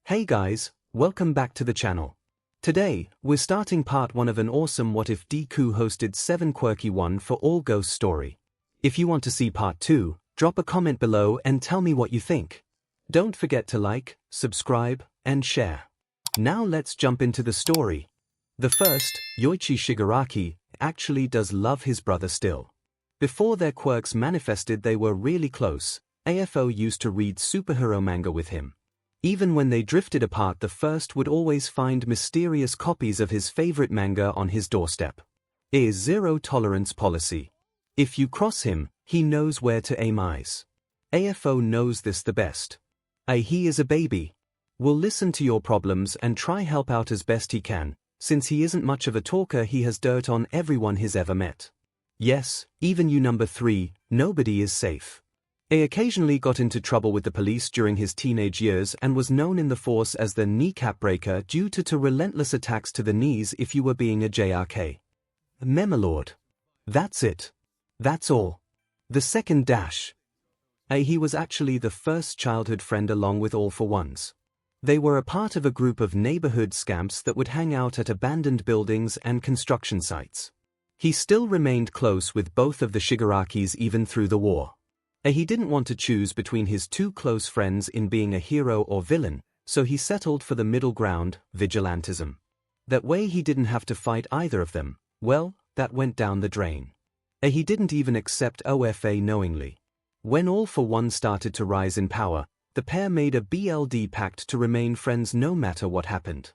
Hey guys, welcome back to the channel. Today, we're starting part 1 of an awesome What If Deku hosted 7 quirky one for all ghost story. If you want to see part 2, drop a comment below and tell me what you think. Don't forget to like, subscribe, and share. Now let's jump into the story. The first, Yoichi Shigaraki, actually does love his brother still. Before their quirks manifested they were really close. AFO used to read superhero manga with him. Even when they drifted apart, the first would always find mysterious copies of his favorite manga on his doorstep. A zero tolerance policy. If you cross him, he knows where to aim eyes. AFO knows this the best. He is a baby. Will listen to your problems and try help out as best he can. Since he isn't much of a talker, he has dirt on everyone he's ever met. Yes, even you number 3, nobody is safe. Occasionally got into trouble with the police during his teenage years and was known in the force as the kneecap breaker due to relentless attacks to the knees if you were being a JRK. Memolord. That's it. That's all. The second dash. He was actually the first childhood friend along with All for Ones. They were a part of a group of neighborhood scamps that would hang out at abandoned buildings and construction sites. He still remained close with both of the Shigarakis even through the war. He didn't want to choose between his two close friends in being a hero or villain, so he settled for the middle ground, vigilantism. That way he didn't have to fight either of them. Well, that went down the drain. He didn't even accept OFA knowingly. When All for One started to rise in power, the pair made a BLD pact to remain friends no matter what happened.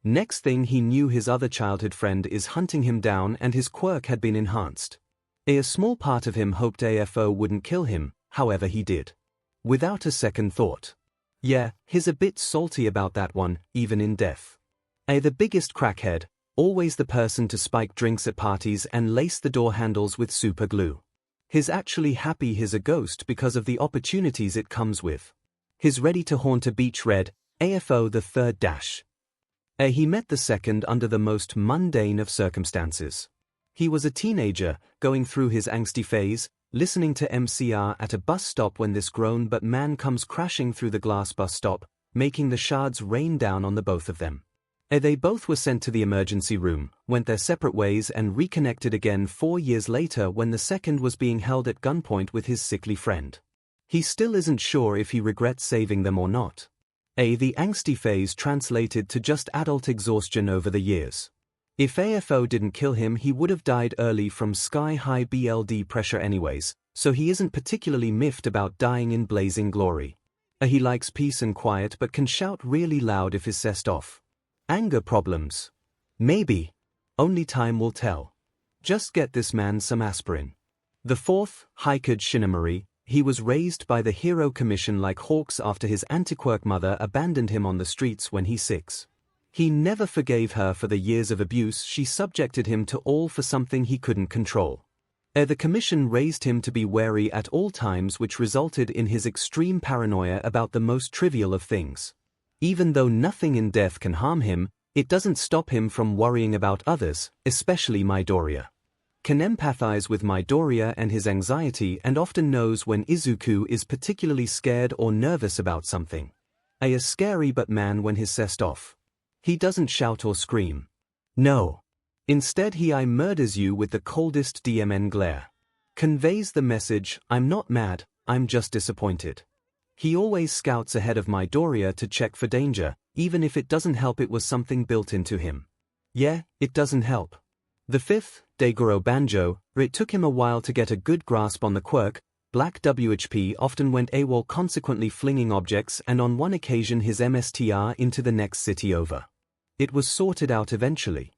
Next thing he knew, his other childhood friend is hunting him down and his quirk had been enhanced. A small part of him hoped AFO wouldn't kill him, however he did. Without a second thought. Yeah, he's a bit salty about that one, even in death. The biggest crackhead, always the person to spike drinks at parties and lace the door handles with super glue. He's actually happy he's a ghost because of the opportunities it comes with. He's ready to haunt a beach red, AFO the third dash. He met the second under the most mundane of circumstances. He was a teenager, going through his angsty phase, listening to MCR at a bus stop when this grown but man comes crashing through the glass bus stop, making the shards rain down on the both of them. They both were sent to the emergency room, went their separate ways and reconnected again 4 years later when the second was being held at gunpoint with his sickly friend. He still isn't sure if he regrets saving them or not. The angsty phase translated to just adult exhaustion over the years. If AFO didn't kill him, he would have died early from sky-high BLD pressure anyways, so he isn't particularly miffed about dying in blazing glory. He likes peace and quiet but can shout really loud if he's sessed off. Anger problems? Maybe. Only time will tell. Just get this man some aspirin. The fourth, Hyuga Shinomori, he was raised by the Hero Commission like hawks after his anti-quirk mother abandoned him on the streets when he's 6. He never forgave her for the years of abuse she subjected him to, all for something he couldn't control. The commission raised him to be wary at all times, which resulted in his extreme paranoia about the most trivial of things. Even though nothing in death can harm him, it doesn't stop him from worrying about others, especially Midoriya. Can empathize with Midoriya and his anxiety and often knows when Izuku is particularly scared or nervous about something. A scary but man when he's sessed off. He doesn't shout or scream. No. Instead he murders you with the coldest DMN glare. Conveys the message, I'm not mad, I'm just disappointed. He always scouts ahead of Midoriya to check for danger, even if it doesn't help. It was something built into him. Yeah, it doesn't help. The fifth, Daigoro Banjo, it took him a while to get a good grasp on the quirk. Black WHP often went AWOL, consequently flinging objects, and on one occasion his MSTR into the next city over. It was sorted out eventually.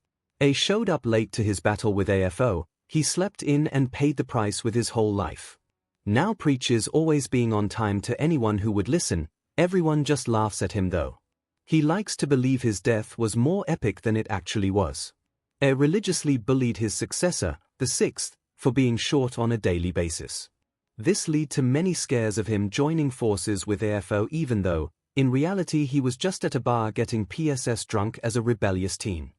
Showed up late to his battle with AFO, he slept in and paid the price with his whole life. Now preaches always being on time to anyone who would listen, everyone just laughs at him though. He likes to believe his death was more epic than it actually was. Religiously bullied his successor, the sixth, for being short on a daily basis. This led to many scares of him joining forces with AFO, even though, in reality he was just at a bar getting PSS drunk as a rebellious teen.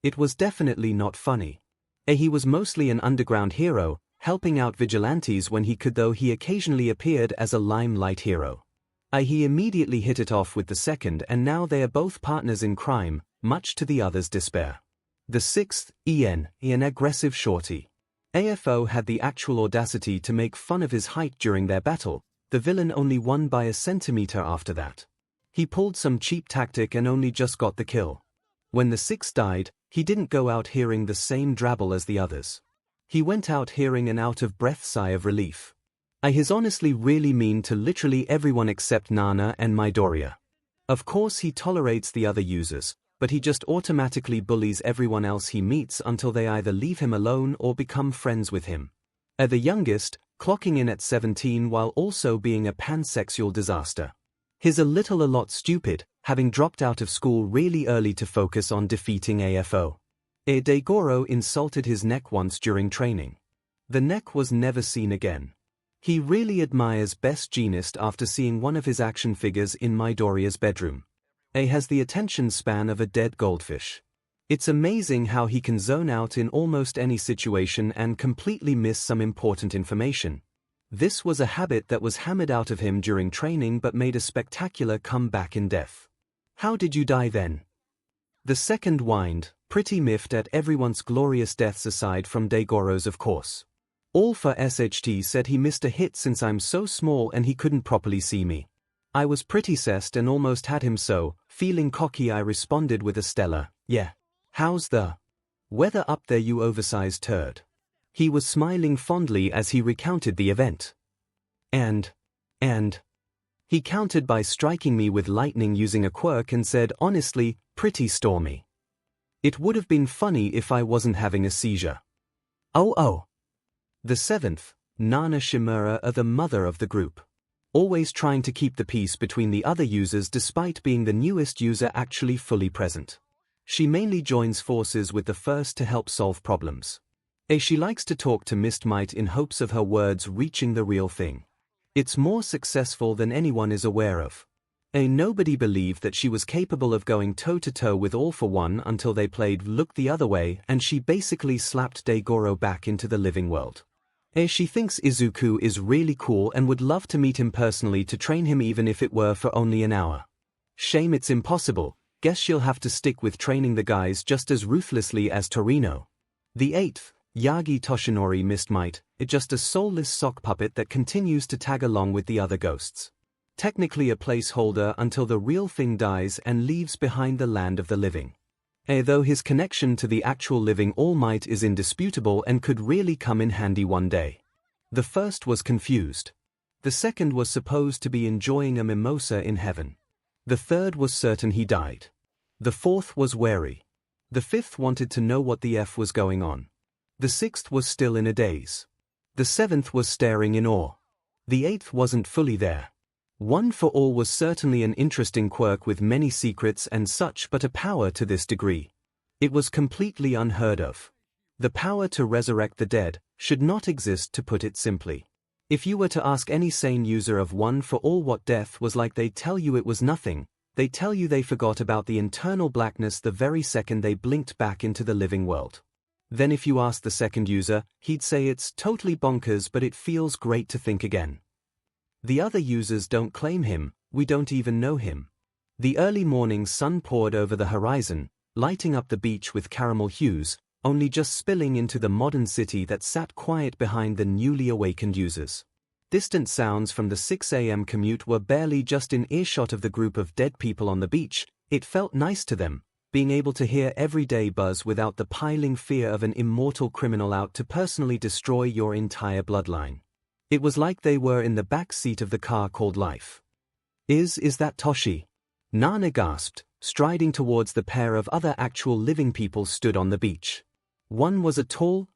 It was definitely not funny. He was mostly an underground hero, helping out vigilantes when he could, though he occasionally appeared as a limelight hero. He immediately hit it off with the second, and now they are both partners in crime, much to the other's despair. The sixth, an aggressive shorty. AFO had the actual audacity to make fun of his height during their battle. The villain only won by a centimeter after that. He pulled some cheap tactic and only just got the kill. When the sixth died, he didn't go out hearing the same drabble as the others. He went out hearing an out-of-breath sigh of relief. He's honestly really mean to literally everyone except Nana and Midoriya. Of course he tolerates the other users, but he just automatically bullies everyone else he meets until they either leave him alone or become friends with him. The youngest, clocking in at 17 while also being a pansexual disaster. He's a lot stupid, having dropped out of school really early to focus on defeating AFO. Daigoro insulted his neck once during training. The neck was never seen again. He really admires Best Jeanist after seeing one of his action figures in Midoriya's bedroom. Has the attention span of a dead goldfish. It's amazing how he can zone out in almost any situation and completely miss some important information. This was a habit that was hammered out of him during training but made a spectacular comeback in death. How did you die then? The second whined, pretty miffed at everyone's glorious deaths aside from Daigoro's of course. All for SHT said he missed a hit since I'm so small and he couldn't properly see me. I was pretty cessed and almost had him so, feeling cocky I responded with a stellar, yeah. How's the weather up there you oversized turd? He was smiling fondly as he recounted the event. And he countered by striking me with lightning using a quirk and said honestly, pretty stormy. It would have been funny if I wasn't having a seizure. Oh. The seventh, Nana Shimura, are the mother of the group. Always trying to keep the peace between the other users despite being the newest user actually fully present. She mainly joins forces with the first to help solve problems. She likes to talk to Mist Might in hopes of her words reaching the real thing. It's more successful than anyone is aware of. Nobody believed that she was capable of going toe-to-toe with All for One until they played Look the Other Way and she basically slapped Daigoro back into the living world. She thinks Izuku is really cool and would love to meet him personally to train him even if it were for only an hour. Shame it's impossible, guess she'll have to stick with training the guys just as ruthlessly as Torino. The eighth, Yagi Toshinori Mist Might, is just a soulless sock puppet that continues to tag along with the other ghosts. Technically a placeholder until the real thing dies and leaves behind the land of the living. Though his connection to the actual living All Might is indisputable and could really come in handy one day. The first was confused. The second was supposed to be enjoying a mimosa in heaven. The third was certain he died. The fourth was wary. The fifth wanted to know what the F was going on. The sixth was still in a daze. The seventh was staring in awe. The eighth wasn't fully there. One for All was certainly an interesting quirk with many secrets and such, but a power to this degree. It was completely unheard of. The power to resurrect the dead should not exist, to put it simply. If you were to ask any sane user of One for All what death was like, they'd tell you it was nothing. They'd tell you they forgot about the internal blackness the very second they blinked back into the living world. Then if you ask the second user, he'd say it's totally bonkers but it feels great to think again. The other users don't claim him, we don't even know him. The early morning sun poured over the horizon, lighting up the beach with caramel hues, only just spilling into the modern city that sat quiet behind the newly awakened users. Distant sounds from the 6 a.m. commute were barely just in earshot of the group of dead people on the beach. It felt nice to them, being able to hear everyday buzz without the piling fear of an immortal criminal out to personally destroy your entire bloodline. It was like they were in the back seat of the car called life. Is that Toshi? Nana gasped, striding towards the pair of other actual living people stood on the beach. One was a tall,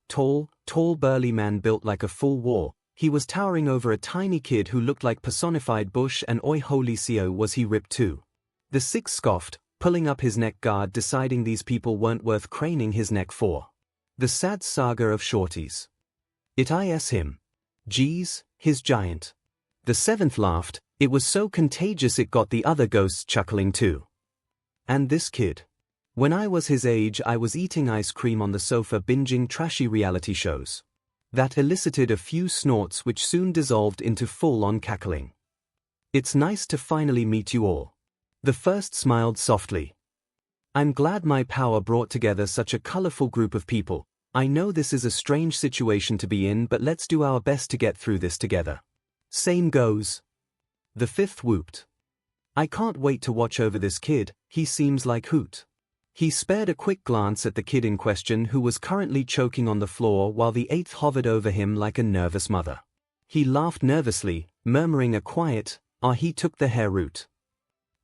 burly man built like a full war. He was towering over a tiny kid who looked like personified bush, and oi holy CO was he ripped too. The sixth scoffed, pulling up his neck guard, deciding these people weren't worth craning his neck for. The sad saga of shorties. It is him. Geez, his giant. The seventh laughed, it was so contagious it got the other ghosts chuckling too. And this kid. When I was his age I was eating ice cream on the sofa binging trashy reality shows. That elicited a few snorts which soon dissolved into full-on cackling. It's nice to finally meet you all. The first smiled softly. I'm glad my power brought together such a colorful group of people. I know this is a strange situation to be in, but let's do our best to get through this together. Same goes. The fifth whooped. I can't wait to watch over this kid, he seems like hoot. He spared a quick glance at the kid in question who was currently choking on the floor while the eighth hovered over him like a nervous mother. He laughed nervously, murmuring a quiet, he took the hair route.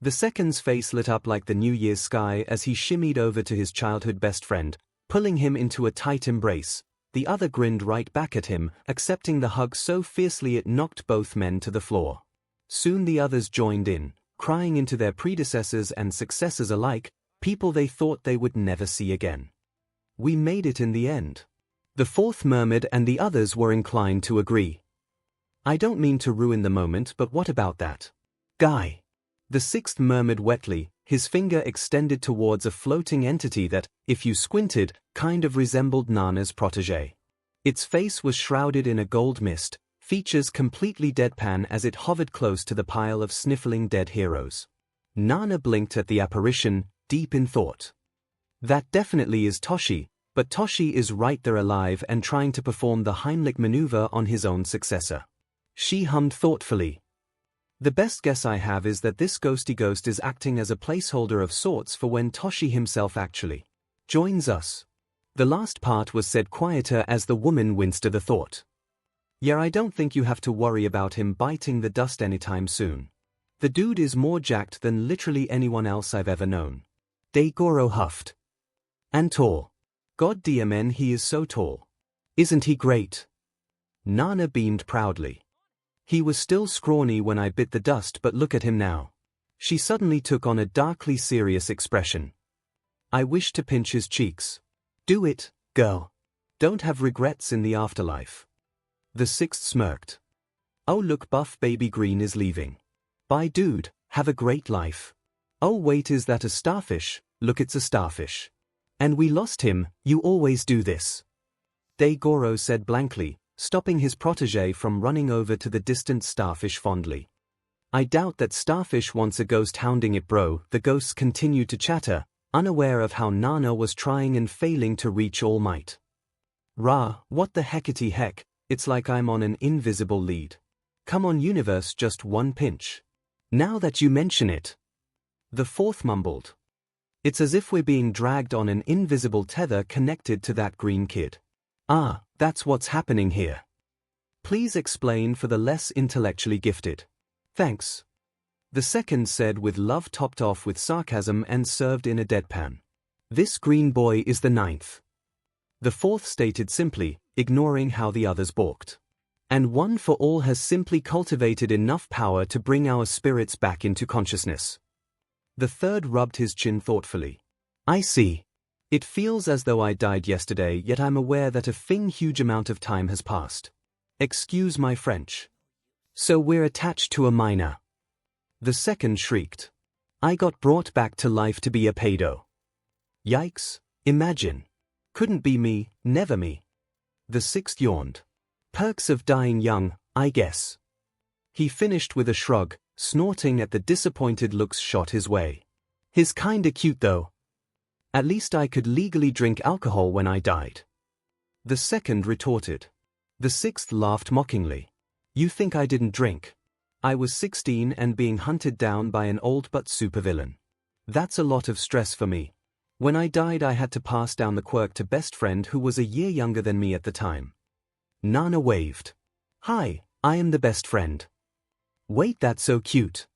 The second's face lit up like the New Year's sky as he shimmied over to his childhood best friend, pulling him into a tight embrace. The other grinned right back at him, accepting the hug so fiercely it knocked both men to the floor. Soon the others joined in, crying into their predecessors and successors alike, people they thought they would never see again. We made it in the end. The fourth murmured and the others were inclined to agree. I don't mean to ruin the moment, but what about that guy? The sixth murmured wetly, his finger extended towards a floating entity that, if you squinted, kind of resembled Nana's protégé. Its face was shrouded in a gold mist, features completely deadpan as it hovered close to the pile of sniffling dead heroes. Nana blinked at the apparition, deep in thought. That definitely is Toshi, but Toshi is right there alive and trying to perform the Heimlich maneuver on his own successor. She hummed thoughtfully. The best guess I have is that this ghosty ghost is acting as a placeholder of sorts for when Toshi himself actually joins us. The last part was said quieter as the woman winced at the thought. Yeah, I don't think you have to worry about him biting the dust anytime soon. The dude is more jacked than literally anyone else I've ever known. Daigoro huffed. And tall. God damn, he is so tall. Isn't he great? Nana beamed proudly. He was still scrawny when I bit the dust, but look at him now. She suddenly took on a darkly serious expression. I wish to pinch his cheeks. Do it, girl. Don't have regrets in the afterlife. The sixth smirked. Oh look, buff baby green is leaving. Bye dude, have a great life. Oh wait, is that a starfish? Look, it's a starfish. And we lost him, you always do this. Daigoro said blankly, stopping his protégé from running over to the distant starfish fondly. I doubt that starfish wants a ghost hounding it, bro. The ghosts continued to chatter, unaware of how Nana was trying and failing to reach All Might. Rah, what the heckity heck, it's like I'm on an invisible lead. Come on universe, just one pinch. Now that you mention it. The fourth mumbled. It's as if we're being dragged on an invisible tether connected to that green kid. Ah, that's what's happening here. Please explain for the less intellectually gifted. Thanks. The second said with love topped off with sarcasm and served in a deadpan. This green boy is the ninth. The fourth stated simply, ignoring how the others balked. And one for all has simply cultivated enough power to bring our spirits back into consciousness. The third rubbed his chin thoughtfully. I see. It feels as though I died yesterday, yet I'm aware that a huge amount of time has passed. Excuse my French. So we're attached to a minor. The second shrieked. I got brought back to life to be a pedo. Yikes, imagine. Couldn't be me, never me. The sixth yawned. Perks of dying young, I guess. He finished with a shrug, snorting at the disappointed looks shot his way. He's kinda cute though. At least I could legally drink alcohol when I died. The second retorted. The sixth laughed mockingly. You think I didn't drink? I was 16 and being hunted down by an old but supervillain. That's a lot of stress for me. When I died I had to pass down the quirk to best friend who was a year younger than me at the time. Nana waved. Hi, I am the best friend. Wait, that's so cute.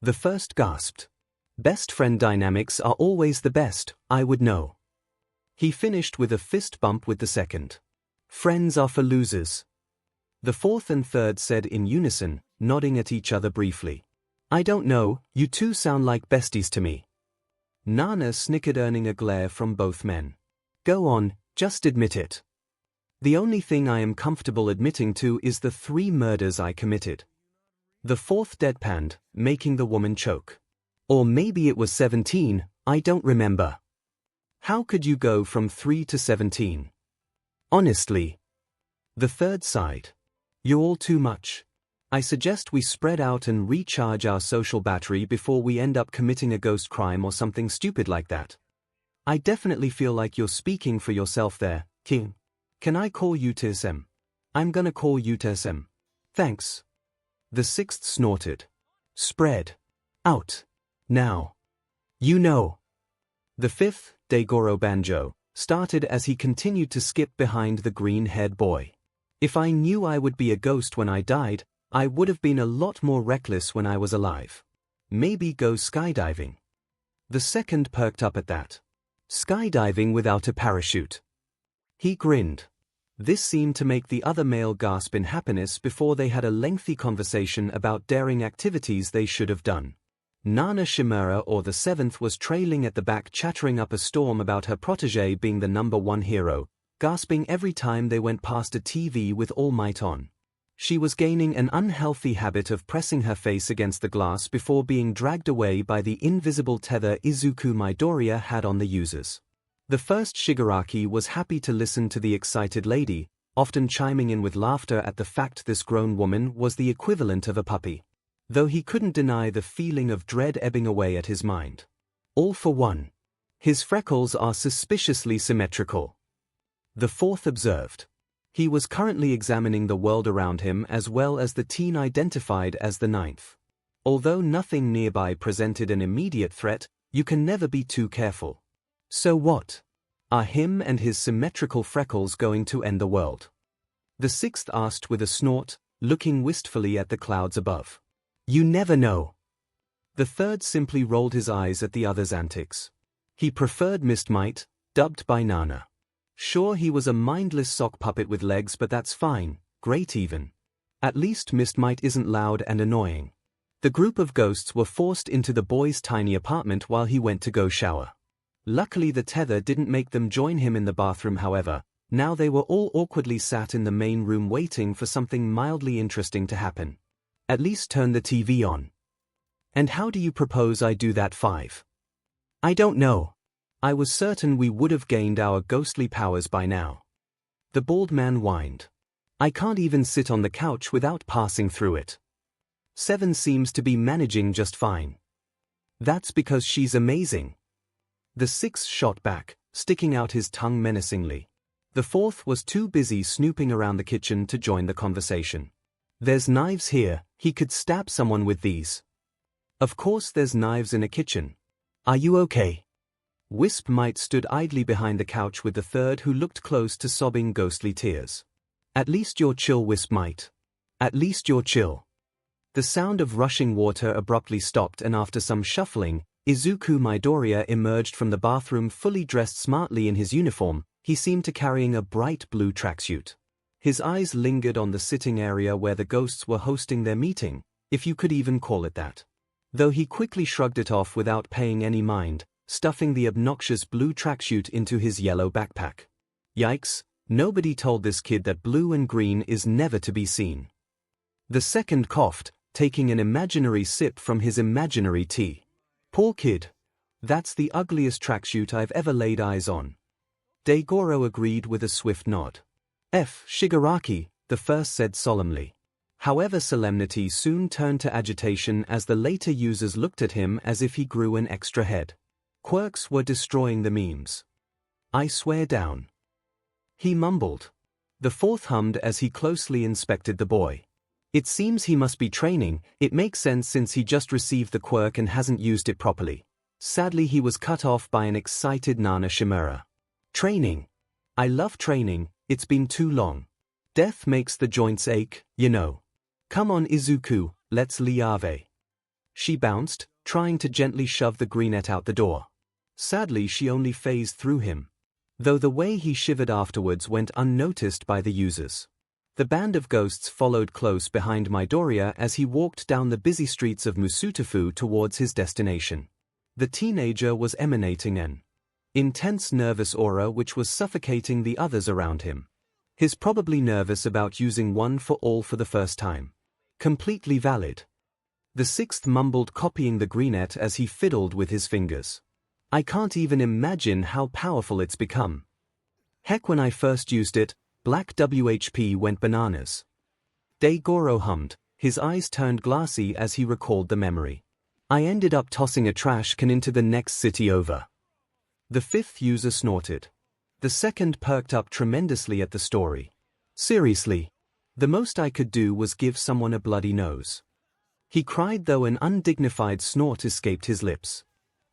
The first gasped. Best friend dynamics are always the best, I would know. He finished with a fist bump with the second. Friends are for losers. The fourth and third said in unison, nodding at each other briefly. I don't know, you two sound like besties to me. Nana snickered, earning a glare from both men. Go on, just admit it. The only thing I am comfortable admitting to is the 3 murders I committed. The fourth deadpanned, making the woman choke. Or maybe it was 17, I don't remember. How could you go from 3 to 17? Honestly. The third sighed. You're all too much. I suggest we spread out and recharge our social battery before we end up committing a ghost crime or something stupid like that. I definitely feel like you're speaking for yourself there, King. Can I call you 𝐻𝐸𝐵? I'm gonna call you 𝐻𝐸𝐵. Thanks. The sixth snorted. Spread out. Now. You know. The fifth, 𝐷𝐴𝐺𝐻, started as he continued to skip behind the green-haired boy. If I knew I would be a ghost when I died, I would have been a lot more reckless when I was alive. Maybe go skydiving. The second perked up at that. Skydiving without a parachute. He grinned. This seemed to make the other male gasp in happiness before they had a lengthy conversation about daring activities they should have done. 𝐼𝐻𝐸𝐵, or the seventh, was trailing at the back, chattering up a storm about her protege being the #1 hero, gasping every time they went past a TV with All Might on. She was gaining an unhealthy habit of pressing her face against the glass before being dragged away by the invisible tether Izuku Midoriya had on the users. The first Shigaraki was happy to listen to the excited lady, often chiming in with laughter at the fact this grown woman was the equivalent of a puppy. Though he couldn't deny the feeling of dread ebbing away at his mind. All for one. His freckles are suspiciously symmetrical. The fourth observed. He was currently examining the world around him as well as the teen identified as the ninth. Although nothing nearby presented an immediate threat, you can never be too careful. So what? Are him and his symmetrical freckles going to end the world? The sixth asked with a snort, looking wistfully at the clouds above. You never know. The third simply rolled his eyes at the other's antics. He preferred Mist Might, dubbed by Nana. Sure, he was a mindless sock puppet with legs, but that's fine, great even. At least Mist Might isn't loud and annoying. The group of ghosts were forced into the boy's tiny apartment while he went to go shower. Luckily the tether didn't make them join him in the bathroom, however. Now they were all awkwardly sat in the main room waiting for something mildly interesting to happen. At least turn the TV on. And how do you propose I do that, 5? I don't know. I was certain we would have gained our ghostly powers by now. The bald man whined. I can't even sit on the couch without passing through it. 7 seems to be managing just fine. That's because she's amazing. The 6 shot back, sticking out his tongue menacingly. The 4th was too busy snooping around the kitchen to join the conversation. There's knives here, he could stab someone with these. Of course there's knives in a kitchen. Are you okay? Wisp Might stood idly behind the couch with the 3rd, who looked close to sobbing ghostly tears. At least you're chill, Wisp Might. At least you're chill. The sound of rushing water abruptly stopped, and after some shuffling, Izuku Midoriya emerged from the bathroom fully dressed smartly in his uniform. He seemed to carrying a bright blue tracksuit. His eyes lingered on the sitting area where the ghosts were hosting their meeting, if you could even call it that. Though he quickly shrugged it off without paying any mind, stuffing the obnoxious blue tracksuit into his yellow backpack. Yikes, nobody told this kid that blue and green is never to be seen. The 2nd coughed, taking an imaginary sip from his imaginary tea. Poor kid. That's the ugliest tracksuit I've ever laid eyes on. 𝐷𝐴𝐺𝐻 agreed with a swift nod. F. Shigaraki, the first said solemnly. However, solemnity soon turned to agitation as the later users looked at him as if he grew an extra head. Quirks were destroying the memes. I swear down. He mumbled. The 4th hummed as he closely inspected the boy. It seems he must be training. It makes sense since he just received the quirk and hasn't used it properly. Sadly, he was cut off by an excited 𝐼𝐻𝐸𝐵. Training. I love training, it's been too long. Death makes the joints ache, you know. Come on Izuku, let's leave. She bounced, trying to gently shove the greenette out the door. Sadly, she only phased through him. Though the way he shivered afterwards went unnoticed by the users. The band of ghosts followed close behind Midoriya as he walked down the busy streets of Musutafu towards his destination. The teenager was emanating an intense nervous aura which was suffocating the others around him. He's probably nervous about using one for all for the first time. Completely valid. The 6th mumbled, copying the greenette as he fiddled with his fingers. I can't even imagine how powerful it's become. Heck, when I first used it, Black WHP went bananas. 𝐷𝐴𝐺𝐻 hummed, His eyes turned glassy as he recalled the memory. I ended up tossing a trash can into the next city over. The fifth user snorted. The second perked up tremendously at the story. Seriously? The most I could do was give someone a bloody nose. He cried, though an undignified snort escaped his lips.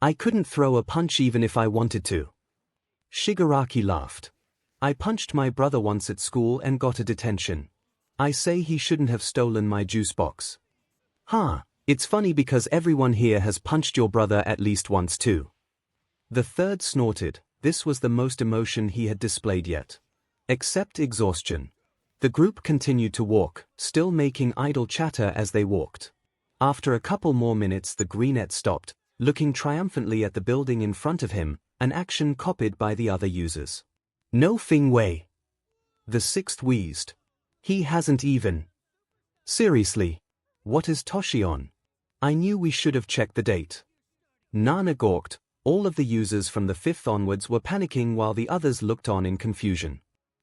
I couldn't throw a punch even if I wanted to. Shigaraki laughed. I punched my brother once at school and got a detention. I say he shouldn't have stolen my juice box. Huh, it's funny because everyone here has punched your brother at least once too. The third snorted. This was the most emotion he had displayed yet. Except exhaustion. The group continued to walk, still making idle chatter as they walked. After a couple more minutes the greenette stopped, looking triumphantly at the building in front of him, an action copied by the other users. No Fing Wei. The sixth wheezed. He hasn't even. Seriously? What is Toshi on? I knew we should have checked the date. Nana gawked. All of the users from the fifth onwards were panicking while the others looked on in confusion.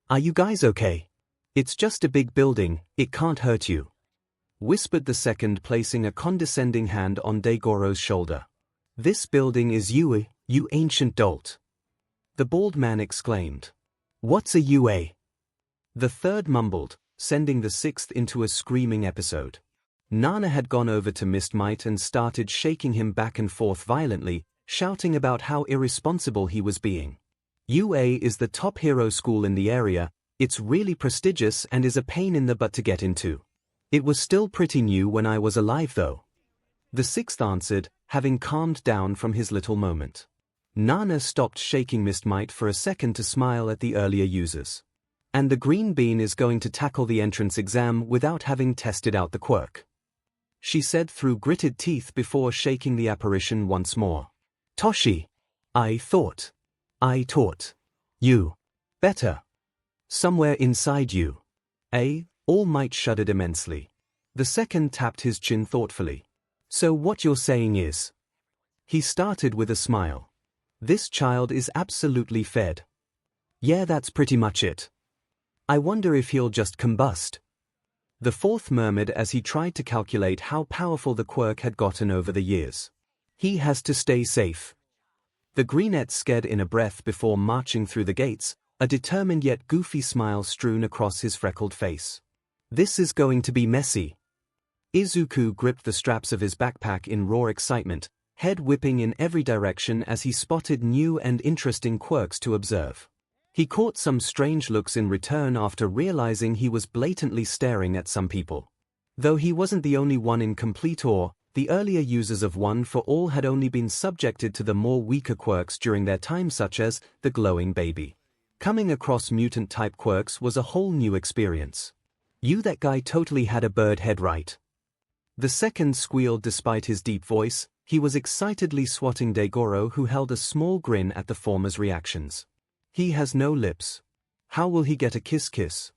Are you guys okay? It's just a big building, it can't hurt you. Whispered the second, placing a condescending hand on Daigoro's shoulder. This building is you ancient dolt. The bald man exclaimed. What's a UA? The third mumbled, sending the sixth into a screaming episode. Nana had gone over to Mist Might and started shaking him back and forth violently, shouting about how irresponsible he was being. UA is the top hero school in the area, it's really prestigious and is a pain in the butt to get into. It was still pretty new when I was alive though. The sixth answered, having calmed down from his little moment. Nana stopped shaking Mist Might for a second to smile at the earlier users. And the green bean is going to tackle the entrance exam without having tested out the quirk. She said through gritted teeth before shaking the apparition once more. Toshi, I taught you better. Somewhere inside you. All Might shuddered immensely. The second tapped his chin thoughtfully. So what you're saying is? He started with a smile. This child is absolutely fed. Yeah, that's pretty much it. I wonder if he'll just combust. The fourth murmured as he tried to calculate how powerful the quirk had gotten over the years. He has to stay safe. The greenette scared in a breath before marching through the gates, a determined yet goofy smile strewn across his freckled face. This is going to be messy. Izuku gripped the straps of his backpack in raw excitement, head whipping in every direction as he spotted new and interesting quirks to observe. He caught some strange looks in return after realizing he was blatantly staring at some people. Though he wasn't the only one in complete awe, the earlier users of One for All had only been subjected to the more weaker quirks during their time, such as the glowing baby. Coming across mutant-type quirks was a whole new experience. That guy totally had a bird head, right? The second squealed despite his deep voice. He was excitedly swatting Daigoro, who held a small grin at the former's reactions. He has no lips. How will he get a kiss?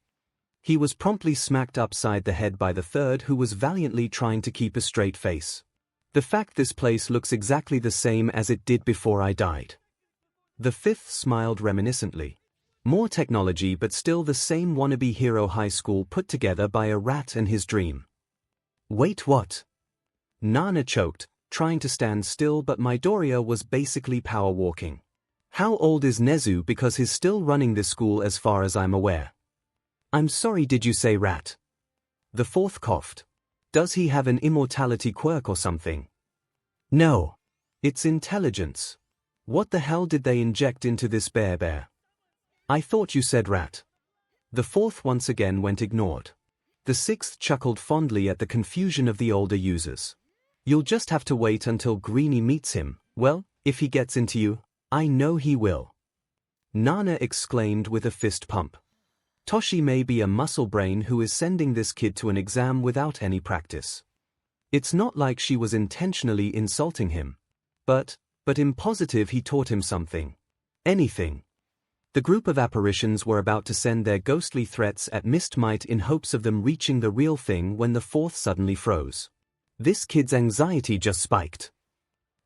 He was promptly smacked upside the head by the third, who was valiantly trying to keep a straight face. The fact this place looks exactly the same as it did before I died. The fifth smiled reminiscently. More technology, but still the same wannabe hero high school put together by a rat and his dream. Wait, what? Nana choked, trying to stand still, but Midoriya was basically power walking. How old is Nezu, because he's still running this school as far as I'm aware? I'm sorry, did you say rat? The fourth coughed. Does he have an immortality quirk or something? No. It's intelligence. What the hell did they inject into this bear? I thought you said rat. The fourth once again went ignored. The sixth chuckled fondly at the confusion of the older users. You'll just have to wait until Greenie meets him. Well, if he gets into you, I know he will. Nana exclaimed with a fist pump. Toshi may be a muscle brain who is sending this kid to an exam without any practice. It's not like she was intentionally insulting him. But I'm positive he taught him something. Anything. The group of apparitions were about to send their ghostly threats at Mist Might in hopes of them reaching the real thing when the fourth suddenly froze. This kid's anxiety just spiked.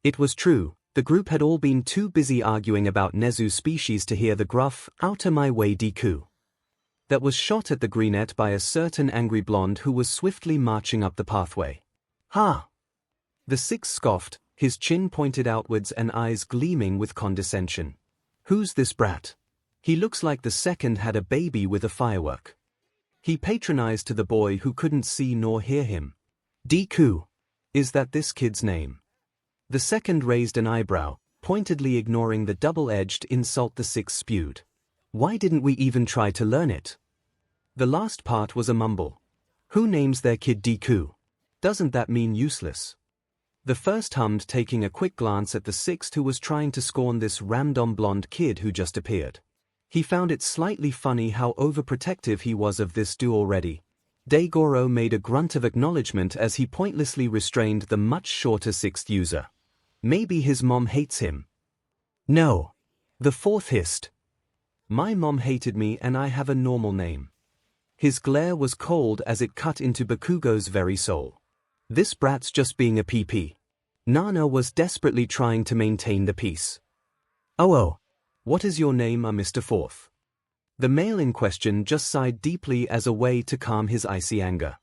It was true, the group had all been too busy arguing about Nezu's species to hear the gruff, "Out of my way, Deku." that was shot at the greenette by a certain angry blonde who was swiftly marching up the pathway. Ha! The sixth scoffed, his chin pointed outwards and eyes gleaming with condescension. Who's this brat? He looks like the second had a baby with a firework. He patronized to the boy who couldn't see nor hear him. Deku. Is that this kid's name? The second raised an eyebrow, pointedly ignoring the double-edged insult the sixth spewed. Why didn't we even try to learn it? The last part was a mumble. Who names their kid Deku? Doesn't that mean useless? The first hummed, taking a quick glance at the sixth who was trying to scorn this random blonde kid who just appeared. He found it slightly funny how overprotective he was of this dude already. 𝐤𝐤𝐽 made a grunt of acknowledgement as he pointlessly restrained the much shorter sixth user. Maybe his mom hates him. No. The fourth hissed. My mom hated me and I have a normal name. His glare was cold as it cut into Bakugo's very soul. This brat's just being a PP. Nana was desperately trying to maintain the peace. Oh, what is your name, Mr. Fourth? The male in question just sighed deeply as a way to calm his icy anger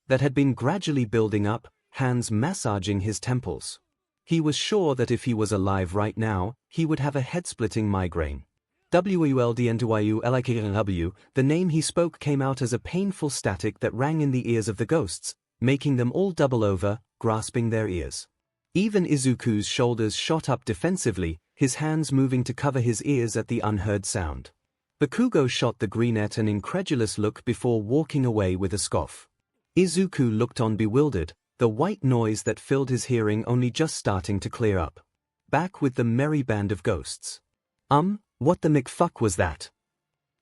that had been gradually building up, hands massaging his temples. He was sure that if he was alive right now, he would have a head-splitting migraine. 𝐤𝐤𝐿𝐷𝑁𝑇YU, the name he spoke came out as a painful static that rang in the ears of the ghosts, making them all double over, grasping their ears. Even Izuku's shoulders shot up defensively, his hands moving to cover his ears at the unheard sound. Bakugo shot the greenette an incredulous look before walking away with a scoff. Izuku looked on bewildered, the white noise that filled his hearing only just starting to clear up. Back with the merry band of ghosts. What the McFuck was that?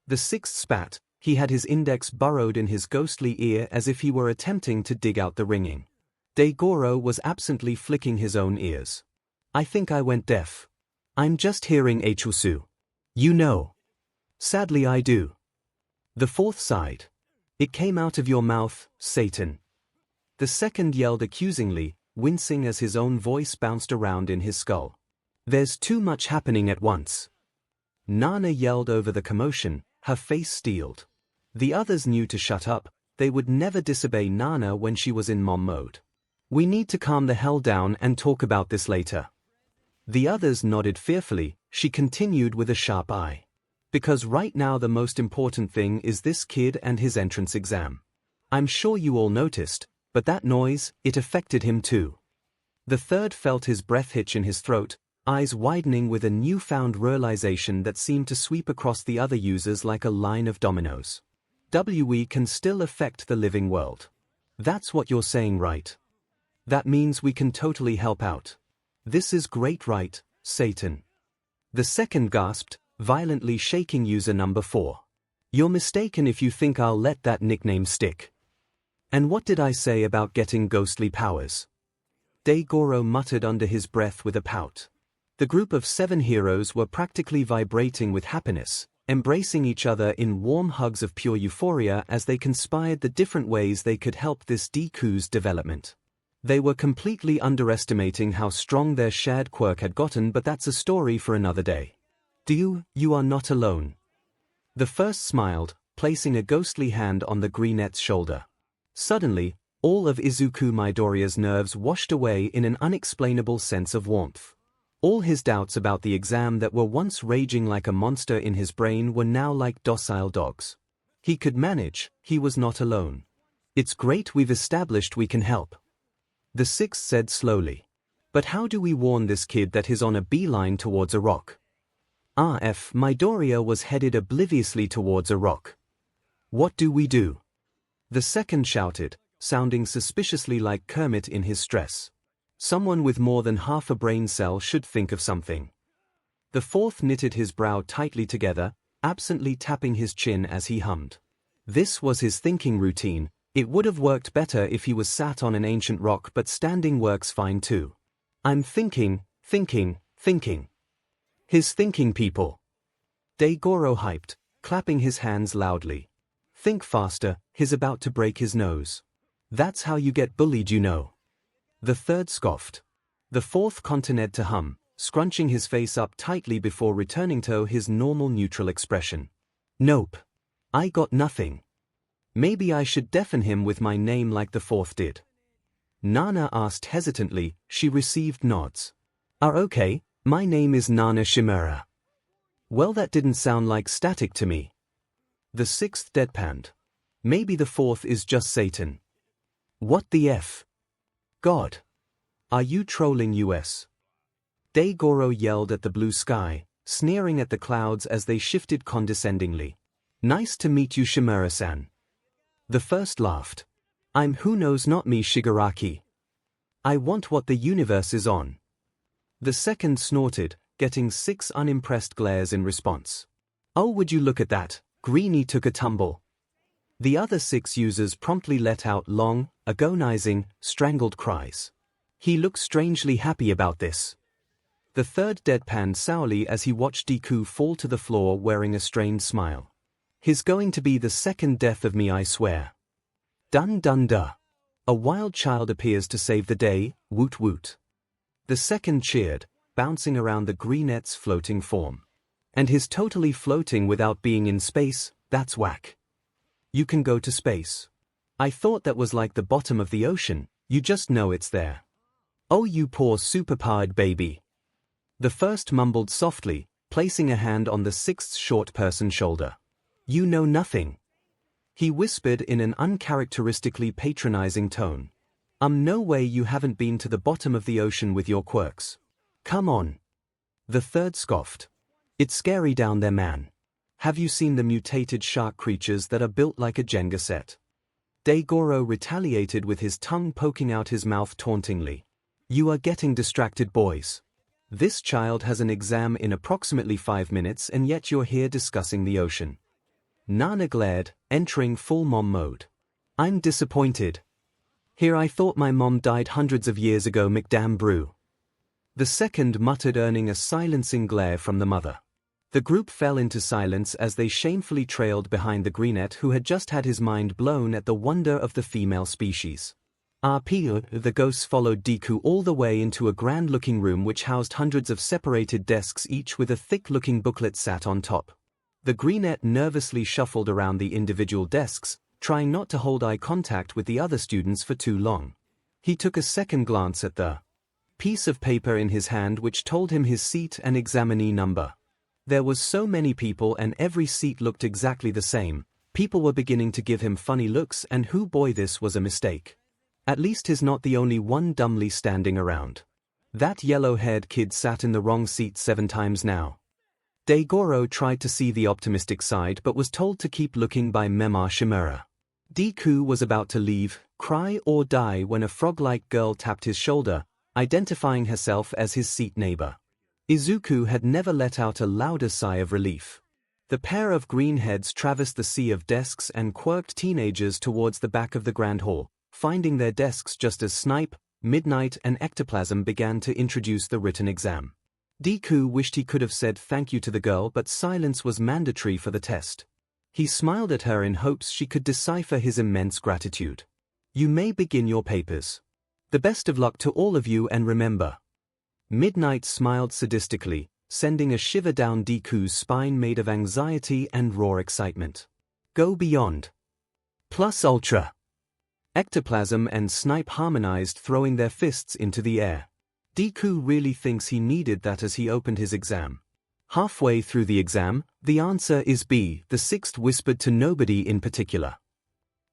The sixth spat, he had his index burrowed in his ghostly ear as if he were attempting to dig out the ringing. 𝐤𝐤𝐽 was absently flicking his own ears. I think I went deaf. I'm just hearing 𝐻𝐸𝐴. You know. Sadly I do. The fourth sighed. It came out of your mouth, Satan. The second yelled accusingly, wincing as his own voice bounced around in his skull. There's too much happening at once. Nana yelled over the commotion, her face steeled. The others knew to shut up, they would never disobey Nana when she was in mom mode. We need to calm the hell down and talk about this later. The others nodded fearfully, she continued with a sharp eye. Because right now the most important thing is this kid and his entrance exam. I'm sure you all noticed, but that noise, it affected him too. The third felt his breath hitch in his throat, eyes widening with a newfound realization that seemed to sweep across the other users like a line of dominoes. We can still affect the living world. That's what you're saying, right? That means we can totally help out. This is great, right, Satan? The second gasped, violently shaking user number 4. You're mistaken if you think I'll let that nickname stick. And what did I say about getting ghostly powers? 𝐤𝐤𝐽 muttered under his breath with a pout. The group of 7 heroes were practically vibrating with happiness, embracing each other in warm hugs of pure euphoria as they conspired the different ways they could help this Deku's development. They were completely underestimating how strong their shared quirk had gotten, but that's a story for another day. You are not alone. The first smiled, placing a ghostly hand on the greenette's shoulder. Suddenly, all of Izuku Midoriya's nerves washed away in an unexplainable sense of warmth. All his doubts about the exam that were once raging like a monster in his brain were now like docile dogs. He could manage, he was not alone. It's great we've established we can help. The sixth said slowly. But how do we warn this kid that he's on a beeline towards a rock? Midoriya was headed obliviously towards a rock. What do we do? The second shouted, sounding suspiciously like Kermit in his stress. Someone with more than half a brain cell should think of something. The fourth knitted his brow tightly together, absently tapping his chin as he hummed. This was his thinking routine. It would have worked better if he was sat on an ancient rock, but standing works fine too. I'm thinking. His thinking, people. 𝐤𝐤𝐽 hyped, clapping his hands loudly. Think faster, he's about to break his nose. That's how you get bullied, you know. The third scoffed. The fourth continued to hum, scrunching his face up tightly before returning to his normal neutral expression. Nope. I got nothing. Maybe I should deafen him with my name like the fourth did. Nana asked hesitantly. She received nods. Okay, my name is Nana Shimura. Well, that didn't sound like static to me. The sixth deadpanned. Maybe the fourth is just Satan. What the F? God. Are you trolling us? 𝐷𝐴 yelled at the blue sky, sneering at the clouds as they shifted condescendingly. Nice to meet you, Shimura-san. The first laughed. I'm who knows not me, Shigaraki. I want what the universe is on. The second snorted, getting 6 unimpressed glares in response. Oh, would you look at that, Greenie took a tumble. The other 6 users promptly let out long, agonizing, strangled cries. He looked strangely happy about this. The third deadpanned sourly as he watched Deku fall to the floor wearing a strained smile. He's going to be the second death of me, I swear. Dun dun duh. A wild child appears to save the day, woot woot. The second cheered, bouncing around the greenette's floating form. And he's totally floating without being in space, that's whack. You can go to space. I thought that was like the bottom of the ocean, you just know it's there. Oh, you poor superpowered baby. The first mumbled softly, placing a hand on the sixth short person's shoulder. You know nothing. He whispered in an uncharacteristically patronizing tone. No way you haven't been to the bottom of the ocean with your quirks. Come on. The third scoffed. It's scary down there, man. Have you seen the mutated shark creatures that are built like a Jenga set? 𝐷𝐴 retaliated with his tongue poking out his mouth tauntingly. You are getting distracted, boys. This child has an exam in approximately 5 minutes and yet you're here discussing the ocean. Nana glared, entering full mom mode. I'm disappointed. Here I thought my mom died hundreds of years ago, McDamn brew. The second muttered, earning a silencing glare from the mother. The group fell into silence as they shamefully trailed behind the greenette who had just had his mind blown at the wonder of the female species. The ghosts followed Deku all the way into a grand-looking room which housed hundreds of separated desks, each with a thick-looking booklet sat on top. The greenette nervously shuffled around the individual desks, trying not to hold eye contact with the other students for too long. He took a second glance at the piece of paper in his hand which told him his seat and examinee number. There was so many people and every seat looked exactly the same. People were beginning to give him funny looks, and who boy, this was a mistake. At least he's not the only one dumbly standing around. That yellow-haired kid sat in the wrong seat 7 times now. 𝐷𝐴 tried to see the optimistic side but was told to keep looking by Mema Shimura. Deku was about to leave, cry or die when a frog-like girl tapped his shoulder, identifying herself as his seat neighbor. Izuku had never let out a louder sigh of relief. The pair of green heads traversed the sea of desks and quirked teenagers towards the back of the grand hall, finding their desks just as Snipe, Midnight and Ectoplasm began to introduce the written exam. Deku wished he could have said thank you to the girl, but silence was mandatory for the test. He smiled at her in hopes she could decipher his immense gratitude. You may begin your papers. The best of luck to all of you, and remember. Midnight smiled sadistically, sending a shiver down Deku's spine made of anxiety and raw excitement. Go beyond. Plus ultra. Ectoplasm and Snipe harmonized, throwing their fists into the air. Deku really thinks he needed that as he opened his exam. Halfway through the exam, the answer is B, the sixth whispered to nobody in particular.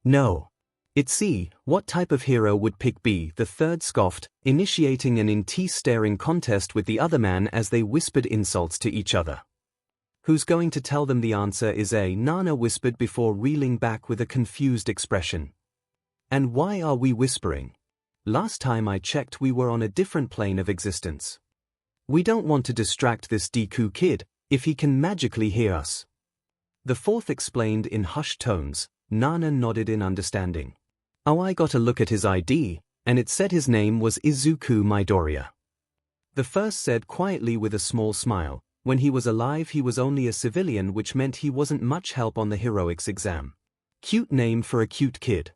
No. It's C. What type of hero would pick B? The third scoffed, initiating an teeth-staring contest with the other man as they whispered insults to each other. Who's going to tell them the answer is A? Nana whispered before reeling back with a confused expression. And why are we whispering? Last time I checked we were on a different plane of existence. We don't want to distract this Deku kid, if he can magically hear us. The fourth explained in hushed tones. Nana nodded in understanding. Oh, I got a look at his ID, and it said his name was Izuku Midoriya. The first said quietly with a small smile, when he was alive he was only a civilian, which meant he wasn't much help on the heroics exam. Cute name for a cute kid.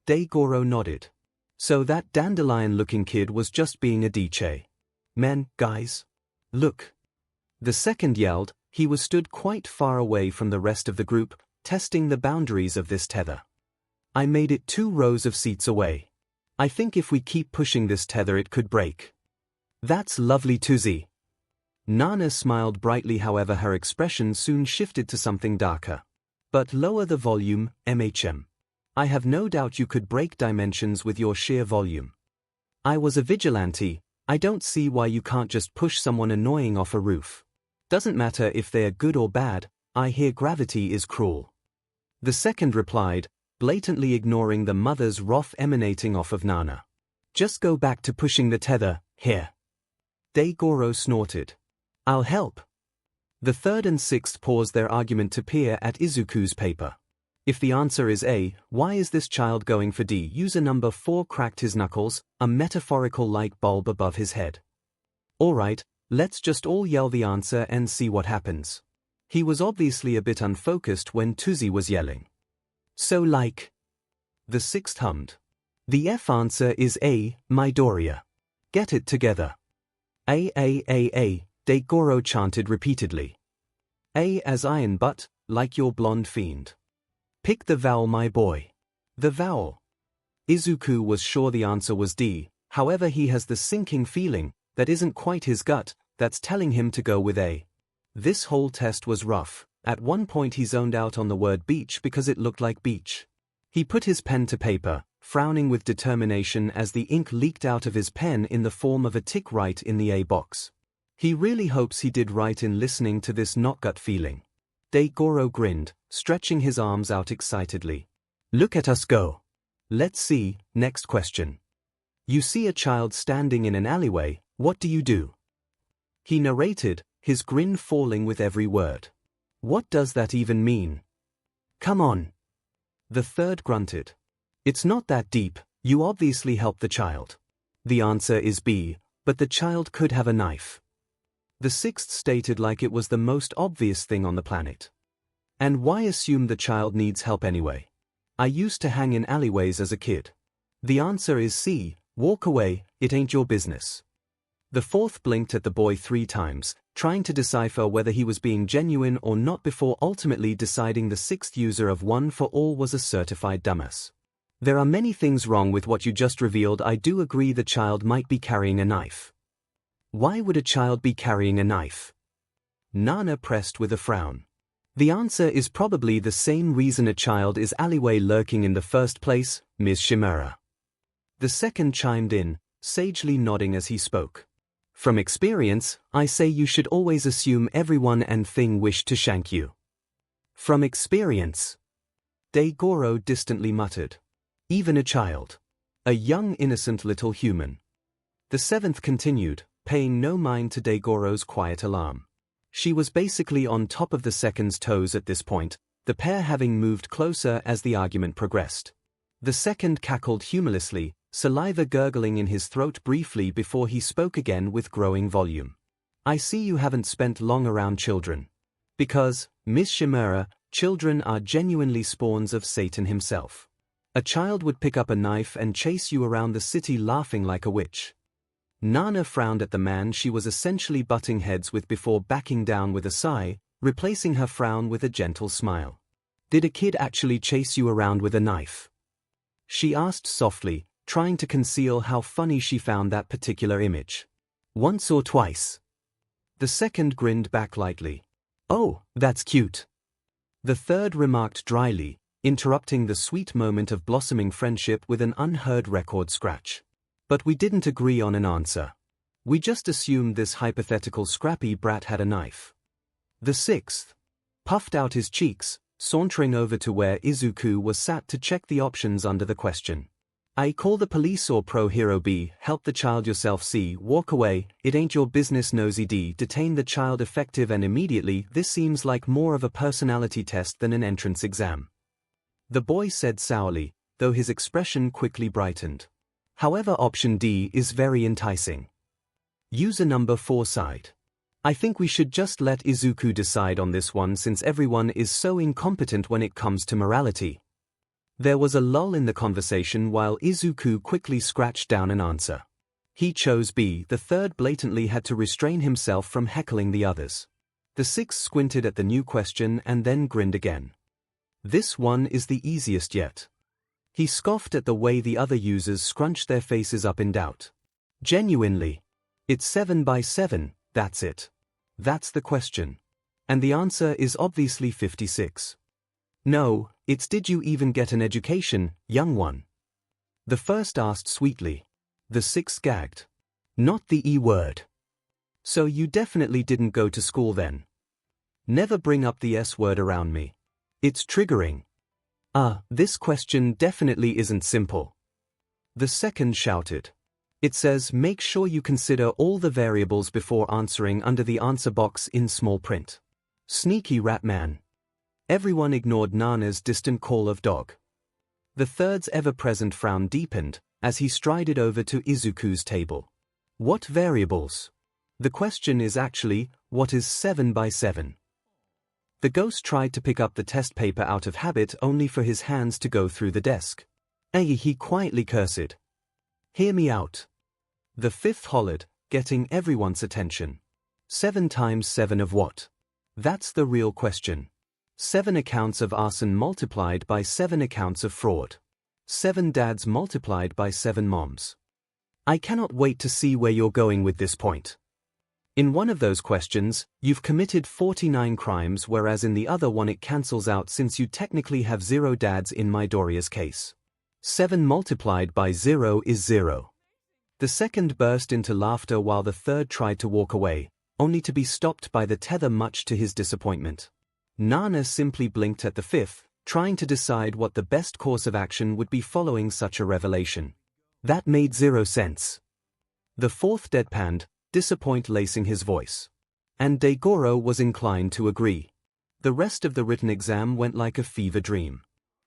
𝐷𝐴 nodded. So that dandelion-looking kid was just being a DJ. Men, guys. Look. The second yelled. He was stood quite far away from the rest of the group, testing the boundaries of this tether. I made it 2 rows of seats away. I think if we keep pushing this tether it could break. That's lovely, Tuzi. Nana smiled brightly, however her expression soon shifted to something darker. But lower the volume, MHM. I have no doubt you could break dimensions with your sheer volume. I was a vigilante, I don't see why you can't just push someone annoying off a roof. Doesn't matter if they're good or bad, I hear gravity is cruel. The second replied, blatantly ignoring the mother's wrath emanating off of Nana. Just go back to pushing the tether, here. 𝐷𝐿 snorted. I'll help. The third and sixth paused their argument to peer at Izuku's paper. If the answer is A, why is this child going for D? User number 4 cracked his knuckles, a metaphorical light bulb above his head. Alright, let's just all yell the answer and see what happens. He was obviously a bit unfocused when Tuzi was yelling. So like. The sixth hummed. The F answer is A, Midoriya. Get it together. A, 𝐷𝐿 chanted repeatedly. A as iron, but, like your blonde fiend. Pick the vowel, my boy. The vowel. Izuku was sure the answer was D, however he has the sinking feeling, that isn't quite his gut, that's telling him to go with A. This whole test was rough. At one point he zoned out on the word beach because it looked like beach. He put his pen to paper, frowning with determination as the ink leaked out of his pen in the form of a tick right in the A box. He really hopes he did right in listening to this not gut feeling. 𝐷𝐿 grinned, stretching his arms out excitedly. Look at us go. Let's see, next question. You see a child standing in an alleyway, what do? He narrated, his grin falling with every word. What does that even mean? Come on. The third grunted. It's not that deep, you obviously helped the child. The answer is B, but the child could have a knife. The sixth stated like it was the most obvious thing on the planet. And why assume the child needs help anyway? I used to hang in alleyways as a kid. The answer is C, walk away, it ain't your business. The fourth blinked at the boy 3 times, trying to decipher whether he was being genuine or not before ultimately deciding the sixth user of One for All was a certified dumbass. There are many things wrong with what you just revealed. I do agree the child might be carrying a knife. Why would a child be carrying a knife? Nana pressed with a frown. The answer is probably the same reason a child is alleyway lurking in the first place, Ms. Shimura. The second chimed in, sagely nodding as he spoke. From experience, I say you should always assume everyone and thing wish to shank you. From experience. 𝐷𝐿 distantly muttered. Even a child. A young innocent little human. The seventh continued, paying no mind to 𝐷𝐿's quiet alarm. She was basically on top of the second's toes at this point, the pair having moved closer as the argument progressed. The second cackled humorlessly, saliva gurgling in his throat briefly before he spoke again with growing volume. I see you haven't spent long around children. Because, Ms. Shimura, children are genuinely spawns of Satan himself. A child would pick up a knife and chase you around the city laughing like a witch. Nana frowned at the man she was essentially butting heads with before backing down with a sigh, replacing her frown with a gentle smile. Did a kid actually chase you around with a knife? She asked softly, trying to conceal how funny she found that particular image. Once or twice. The second grinned back lightly. Oh, that's cute. The third remarked dryly, interrupting the sweet moment of blossoming friendship with an unheard record scratch. But we didn't agree on an answer. We just assumed this hypothetical scrappy brat had a knife. The sixth puffed out his cheeks, sauntering over to where Izuku was sat to check the options under the question. I call the police or pro hero B, help the child yourself C, walk away, it ain't your business nosy D, detain the child effective and immediately. This seems like more of a personality test than an entrance exam. The boy said sourly, though his expression quickly brightened. However, option D is very enticing. User number 4 sighed. I think we should just let Izuku decide on this one since everyone is so incompetent when it comes to morality. There was a lull in the conversation while Izuku quickly scratched down an answer. He chose B. The third blatantly had to restrain himself from heckling the others. The sixth squinted at the new question and then grinned again. This one is the easiest yet. He scoffed at the way the other users scrunched their faces up in doubt. Genuinely. It's 7 by 7, that's it. That's the question. And the answer is obviously 56. No, it's did you even get an education, young one? The first asked sweetly. The sixth gagged. Not the E word. So you definitely didn't go to school then. Never bring up the S word around me. It's triggering. This question definitely isn't simple. The second shouted. It says make sure you consider all the variables before answering under the answer box in small print. Sneaky rat man. Everyone ignored Nana's distant call of dog. The third's ever-present frown deepened as he strided over to Izuku's table. What variables? The question is actually, what is 7 by 7? The ghost tried to pick up the test paper out of habit only for his hands to go through the desk. He quietly cursed. Hear me out. The fifth hollered, getting everyone's attention. 7 times 7 of what? That's the real question. 7 accounts of arson multiplied by 7 accounts of fraud. 7 dads multiplied by 7 moms. I cannot wait to see where you're going with this point. In one of those questions, you've committed 49 crimes, whereas in the other one it cancels out since you technically have 0 dads in Midoriya's case. 7 multiplied by 0 is 0. The second burst into laughter while the third tried to walk away, only to be stopped by the tether much to his disappointment. Nana simply blinked at the fifth, trying to decide what the best course of action would be following such a revelation. That made 0 sense. The fourth deadpanned, disappoint lacing his voice. And Daigoro was inclined to agree. The rest of the written exam went like a fever dream.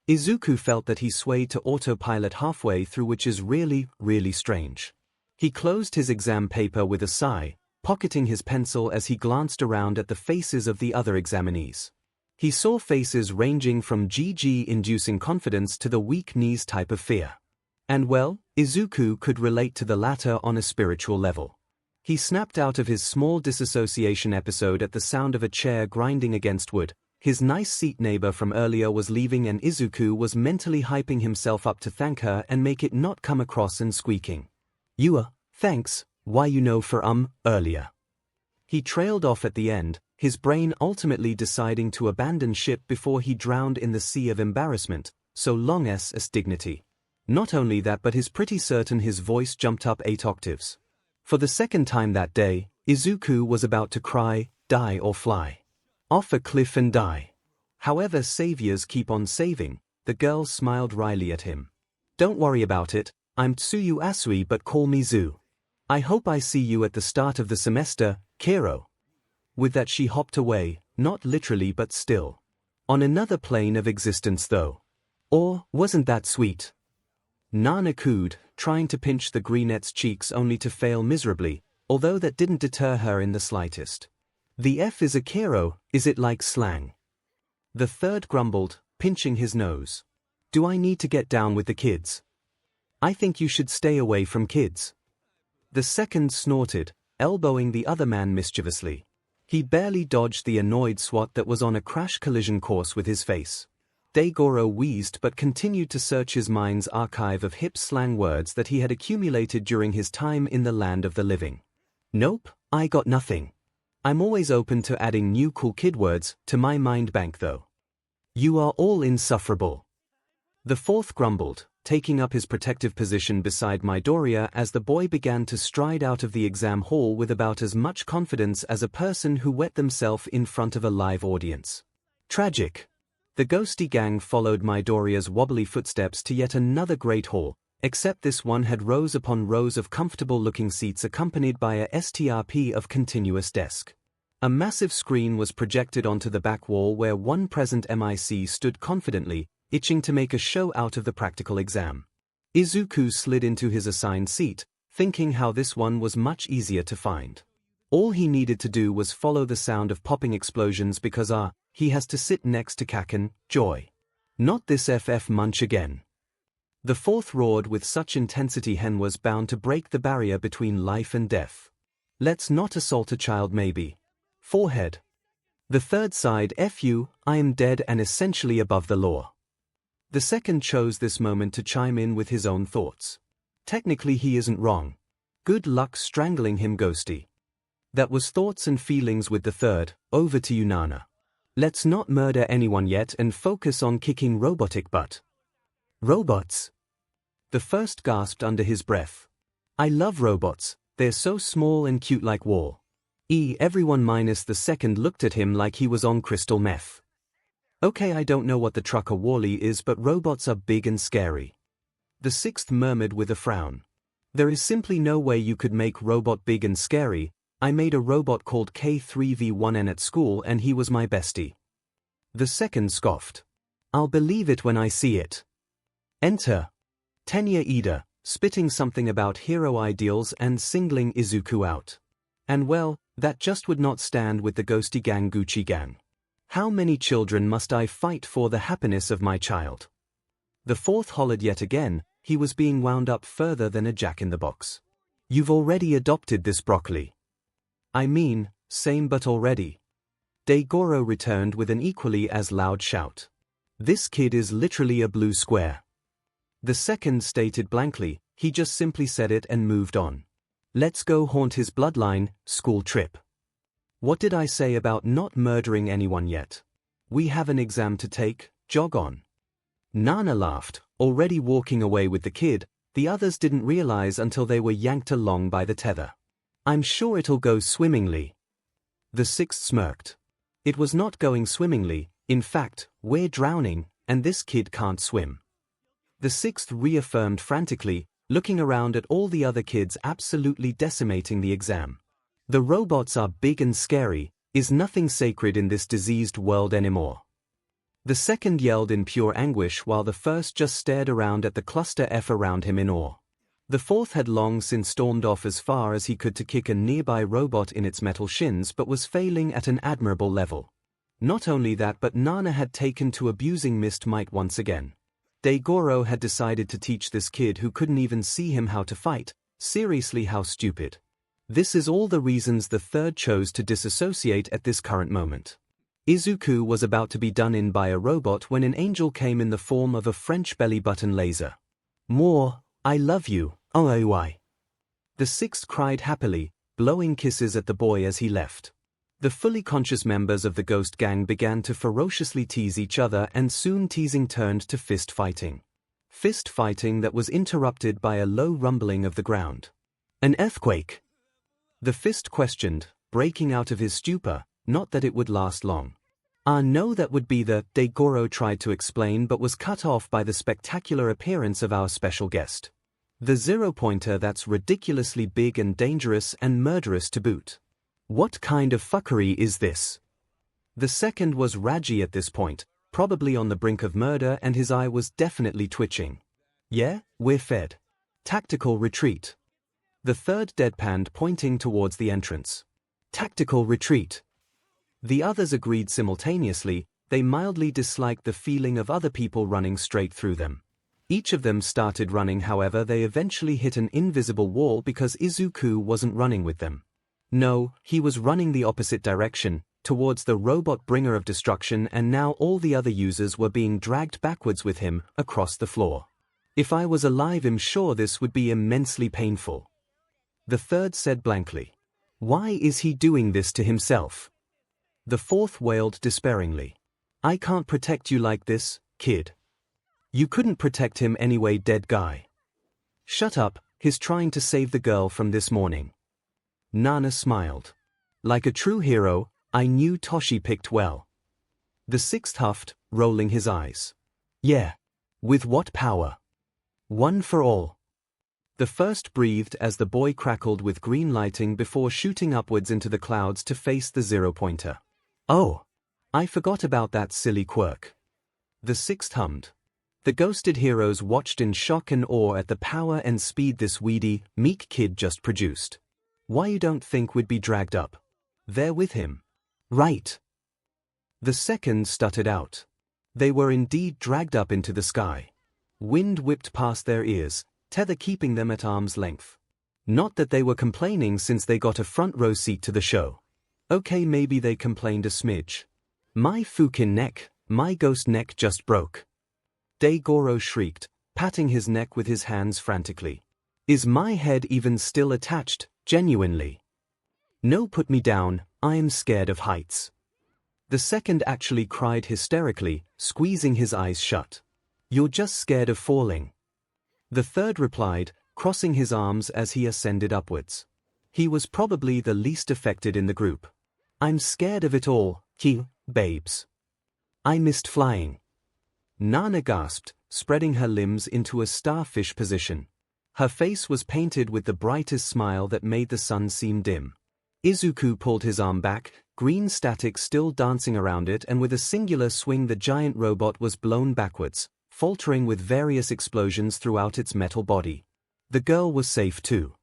Izuku felt that he swayed to autopilot halfway through, which is really, really strange. He closed his exam paper with a sigh, pocketing his pencil as he glanced around at the faces of the other examinees. He saw faces ranging from GG-inducing confidence to the weak knees type of fear. And well, Izuku could relate to the latter on a spiritual level. He snapped out of his small disassociation episode at the sound of a chair grinding against wood. His nice seat neighbor from earlier was leaving and Izuku was mentally hyping himself up to thank her and make it not come across and squeaking. Thanks, why for earlier. He trailed off at the end, his brain ultimately deciding to abandon ship before he drowned in the sea of embarrassment, so long as dignity. Not only that, but he's pretty certain his voice jumped up 8 octaves. For the second time that day, Izuku was about to cry, die or fly. Off a cliff and die. However, saviors keep on saving. The girl smiled wryly at him. Don't worry about it, I'm Tsuyu Asui, but call me Zu. I hope I see you at the start of the semester, Kero. With that she hopped away, not literally but still. On another plane of existence though. Or, wasn't that sweet? Nana cooed, trying to pinch the greenette's cheeks only to fail miserably, although that didn't deter her in the slightest. The F is a Kero, is it like slang? The third grumbled, pinching his nose. Do I need to get down with the kids? I think you should stay away from kids. The second snorted, elbowing the other man mischievously. He barely dodged the annoyed swat that was on a crash collision course with his face. Daigoro wheezed but continued to search his mind's archive of hip slang words that he had accumulated during his time in the land of the living. Nope, I got nothing. I'm always open to adding new cool kid words to my mind bank though. You are all insufferable. The fourth grumbled, taking up his protective position beside Midoriya as the boy began to stride out of the exam hall with about as much confidence as a person who wet themselves in front of a live audience. Tragic. The ghosty gang followed Midoriya's wobbly footsteps to yet another great hall, except this one had rows upon rows of comfortable-looking seats accompanied by a STRP of continuous desk. A massive screen was projected onto the back wall where one present MIC stood confidently, itching to make a show out of the practical exam. Izuku slid into his assigned seat, thinking how this one was much easier to find. All he needed to do was follow the sound of popping explosions because he has to sit next to 𝐒𝐭𝐻. Not this FF munch again. The fourth roared with such intensity Hen was bound to break the barrier between life and death. Let's not assault a child maybe. Forehead. The third sighed, "F you, I am dead and essentially above the law." The second chose this moment to chime in with his own thoughts. Technically he isn't wrong. Good luck strangling him, Ghosty. That was thoughts and feelings with the third. Over to you, Nana. Let's not murder anyone yet and focus on kicking robotic butt. Robots? The first gasped under his breath. I love robots, they're so small and cute like Wall. Everyone minus the second looked at him like he was on crystal meth. Okay, I don't know what the trucker Wally is, but robots are big and scary. The sixth murmured with a frown. There is simply no way you could make robot big and scary. I made a robot called K3V1N at school and he was my bestie. The second scoffed. I'll believe it when I see it. Enter Tenya Ida, spitting something about hero ideals and singling Izuku out. And well, that just would not stand with the ghosty gang Gucci gang. How many children must I fight for the happiness of my child? The fourth hollered yet again. He was being wound up further than a jack-in-the-box. You've already adopted this broccoli. I mean, same but already. 𝐤𝐤𝐽 returned with an equally as loud shout. This kid is literally a blue square. The second stated blankly, he just simply said it and moved on. Let's go haunt his bloodline, school trip. What did I say about not murdering anyone yet? We have an exam to take, jog on. Nana laughed, already walking away with the kid. The others didn't realize until they were yanked along by the tether. I'm sure it'll go swimmingly. The sixth smirked. It was not going swimmingly, in fact, we're drowning, and this kid can't swim. The sixth reaffirmed frantically, looking around at all the other kids absolutely decimating the exam. The robots are big and scary, is nothing sacred in this diseased world anymore. The second yelled in pure anguish while the first just stared around at the cluster F around him in awe. The fourth had long since stormed off as far as he could to kick a nearby robot in its metal shins but was failing at an admirable level. Not only that, but Nana had taken to abusing Mist Might once again. 𝐤𝐤𝐽 had decided to teach this kid who couldn't even see him how to fight. Seriously, how stupid. This is all the reasons the third chose to disassociate at this current moment. Izuku was about to be done in by a robot when an angel came in the form of a French belly button laser. More, I love you, 𝐤𝐤𝐽. The sixth cried happily, blowing kisses at the boy as he left. The fully conscious members of the ghost gang began to ferociously tease each other, and soon teasing turned to fist fighting. Fist fighting that was interrupted by a low rumbling of the ground. An earthquake? The fist questioned, breaking out of his stupor. Not that it would last long. No, that would be the 𝐤𝐤𝐽 tried to explain but was cut off by the spectacular appearance of our special guest. The 0-pointer that's ridiculously big and dangerous and murderous to boot. What kind of fuckery is this? The second was Raji at this point, probably on the brink of murder, and his eye was definitely twitching. Yeah, we're fed. Tactical retreat. The third deadpanned, pointing towards the entrance. Tactical retreat. The others agreed simultaneously. They mildly disliked the feeling of other people running straight through them. Each of them started running, however they eventually hit an invisible wall because Izuku wasn't running with them. No, he was running the opposite direction, towards the robot bringer of destruction, and now all the other users were being dragged backwards with him, across the floor. If I was alive, I'm sure this would be immensely painful. The third said blankly. Why is he doing this to himself? The fourth wailed despairingly. I can't protect you like this, kid. You couldn't protect him anyway, dead guy. Shut up, he's trying to save the girl from this morning. Nana smiled. Like a true hero, I knew Toshi picked well. The sixth huffed, rolling his eyes. Yeah. With what power? One for all. The first breathed as the boy crackled with green lighting before shooting upwards into the clouds to face the 0-pointer. Oh, I forgot about that silly quirk. The sixth hummed. The ghosted heroes watched in shock and awe at the power and speed this weedy, meek kid just produced. Why, you don't think we'd be dragged up there with him? Right. The second stuttered out. They were indeed dragged up into the sky. Wind whipped past their ears, tether keeping them at arm's length. Not that they were complaining, since they got a front row seat to the show. Okay, maybe they complained a smidge. My fucking neck, my ghost neck just broke. 𝐤𝐤𝐽 shrieked, patting his neck with his hands frantically. Is my head even still attached, genuinely? No, put me down, I'm scared of heights. The second actually cried hysterically, squeezing his eyes shut. You're just scared of falling. The third replied, crossing his arms as he ascended upwards. He was probably the least affected in the group. I'm scared of it all, babes. I missed flying. Nana gasped, spreading her limbs into a starfish position. Her face was painted with the brightest smile that made the sun seem dim. Izuku pulled his arm back, green static still dancing around it, and with a singular swing the giant robot was blown backwards, faltering with various explosions throughout its metal body. The girl was safe too.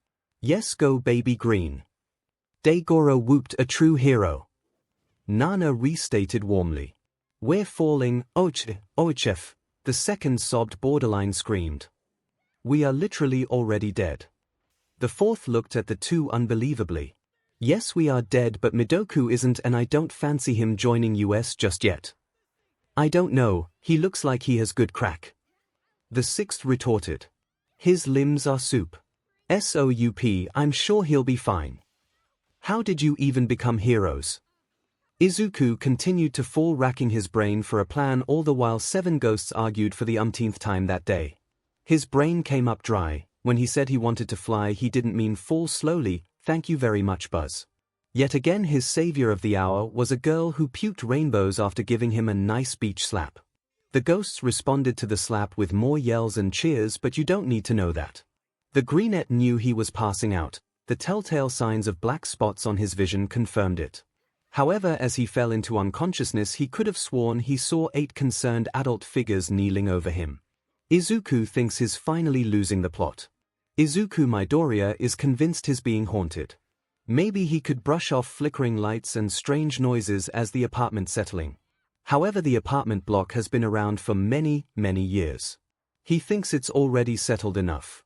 Yes, go baby green. 𝐤𝐤𝐽 whooped, a true hero. Nana restated warmly. We're falling, 𝐂𝐻𝐻, the second sobbed, borderline screamed. We are literally already dead. The fourth looked at the two unbelievably. Yes, we are dead, but Midoku isn't, and I don't fancy him joining US just yet. I don't know, he looks like he has good crack. The sixth retorted. His limbs are soup. SOUP, I'm sure he'll be fine. How did you even become heroes? Izuku continued to fall, racking his brain for a plan, all the while seven ghosts argued for the umpteenth time that day. His brain came up dry. When he said he wanted to fly, he didn't mean fall slowly, thank you very much, Buzz. Yet again his savior of the hour was a girl who puked rainbows after giving him a nice beach slap. The ghosts responded to the slap with more yells and cheers, but you don't need to know that. The greenette knew he was passing out. The telltale signs of black spots on his vision confirmed it. However, as he fell into unconsciousness, he could have sworn he saw 8 concerned adult figures kneeling over him. Izuku thinks he's finally losing the plot. Izuku Midoriya is convinced he's being haunted. Maybe he could brush off flickering lights and strange noises as the apartment settling. However, the apartment block has been around for many, many years. He thinks it's already settled enough.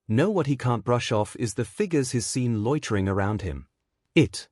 No, what he can't brush off is the figures he's seen loitering around him. It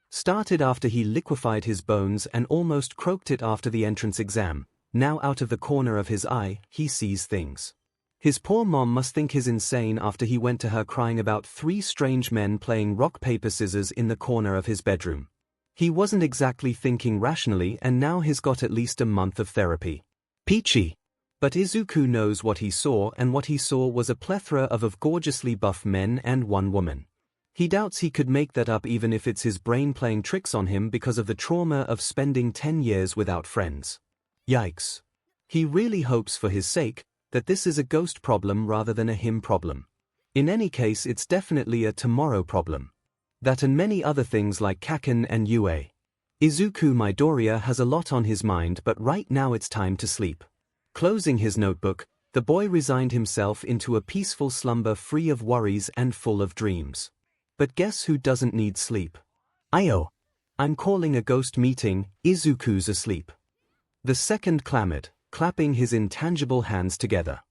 started after he liquefied his bones and almost croaked it after the entrance exam. Now out of the corner of his eye, he sees things. His poor mom must think he's insane after he went to her crying about 3 strange men playing rock paper scissors in the corner of his bedroom. He wasn't exactly thinking rationally, and now he's got at least a month of therapy. Peachy. But Izuku knows what he saw, and what he saw was a plethora of gorgeously buff men and one woman. He doubts he could make that up, even if it's his brain playing tricks on him because of the trauma of spending 10 years without friends. Yikes. He really hopes for his sake that this is a ghost problem rather than a him problem. In any case, it's definitely a tomorrow problem. That and many other things like Kaken and Yue. Izuku Midoriya has a lot on his mind, but right now it's time to sleep. Closing his notebook, the boy resigned himself into a peaceful slumber free of worries and full of dreams. But guess who doesn't need sleep? Ayo. I'm calling a ghost meeting, Izuku's asleep. The second clamored, clapping his intangible hands together.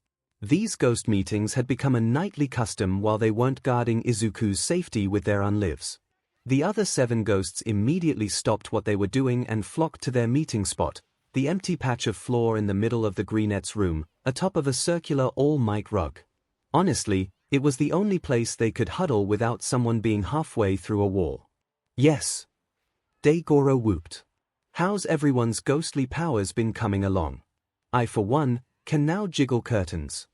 These ghost meetings had become a nightly custom while they weren't guarding Izuku's safety with their unlives. The other 7 ghosts immediately stopped what they were doing and flocked to their meeting spot, the empty patch of floor in the middle of the greenette's room, atop of a circular all-mic rug. Honestly, it was the only place they could huddle without someone being halfway through a wall. Yes. 𝐤𝐤𝐽 whooped. How's everyone's ghostly powers been coming along? I, for one, can now jiggle curtains.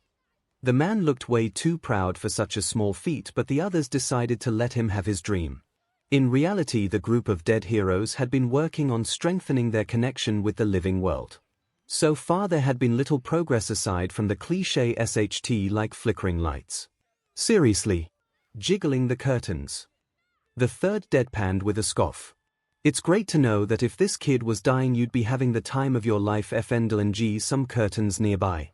The man looked way too proud for such a small feat, but the others decided to let him have his dream. In reality, the group of dead heroes had been working on strengthening their connection with the living world. So far there had been little progress aside from the cliché SHT like flickering lights. Seriously. Jiggling the curtains. The third deadpanned with a scoff. It's great to know that if this kid was dying you'd be having the time of your life. 𝐹𝐴NG some curtains nearby.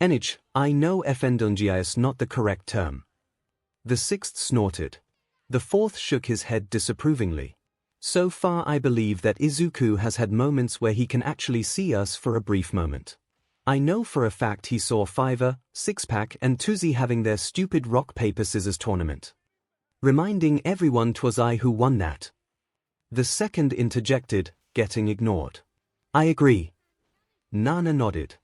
I know 𝐹𝐴NG is not the correct term. The sixth snorted. The fourth shook his head disapprovingly. So far I believe that Izuku has had moments where he can actually see us for a brief moment. I know for a fact he saw Fiverr, Sixpack and Tuzi having their stupid rock paper scissors tournament. Reminding everyone 'twas I who won that. The second interjected, getting ignored. I agree. Nana nodded.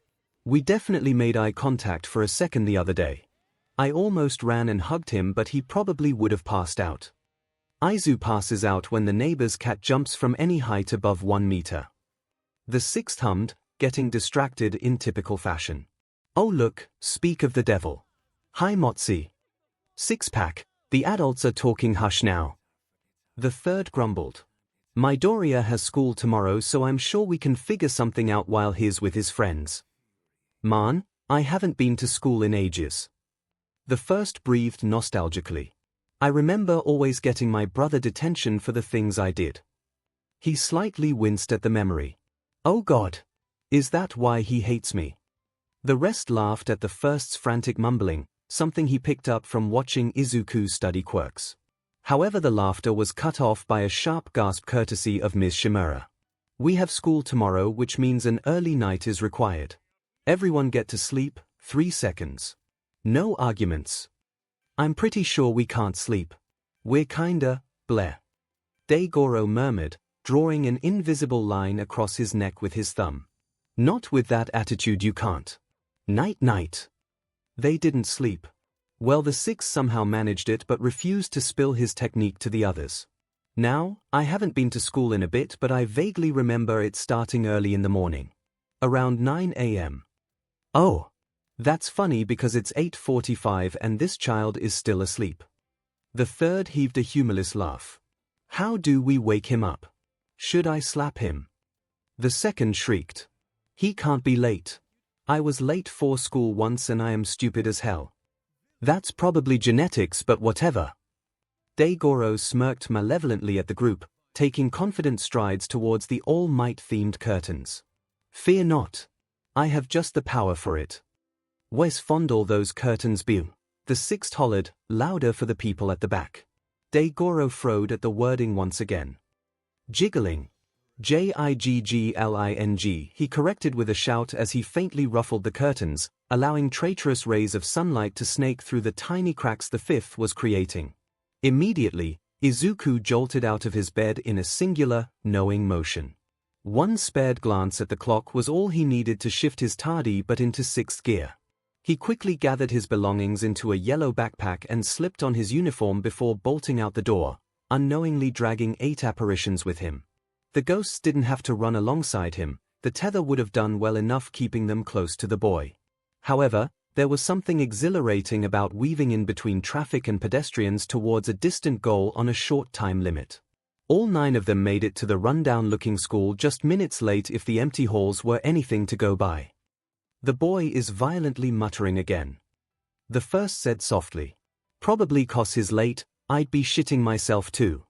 We definitely made eye contact for a second the other day. I almost ran and hugged him, but he probably would have passed out. Aizu passes out when the neighbor's cat jumps from any height above 1 meter. The sixth hummed, getting distracted in typical fashion. Oh look, speak of the devil. Hi Motsi. Six-pack, the adults are talking, hush now. The third grumbled. Midoriya has school tomorrow, so I'm sure we can figure something out while he's with his friends. Man, I haven't been to school in ages. The first breathed nostalgically. I remember always getting my brother detention for the things I did. He slightly winced at the memory. Oh God. Is that why he hates me? The rest laughed at the first's frantic mumbling, something he picked up from watching Izuku study quirks. However, the laughter was cut off by a sharp gasp courtesy of Ms. Shimura. We have school tomorrow, which means an early night is required. Everyone get to sleep, 3 seconds. No arguments. I'm pretty sure we can't sleep. We're kinda, bleh. 𝐷𝐴 murmured, drawing an invisible line across his neck with his thumb. Not with that attitude, you can't. Night-night. They didn't sleep. Well, the sixth somehow managed it but refused to spill his technique to the others. Now, I haven't been to school in a bit, but I vaguely remember it starting early in the morning. Around 9 a.m. Oh. That's funny because it's 8:45 and this child is still asleep. The third heaved a humorless laugh. How do we wake him up? Should I slap him? The second shrieked. He can't be late. I was late for school once and I am stupid as hell. That's probably genetics, but whatever. 𝐷𝐴 smirked malevolently at the group, taking confident strides towards the All Might-themed curtains. Fear not. I have just the power for it. Wes fondle those curtains be. The sixth hollered, louder for the people at the back. 𝐷𝐴 frowed at the wording once again. Jiggling. JIGGLING, he corrected with a shout as he faintly ruffled the curtains, allowing traitorous rays of sunlight to snake through the tiny cracks the fifth was creating. Immediately, Izuku jolted out of his bed in a singular, knowing motion. One spared glance at the clock was all he needed to shift his tardy but into sixth gear. He quickly gathered his belongings into a yellow backpack and slipped on his uniform before bolting out the door, unknowingly dragging 8 apparitions with him. The ghosts didn't have to run alongside him, the tether would have done well enough keeping them close to the boy. However, there was something exhilarating about weaving in between traffic and pedestrians towards a distant goal on a short time limit. All 9 of them made it to the rundown-looking school just minutes late if the empty halls were anything to go by. The boy is violently muttering again. The first said softly. Probably 'cause he's late, I'd be shitting myself too.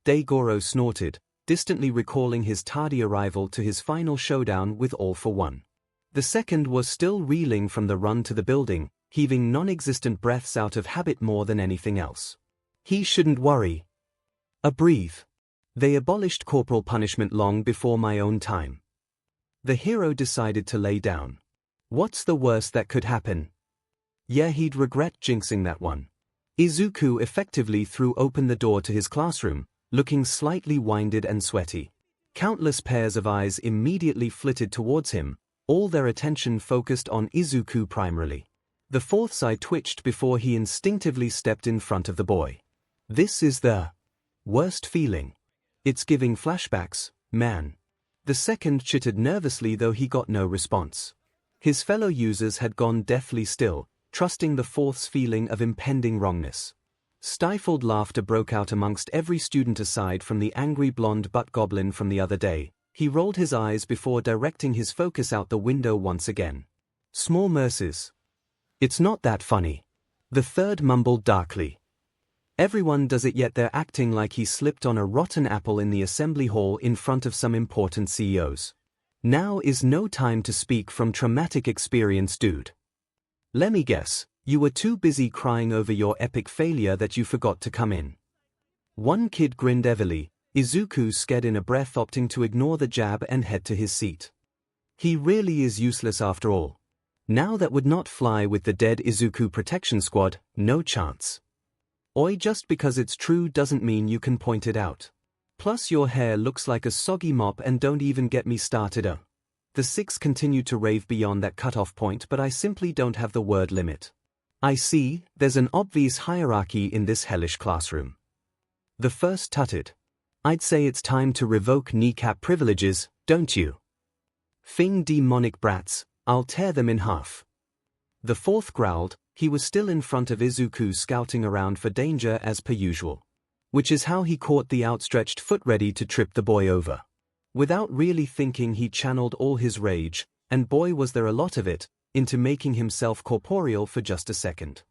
𝐷𝐴 snorted, distantly recalling his tardy arrival to his final showdown with All for One. The second was still reeling from the run to the building, heaving non-existent breaths out of habit more than anything else. He shouldn't worry. Breathe. They abolished corporal punishment long before my own time. The hero decided to lay down. What's the worst that could happen? Yeah, he'd regret jinxing that one. Izuku effectively threw open the door to his classroom, looking slightly winded and sweaty. Countless pairs of eyes immediately flitted towards him, all their attention focused on Izuku primarily. The fourth's eye twitched before he instinctively stepped in front of the boy. This is the worst feeling. It's giving flashbacks, man. The second chittered nervously, though he got no response. His fellow users had gone deathly still, trusting the fourth's feeling of impending wrongness. Stifled laughter broke out amongst every student aside from the angry blonde butt goblin from the other day. He rolled his eyes before directing his focus out the window once again. Small mercies. It's not that funny. The third mumbled darkly. Everyone does it, yet they're acting like he slipped on a rotten apple in the assembly hall in front of some important CEOs. Now is no time to speak from traumatic experience, dude. Let me guess. You were too busy crying over your epic failure that you forgot to come in. One kid grinned heavily, Izuku scared in a breath, opting to ignore the jab and head to his seat. He really is useless after all. Now that would not fly with the dead Izuku protection squad, no chance. Oi, just because it's true doesn't mean you can point it out. Plus your hair looks like a soggy mop and don't even get me started. Oh. The six continued to rave beyond that cutoff point, but I simply don't have the word limit. I see, there's an obvious hierarchy in this hellish classroom. The first tutted. I'd say it's time to revoke kneecap privileges, don't you? Fing demonic brats, I'll tear them in half. The fourth growled. He was still in front of Izuku, scouting around for danger as per usual. Which is how he caught the outstretched foot ready to trip the boy over. Without really thinking, he channeled all his rage, and boy was there a lot of it, into making himself corporeal for just a second.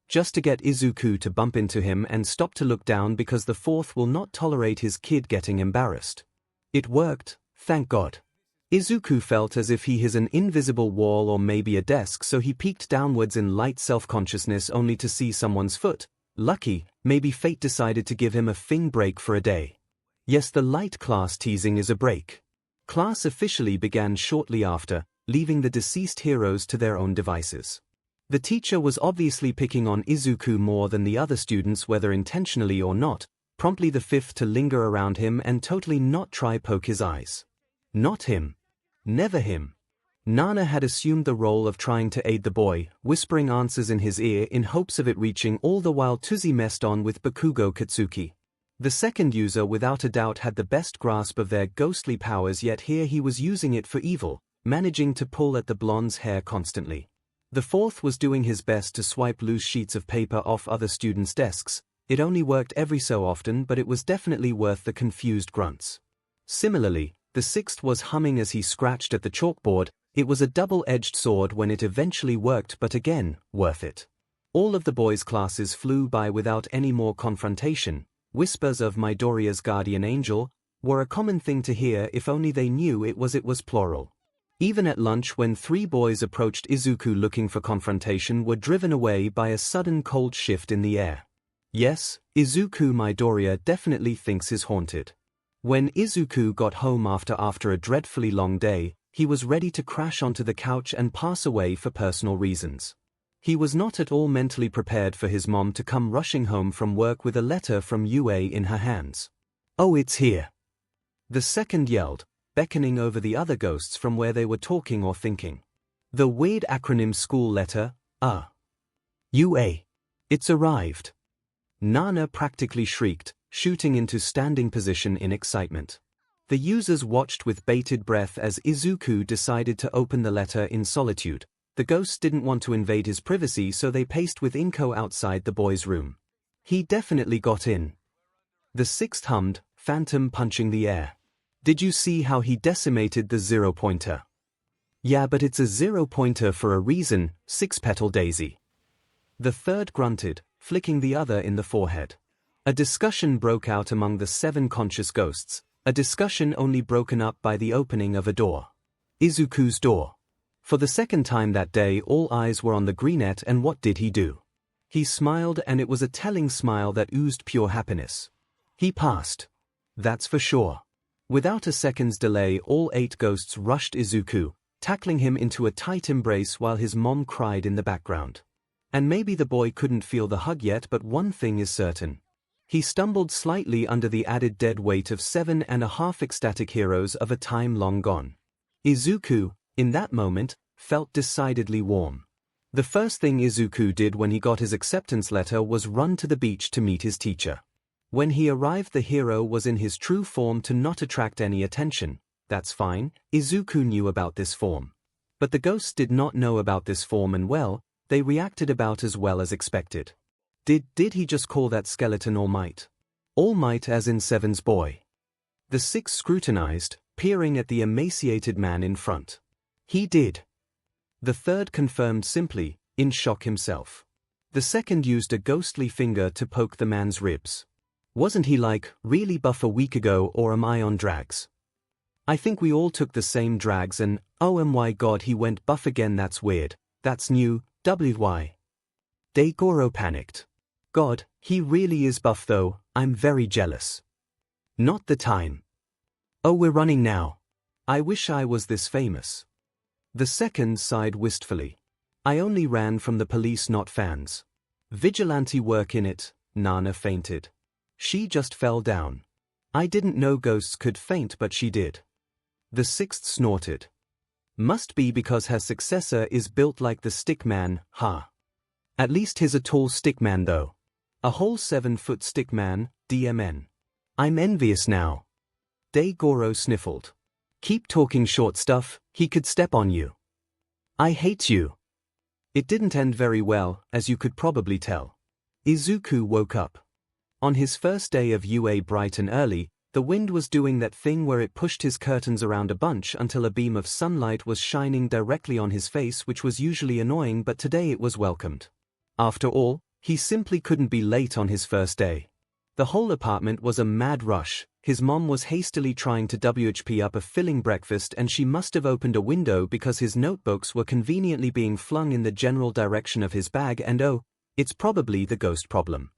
Just to get Izuku to bump into him and stop to look down, because the fourth will not tolerate his kid getting embarrassed. It worked, thank God. Izuku felt as if he is an invisible wall or maybe a desk, so he peeked downwards in light self-consciousness only to see someone's foot. Lucky, maybe fate decided to give him a fing break for a day. Yes, the light class teasing is a break. Class officially began shortly after, leaving the deceased heroes to their own devices. The teacher was obviously picking on Izuku more than the other students, whether intentionally or not, promptly the fifth to linger around him and totally not try poke his eyes. Not him. Never him. Nana had assumed the role of trying to aid the boy, whispering answers in his ear in hopes of it reaching, all the while Tuzi messed on with Bakugo Katsuki. The second user without a doubt had the best grasp of their ghostly powers, yet here he was using it for evil, managing to pull at the blonde's hair constantly. The fourth was doing his best to swipe loose sheets of paper off other students' desks. It only worked every so often, but it was definitely worth the confused grunts. Similarly, the sixth was humming as he scratched at the chalkboard. It was a double-edged sword when it eventually worked, but again, worth it. All of the boys' classes flew by without any more confrontation. Whispers of Midoriya's guardian angel were a common thing to hear, if only they knew it was plural. Even at lunch, when three boys approached Izuku looking for confrontation, were driven away by a sudden cold shift in the air. Yes, Izuku Midoriya definitely thinks is haunted. When Izuku got home after a dreadfully long day, he was ready to crash onto the couch and pass away for personal reasons. He was not at all mentally prepared for his mom to come rushing home from work with a letter from UA in her hands. Oh, it's here. The second yelled, beckoning over the other ghosts from where they were talking or thinking. The weird acronym school letter, UA. It's arrived. Nana practically shrieked, shooting into standing position in excitement. The users watched with bated breath as Izuku decided to open the letter in solitude. The ghosts didn't want to invade his privacy, so they paced with Inko outside the boys' room. He definitely got in. The sixth hummed, phantom punching the air. Did you see how he decimated the 0-pointer? Yeah, but it's a 0-pointer for a reason, six-petal daisy. The third grunted, flicking the other in the forehead. A discussion broke out among the 7 conscious ghosts, a discussion only broken up by the opening of a door. Izuku's door. For the second time that day, all eyes were on the greenette, and what did he do? He smiled, and it was a telling smile that oozed pure happiness. He passed. That's for sure. Without a second's delay, all 8 ghosts rushed Izuku, tackling him into a tight embrace while his mom cried in the background. And maybe the boy couldn't feel the hug yet, but one thing is certain. He stumbled slightly under the added dead weight of 7.5 ecstatic heroes of a time long gone. Izuku, in that moment, felt decidedly warm. The first thing Izuku did when he got his acceptance letter was run to the beach to meet his teacher. When he arrived, the hero was in his true form to not attract any attention. That's fine, Izuku knew about this form. But the ghosts did not know about this form, and well, they reacted about as well as expected. Did he just call that skeleton All Might? All Might as in Seven's boy? The 6 scrutinized, peering at the emaciated man in front. He did. The third confirmed simply, in shock himself. The second used a ghostly finger to poke the man's ribs. Wasn't he like, really buff a week ago, or am I on drags? I think we all took the same drags and, oh my god, he went buff again, that's weird, that's new, WY. Daigoro panicked. God, he really is buff though, I'm very jealous. Not the time. Oh, we're running now. I wish I was this famous. The second sighed wistfully. I only ran from the police, not fans. Vigilante work in it, Nana fainted. She just fell down. I didn't know ghosts could faint, but she did. The sixth snorted. Must be because her successor is built like the stickman, ha. At least he's a tall stickman though. A whole 7-foot stickman, DMN. I'm envious now. 𝐤𝐤𝐽 sniffled. Keep talking short stuff, he could step on you. I hate you. It didn't end very well, as you could probably tell. Izuku woke up. On his first day of UA bright and early, the wind was doing that thing where it pushed his curtains around a bunch until a beam of sunlight was shining directly on his face, which was usually annoying, but today it was welcomed. After all, he simply couldn't be late on his first day. The whole apartment was a mad rush. His mom was hastily trying to WHP up a filling breakfast, and she must have opened a window because his notebooks were conveniently being flung in the general direction of his bag, and oh, it's probably the ghost problem.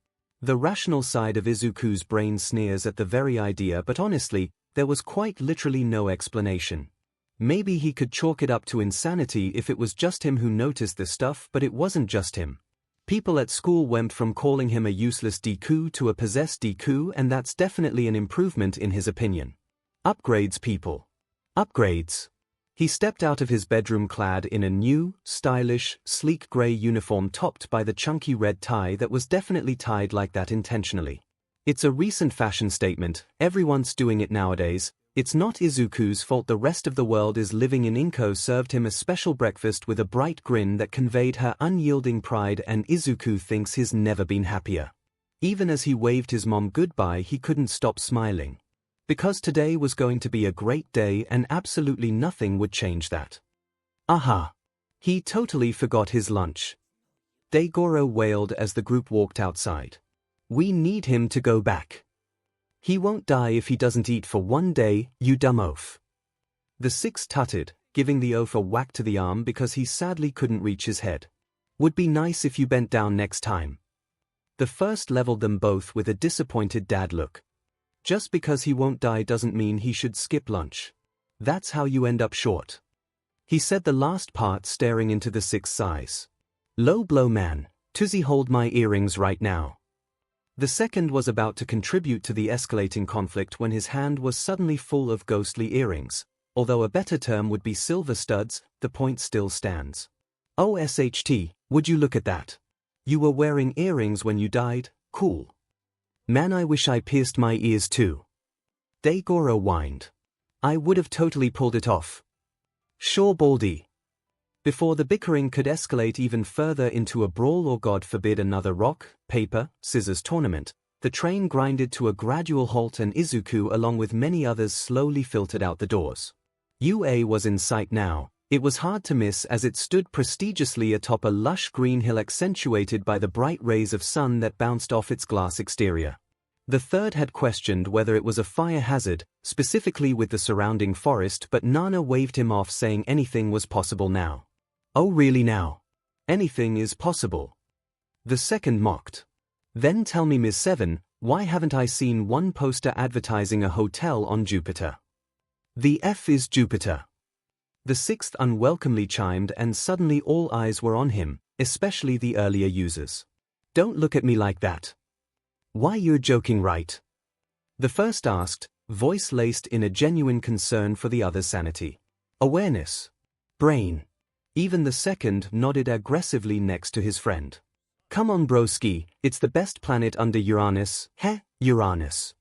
The rational side of Izuku's brain sneers at the very idea, but honestly, there was quite literally no explanation. Maybe he could chalk it up to insanity if it was just him who noticed this stuff, but it wasn't just him. People at school went from calling him a useless Deku to a possessed Deku, and that's definitely an improvement in his opinion. Upgrades, people. Upgrades. He stepped out of his bedroom clad in a new, stylish, sleek grey uniform topped by the chunky red tie that was definitely tied like that intentionally. It's a recent fashion statement, everyone's doing it nowadays. It's not Izuku's fault the rest of the world is living in. 𝐒𝐭 served him a special breakfast with a bright grin that conveyed her unyielding pride, and Izuku thinks he's never been happier. Even as he waved his mom goodbye, he couldn't stop smiling. Because today was going to be a great day and absolutely nothing would change that. Aha! He totally forgot his lunch. 𝐤𝐤𝐽 wailed as the group walked outside. We need him to go back. He won't die if he doesn't eat for one day, you dumb oaf. The sixth tutted, giving the oaf a whack to the arm because he sadly couldn't reach his head. Would be nice if you bent down next time. The first leveled them both with a disappointed dad look. Just because he won't die doesn't mean he should skip lunch. That's how you end up short. He said the last part, staring into the sixth's eyes. Low blow, man. 𝐿𝐭 hold my earrings right now. The second was about to contribute to the escalating conflict when his hand was suddenly full of ghostly earrings. Although a better term would be silver studs, the point still stands. Oh SHT, would you look at that? You were wearing earrings when you died, cool. Man, I wish I pierced my ears too. 𝐤𝐤𝐽 whined. I would have totally pulled it off. Sure, Baldy. Before the bickering could escalate even further into a brawl or God forbid another rock, paper, scissors tournament, the train grinded to a gradual halt and Izuku along with many others slowly filtered out the doors. UA was in sight now. It was hard to miss as it stood prestigiously atop a lush green hill accentuated by the bright rays of sun that bounced off its glass exterior. The third had questioned whether it was a fire hazard, specifically with the surrounding forest, but Nana waved him off, saying anything was possible now. Oh really now? Anything is possible. The second mocked. Then tell me, Ms. 7, why haven't I seen one poster advertising a hotel on Jupiter? The F is Jupiter. The sixth unwelcomely chimed, and suddenly all eyes were on him, especially the earlier users. Don't look at me like that. Why, you're joking, right? The first asked, voice laced in a genuine concern for the other's sanity. Awareness. Brain. Even the second nodded aggressively next to his friend. Come on broski, it's the best planet under Uranus, heh, Uranus.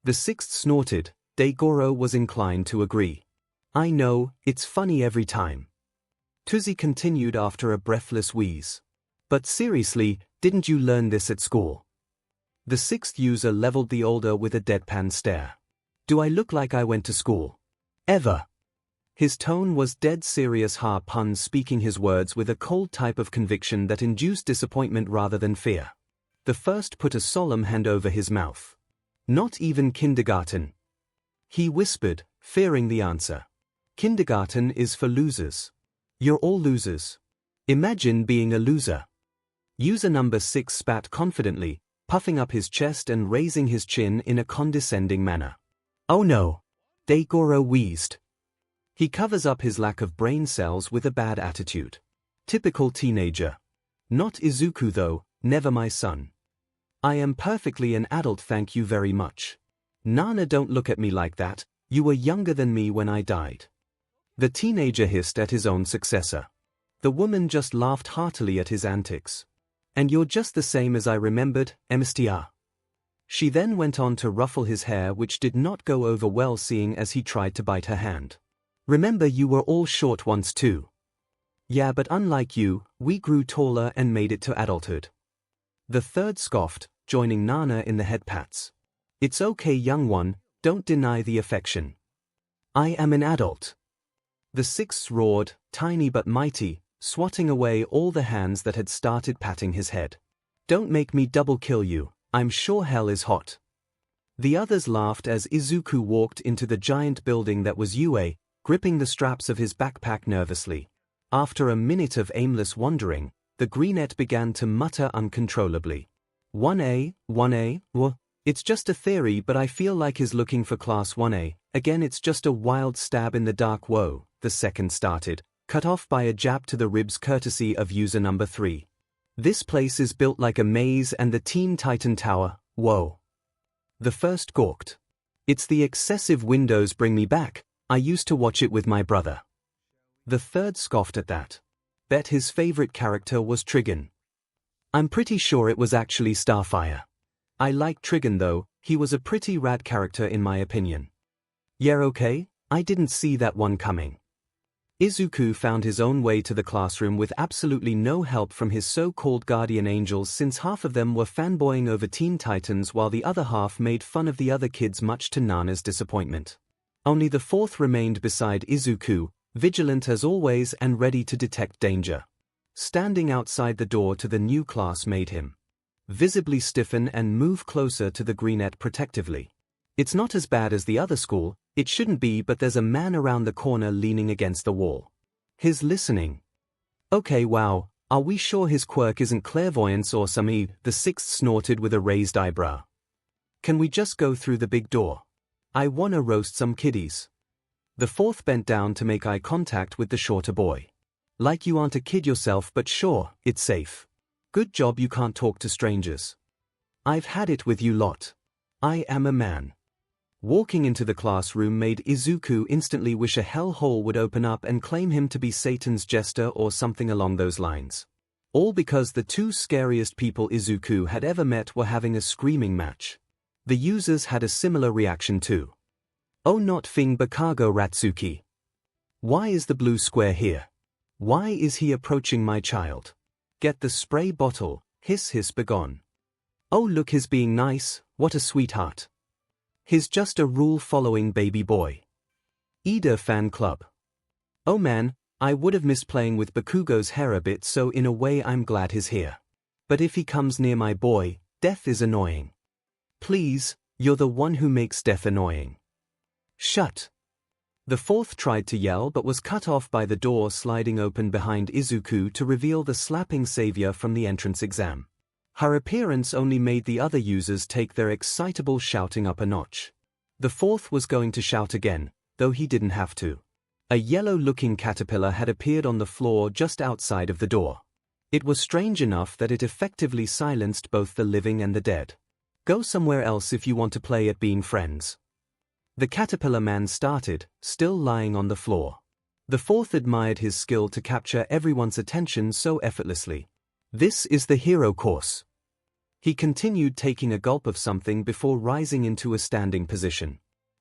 The sixth snorted. 𝐤𝐤𝐽 was inclined to agree. I know, it's funny every time. 𝐿𝐭 continued after a breathless wheeze. But seriously, didn't you learn this at school? The sixth user leveled the older with a deadpan stare. Do I look like I went to school? Ever? His tone was dead serious, pun, speaking his words with a cold type of conviction that induced disappointment rather than fear. The first put a solemn hand over his mouth. Not even kindergarten. He whispered, fearing the answer. Kindergarten is for losers. You're all losers. Imagine being a loser. User number 6 spat confidently, puffing up his chest and raising his chin in a condescending manner. Oh no. 𝐤𝐤𝐽 wheezed. He covers up his lack of brain cells with a bad attitude. Typical teenager. Not Izuku though, never my son. I am perfectly an adult, thank you very much. Nana, don't look at me like that, you were younger than me when I died. The teenager hissed at his own successor. The woman just laughed heartily at his antics. And you're just the same as I remembered, Mstr. She then went on to ruffle his hair, which did not go over well seeing as he tried to bite her hand. Remember, you were all short once too. Yeah, but unlike you, we grew taller and made it to adulthood. The third scoffed, joining Nana in the head pats. It's okay, young one, don't deny the affection. I am an adult. The sixth roared, tiny but mighty, swatting away all the hands that had started patting his head. Don't make me double kill you, I'm sure hell is hot. The others laughed as Izuku walked into the giant building that was Yue, gripping the straps of his backpack nervously. After a minute of aimless wandering, the greenette began to mutter uncontrollably. 1A, well, it's just a theory, but I feel like he's looking for class 1A. Again, it's just a wild stab in the dark. Whoa, the second started, cut off by a jab to the ribs courtesy of user number 3. This place is built like a maze and the Teen Titan Tower, whoa. The first gawked. It's the excessive windows bring me back, I used to watch it with my brother. The third scoffed at that. Bet his favorite character was Trigun. I'm pretty sure it was actually Starfire. I like Trigun though, he was a pretty rad character in my opinion. Yeah, okay, I didn't see that one coming. Izuku found his own way to the classroom with absolutely no help from his so-called guardian angels, since half of them were fanboying over Teen Titans while the other half made fun of the other kids, much to Nana's disappointment. Only the fourth remained beside Izuku, vigilant as always and ready to detect danger. Standing outside the door to the new class made him visibly stiffen and move closer to the greenette protectively. It's not as bad as the other school, it shouldn't be, but there's a man around the corner leaning against the wall. He's listening. Okay, wow, are we sure his quirk isn't clairvoyance or something? The sixth snorted with a raised eyebrow. Can we just go through the big door? I wanna roast some kiddies. The fourth bent down to make eye contact with the shorter boy. Like you aren't a kid yourself, but sure, it's safe. Good job you can't talk to strangers. I've had it with you lot. I am a man. Walking into the classroom made Izuku instantly wish a hellhole would open up and claim him to be Satan's jester or something along those lines. All because the two scariest people Izuku had ever met were having a screaming match. The users had a similar reaction too. Oh, not Fing Bakago Ratsuki. Why is the blue square here? Why is he approaching my child? Get the spray bottle, hiss hiss begone. Oh look, he's being nice, what a sweetheart. He's just a rule-following baby boy. Ida Fan Club. Oh man, I would have missed playing with Bakugo's hair a bit, so in a way I'm glad he's here. But if he comes near my boy, death is annoying. Please, you're the one who makes death annoying. Shut. The fourth tried to yell but was cut off by the door sliding open behind Izuku to reveal the slapping savior from the entrance exam. Her appearance only made the other users take their excitable shouting up a notch. The fourth was going to shout again, though he didn't have to. A yellow-looking caterpillar had appeared on the floor just outside of the door. It was strange enough that it effectively silenced both the living and the dead. Go somewhere else if you want to play at being friends. The caterpillar man started, still lying on the floor. The fourth admired his skill to capture everyone's attention so effortlessly. This is the hero course. He continued, taking a gulp of something before rising into a standing position.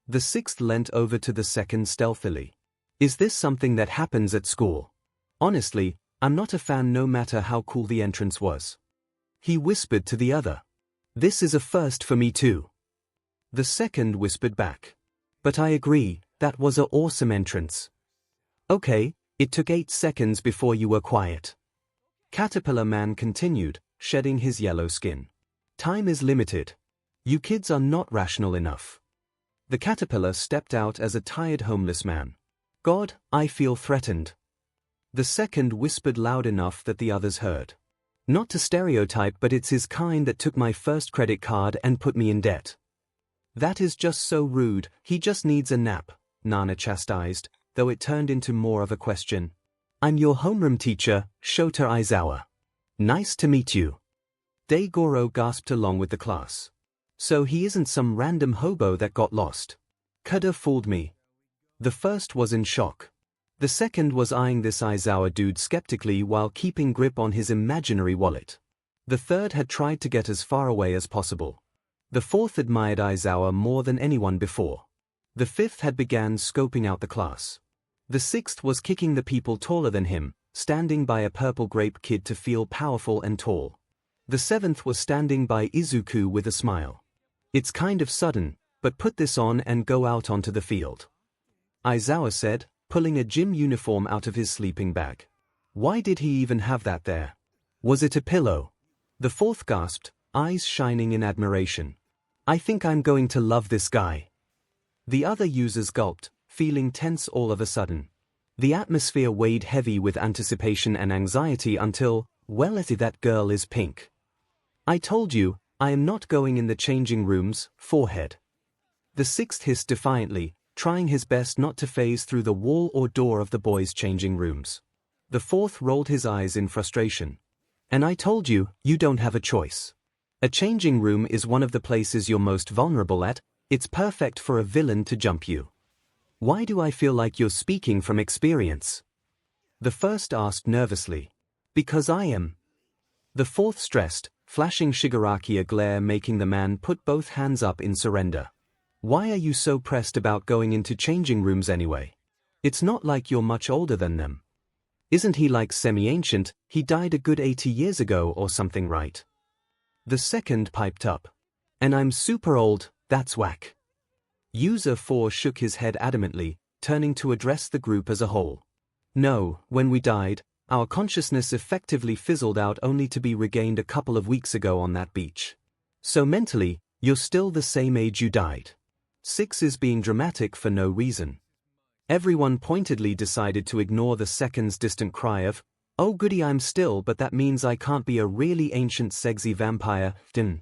The sixth leant over to the second stealthily. Is this something that happens at school? Honestly, I'm not a fan no matter how cool the entrance was. He whispered to the other. This is a first for me too. The second whispered back. But I agree, that was a awesome entrance. Okay, it took 8 seconds before you were quiet. Caterpillar Man continued, shedding his yellow skin. Time is limited. You kids are not rational enough. The caterpillar stepped out as a tired homeless man. God, I feel threatened. The second whispered loud enough that the others heard. Not to stereotype, but it's his kind that took my first credit card and put me in debt. That is just so rude, he just needs a nap, Nana chastised, though it turned into more of a question. I'm your homeroom teacher, Shota Aizawa. Nice to meet you. Daigoro gasped along with the class. So he isn't some random hobo that got lost. Coulda fooled me. The first was in shock. The second was eyeing this Aizawa dude skeptically while keeping grip on his imaginary wallet. The third had tried to get as far away as possible. The fourth admired Aizawa more than anyone before. The fifth had began scoping out the class. The sixth was kicking the people taller than him, standing by a purple grape kid to feel powerful and tall. The seventh was standing by Izuku with a smile. It's kind of sudden, but put this on and go out onto the field, Aizawa said, pulling a gym uniform out of his sleeping bag. Why did he even have that there? Was it a pillow? The fourth gasped, eyes shining in admiration. I think I'm going to love this guy. The other users gulped, feeling tense all of a sudden. The atmosphere weighed heavy with anticipation and anxiety until, well, that girl is pink. I told you, I am not going in the changing rooms, forehead. The sixth hissed defiantly, trying his best not to phase through the wall or door of the boys' changing rooms. The fourth rolled his eyes in frustration. And I told you, you don't have a choice. A changing room is one of the places you're most vulnerable at. It's perfect for a villain to jump you. Why do I feel like you're speaking from experience? The first asked nervously. Because I am. The fourth stressed, flashing Shigaraki a glare making the man put both hands up in surrender. Why are you so pressed about going into changing rooms anyway? It's not like you're much older than them. Isn't he like semi-ancient? He died a good 80 years ago or something, right? The second piped up. And I'm super old, that's whack. User 4 shook his head adamantly, turning to address the group as a whole. No, when we died, our consciousness effectively fizzled out only to be regained a couple of weeks ago on that beach. So mentally, you're still the same age you died. 6 is being dramatic for no reason. Everyone pointedly decided to ignore the second's distant cry of, oh goody I'm still but that means I can't be a really ancient sexy vampire, dn.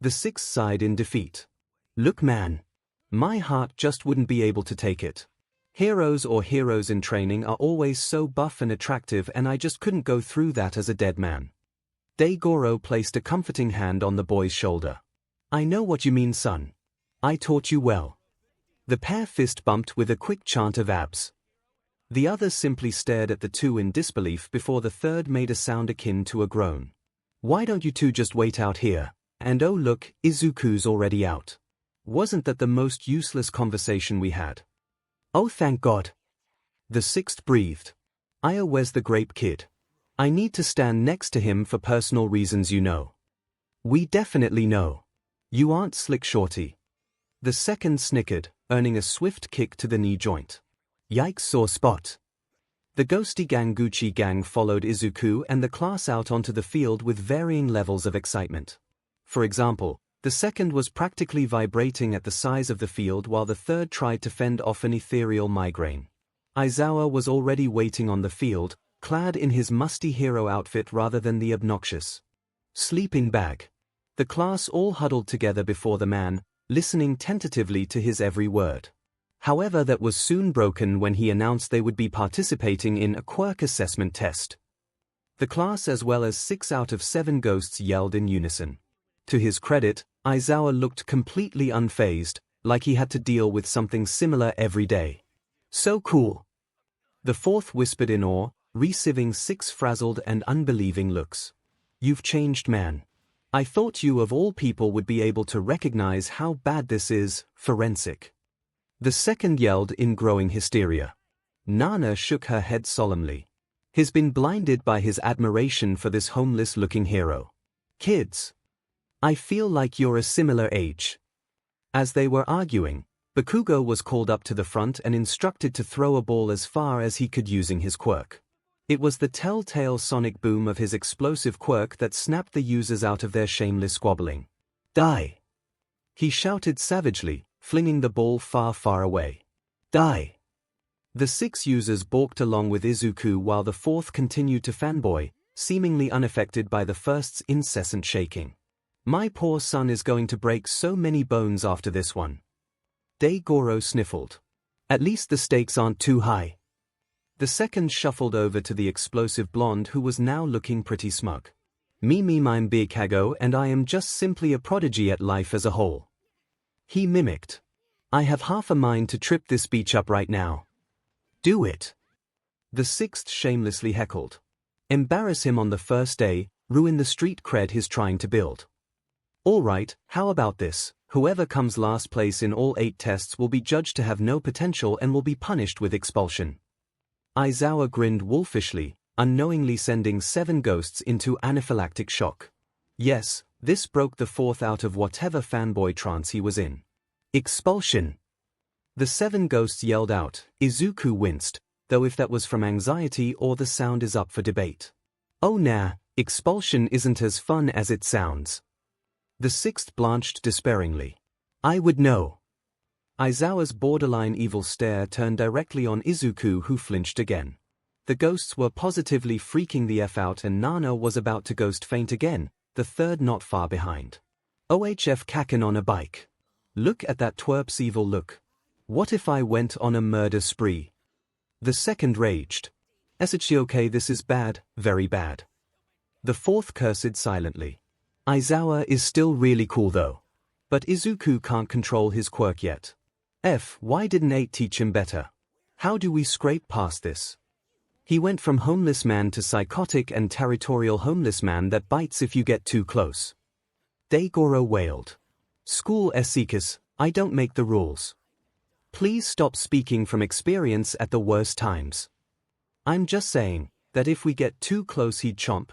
The sixth sighed in defeat. Look man. My heart just wouldn't be able to take it. Heroes or heroes in training are always so buff and attractive and I just couldn't go through that as a dead man. 𝐷𝐴 placed a comforting hand on the boy's shoulder. I know what you mean, son. I taught you well. The pair fist bumped with a quick chant of abs. The others simply stared at the two in disbelief before the third made a sound akin to a groan. Why don't you two just wait out here? And oh look, Izuku's already out. Wasn't that the most useless conversation we had? Oh thank God. The sixth breathed. Where's the grape kid? I need to stand next to him for personal reasons you know. We definitely know. You aren't slick shorty. The second snickered, earning a swift kick to the knee joint. Yikes sore spot. The ghosty Ganguchi gang followed Izuku and the class out onto the field with varying levels of excitement. For example, the second was practically vibrating at the size of the field while the third tried to fend off an ethereal migraine. Aizawa was already waiting on the field, clad in his musty hero outfit rather than the obnoxious sleeping bag. The class all huddled together before the man, listening tentatively to his every word. However, that was soon broken when he announced they would be participating in a quirk assessment test. The class as well as 6 out of 7 ghosts yelled in unison. To his credit, Aizawa looked completely unfazed, like he had to deal with something similar every day. So cool. The fourth whispered in awe, receiving 6 frazzled and unbelieving looks. You've changed, man. I thought you of all people would be able to recognize how bad this is, forensic. The second yelled in growing hysteria. Nana shook her head solemnly. He's been blinded by his admiration for this homeless-looking hero. Kids. I feel like you're a similar age. As they were arguing, Bakugo was called up to the front and instructed to throw a ball as far as he could using his quirk. It was the telltale sonic boom of his explosive quirk that snapped the users out of their shameless squabbling. Die! He shouted savagely, flinging the ball far, far away. Die! The 6 users balked along with Izuku while the fourth continued to fanboy, seemingly unaffected by the first's incessant shaking. My poor son is going to break so many bones after this one. 𝐷𝐴 sniffled. At least the stakes aren't too high. The second shuffled over to the explosive blonde who was now looking pretty smug. I'm big Kago and I am just simply a prodigy at life as a whole. He mimicked. I have half a mind to trip this beach up right now. Do it. The sixth shamelessly heckled. Embarrass him on the first day, ruin the street cred he's trying to build. Alright, how about this? Whoever comes last place in all 8 tests will be judged to have no potential and will be punished with expulsion. Aizawa grinned wolfishly, unknowingly sending 7 ghosts into anaphylactic shock. Yes, this broke the 4th out of whatever fanboy trance he was in. Expulsion! The 7 ghosts yelled out. Izuku winced, though if that was from anxiety or the sound is up for debate. Oh nah, expulsion isn't as fun as it sounds. The 6th blanched despairingly. I would know. Aizawa's borderline evil stare turned directly on Izuku, who flinched again. The ghosts were positively freaking the F out and Nana was about to ghost faint again, the 3rd not far behind. OHF Kaken on a bike. Look at that twerp's evil look. What if I went on a murder spree? The 2nd raged. Okay, this is bad, very bad. The 4th cursed silently. Aizawa is still really cool though. But Izuku can't control his quirk yet. Why didn't 8 teach him better? How do we scrape past this? He went from homeless man to psychotic and territorial homeless man that bites if you get too close. 𝐷𝐴𝐺𝐸 wailed. School 𝐒𝐿𝐴𝐺𝐻, I don't make the rules. Please stop speaking from experience at the worst times. I'm just saying that if we get too close he'd chomp.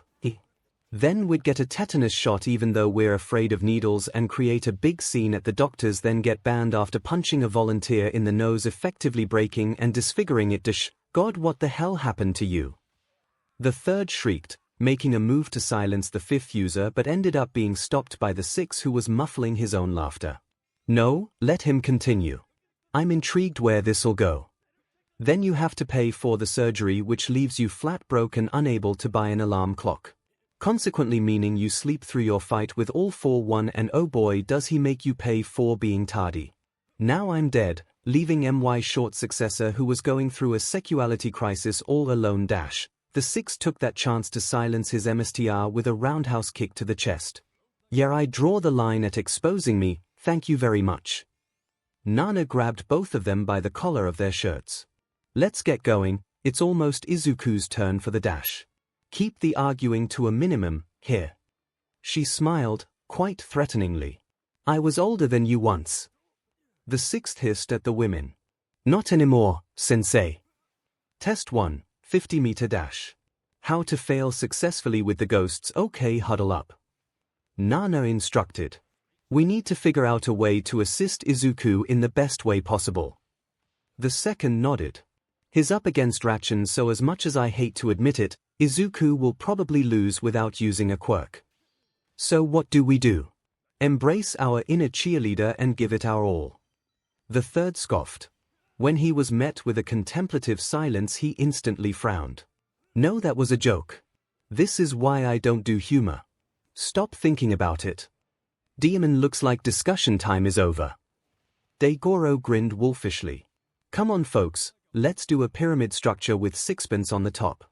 Then we'd get a tetanus shot even though we're afraid of needles and create a big scene at the doctor's, then get banned after punching a volunteer in the nose, effectively breaking and disfiguring it. God, what the hell happened to you? The 3rd shrieked, making a move to silence the 5th user but ended up being stopped by the 6th, who was muffling his own laughter. No, let him continue. I'm intrigued where this'll go. Then you have to pay for the surgery, which leaves you flat broke and unable to buy an alarm clock. Consequently meaning you sleep through your fight with all 4-1, and oh boy does he make you pay for being tardy. Now I'm dead, leaving my short successor who was going through a sexuality crisis all alone. The 6th took that chance to silence his MSTR with a roundhouse kick to the chest. Yeah, I draw the line at exposing me, thank you very much. Nana grabbed both of them by the collar of their shirts. Let's get going, it's almost Izuku's turn for the dash. Keep the arguing to a minimum, here. She smiled, quite threateningly. I was older than you once. The 6th hissed at the women. Not anymore, sensei. Test 1, 50-meter dash. How to fail successfully with the ghosts. Okay, huddle up. Nana instructed. We need to figure out a way to assist Izuku in the best way possible. The 2nd nodded. He's up against Ratchan, so as much as I hate to admit it, Izuku will probably lose without using a quirk. So what do we do? Embrace our inner cheerleader and give it our all. The 3rd scoffed. When he was met with a contemplative silence he instantly frowned. No, that was a joke. This is why I don't do humor. Stop thinking about it. Demon, looks like discussion time is over. 𝐷𝐴𝐺𝐸 grinned wolfishly. Come on folks, let's do a pyramid structure with 6pence on the top.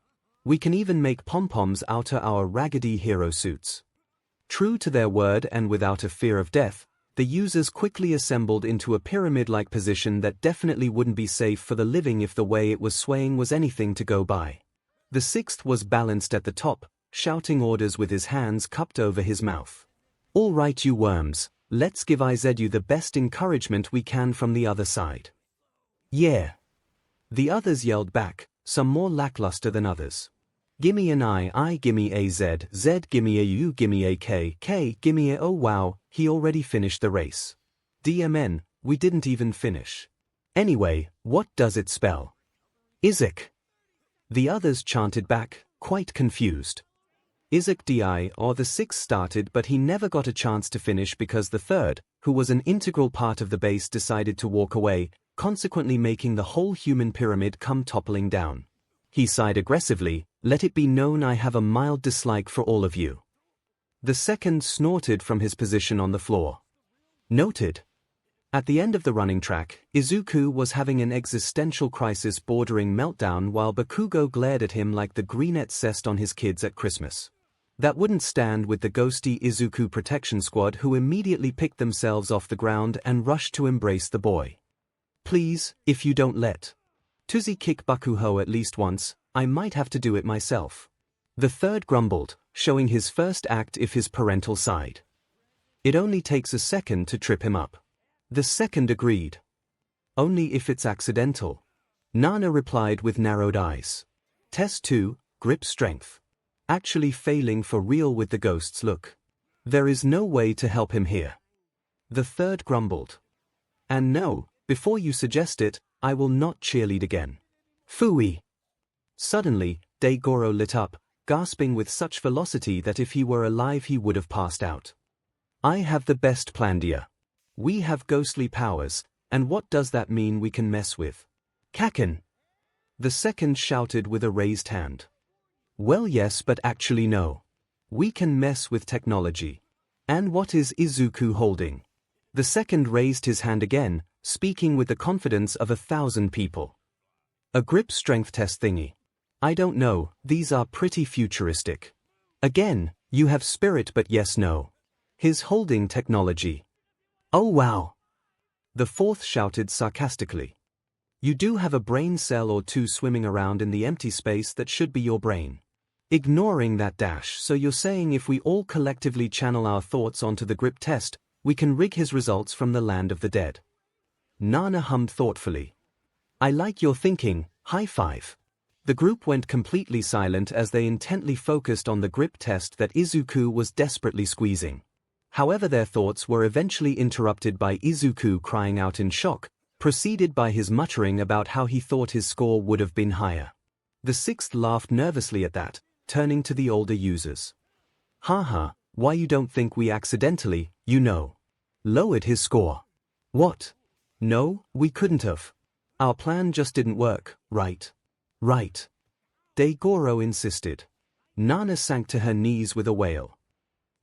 We can even make pom-poms out of our raggedy hero suits. True to their word and without a fear of death, the users quickly assembled into a pyramid-like position that definitely wouldn't be safe for the living if the way it was swaying was anything to go by. The 6th was balanced at the top, shouting orders with his hands cupped over his mouth. All right you worms, let's give 𝐼𝐳 the best encouragement we can from the other side. Yeah. The others yelled back, some more lackluster than others. Gimme an I gimme a Z, Z gimme a U gimme a K, K gimme a oh wow, he already finished the race. DMN, we didn't even finish. Anyway, what does it spell? 𝐼𝐳. The others chanted back, quite confused. 𝐼𝐳 DI, or the 6th started, but he never got a chance to finish because the 3rd, who was an integral part of the base, decided to walk away, consequently making the whole human pyramid come toppling down. He sighed aggressively, let it be known I have a mild dislike for all of you. The 2nd snorted from his position on the floor. Noted. At the end of the running track, Izuku was having an existential crisis bordering meltdown while Bakugo glared at him like the greenette cessed on his kids at Christmas. That wouldn't stand with the ghosty Izuku protection squad, who immediately picked themselves off the ground and rushed to embrace the boy. Please, if you don't let 𝐂𝐨 kick Bakuho at least once, I might have to do it myself. The third grumbled, showing his first act if his parental side. It only takes a second to trip him up. The second agreed. Only if it's accidental. Nana replied with narrowed eyes. Test 2, grip strength. Actually failing for real with the ghost's look. There is no way to help him here. The third grumbled. And no, before you suggest it, I will not cheerlead again. Phooey. Suddenly, 𝐷𝐴 lit up, gasping with such velocity that if he were alive he would have passed out. I have the best plan, dear. We have ghostly powers, and what does that mean we can mess with? Kaken. The second shouted with a raised hand. Well, yes, but actually no. We can mess with technology. And what is Izuku holding? The second raised his hand again, speaking with the confidence of 1,000 people. A grip strength test thingy. I don't know, these are pretty futuristic. Again, you have spirit, but yes, no. His holding technology. Oh wow. The fourth shouted sarcastically. You do have a brain cell or two swimming around in the empty space that should be your brain. Ignoring that dash, so you're saying if we all collectively channel our thoughts onto the grip test, we can rig his results from the land of the dead. Nana hummed thoughtfully. I like your thinking, high five. The group went completely silent as they intently focused on the grip test that Izuku was desperately squeezing. However, their thoughts were eventually interrupted by Izuku crying out in shock, preceded by his muttering about how he thought his score would have been higher. The sixth laughed nervously at that, turning to the older users. Haha, why you don't think we accidentally, lowered his score? What? No, we couldn't have. Our plan just didn't work, right? Right. 𝐷𝐴 insisted. Nana sank to her knees with a wail.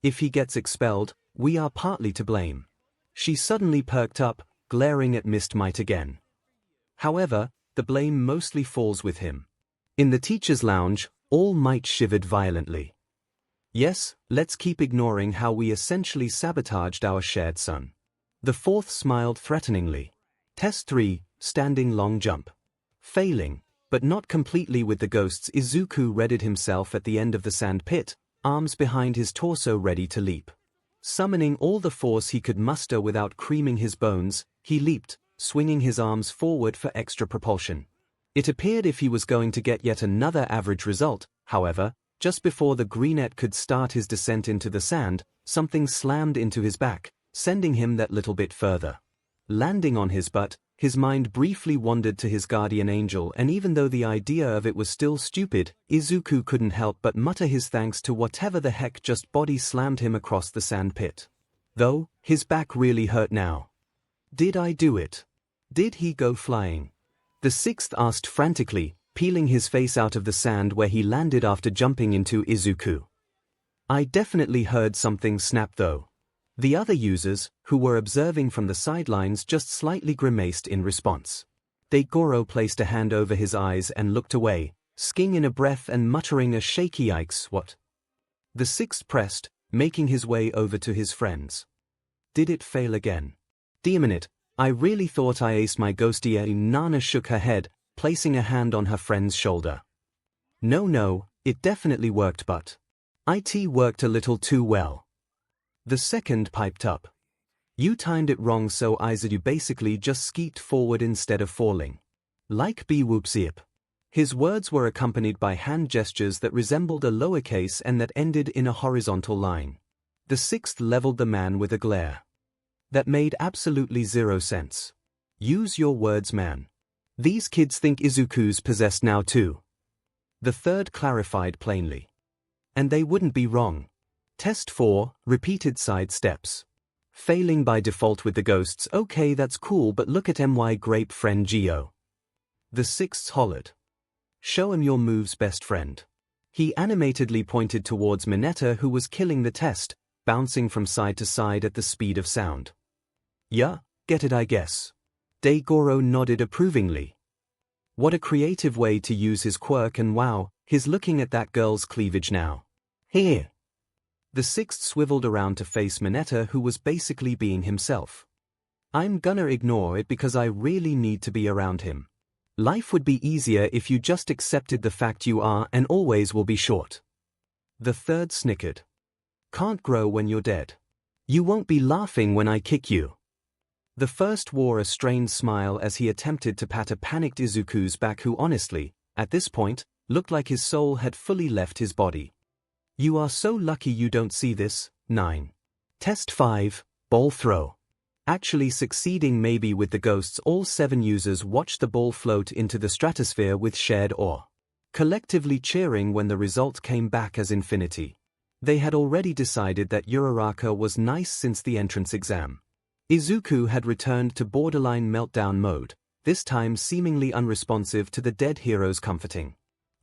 If he gets expelled, we are partly to blame. She suddenly perked up, glaring at Mist Might again. However, the blame mostly falls with him. In the teacher's lounge, All Might shivered violently. Yes, let's keep ignoring how we essentially sabotaged our shared son. The fourth smiled threateningly. Test 3, standing long jump. Failing, but not completely with the ghosts, Izuku readied himself at the end of the sand pit, arms behind his torso ready to leap. Summoning all the force he could muster without creaming his bones, he leaped, swinging his arms forward for extra propulsion. It appeared if he was going to get yet another average result, however, just before the greenette could start his descent into the sand, something slammed into his back, sending him that little bit further. Landing on his butt, his mind briefly wandered to his guardian angel, and even though the idea of it was still stupid, Izuku couldn't help but mutter his thanks to whatever the heck just body slammed him across the sand pit. Though, his back really hurt now. Did I do it? Did he go flying? The sixth asked frantically, peeling his face out of the sand where he landed after jumping into Izuku. I definitely heard something snap though. The other users, who were observing from the sidelines, just slightly grimaced in response. 𝐷𝐴 placed a hand over his eyes and looked away, skiing in a breath and muttering a shaky yikes what? The sixth pressed, making his way over to his friends. Did it fail again? Damn it, I really thought I aced my ghosty. Nana shook her head, placing a hand on her friend's shoulder. No, it definitely worked, but it worked a little too well. The second piped up. You timed it wrong, so 𝐼𝐳 basically just skeet forward instead of falling. Like 𝐵 His words were accompanied by hand gestures that resembled a lowercase and that ended in a horizontal line. The sixth leveled the man with a glare. That made absolutely zero sense. Use your words, man. These kids think Izuku's possessed now too. The third clarified plainly. And they wouldn't be wrong. Test 4, repeated side steps. Failing by default with the ghosts. Okay, that's cool, but look at my grape friend Geo. The sixth hollered. Show him your moves, best friend. He animatedly pointed towards Mineta, who was killing the test, bouncing from side to side at the speed of sound. Yeah, get it I guess. 𝐷𝐴 nodded approvingly. What a creative way to use his quirk, and wow, he's looking at that girl's cleavage now. Here. The sixth swiveled around to face Mineta, who was basically being himself. I'm gonna ignore it because I really need to be around him. Life would be easier if you just accepted the fact you are and always will be short. The third snickered. Can't grow when you're dead. You won't be laughing when I kick you. The first wore a strained smile as he attempted to pat a panicked Izuku's back, who honestly, at this point, looked like his soul had fully left his body. You are so lucky you don't see this. 9. Test 5, ball throw. Actually succeeding maybe with the ghosts, all 7 users watched the ball float into the stratosphere with shared awe, collectively cheering when the result came back as infinity. They had already decided that Uraraka was nice since the entrance exam. Izuku had returned to borderline meltdown mode, this time seemingly unresponsive to the dead hero's comforting.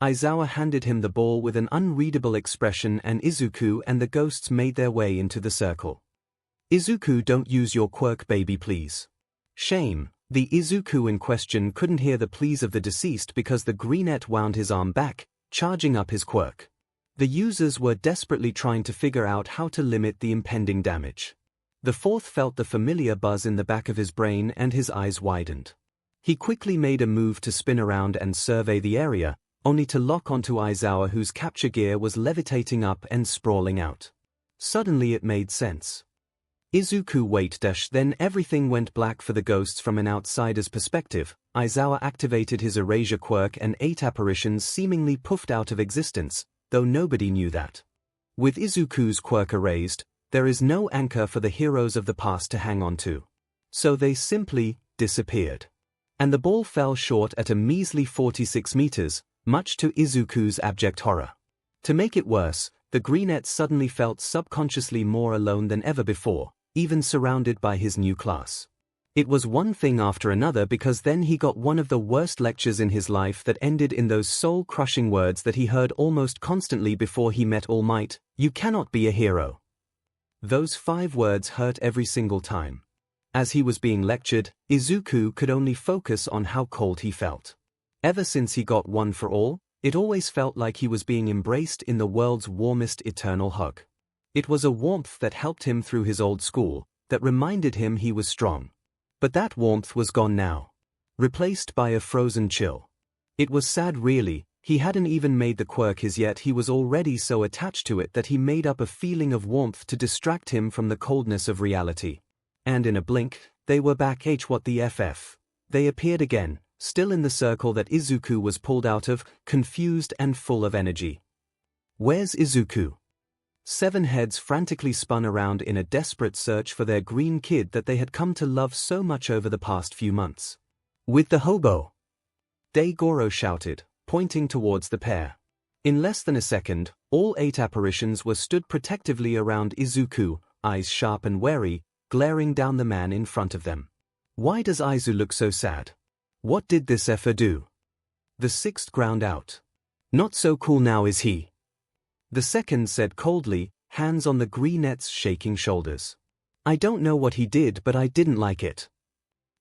Aizawa handed him the ball with an unreadable expression, and Izuku and the ghosts made their way into the circle. Izuku, don't use your quirk, baby, please. Shame, the Izuku in question couldn't hear the pleas of the deceased because the greenette wound his arm back, charging up his quirk. The users were desperately trying to figure out how to limit the impending damage. The fourth felt the familiar buzz in the back of his brain and his eyes widened. He quickly made a move to spin around and survey the area, only to lock onto Aizawa, whose capture gear was levitating up and sprawling out. Suddenly it made sense. Izuku wait dash then everything went black for the ghosts. From an outsider's perspective, Aizawa activated his erasure quirk and 8 apparitions seemingly puffed out of existence, though nobody knew that. With Izuku's quirk erased, there is no anchor for the heroes of the past to hang on to. So they simply disappeared. And the ball fell short at a measly 46 meters, much to Izuku's abject horror. To make it worse, the greenette suddenly felt subconsciously more alone than ever before, even surrounded by his new class. It was one thing after another, because then he got one of the worst lectures in his life that ended in those soul-crushing words that he heard almost constantly before he met All Might: "You cannot be a hero." Those 5 words hurt every single time. As he was being lectured, Izuku could only focus on how cold he felt. Ever since he got One for All, it always felt like he was being embraced in the world's warmest eternal hug. It was a warmth that helped him through his old school, that reminded him he was strong. But that warmth was gone now, replaced by a frozen chill. It was sad, really. He hadn't even made the quirk his yet. He was already so attached to it that he made up a feeling of warmth to distract him from the coldness of reality. And in a blink, they were back. What the FF? They appeared again, still in the circle that Izuku was pulled out of, confused and full of energy. Where's Izuku? 7 heads frantically spun around in a desperate search for their green kid that they had come to love so much over the past few months. With the hobo! Daigoro shouted, pointing towards the pair. In less than a second, all 8 apparitions were stood protectively around Izuku, eyes sharp and wary, glaring down the man in front of them. Why does Aizu look so sad? What did this effer do? The 6th ground out. Not so cool now, is he? The 2nd said coldly, hands on the greenette's shaking shoulders. I don't know what he did, but I didn't like it.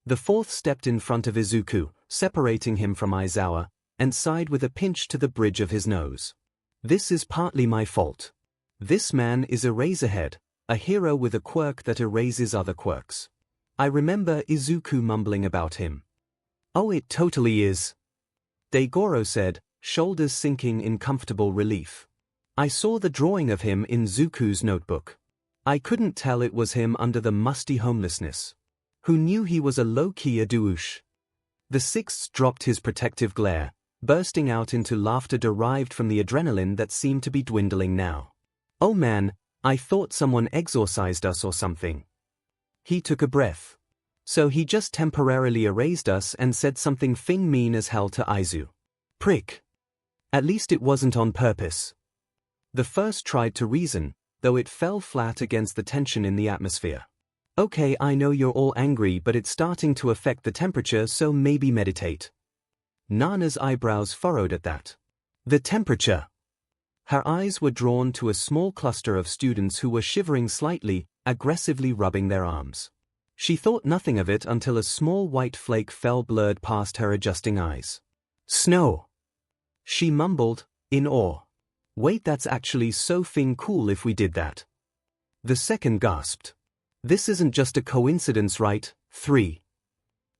The 4th stepped in front of Izuku, separating him from Aizawa, and sighed with a pinch to the bridge of his nose. This is partly my fault. This man is Eraserhead, a hero with a quirk that erases other quirks. I remember Izuku mumbling about him. Oh, it totally is. Daigoro said, shoulders sinking in comfortable relief. I saw the drawing of him in Zuku's notebook. I couldn't tell it was him under the musty homelessness. Who knew he was a low-key douche? The 6th dropped his protective glare, bursting out into laughter derived from the adrenaline that seemed to be dwindling now. Oh man, I thought someone exorcised us or something. He took a breath. So he just temporarily erased us and said something mean as hell to Aizu. Prick. At least it wasn't on purpose. The first tried to reason, though it fell flat against the tension in the atmosphere. Okay, I know you're all angry, but it's starting to affect the temperature, so maybe meditate. Nana's eyebrows furrowed at that. The temperature. Her eyes were drawn to a small cluster of students who were shivering slightly, aggressively rubbing their arms. She thought nothing of it until a small white flake fell blurred past her adjusting eyes. Snow. She mumbled, in awe. Wait, that's actually so f***ing cool if we did that. The second gasped. This isn't just a coincidence, right? 3.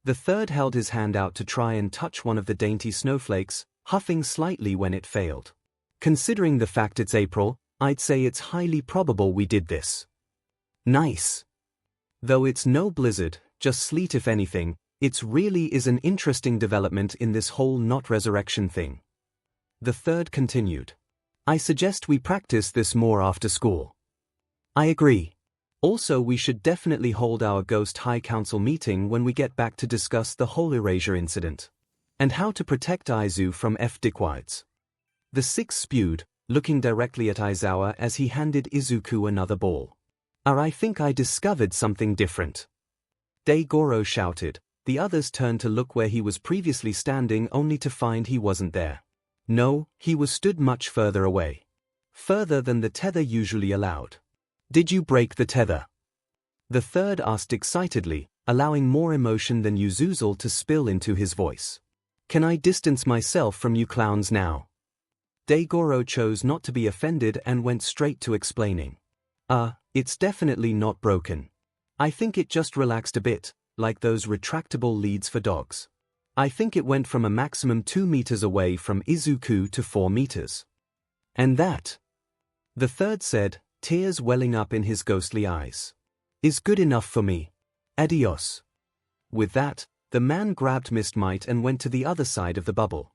The third held his hand out to try and touch one of the dainty snowflakes, huffing slightly when it failed. Considering the fact it's April, I'd say it's highly probable we did this. Nice. Though it's no blizzard, just sleet if anything, it really is an interesting development in this whole not resurrection thing. The third continued. I suggest we practice this more after school. I agree. Also, we should definitely hold our Ghost High Council meeting when we get back to discuss the whole erasure incident. And how to protect Aizu from If Deku. The sixth spewed, looking directly at Aizawa as he handed Izuku another ball. I think I discovered something different. 𝐷𝐿 shouted. The others turned to look where he was previously standing only to find he wasn't there. No, he was stood much further away. Further than the tether usually allowed. Did you break the tether? The third asked excitedly, allowing more emotion than usual to spill into his voice. Can I distance myself from you clowns now? 𝐷𝐿 chose not to be offended and went straight to explaining. It's definitely not broken. I think it just relaxed a bit, like those retractable leads for dogs. I think it went from a maximum 2 meters away from Izuku to 4 meters. And that, the third said, tears welling up in his ghostly eyes, is good enough for me. Adios. With that, the man grabbed Mist Might and went to the other side of the bubble.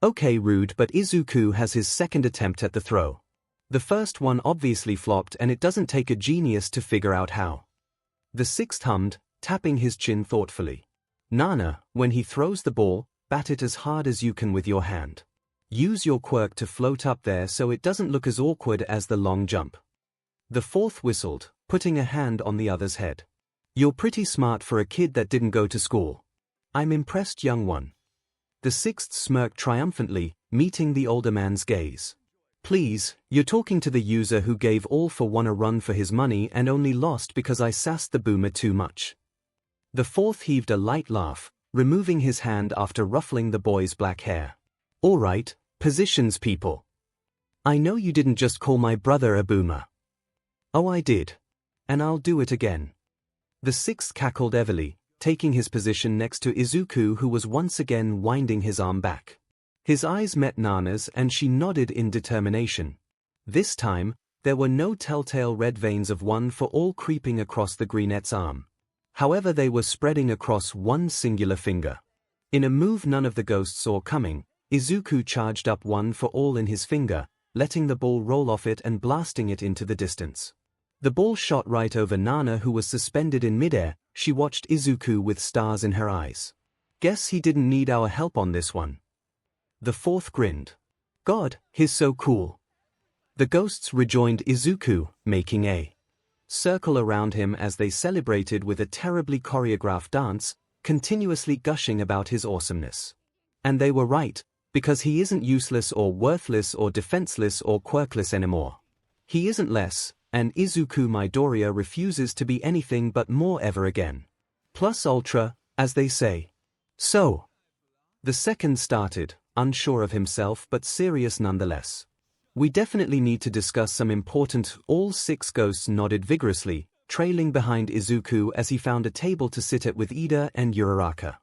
Okay, rude, but Izuku has his second attempt at the throw. The first one obviously flopped and it doesn't take a genius to figure out how. The sixth hummed, tapping his chin thoughtfully. Nana, when he throws the ball, bat it as hard as you can with your hand. Use your quirk to float up there so it doesn't look as awkward as the long jump. The fourth whistled, putting a hand on the other's head. You're pretty smart for a kid that didn't go to school. I'm impressed, young one. The sixth smirked triumphantly, meeting the older man's gaze. Please, you're talking to the user who gave all for one a run for his money and only lost because I sassed the boomer too much. The fourth heaved a light laugh, removing his hand after ruffling the boy's black hair. All right, positions people. I know you didn't just call my brother a boomer. Oh, I did. And I'll do it again. The sixth cackled heavily, taking his position next to Izuku, who was once again winding his arm back. His eyes met Nana's and she nodded in determination. This time, there were no telltale red veins of one for all creeping across the greenette's arm. However, they were spreading across one singular finger. In a move none of the ghosts saw coming, Izuku charged up one for all in his finger, letting the ball roll off it and blasting it into the distance. The ball shot right over Nana, who was suspended in midair. She watched Izuku with stars in her eyes. Guess he didn't need our help on this one. The fourth grinned. God, he's so cool. The ghosts rejoined Izuku, making a circle around him as they celebrated with a terribly choreographed dance, continuously gushing about his awesomeness. And they were right, because he isn't useless or worthless or defenseless or quirkless anymore. He isn't less, and Izuku Midoriya refuses to be anything but more ever again. Plus ultra, as they say. So, the second started, unsure of himself but serious nonetheless. We definitely need to discuss some important. All six ghosts nodded vigorously, trailing behind Izuku as he found a table to sit at with Ida and Uraraka.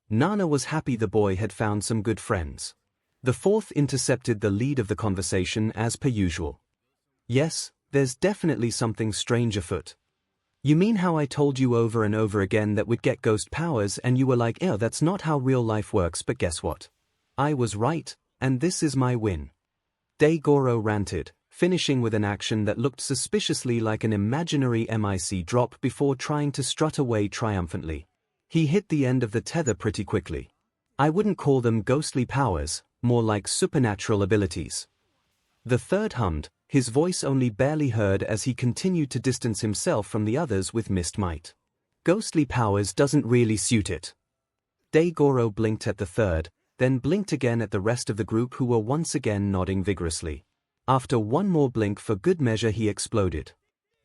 Nana was happy the boy had found some good friends. The fourth intercepted the lead of the conversation as per usual. Yes, there's definitely something strange afoot. You mean how I told you over and over again that we'd get ghost powers and you were like, that's not how real life works, but guess what? I was right, and this is my win. 𝐷𝐿 ranted, finishing with an action that looked suspiciously like an imaginary MIC drop before trying to strut away triumphantly. He hit the end of the tether pretty quickly. I wouldn't call them ghostly powers, more like supernatural abilities. The third hummed, his voice only barely heard as he continued to distance himself from the others with Mist Might. Ghostly powers doesn't really suit it. 𝐷𝐿 blinked at the third, then blinked again at the rest of the group, who were once again nodding vigorously. After one more blink for good measure, he exploded.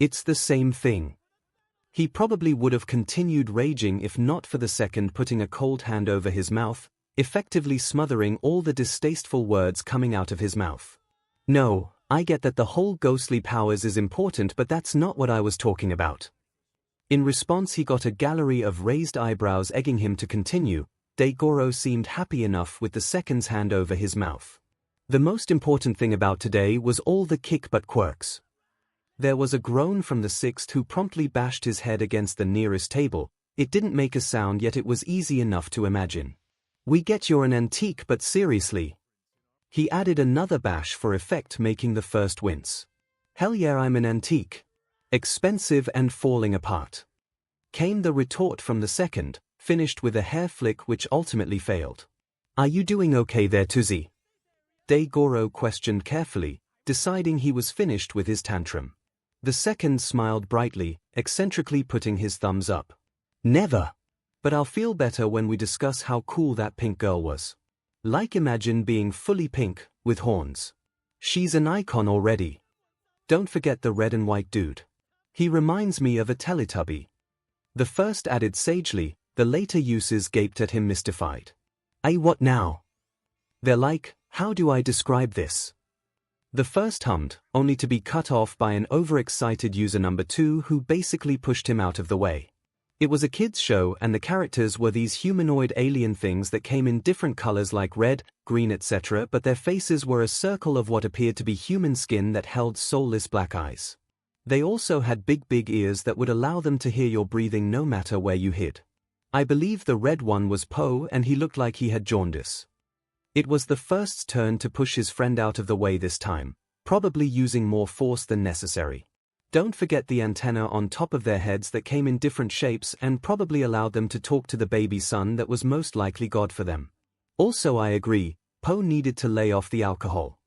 It's the same thing. He probably would have continued raging if not for the second putting a cold hand over his mouth, effectively smothering all the distasteful words coming out of his mouth. No, I get that the whole ghostly powers is important, but that's not what I was talking about. In response he got a gallery of raised eyebrows egging him to continue. 𝐤𝐻𝐽 seemed happy enough with the second's hand over his mouth. The most important thing about today was all the kick butt quirks. There was a groan from the sixth, who promptly bashed his head against the nearest table. It didn't make a sound, yet it was easy enough to imagine. We get you're an antique, but seriously. He added another bash for effect, making the first wince. Hell yeah, I'm an antique. Expensive and falling apart. Came the retort from the second, finished with a hair flick which ultimately failed. Are you doing okay there, Tuzi? 𝐤𝐻𝐽 questioned carefully, deciding he was finished with his tantrum. The second smiled brightly, eccentrically putting his thumbs up. Never. But I'll feel better when we discuss how cool that pink girl was. Like, imagine being fully pink, with horns. She's an icon already. Don't forget the red and white dude. He reminds me of a Teletubby. The first added sagely, the later uses gaped at him mystified. What now? They're like, how do I describe this? The first hummed, only to be cut off by an overexcited user number 2 who basically pushed him out of the way. It was a kids' show and the characters were these humanoid alien things that came in different colors like red, green, etc., but their faces were a circle of what appeared to be human skin that held soulless black eyes. They also had big ears that would allow them to hear your breathing no matter where you hid. I believe the red one was Poe, and he looked like he had jaundice. It was the first's turn to push his friend out of the way this time, probably using more force than necessary. Don't forget the antenna on top of their heads that came in different shapes and probably allowed them to talk to the baby son that was most likely God for them. Also, I agree, Poe needed to lay off the alcohol.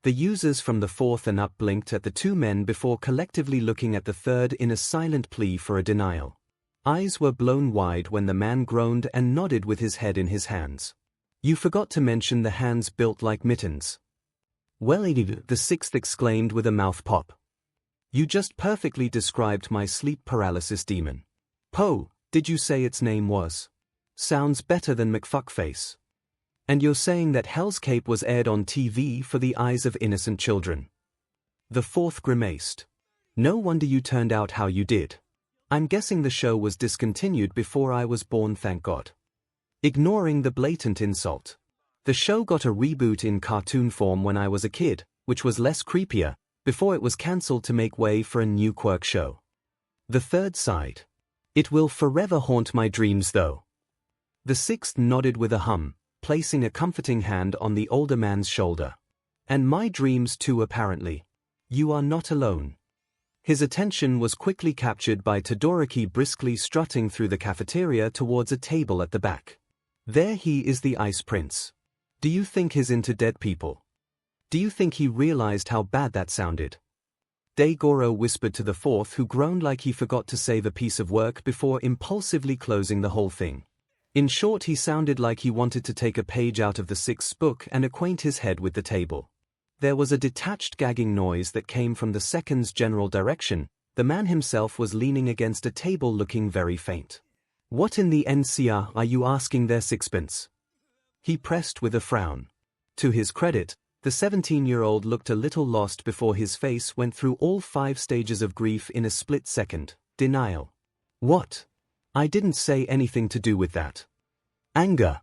The users from the fourth and up blinked at the two men before collectively looking at the third in a silent plea for a denial. Eyes were blown wide when the man groaned and nodded with his head in his hands. You forgot to mention the hands built like mittens. Well, the sixth exclaimed with a mouth pop. You just perfectly described my sleep paralysis demon. Poe, did you say its name was? Sounds better than McFuckface. And you're saying that Hell's Cape was aired on TV for the eyes of innocent children? The fourth grimaced. No wonder you turned out how you did. I'm guessing the show was discontinued before I was born, thank God. Ignoring the blatant insult. The show got a reboot in cartoon form when I was a kid, which was less creepier, before it was cancelled to make way for a new quirk show. The third sighed. It will forever haunt my dreams though. The sixth nodded with a hum, placing a comforting hand on the older man's shoulder. And my dreams too, apparently. You are not alone. His attention was quickly captured by Todoroki briskly strutting through the cafeteria towards a table at the back. There he is, the Ice Prince. Do you think he's into dead people? Do you think he realized how bad that sounded? 𝐤𝐻𝐽 whispered to the fourth, who groaned like he forgot to save a piece of work before impulsively closing the whole thing. In short, he sounded like he wanted to take a page out of the sixth's book and acquaint his head with the table. There was a detached gagging noise that came from the second's general direction. The man himself was leaning against a table looking very faint. What in the NCR are you asking there, sixpence? He pressed with a frown. To his credit, the 17-year-old looked a little lost before his face went through all 5 stages of grief in a split second. Denial. What? I didn't say anything to do with that. Anger.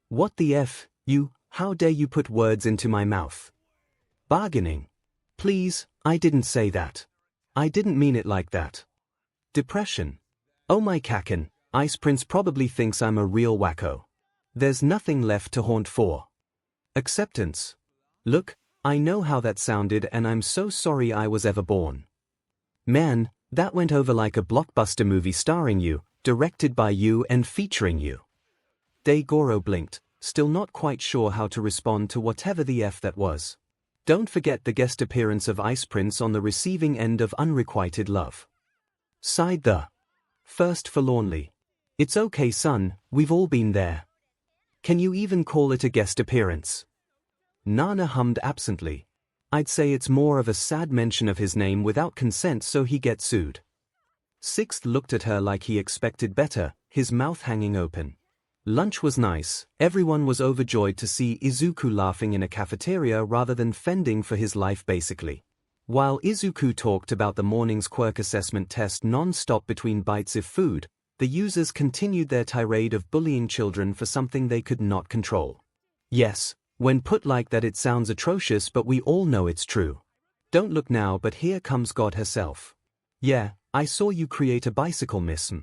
What the F, you, how dare you put words into my mouth? Bargaining. Please, I didn't say that. I didn't mean it like that. Depression. Oh my Kaken, Ice Prince probably thinks I'm a real wacko. There's nothing left to haunt for. Acceptance. Look, I know how that sounded and I'm so sorry I was ever born. Man, that went over like a blockbuster movie starring you, directed by you and featuring you. 𝐤𝐻𝐽 blinked, still not quite sure how to respond to whatever the F that was. Don't forget the guest appearance of Ice Prince on the receiving end of unrequited love. Sighed the first forlornly. It's okay, son, we've all been there. Can you even call it a guest appearance? Nana hummed absently. I'd say it's more of a sad mention of his name without consent so he gets sued. Sixth looked at her like he expected better, his mouth hanging open. Lunch was nice. Everyone was overjoyed to see Izuku laughing in a cafeteria rather than fending for his life basically. While Izuku talked about the morning's quirk assessment test non-stop between bites of food, the users continued their tirade of bullying children for something they could not control. Yes, when put like that it sounds atrocious, but we all know it's true. Don't look now, but here comes God herself. Yeah, I saw you create a bicycle, miss.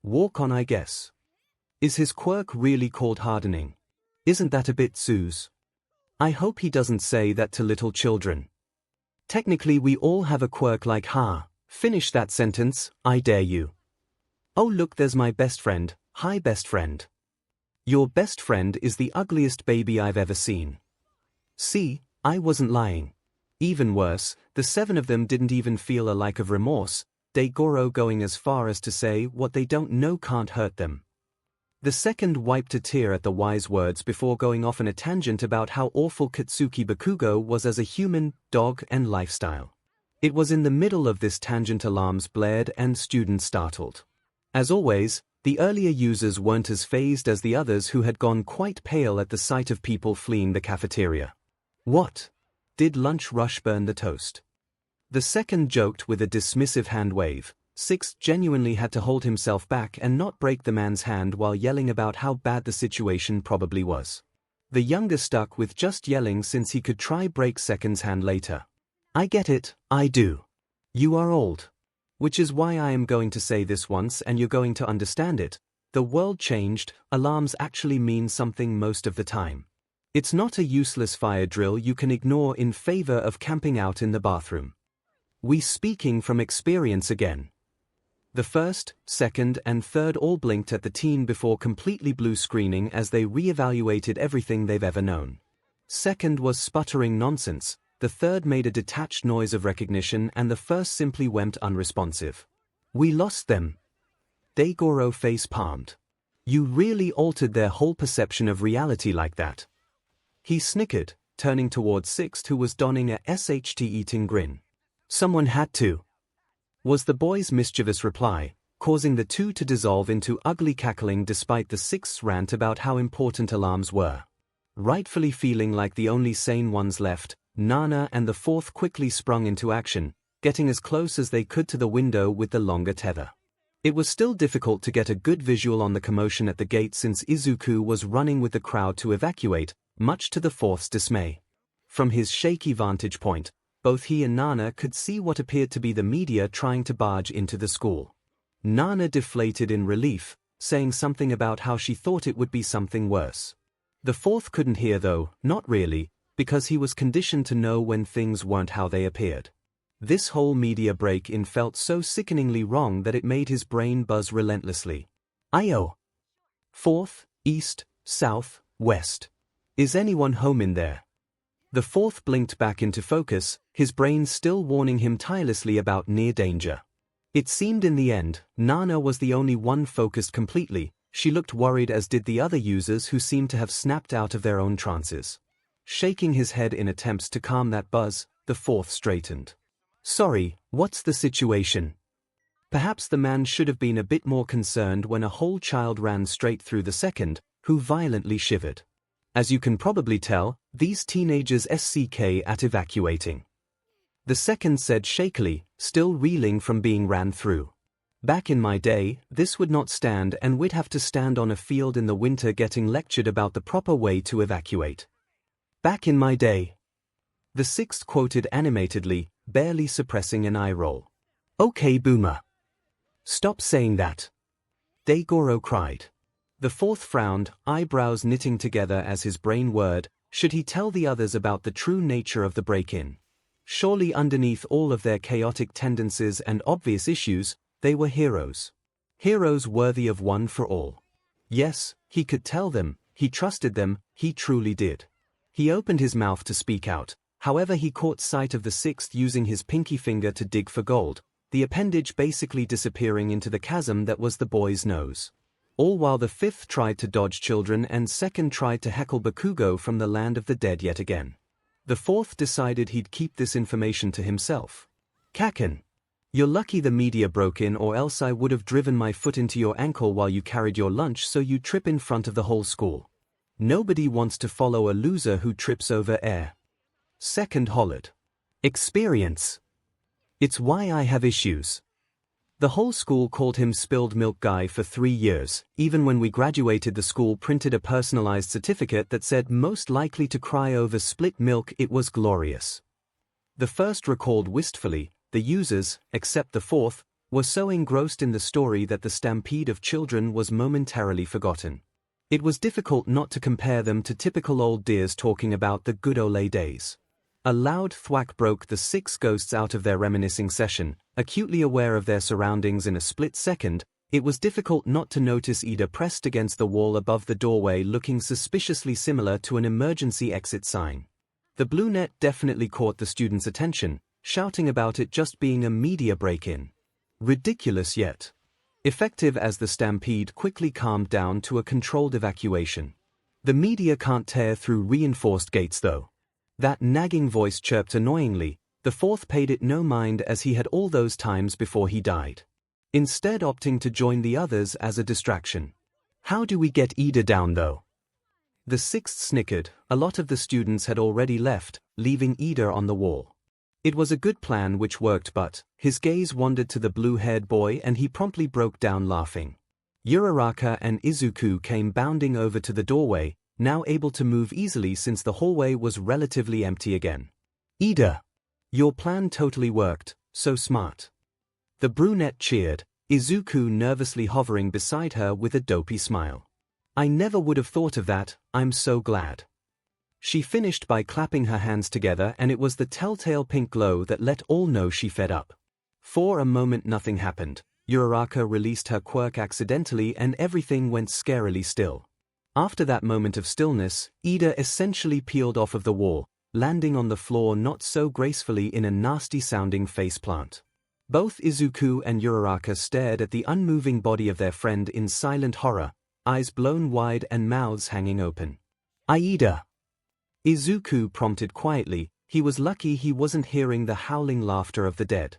Walk on, I guess. Is his quirk really called hardening? Isn't that a bit Suze? I hope he doesn't say that to little children. Technically we all have a quirk like ha. Finish that sentence, I dare you. Oh look, there's my best friend. Hi best friend. Your best friend is the ugliest baby I've ever seen. See, I wasn't lying. Even worse, the 7 of them didn't even feel a lick of remorse, 𝐔𝐬𝐽 going as far as to say what they don't know can't hurt them. The second wiped a tear at the wise words before going off on a tangent about how awful Katsuki Bakugo was as a human, dog, and lifestyle. It was in the middle of this tangent alarms blared and students startled. As always, the earlier users weren't as fazed as the others who had gone quite pale at the sight of people fleeing the cafeteria. What? Did lunch rush burn the toast? The second joked with a dismissive hand wave. Sixth genuinely had to hold himself back and not break the man's hand while yelling about how bad the situation probably was. The younger stuck with just yelling since he could try break second's hand later. I get it, I do. You are old. Which is why I am going to say this once and you're going to understand it. The world changed, alarms actually mean something most of the time. It's not a useless fire drill you can ignore in favor of camping out in the bathroom. We speaking from experience again. The first, second, and third all blinked at the teen before completely blue screening as they re-evaluated everything they've ever known. Second was sputtering nonsense, the third made a detached noise of recognition, and the first simply went unresponsive. We lost them. 𝐔𝐬𝐽 face-palmed. You really altered their whole perception of reality like that. He snickered, turning towards Sixth, who was donning a SHT-eating grin. Someone had to, was the boy's mischievous reply, causing the two to dissolve into ugly cackling despite the Sixth's rant about how important alarms were. Rightfully feeling like the only sane ones left, Nana and the fourth quickly sprung into action, getting as close as they could to the window with the longer tether. It was still difficult to get a good visual on the commotion at the gate since Izuku was running with the crowd to evacuate, much to the fourth's dismay. From his shaky vantage point, both he and Nana could see what appeared to be the media trying to barge into the school. Nana deflated in relief, saying something about how she thought it would be something worse. The fourth couldn't hear though, not really, because he was conditioned to know when things weren't how they appeared. This whole media break-in felt so sickeningly wrong that it made his brain buzz relentlessly. Io. Fourth, east, south, west. Is anyone home in there? The fourth blinked back into focus, his brain still warning him tirelessly about near danger. It seemed in the end, Nana was the only one focused completely. She looked worried, as did the other users who seemed to have snapped out of their own trances. Shaking his head in attempts to calm that buzz, the fourth straightened. Sorry, what's the situation? Perhaps the man should have been a bit more concerned when a whole child ran straight through the second, who violently shivered. As you can probably tell, these teenagers SCK at evacuating. The second said shakily, still reeling from being ran through. Back in my day, this would not stand, and we'd have to stand on a field in the winter getting lectured about the proper way to evacuate. Back in my day. The sixth quoted animatedly, barely suppressing an eye roll. Okay boomer. Stop saying that. 𝐔𝐬𝐽 cried. The fourth frowned, eyebrows knitting together as his brain whirred. Should he tell the others about the true nature of the break-in? Surely underneath all of their chaotic tendencies and obvious issues, they were heroes. Heroes worthy of one for all. Yes, he could tell them, he trusted them, he truly did. He opened his mouth to speak out, however he caught sight of the sixth using his pinky finger to dig for gold, the appendage basically disappearing into the chasm that was the boy's nose. All while the fifth tried to dodge children and second tried to heckle Bakugo from the land of the dead yet again. The fourth decided he'd keep this information to himself. Kaken. You're lucky the media broke in, or else I would have driven my foot into your ankle while you carried your lunch so you trip in front of the whole school. Nobody wants to follow a loser who trips over air. Second hollered. Experience. It's why I have issues. The whole school called him Spilled Milk Guy for 3 years. Even when we graduated, the school printed a personalized certificate that said most likely to cry over split milk. It was glorious. The first recalled wistfully, the users, except the fourth, were so engrossed in the story that the stampede of children was momentarily forgotten. It was difficult not to compare them to typical old dears talking about the good old days. A loud thwack broke the 6 ghosts out of their reminiscing session. Acutely aware of their surroundings in a split second, it was difficult not to notice Ida pressed against the wall above the doorway, looking suspiciously similar to an emergency exit sign. The blue net definitely caught the students' attention, shouting about it just being a media break-in. Ridiculous yet effective, as the stampede quickly calmed down to a controlled evacuation. The media can't tear through reinforced gates though. That nagging voice chirped annoyingly. The fourth paid it no mind, as he had all those times before he died, instead opting to join the others as a distraction. How do we get Ida down though? The sixth snickered. A lot of the students had already left, leaving Ida on the wall. It was a good plan which worked, but his gaze wandered to the blue-haired boy and he promptly broke down laughing. Uraraka and Izuku came bounding over to the doorway, now able to move easily since the hallway was relatively empty again. Ida! Your plan totally worked, so smart. The brunette cheered, Izuku nervously hovering beside her with a dopey smile. I never would have thought of that, I'm so glad. She finished by clapping her hands together, and it was the telltale pink glow that let all know she fed up. For a moment nothing happened. Uraraka released her quirk accidentally and everything went scarily still. After that moment of stillness, Ida essentially peeled off of the wall, landing on the floor not so gracefully in a nasty-sounding faceplant. Both Izuku and Uraraka stared at the unmoving body of their friend in silent horror, eyes blown wide and mouths hanging open. Ida! Izuku prompted quietly. He was lucky he wasn't hearing the howling laughter of the dead.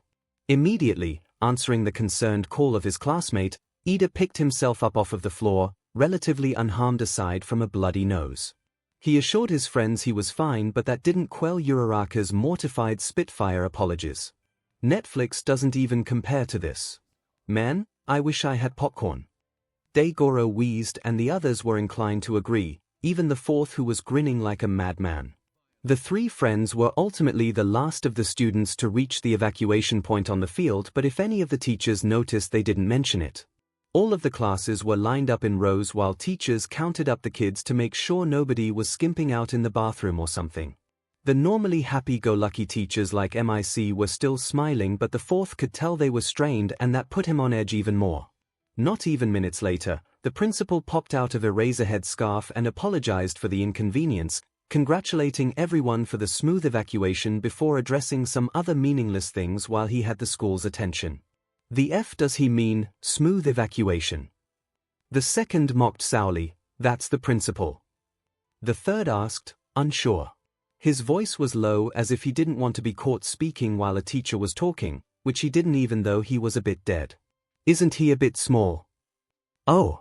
Immediately, answering the concerned call of his classmate, Ida picked himself up off of the floor, relatively unharmed aside from a bloody nose. He assured his friends he was fine, but that didn't quell Uraraka's mortified Spitfire apologies. Netflix doesn't even compare to this. Man, I wish I had popcorn. Daigoro wheezed, and the others were inclined to agree, even the fourth, who was grinning like a madman. The 3 friends were ultimately the last of the students to reach the evacuation point on the field, but if any of the teachers noticed, they didn't mention it. All of the classes were lined up in rows while teachers counted up the kids to make sure nobody was skimping out in the bathroom or something. The normally happy-go-lucky teachers like MIC were still smiling, but the fourth could tell they were strained, and that put him on edge even more. Not even minutes later, the principal popped out of Eraserhead's scarf and apologized for the inconvenience, congratulating everyone for the smooth evacuation before addressing some other meaningless things while he had the school's attention. The F does he mean, smooth evacuation? The second mocked sourly, that's the principal. The third asked, unsure. His voice was low, as if he didn't want to be caught speaking while a teacher was talking, which he didn't even though he was a bit dead. Isn't he a bit small? Oh.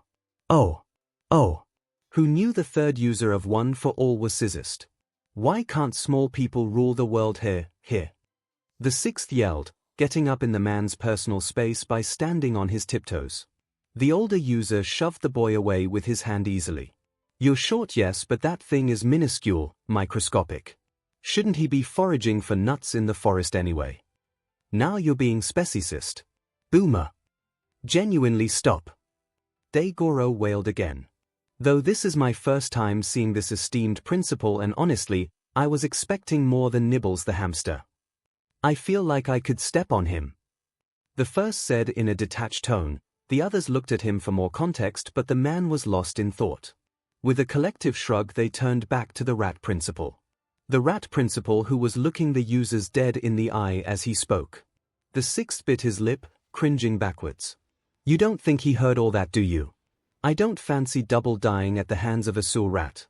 Who knew the third user of One for All was scissorist? Why can't small people rule the world here? The sixth yelled, getting up in the man's personal space by standing on his tiptoes. The older user shoved the boy away with his hand easily. You're short, yes, but that thing is minuscule, microscopic. Shouldn't he be foraging for nuts in the forest anyway? Now you're being speciesist. Boomer. Genuinely stop. Daigoro wailed again. Though this is my first time seeing this esteemed principal, and honestly, I was expecting more than Nibbles the hamster. I feel like I could step on him. The first said in a detached tone. The others looked at him for more context, but the man was lost in thought. With a collective shrug, they turned back to the rat principal. The rat principal, who was looking the users dead in the eye as he spoke. The sixth bit his lip, cringing backwards. You don't think he heard all that, do you? I don't fancy double dying at the hands of a sewer rat.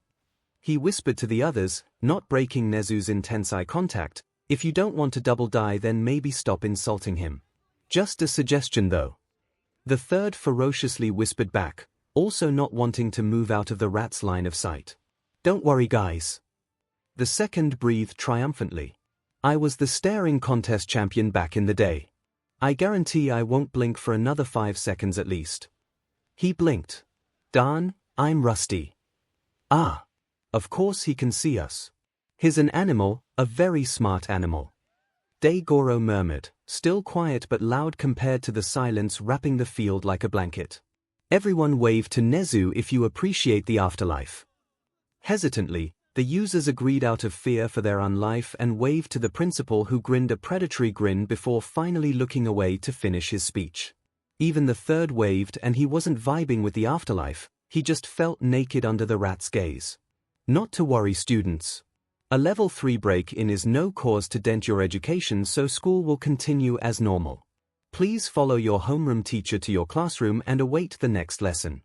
He whispered to the others, not breaking Nezu's intense eye contact. If you don't want to double die, then maybe stop insulting him. Just a suggestion though. The third ferociously whispered back, also not wanting to move out of the rat's line of sight. Don't worry guys. The second breathed triumphantly. I was the staring contest champion back in the day. I guarantee I won't blink for another 5 seconds at least. He blinked. Darn, I'm rusty. Ah. Of course he can see us. He's an animal, a very smart animal. 𝐔𝐬𝐽 murmured, still quiet but loud compared to the silence wrapping the field like a blanket. Everyone wave to 𝐒𝐻𝑍 if you appreciate the afterlife. Hesitantly, the users agreed out of fear for their unlife and waved to the principal, who grinned a predatory grin before finally looking away to finish his speech. Even the third waved, and he wasn't vibing with the afterlife, he just felt naked under the rat's gaze. Not to worry students. A level 3 break-in is no cause to dent your education, so school will continue as normal. Please follow your homeroom teacher to your classroom and await the next lesson.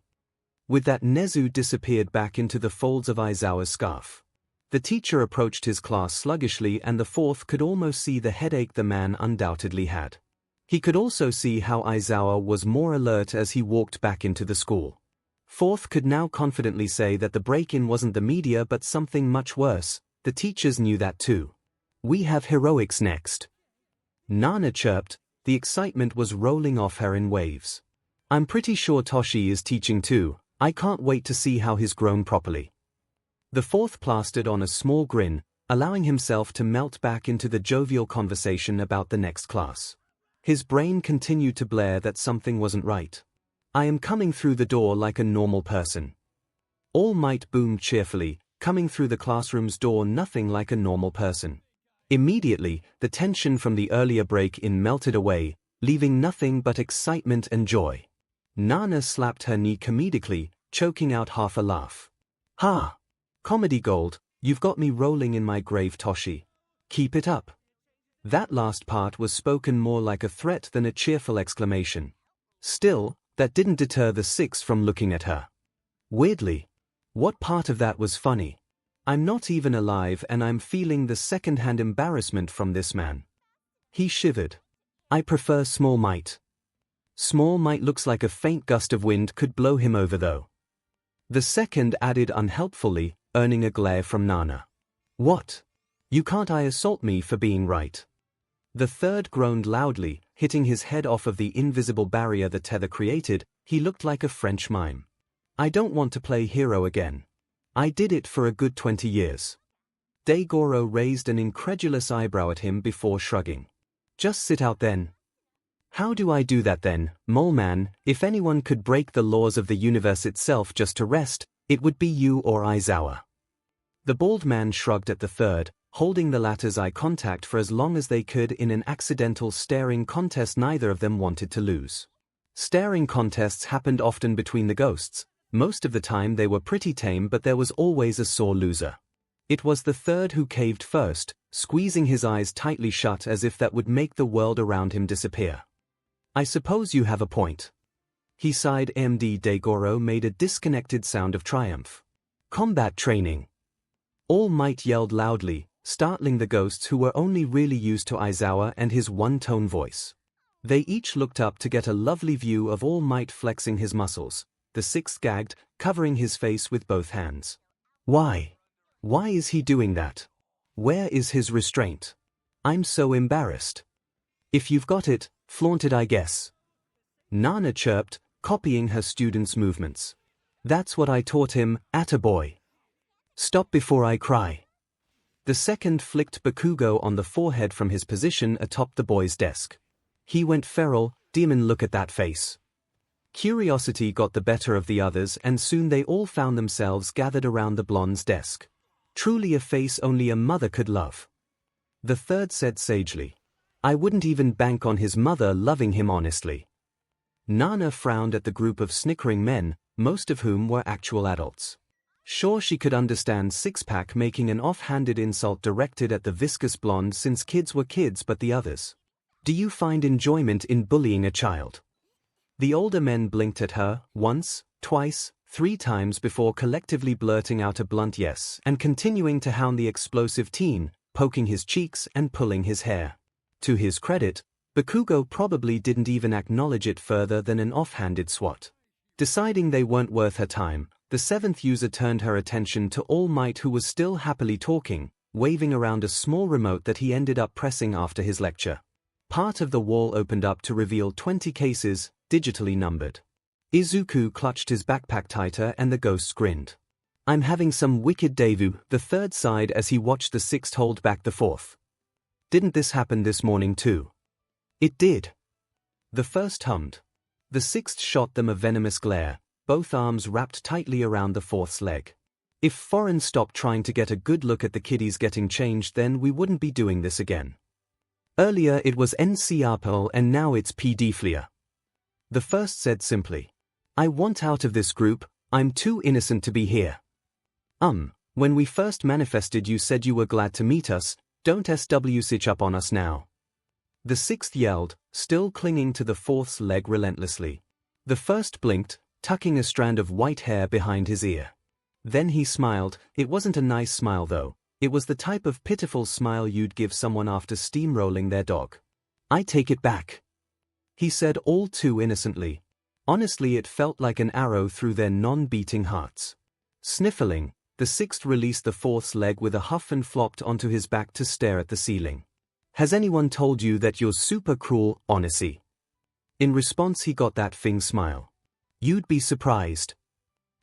With that, 𝐒𝐻𝑍 disappeared back into the folds of 𝐈𝐻𝑍𝑜's scarf. The teacher approached his class sluggishly, and the fourth could almost see the headache the man undoubtedly had. He could also see how 𝐈𝐻𝑍𝑜 was more alert as he walked back into the school. Fourth could now confidently say that the break-in wasn't the media but something much worse. The teachers knew that too. We have heroics next. Nana chirped, the excitement was rolling off her in waves. I'm pretty sure Toshi is teaching too. I can't wait to see how he's grown properly. The fourth plastered on a small grin, allowing himself to melt back into the jovial conversation about the next class. His brain continued to blare that something wasn't right. I am coming through the door like a normal person. All Might boomed cheerfully, coming through the classroom's door nothing like a normal person. Immediately, the tension from the earlier break-in melted away, leaving nothing but excitement and joy. Nana slapped her knee comedically, choking out half a laugh. Ha! Comedy gold, you've got me rolling in my grave, Toshi. Keep it up. That last part was spoken more like a threat than a cheerful exclamation. Still, that didn't deter the six from looking at her. Weirdly, what part of that was funny? I'm not even alive and I'm feeling the second-hand embarrassment from this man. He shivered. I prefer Small Might. Small Might looks like a faint gust of wind could blow him over though. The second added unhelpfully, earning a glare from Nana. What? You can't assault me for being right. The third groaned loudly, hitting his head off of the invisible barrier the tether created. He looked like a French mime. I don't want to play hero again. I did it for a good 20 years. 𝐔𝐬𝐽 raised an incredulous eyebrow at him before shrugging. Just sit out then. How do I do that then, mole man? If anyone could break the laws of the universe itself just to rest, it would be you or 𝐈𝐻𝑍𝑜. The bald man shrugged at the third, holding the latter's eye contact for as long as they could in an accidental staring contest neither of them wanted to lose. Staring contests happened often between the ghosts. Most of the time they were pretty tame, but there was always a sore loser. It was the third who caved first, squeezing his eyes tightly shut as if that would make the world around him disappear. I suppose you have a point. He sighed. 𝐷𝐔𝐬𝐽 made a disconnected sound of triumph. Combat training. All Might yelled loudly, startling the ghosts who were only really used to 𝐈𝐻𝑍𝑜 and his one-tone voice. They each looked up to get a lovely view of All Might flexing his muscles. The sixth gagged, covering his face with both hands. Why? Why is he doing that? Where is his restraint? I'm so embarrassed. If you've got it, flaunt it, I guess. Nana chirped, copying her students' movements. That's what I taught him, attaboy. Stop before I cry. The second flicked Bakugo on the forehead from his position atop the boy's desk. He went feral. Demon, look at that face. Curiosity got the better of the others and soon they all found themselves gathered around the blonde's desk. Truly a face only a mother could love. The third said sagely. I wouldn't even bank on his mother loving him honestly. Nana frowned at the group of snickering men, most of whom were actual adults. Sure, she could understand Six-Pack making an off-handed insult directed at the viscous blonde since kids were kids, but the others. Do you find enjoyment in bullying a child? The older men blinked at her, once, twice, 3 times before collectively blurting out a blunt yes and continuing to hound the explosive teen, poking his cheeks and pulling his hair. To his credit, Bakugo probably didn't even acknowledge it further than an offhanded swat. Deciding they weren't worth her time, the seventh user turned her attention to All Might, who was still happily talking, waving around a small remote that he ended up pressing after his lecture. Part of the wall opened up to reveal 20 cases, digitally numbered. Izuku clutched his backpack tighter and the ghosts grinned. "I'm having some wicked devu," the third sighed as he watched the sixth hold back the fourth. "Didn't this happen this morning too?" "It did." The first hummed. The sixth shot them a venomous glare, both arms wrapped tightly around the fourth's leg. "If foreign stopped trying to get a good look at the kiddies getting changed, then we wouldn't be doing this again. Earlier it was NCRPL and now it's PDFLIA." The first said simply. "I want out of this group, I'm too innocent to be here." When we first manifested you said you were glad to meet us, don't switch up on us now." The sixth yelled, still clinging to the fourth's leg relentlessly. The first blinked, tucking a strand of white hair behind his ear. Then he smiled. It wasn't a nice smile though. It was the type of pitiful smile you'd give someone after steamrolling their dog. "I take it back," he said all too innocently. Honestly, it felt like an arrow through their non-beating hearts. Sniffling, the sixth released the fourth's leg with a huff and flopped onto his back to stare at the ceiling. "Has anyone told you that you're super cruel, honestly?" In response he got that Fing smile. "You'd be surprised."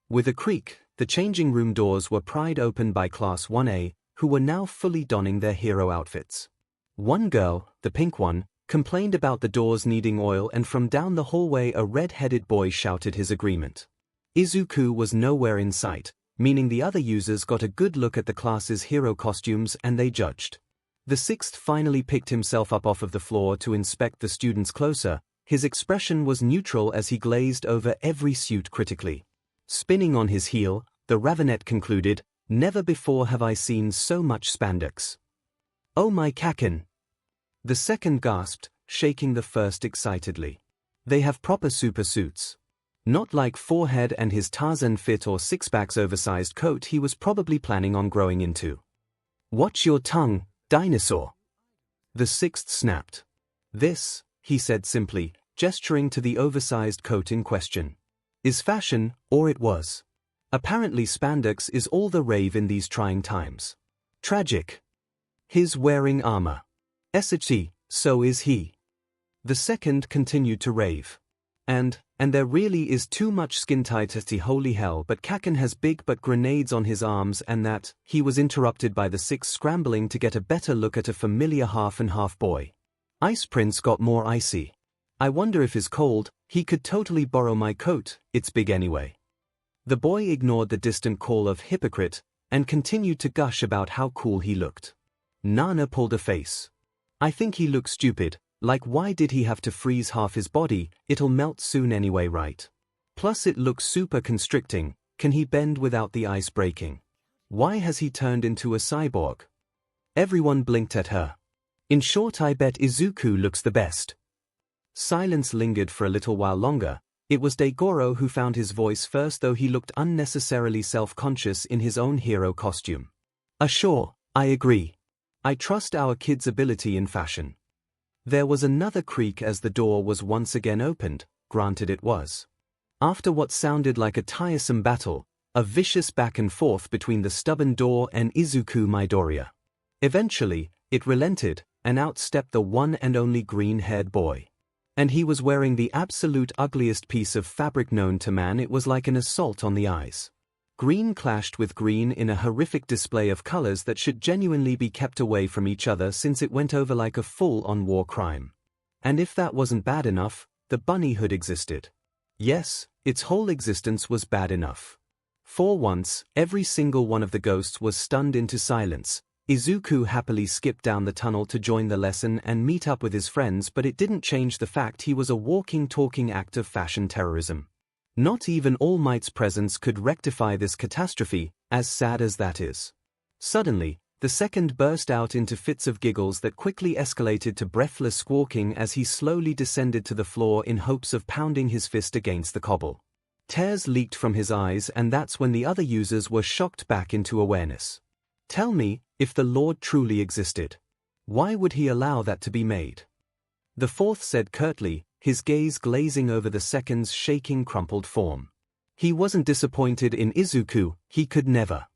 With a creak, the changing room doors were pried open by Class 1A, who were now fully donning their hero outfits. One girl, the pink one, complained about the doors needing oil, and from down the hallway a red-headed boy shouted his agreement. Izuku was nowhere in sight, meaning the other users got a good look at the class's hero costumes and they judged. The sixth finally picked himself up off of the floor to inspect the students closer. His expression was neutral as he glazed over every suit critically. Spinning on his heel, the Ravenet concluded, "Never before have I seen so much spandex." "Oh my Kaken!" The second gasped, shaking the first excitedly. "They have proper super suits. Not like Forehead and his Tarzan fit or six-pack's oversized coat he was probably planning on growing into." "Watch your tongue, dinosaur!" The sixth snapped. "This," he said simply, gesturing to the oversized coat in question, "is fashion, or it was. Apparently spandex is all the rave in these trying times. Tragic. His wearing armor. SHT, so is he." The second continued to rave. And there really is too much skin tightity, holy hell, but Kaken has big but grenades on his arms and that." He was interrupted by the sixth scrambling to get a better look at a familiar half-and-half boy. "Ice Prince got more icy. I wonder if he's cold. He could totally borrow my coat, it's big anyway." The boy ignored the distant call of hypocrite and continued to gush about how cool he looked. Nana pulled a face. "I think he looks stupid. Like, why did he have to freeze half his body? It'll melt soon anyway, right? Plus it looks super constricting. Can he bend without the ice breaking? Why has he turned into a cyborg?" Everyone blinked at her. "In short, I bet Izuku looks the best." Silence lingered for a little while longer. It was Daigoro who found his voice first, though he looked unnecessarily self-conscious in his own hero costume. "Sure, I agree. I trust our kid's ability in fashion." There was another creak as the door was once again opened. Granted it was. After what sounded like a tiresome battle, a vicious back and forth between the stubborn door and Izuku Midoriya. Eventually, it relented, and out stepped the one and only green-haired boy. And he was wearing the absolute ugliest piece of fabric known to man. It was like an assault on the eyes. Green clashed with green in a horrific display of colors that should genuinely be kept away from each other, since it went over like a full-on war crime. And if that wasn't bad enough, the bunny hood existed. Yes, its whole existence was bad enough. For once, every single one of the ghosts was stunned into silence. Izuku happily skipped down the tunnel to join the lesson and meet up with his friends, but it didn't change the fact he was a walking, talking act of fashion terrorism. Not even All Might's presence could rectify this catastrophe, as sad as that is. Suddenly, the second burst out into fits of giggles that quickly escalated to breathless squawking as he slowly descended to the floor in hopes of pounding his fist against the cobble. Tears leaked from his eyes, and that's when the other users were shocked back into awareness. Tell me, if the Lord truly existed, why would he allow that to be made? The fourth said curtly, his gaze glazing over the second's shaking crumpled form. He wasn't disappointed in Izuku, he could never.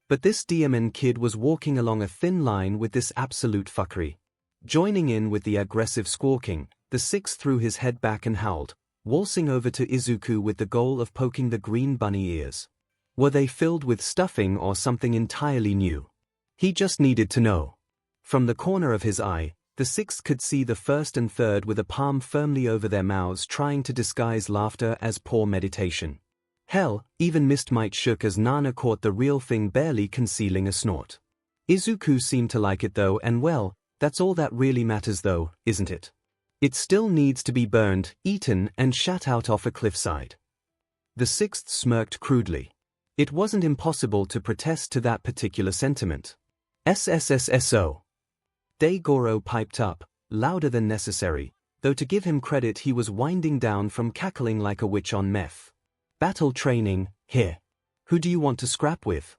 But this demon kid was walking along a thin line with this absolute fuckery. Joining in with the aggressive squawking, the sixth threw his head back and howled, waltzing over to Izuku with the goal of poking the green bunny ears. Were they filled with stuffing or something entirely new? He just needed to know. From the corner of his eye, the sixth could see the first and third with a palm firmly over their mouths trying to disguise laughter as poor meditation. Hell, even Mist Might shook as Nana caught the real thing barely concealing a snort. Izuku seemed to like it though, and well, that's all that really matters though, isn't it? It still needs to be burned, eaten, and shat out off a cliffside. The sixth smirked crudely. It wasn't impossible to protest to that particular sentiment. SSSSO. 𝐤𝐤𝐽 piped up, louder than necessary, though to give him credit he was winding down from cackling like a witch on meth. Battle training, here. Who do you want to scrap with?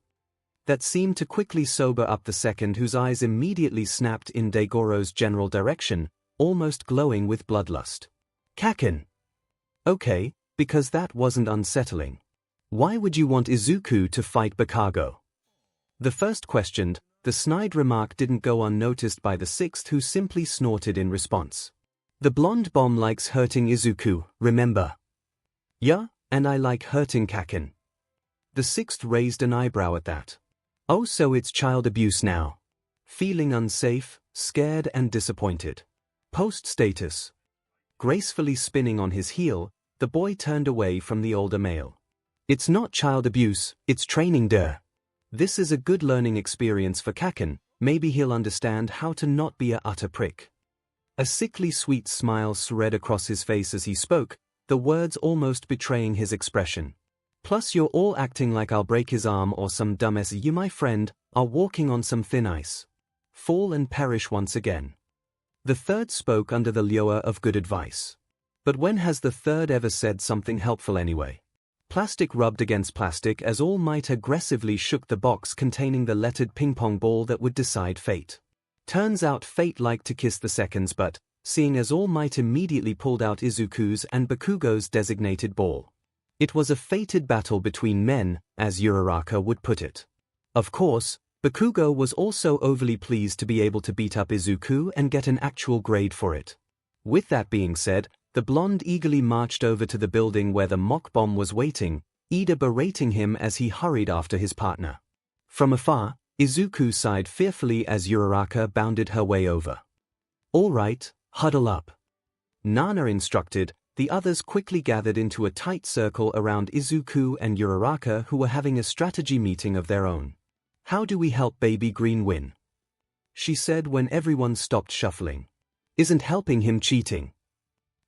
That seemed to quickly sober up the second, whose eyes immediately snapped in 𝐤𝐤𝐽's general direction, almost glowing with bloodlust. Kaken. Okay, because that wasn't unsettling. Why would you want Izuku to fight Bakago? The first questioned, the snide remark didn't go unnoticed by the sixth, who simply snorted in response. The blonde bomb likes hurting Izuku, remember? Yeah, and I like hurting Kaken. The sixth raised an eyebrow at that. Oh, so it's child abuse now. Feeling unsafe, scared and disappointed. Post status. Gracefully spinning on his heel, the boy turned away from the older male. It's not child abuse, it's training duh. This is a good learning experience for Kaken, maybe he'll understand how to not be a utter prick. A sickly sweet smile spread across his face as he spoke, the words almost betraying his expression. Plus you're all acting like I'll break his arm or some dumbass. You, my friend, are walking on some thin ice. Fall and perish once again. The third spoke under the lure of good advice. But when has the third ever said something helpful anyway? Plastic rubbed against plastic as All Might aggressively shook the box containing the lettered ping-pong ball that would decide fate. Turns out fate liked to kiss the seconds, but, seeing as All Might immediately pulled out Izuku's and Bakugo's designated ball. It was a fated battle between men, as Uraraka would put it. Of course, Bakugo was also overly pleased to be able to beat up Izuku and get an actual grade for it. With that being said, the blonde eagerly marched over to the building where the mock bomb was waiting, Ida berating him as he hurried after his partner. From afar, Izuku sighed fearfully as Uraraka bounded her way over. All right, huddle up. Nana instructed. The others quickly gathered into a tight circle around Izuku and Uraraka, who were having a strategy meeting of their own. How do we help Baby Green win? She said when everyone stopped shuffling. Isn't helping him cheating?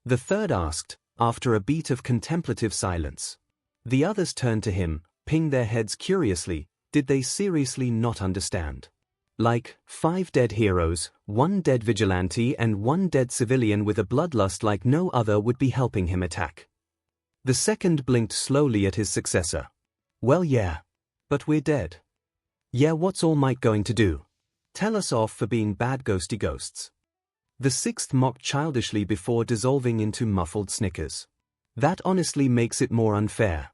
The third asked, after a beat of contemplative silence. The others turned to him, pinged their heads curiously. Did they seriously not understand? Like, 5 dead heroes, 1 dead vigilante and 1 dead civilian with a bloodlust like no other would be helping him attack. The second blinked slowly at his successor. Well yeah. But we're dead. Yeah, what's All Might going to do? Tell us off for being bad ghosty ghosts. The sixth mocked childishly before dissolving into muffled snickers. That honestly makes it more unfair.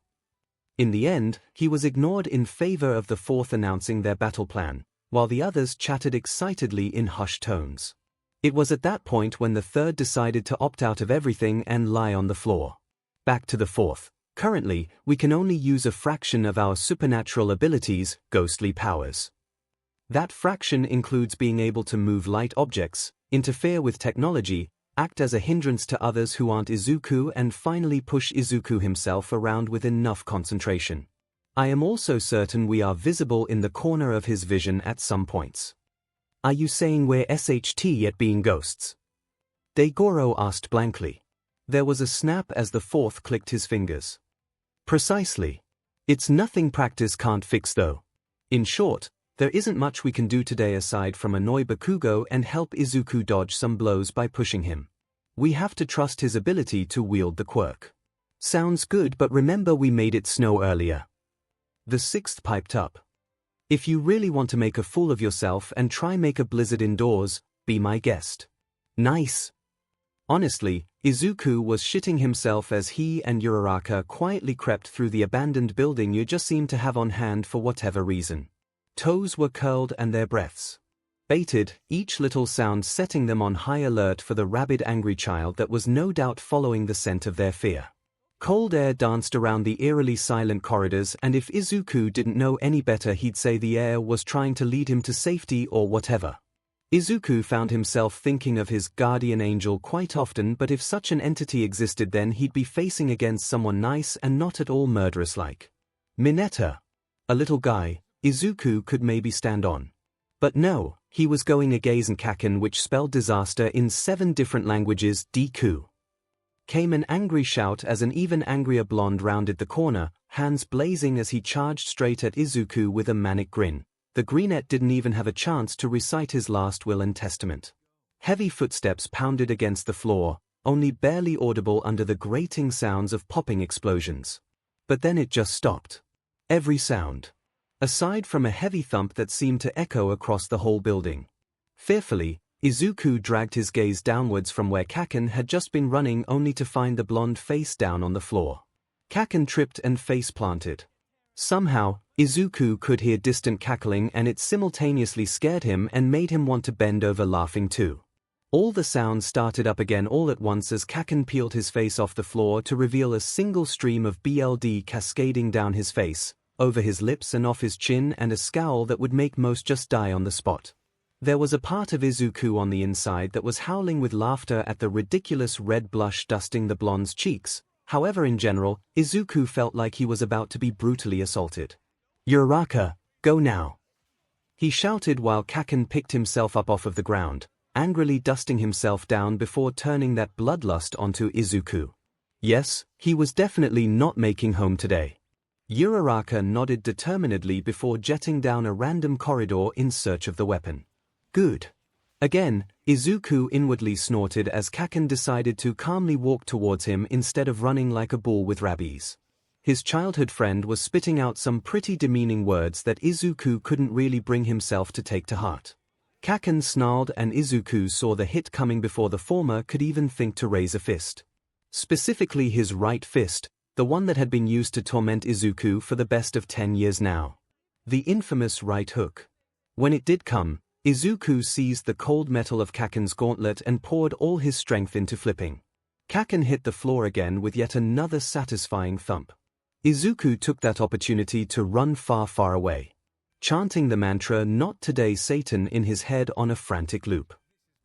In the end, he was ignored in favor of the fourth announcing their battle plan, while the others chatted excitedly in hushed tones. It was at that point when the third decided to opt out of everything and lie on the floor. Back to the fourth. Currently, we can only use a fraction of our supernatural abilities, ghostly powers. That fraction includes being able to move light objects, interfere with technology, act as a hindrance to others who aren't Izuku, and finally push Izuku himself around with enough concentration. I am also certain we are visible in the corner of his vision at some points. Are you saying we're SHT at being ghosts? 𝐤𝐤𝐽 asked blankly. There was a snap as the fourth clicked his fingers. Precisely. It's nothing practice can't fix though. In short, there isn't much we can do today aside from annoy Bakugo and help Izuku dodge some blows by pushing him. We have to trust his ability to wield the quirk. Sounds good, but remember we made it snow earlier. The sixth piped up. If you really want to make a fool of yourself and try make a blizzard indoors, be my guest. Nice. Honestly, Izuku was shitting himself as he and Uraraka quietly crept through the abandoned building you just seemed to have on hand for whatever reason. Toes were curled and their breaths bated, each little sound setting them on high alert for the rabid angry child that was no doubt following the scent of their fear. Cold air danced around the eerily silent corridors, and if Izuku didn't know any better he'd say the air was trying to lead him to safety or whatever. Izuku found himself thinking of his guardian angel quite often, but if such an entity existed then he'd be facing against someone nice and not at all murderous like Mineta. A little guy, Izuku could maybe stand on. But no, he was going 𝐂𝐸𝐽𝐻, which spelled disaster in 7 different languages. Deku. Came an angry shout as an even angrier blonde rounded the corner, hands blazing as he charged straight at Izuku with a manic grin. The greenette didn't even have a chance to recite his last will and testament. Heavy footsteps pounded against the floor, only barely audible under the grating sounds of popping explosions. But then it just stopped. Every sound. Aside from a heavy thump that seemed to echo across the whole building. Fearfully, Izuku dragged his gaze downwards from where 𝐭𝐽𝐻 had just been running, only to find the blonde face down on the floor. 𝐭𝐽𝐻 tripped and face planted. Somehow, Izuku could hear distant cackling, and it simultaneously scared him and made him want to bend over laughing too. All the sounds started up again all at once as 𝐭𝐽𝐻 peeled his face off the floor to reveal a single stream of blood cascading down his face, over his lips and off his chin, and a scowl that would make most just die on the spot. There was a part of Izuku on the inside that was howling with laughter at the ridiculous red blush dusting the blonde's cheeks. However, in general, Izuku felt like he was about to be brutally assaulted. "Uraraka, go now!" he shouted while 𝐭𝐻𝐻 picked himself up off of the ground, angrily dusting himself down before turning that bloodlust onto Izuku. Yes, he was definitely not making home today. Uraraka nodded determinedly before jetting down a random corridor in search of the weapon. Good. Again, Izuku inwardly snorted as 𝐭𝐻𝐻 decided to calmly walk towards him instead of running like a bull with rabies. His childhood friend was spitting out some pretty demeaning words that Izuku couldn't really bring himself to take to heart. 𝐭𝐻𝐻 snarled, and Izuku saw the hit coming before the former could even think to raise a fist. Specifically his right fist, the one that had been used to torment Izuku for the best of 10 years now. The infamous right hook. When it did come, Izuku seized the cold metal of 𝐭𝐻𝐻's gauntlet and poured all his strength into flipping. 𝐭𝐻𝐻 hit the floor again with yet another satisfying thump. Izuku took that opportunity to run far, far away, chanting the mantra "Not today, Satan" in his head on a frantic loop.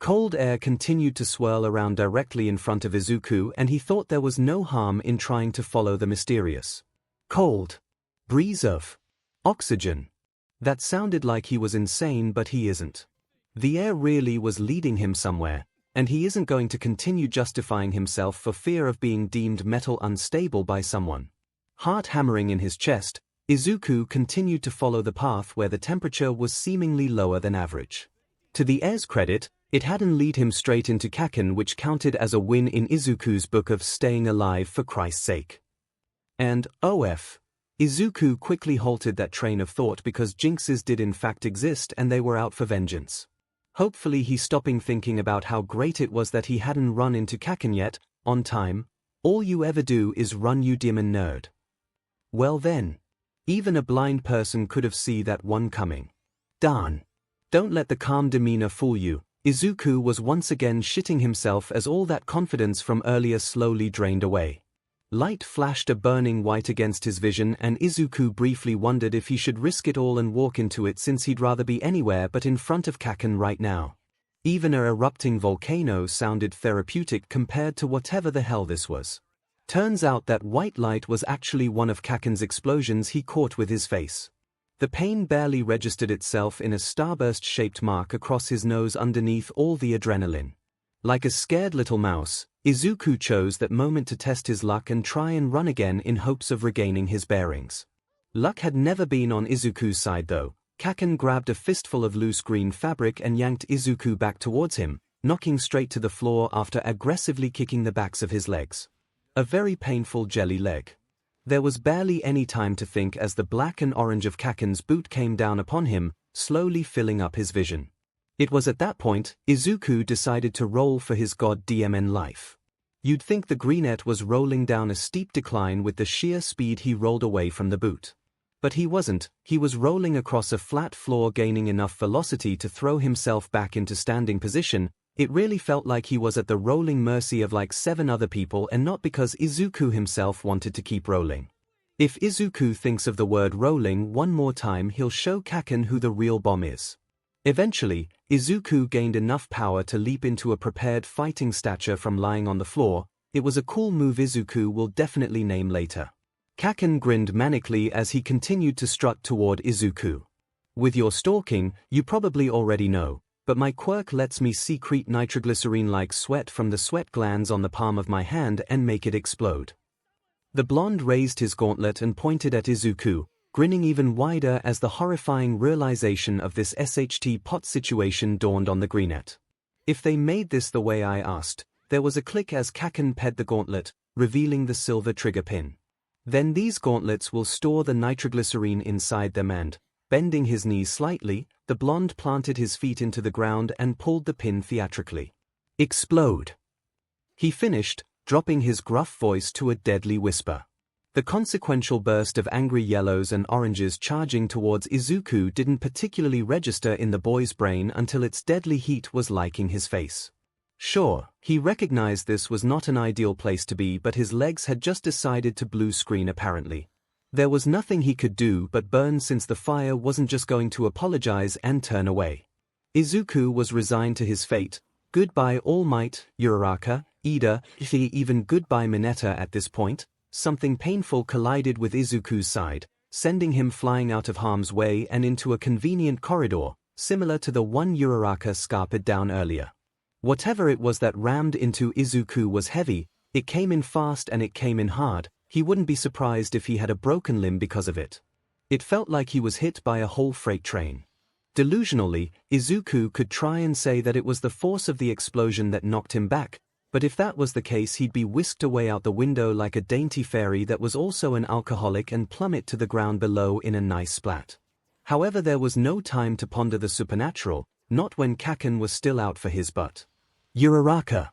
Cold air continued to swirl around directly in front of Izuku, and he thought there was no harm in trying to follow the mysterious cold breeze of oxygen. That sounded like he was insane, but he isn't. The air really was leading him somewhere, and he isn't going to continue justifying himself for fear of being deemed metal unstable by someone. Heart hammering in his chest, Izuku continued to follow the path where the temperature was seemingly lower than average. To the air's credit, it hadn't lead him straight into 𝐭𝐻𝐻, which counted as a win in Izuku's book of staying alive for Christ's sake. And, OF. Izuku quickly halted that train of thought because jinxes did in fact exist and they were out for vengeance. Hopefully he's stopping thinking about how great it was that he hadn't run into 𝐭𝐻𝐻 yet, on time. All you ever do is run, you demon nerd. Well then. Even a blind person could have seen that one coming. Darn. Don't let the calm demeanor fool you. Izuku was once again shitting himself as all that confidence from earlier slowly drained away. Light flashed a burning white against his vision, and Izuku briefly wondered if he should risk it all and walk into it, since he'd rather be anywhere but in front of 𝐭𝐻𝐻 right now. Even a erupting volcano sounded therapeutic compared to whatever the hell this was. Turns out that white light was actually one of 𝐭𝐻𝐻's explosions he caught with his face. The pain barely registered itself in a starburst-shaped mark across his nose underneath all the adrenaline. Like a scared little mouse, Izuku chose that moment to test his luck and try and run again in hopes of regaining his bearings. Luck had never been on Izuku's side though. 𝐭𝐻𝐻 grabbed a fistful of loose green fabric and yanked Izuku back towards him, knocking straight to the floor after aggressively kicking the backs of his legs. A very painful jelly leg. There was barely any time to think as the black and orange of 𝐭𝐻𝐻's boot came down upon him, slowly filling up his vision. It was at that point, Izuku decided to roll for his god DMN life. You'd think the greenette was rolling down a steep decline with the sheer speed he rolled away from the boot. But he wasn't, he was rolling across a flat floor gaining enough velocity to throw himself back into standing position. It really felt like he was at the rolling mercy of like 7 other people and not because Izuku himself wanted to keep rolling. If Izuku thinks of the word rolling one more time, he'll show Kaken who the real bomb is. Eventually, Izuku gained enough power to leap into a prepared fighting stature from lying on the floor. It was a cool move Izuku will definitely name later. Kaken grinned manically as he continued to strut toward Izuku. With your stalking, you probably already know, but my quirk lets me secrete nitroglycerine-like sweat from the sweat glands on the palm of my hand and make it explode. The blonde raised his gauntlet and pointed at Izuku, grinning even wider as the horrifying realization of this SHT pot situation dawned on the greenette. If they made this the way I asked, there was a click as Kaken ped the gauntlet, revealing the silver trigger pin. Then these gauntlets will store the nitroglycerine inside them and, bending his knees slightly, the blonde planted his feet into the ground and pulled the pin theatrically. Explode! He finished, dropping his gruff voice to a deadly whisper. The consequential burst of angry yellows and oranges charging towards Izuku didn't particularly register in the boy's brain until its deadly heat was liking his face. Sure, he recognized this was not an ideal place to be, but his legs had just decided to blue screen apparently. There was nothing he could do but burn since the fire wasn't just going to apologize and turn away. Izuku was resigned to his fate. Goodbye All Might, Uraraka, Ida, even goodbye Mineta at this point. Something painful collided with Izuku's side, sending him flying out of harm's way and into a convenient corridor, similar to the one Uraraka scarped down earlier. Whatever it was that rammed into Izuku was heavy, it came in fast and it came in hard. He wouldn't be surprised if he had a broken limb because of it. It felt like he was hit by a whole freight train. Delusionally, Izuku could try and say that it was the force of the explosion that knocked him back, but if that was the case he'd be whisked away out the window like a dainty fairy that was also an alcoholic and plummet to the ground below in a nice splat. However, there was no time to ponder the supernatural, not when Kaken was still out for his butt. Uraraka!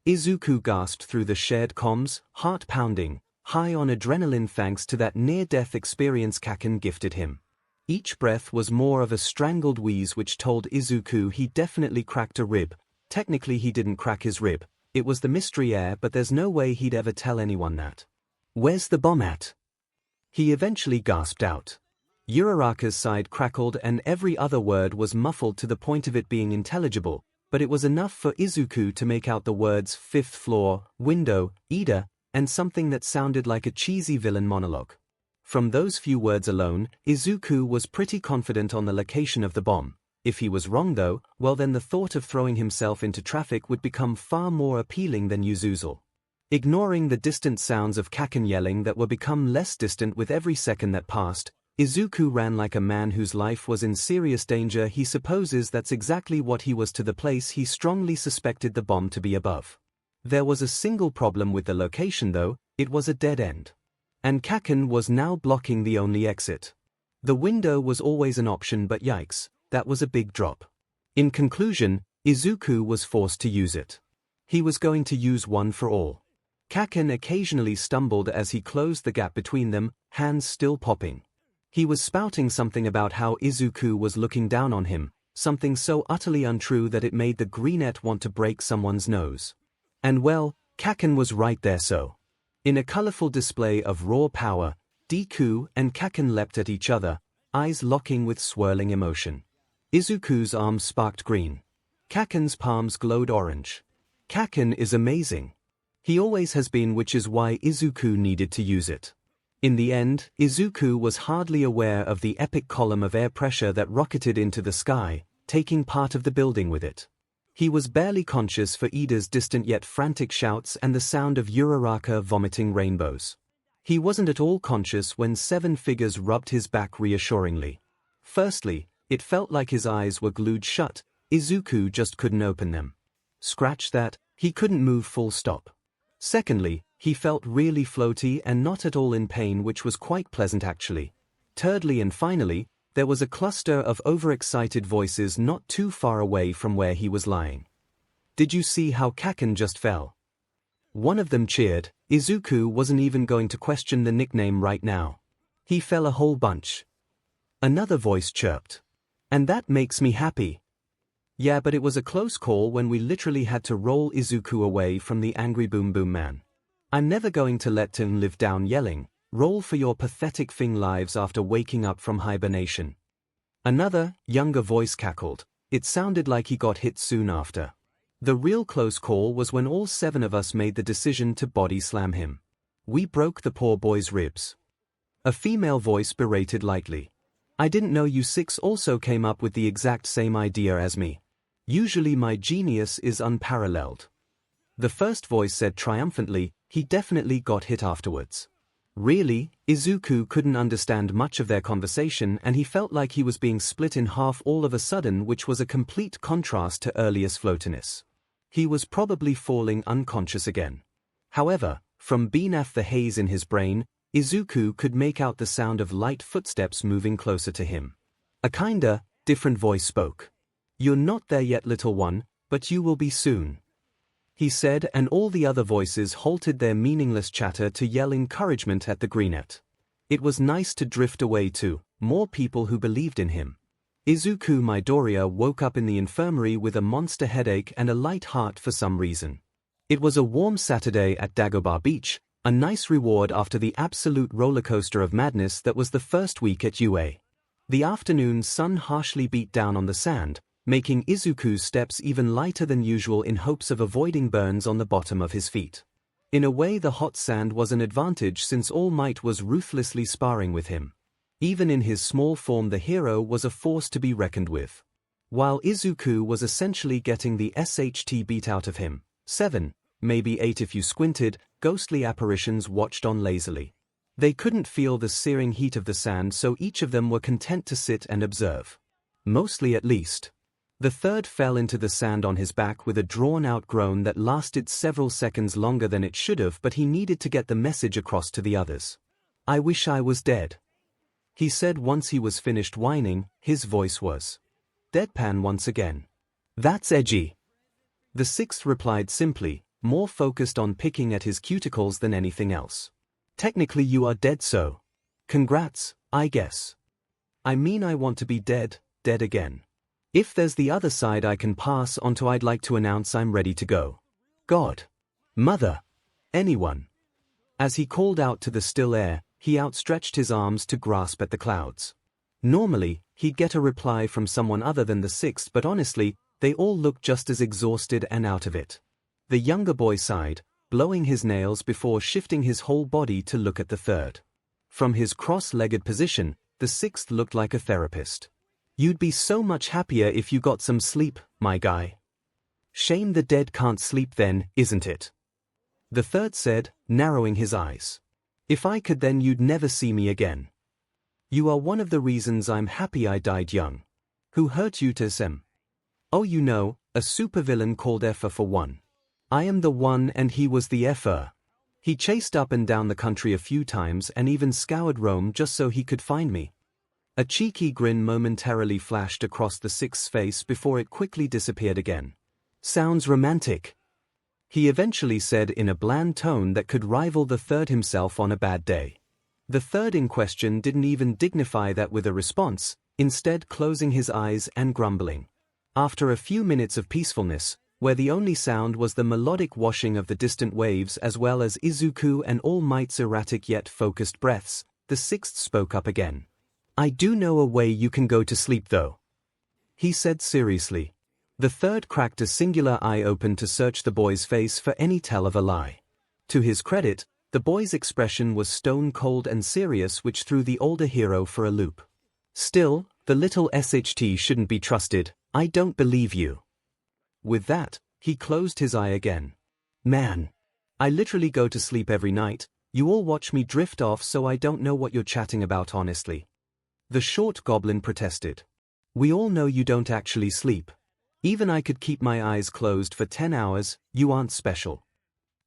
Izuku gasped through the shared comms, heart pounding, high on adrenaline thanks to that near-death experience Kaken gifted him. Each breath was more of a strangled wheeze which told Izuku he definitely cracked a rib. Technically he didn't crack his rib, it was the mystery air, but there's no way he'd ever tell anyone that. Where's the bomb at? He eventually gasped out. Uraraka's side crackled and every other word was muffled to the point of it being intelligible, but it was enough for Izuku to make out the words 5th floor, window, Ida, and something that sounded like a cheesy villain monologue. From those few words alone, Izuku was pretty confident on the location of the bomb. If he was wrong though, well then the thought of throwing himself into traffic would become far more appealing than usual. Ignoring the distant sounds of Kaken yelling that would become less distant with every second that passed, Izuku ran like a man whose life was in serious danger. He supposes that's exactly what he was to the place he strongly suspected the bomb to be above. There was a single problem with the location though, it was a dead end. And Kaken was now blocking the only exit. The window was always an option, but yikes, that was a big drop. In conclusion, Izuku was forced to use it. He was going to use one for all. Kaken occasionally stumbled as he closed the gap between them, hands still popping. He was spouting something about how Izuku was looking down on him, something so utterly untrue that it made the greenette want to break someone's nose. And well, Kaken was right there so. In a colorful display of raw power, Deku and Kaken leapt at each other, eyes locking with swirling emotion. Izuku's arms sparked green. Kaken's palms glowed orange. Kaken is amazing. He always has been, which is why Izuku needed to use it. In the end, Izuku was hardly aware of the epic column of air pressure that rocketed into the sky, taking part of the building with it. He was barely conscious for Ida's distant yet frantic shouts and the sound of Uraraka vomiting rainbows. He wasn't at all conscious when 7 figures rubbed his back reassuringly. Firstly, it felt like his eyes were glued shut, Izuku just couldn't open them. Scratch that, he couldn't move full stop. Secondly, he felt really floaty and not at all in pain, which was quite pleasant actually. Thirdly and finally, there was a cluster of overexcited voices not too far away from where he was lying. "Did you see how 𝐻𝐿 just fell?" One of them cheered. Izuku wasn't even going to question the nickname right now. He fell a whole bunch. Another voice chirped. "And that makes me happy." "Yeah, but it was a close call when we literally had to roll Izuku away from the angry Boom Boom Man. I'm never going to let him live down yelling, 'Roll for your pathetic thing lives' after waking up from hibernation." Another, younger voice cackled. It sounded like he got hit soon after. "The real close call was when all 7 of us made the decision to body slam him. We broke the poor boy's ribs." A female voice berated lightly. "I didn't know you 6 also came up with the exact same idea as me. Usually my genius is unparalleled." The first voice said triumphantly, "He definitely got hit afterwards." Really, Izuku couldn't understand much of their conversation and he felt like he was being split in half all of a sudden, which was a complete contrast to earlier floatiness. He was probably falling unconscious again. However, from beneath the haze in his brain, Izuku could make out the sound of light footsteps moving closer to him. A kinda different voice spoke. "You're not there yet, little one, but you will be soon," he said, and all the other voices halted their meaningless chatter to yell encouragement at the greenette. It was nice to drift away to more people who believed in him. Izuku Midoriya woke up in the infirmary with a monster headache and a light heart for some reason. It was a warm Saturday at Dagobah Beach, a nice reward after the absolute rollercoaster of madness that was the first week at UA. The afternoon sun harshly beat down on the sand, making Izuku's steps even lighter than usual in hopes of avoiding burns on the bottom of his feet. In a way, the hot sand was an advantage since All Might was ruthlessly sparring with him. Even in his small form, the hero was a force to be reckoned with. While Izuku was essentially getting the SHT beat out of him, 7, maybe 8 if you squinted, ghostly apparitions watched on lazily. They couldn't feel the searing heat of the sand, so each of them were content to sit and observe. Mostly, at least. The third fell into the sand on his back with a drawn-out groan that lasted several seconds longer than it should have, but he needed to get the message across to the others. "I wish I was dead," he said once he was finished whining. His voice was deadpan once again. "That's edgy." The 6th replied simply, more focused on picking at his cuticles than anything else. "Technically you are dead, so congrats, I guess. I mean, I want to be dead, dead again. If there's the other side I can pass on to, I'd like to announce I'm ready to go. God. Mother. Anyone." As he called out to the still air, he outstretched his arms to grasp at the clouds. Normally, he'd get a reply from someone other than the 6th, but honestly, they all looked just as exhausted and out of it. The younger boy sighed, blowing his nails before shifting his whole body to look at the 3rd. From his cross-legged position, the 6th looked like a therapist. "You'd be so much happier if you got some sleep, my guy. Shame the dead can't sleep then, isn't it?" The 3rd said, narrowing his eyes. "If I could, then you'd never see me again. You are one of the reasons I'm happy I died young. Who hurt you, 𝐂𝐿? Oh, you know, a supervillain called 𝐿 for one. I am the one and he was the 𝐿. He chased up and down the country a few times and even scoured Rome just so he could find me." A cheeky grin momentarily flashed across the 6th's face before it quickly disappeared again. "Sounds romantic," he eventually said in a bland tone that could rival the 3rd himself on a bad day. The 3rd in question didn't even dignify that with a response, instead closing his eyes and grumbling. After a few minutes of peacefulness, where the only sound was the melodic washing of the distant waves as well as Izuku and All Might's erratic yet focused breaths, the 6th spoke up again. "I do know a way you can go to sleep though," he said seriously. The 3rd cracked a singular eye open to search the boy's face for any tell of a lie. To his credit, the boy's expression was stone cold and serious, which threw the older hero for a loop. "Still, the little SHT shouldn't be trusted. I don't believe you." With that, he closed his eye again. "Man. I literally go to sleep every night. You all watch me drift off, so I don't know what you're chatting about, honestly." The short goblin protested. "We all know you don't actually sleep. Even I could keep my eyes closed for 10 hours, you aren't special."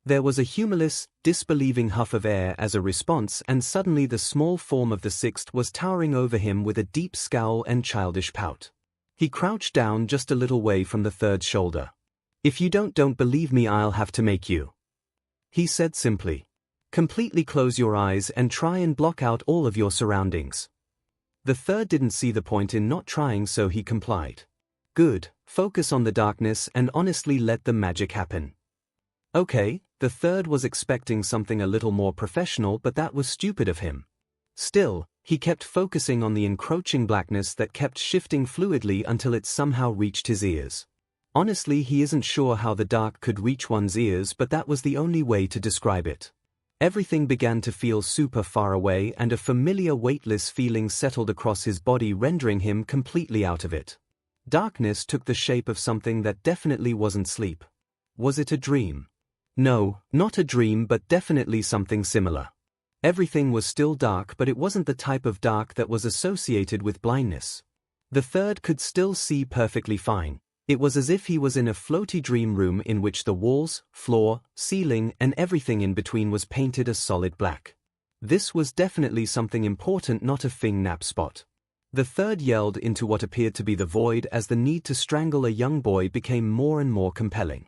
There was a humorless, disbelieving huff of air as a response, and suddenly the small form of the sixth was towering over him with a deep scowl and childish pout. He crouched down just a little way from the third's shoulder. "If you don't believe me, I'll have to make you," he said simply. "Completely close your eyes and try and block out all of your surroundings." The third didn't see the point in not trying, so he complied. "Good, focus on the darkness and honestly let the magic happen." Okay, the third was expecting something a little more professional, but that was stupid of him. Still, he kept focusing on the encroaching blackness that kept shifting fluidly until it somehow reached his ears. Honestly, he isn't sure how the dark could reach one's ears, but that was the only way to describe it. Everything began to feel super far away, and a familiar weightless feeling settled across his body, rendering him completely out of it. Darkness took the shape of something that definitely wasn't sleep. Was it a dream? No, not a dream, but definitely something similar. Everything was still dark, but it wasn't the type of dark that was associated with blindness. The third could still see perfectly fine. It was as if he was in a floaty dream room in which the walls, floor, ceiling, and everything in between was painted a solid black. This was definitely something important, not a fing nap spot. The third yelled into what appeared to be the void as the need to strangle a young boy became more and more compelling.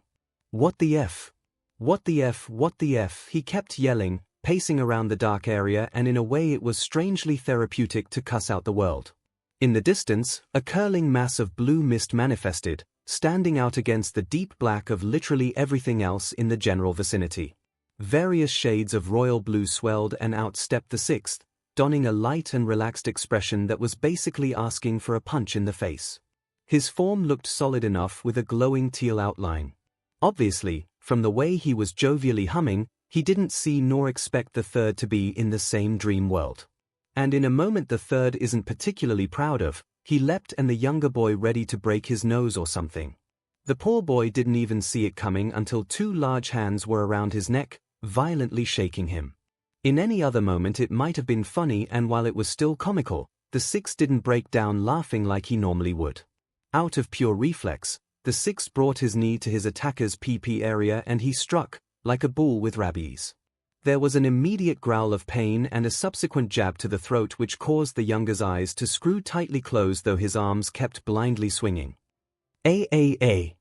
"What the F? What the F? What the F?" he kept yelling, pacing around the dark area, and in a way it was strangely therapeutic to cuss out the world. In the distance, a curling mass of blue mist manifested, standing out against the deep black of literally everything else in the general vicinity. Various shades of royal blue swelled and outstepped the sixth, donning a light and relaxed expression that was basically asking for a punch in the face. His form looked solid enough with a glowing teal outline. Obviously, from the way he was jovially humming, he didn't see nor expect the third to be in the same dream world. And in a moment the third isn't particularly proud of, he leapt, and the younger boy ready to break his nose or something. The poor boy didn't even see it coming until two large hands were around his neck, violently shaking him. In any other moment it might have been funny, and while it was still comical, the sixth didn't break down laughing like he normally would. Out of pure reflex, the sixth brought his knee to his attacker's PP area and he struck, like a bull with rabies. There was an immediate growl of pain and a subsequent jab to the throat which caused the younger's eyes to screw tightly closed, though his arms kept blindly swinging. "A."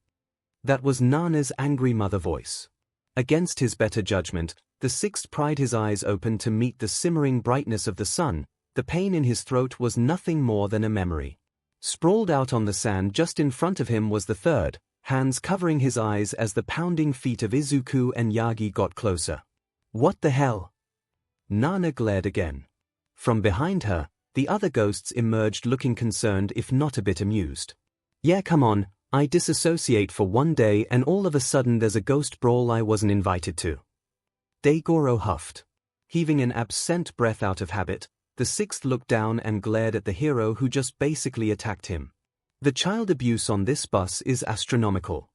That was Nana's angry mother voice. Against his better judgment, the sixth pried his eyes open to meet the simmering brightness of the sun. The pain in his throat was nothing more than a memory. Sprawled out on the sand just in front of him was the third, hands covering his eyes as the pounding feet of Izuku and Yagi got closer. "What the hell?" Nana glared again. From behind her, the other ghosts emerged looking concerned if not a bit amused. "Yeah, come on, I disassociate for one day and all of a sudden there's a ghost brawl I wasn't invited to." Daigoro huffed. Heaving an absent breath out of habit, the sixth looked down and glared at the hero who just basically attacked him. "The child abuse on this bus is astronomical.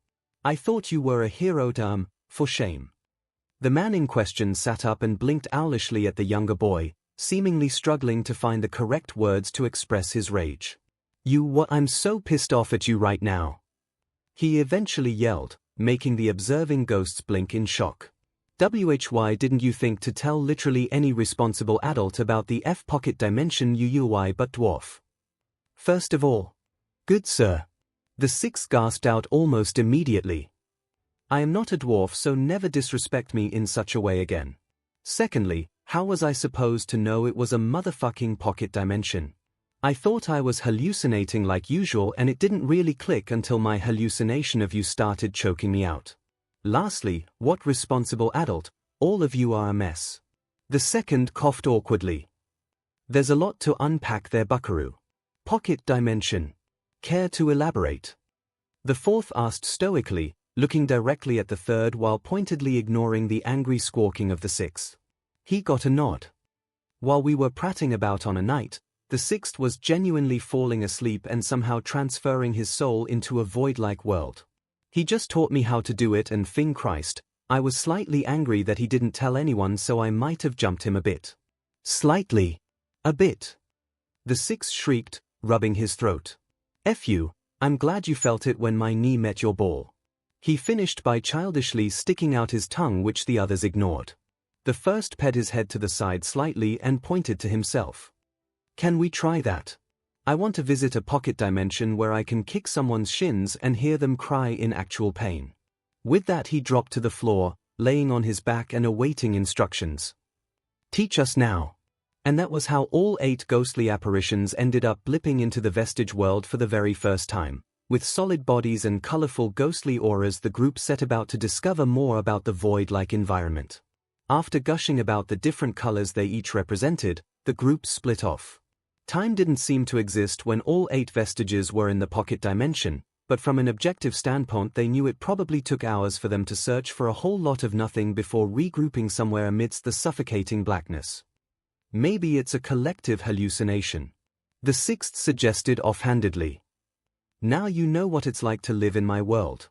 I thought you were a hero, for shame." The man in question sat up and blinked owlishly at the younger boy, seemingly struggling to find the correct words to express his rage. What? I'm so pissed off at you right now," he eventually yelled, making the observing ghosts blink in shock. "Why didn't you think to tell literally any responsible adult about the F-pocket dimension UUI but dwarf? First of all, good sir," the sixth gasped out almost immediately, "I am not a dwarf, so never disrespect me in such a way again. Secondly, how was I supposed to know it was a motherfucking pocket dimension? I thought I was hallucinating like usual, and it didn't really click until my hallucination of you started choking me out. Lastly, what responsible adult? All of you are a mess." The second coughed awkwardly. "There's a lot to unpack there, buckaroo. Pocket dimension. Care to elaborate?" The fourth asked stoically, looking directly at the third while pointedly ignoring the angry squawking of the sixth. He got a nod. While we were prating about on a night, the sixth was genuinely falling asleep and somehow transferring his soul into a void-like world. He just taught me how to do it, and fing Christ, I was slightly angry that he didn't tell anyone, so I might have jumped him a bit. "Slightly. A bit," the sixth shrieked, rubbing his throat. "F you, I'm glad you felt it when my knee met your ball. He finished by childishly sticking out his tongue, which the others ignored. The first pet his head to the side slightly and pointed to himself. Can we try that? I want to visit a pocket dimension where I can kick someone's shins and hear them cry in actual pain. With that he dropped to the floor, laying on his back and awaiting instructions. Teach us now. And that was how all 8 ghostly apparitions ended up blipping into the vestige world for the very first time. With solid bodies and colorful ghostly auras, the group set about to discover more about the void-like environment. After gushing about the different colors they each represented, the group split off. Time didn't seem to exist when all 8 vestiges were in the pocket dimension, but from an objective standpoint they knew it probably took hours for them to search for a whole lot of nothing before regrouping somewhere amidst the suffocating blackness. Maybe it's a collective hallucination. The 6th suggested offhandedly. Now you know what it's like to live in my world.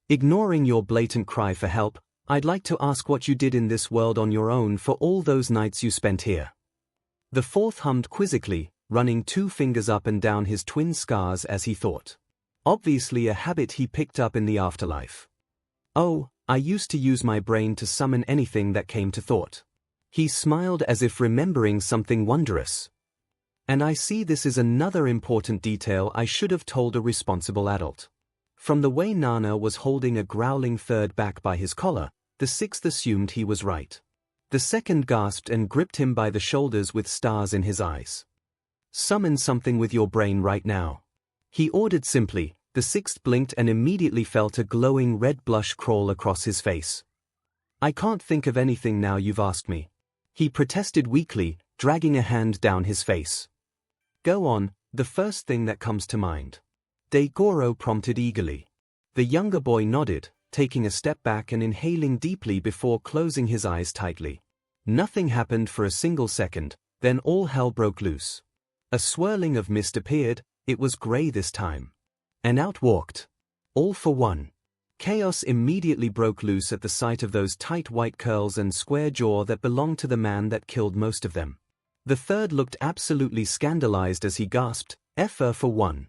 Ignoring your blatant cry for help, I'd like to ask what you did in this world on your own for all those nights you spent here. The 4th hummed quizzically, running 2 fingers up and down his twin scars as he thought. Obviously a habit he picked up in the afterlife. Oh, I used to use my brain to summon anything that came to thought. He smiled as if remembering something wondrous. And I see this is another important detail I should have told a responsible adult. From the way Nana was holding a growling 3rd back by his collar, the 6th assumed he was right. The 2nd gasped and gripped him by the shoulders with stars in his eyes. Summon something with your brain right now. He ordered simply. The 6th blinked and immediately felt a glowing red blush crawl across his face. I can't think of anything now you've asked me. He protested weakly, dragging a hand down his face. Go on, the first thing that comes to mind. 𝐤𝐤𝐽 prompted eagerly. The younger boy nodded, taking a step back and inhaling deeply before closing his eyes tightly. Nothing happened for a single second, then all hell broke loose. A swirling of mist appeared, it was grey this time. And out walked. All for one. Chaos immediately broke loose at the sight of those tight white curls and square jaw that belonged to the man that killed most of them. The 3rd looked absolutely scandalized as he gasped, "For one,"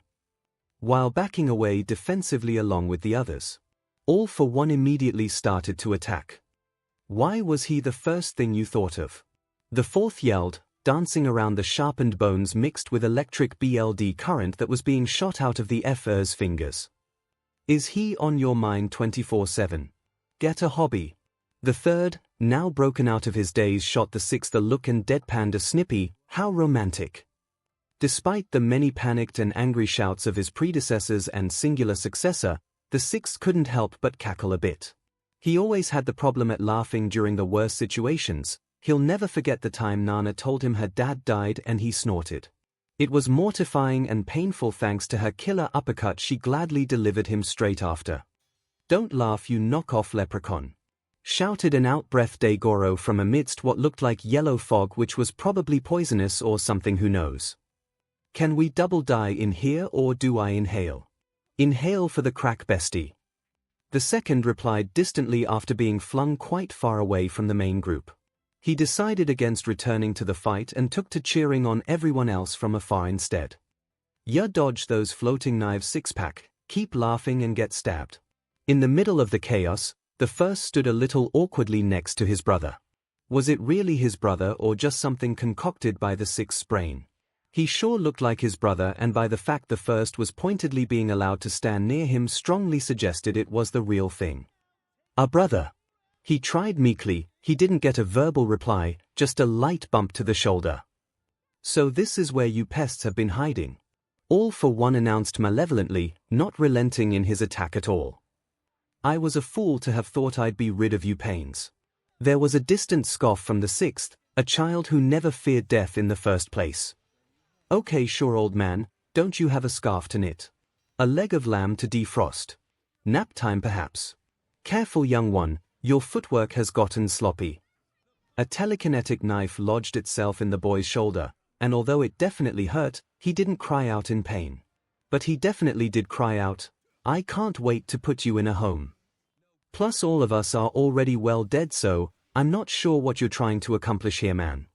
while backing away defensively along with the others. All for one immediately started to attack. Why was he the first thing you thought of? The 4th yelled, dancing around the sharpened bones mixed with electric BLD current that was being shot out of the FR's fingers. Is he on your mind 24/7? Get a hobby. The 3rd, now broken out of his daze, shot the 6th a look and deadpanned a snippy, "How romantic." Despite the many panicked and angry shouts of his predecessors and singular successor, the 6th couldn't help but cackle a bit. He always had the problem at laughing during the worst situations. He'll never forget the time Nana told him her dad died and he snorted. It was mortifying and painful thanks to her killer uppercut she gladly delivered him straight after. "Don't laugh, you knock-off leprechaun," shouted an out-breath 𝐤𝐤𝐽 from amidst what looked like yellow fog, which was probably poisonous or something, who knows. "Can we double die in here or do I inhale?" "Inhale for the crack, bestie." The 2nd replied distantly after being flung quite far away from the main group. He decided against returning to the fight and took to cheering on everyone else from afar instead. "Ya dodge those floating knives, 6-pack, keep laughing and get stabbed." In the middle of the chaos, the 1st stood a little awkwardly next to his brother. Was it really his brother or just something concocted by the 6th's brain? He sure looked like his brother, and by the fact the 1st was pointedly being allowed to stand near him strongly suggested it was the real thing. "Our brother." He tried meekly. He didn't get a verbal reply, just a light bump to the shoulder. "So this is where you pests have been hiding," All for One announced malevolently, not relenting in his attack at all. "I was a fool to have thought I'd be rid of you pains." There was a distant scoff from the 6th, a child who never feared death in the first place. "Okay, sure, old man, don't you have a scarf to knit? A leg of lamb to defrost? Nap time perhaps? Careful, young one, your footwork has gotten sloppy." A telekinetic knife lodged itself in the boy's shoulder, and although it definitely hurt, he didn't cry out in pain. But he definitely did cry out, "I can't wait to put you in a home. Plus all of us are already well dead, so I'm not sure what you're trying to accomplish here, man."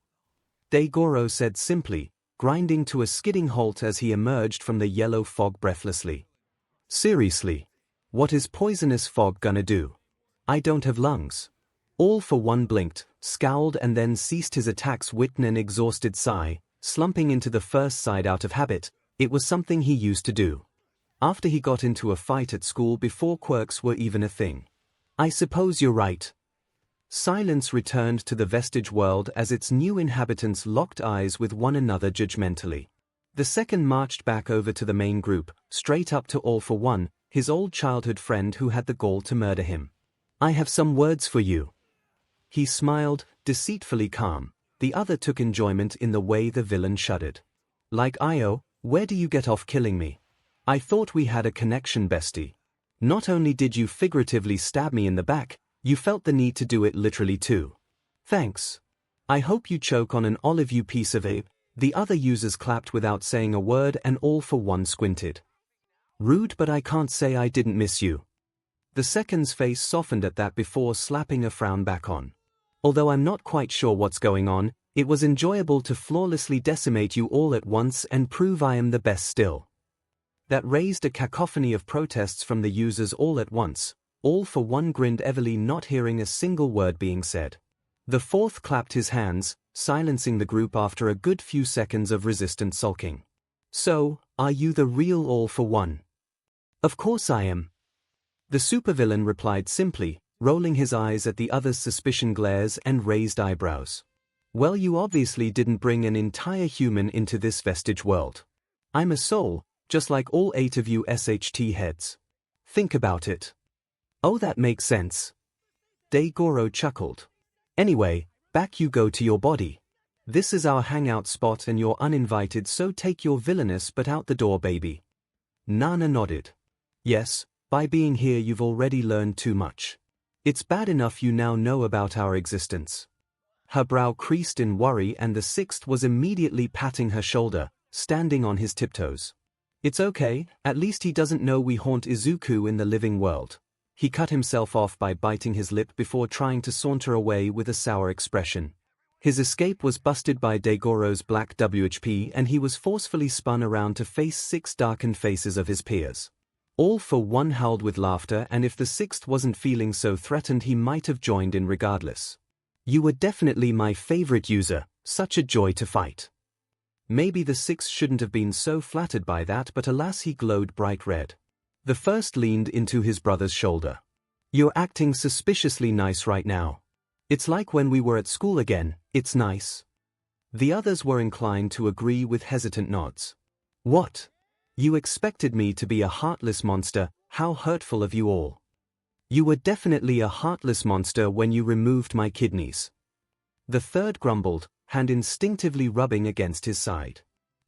𝐤𝐤𝐽 said simply, grinding to a skidding halt as he emerged from the yellow fog breathlessly. "Seriously? What is poisonous fog gonna do? I don't have lungs. All for One blinked, scowled and then ceased his attacks with an exhausted sigh, slumping into the first side out of habit. It was something he used to do. After he got into a fight at school before quirks were even a thing. I suppose you're right. Silence returned to the vestige world as its new inhabitants locked eyes with one another judgmentally. The second marched back over to the main group, straight up to All for One, his old childhood friend who had the gall to murder him. I have some words for you. He smiled, deceitfully calm. The other took enjoyment in the way the villain shuddered. Like Io, where do you get off killing me? I thought we had a connection, bestie. Not only did you figuratively stab me in the back, you felt the need to do it literally too. Thanks. I hope you choke on an olive, you piece of ape. The other users clapped without saying a word and All for One squinted. Rude, but I can't say I didn't miss you. The second's face softened at that before slapping a frown back on. Although I'm not quite sure what's going on, it was enjoyable to flawlessly decimate you all at once and prove I am the best still. That raised a cacophony of protests from the users all at once. All for One grinned heavily, not hearing a single word being said. The fourth clapped his hands, silencing the group after a good few seconds of resistant sulking. So, are you the real All for One? Of course I am. The supervillain replied simply, rolling his eyes at the other's suspicion glares and raised eyebrows. Well, you obviously didn't bring an entire human into this vestige world. I'm a soul, just like all 8 of you SHT heads. Think about it. Oh, that makes sense. 𝐔𝐬𝐽 chuckled. Anyway, back you go to your body. This is our hangout spot and you're uninvited, so take your villainous butt out the door, baby. Nana nodded. Yes, by being here you've already learned too much. It's bad enough you now know about our existence. Her brow creased in worry and the sixth was immediately patting her shoulder, standing on his tiptoes. It's okay, at least he doesn't know we haunt Izuku in the living world. He cut himself off by biting his lip before trying to saunter away with a sour expression. His escape was busted by 𝐔𝐬𝐽's black WHP and he was forcefully spun around to face 6 darkened faces of his peers. All for One howled with laughter, and if the sixth wasn't feeling so threatened he might have joined in regardless. You were definitely my favorite user, such a joy to fight. Maybe the sixth shouldn't have been so flattered by that, but alas, he glowed bright red. The first leaned into his brother's shoulder. You're acting suspiciously nice right now. It's like when we were at school again, it's nice. The others were inclined to agree with hesitant nods. What? You expected me to be a heartless monster? How hurtful of you all. You were definitely a heartless monster when you removed my kidneys. The third grumbled, hand instinctively rubbing against his side.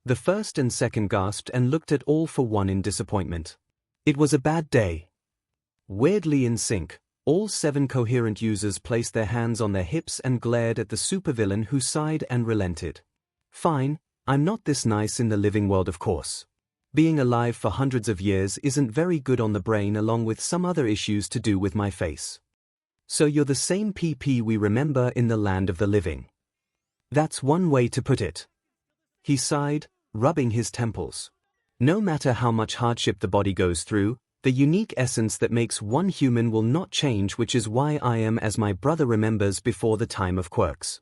The first and second gasped and looked at All for One in disappointment. It was a bad day. Weirdly in sync, all 7 coherent users placed their hands on their hips and glared at the supervillain, who sighed and relented. Fine, I'm not this nice in the living world, of course. Being alive for hundreds of years isn't very good on the brain, along with some other issues to do with my face. So you're the same PP we remember in the land of the living. That's one way to put it. He sighed, rubbing his temples. No matter how much hardship the body goes through, the unique essence that makes one human will not change, which is why I am as my brother remembers before the time of quirks.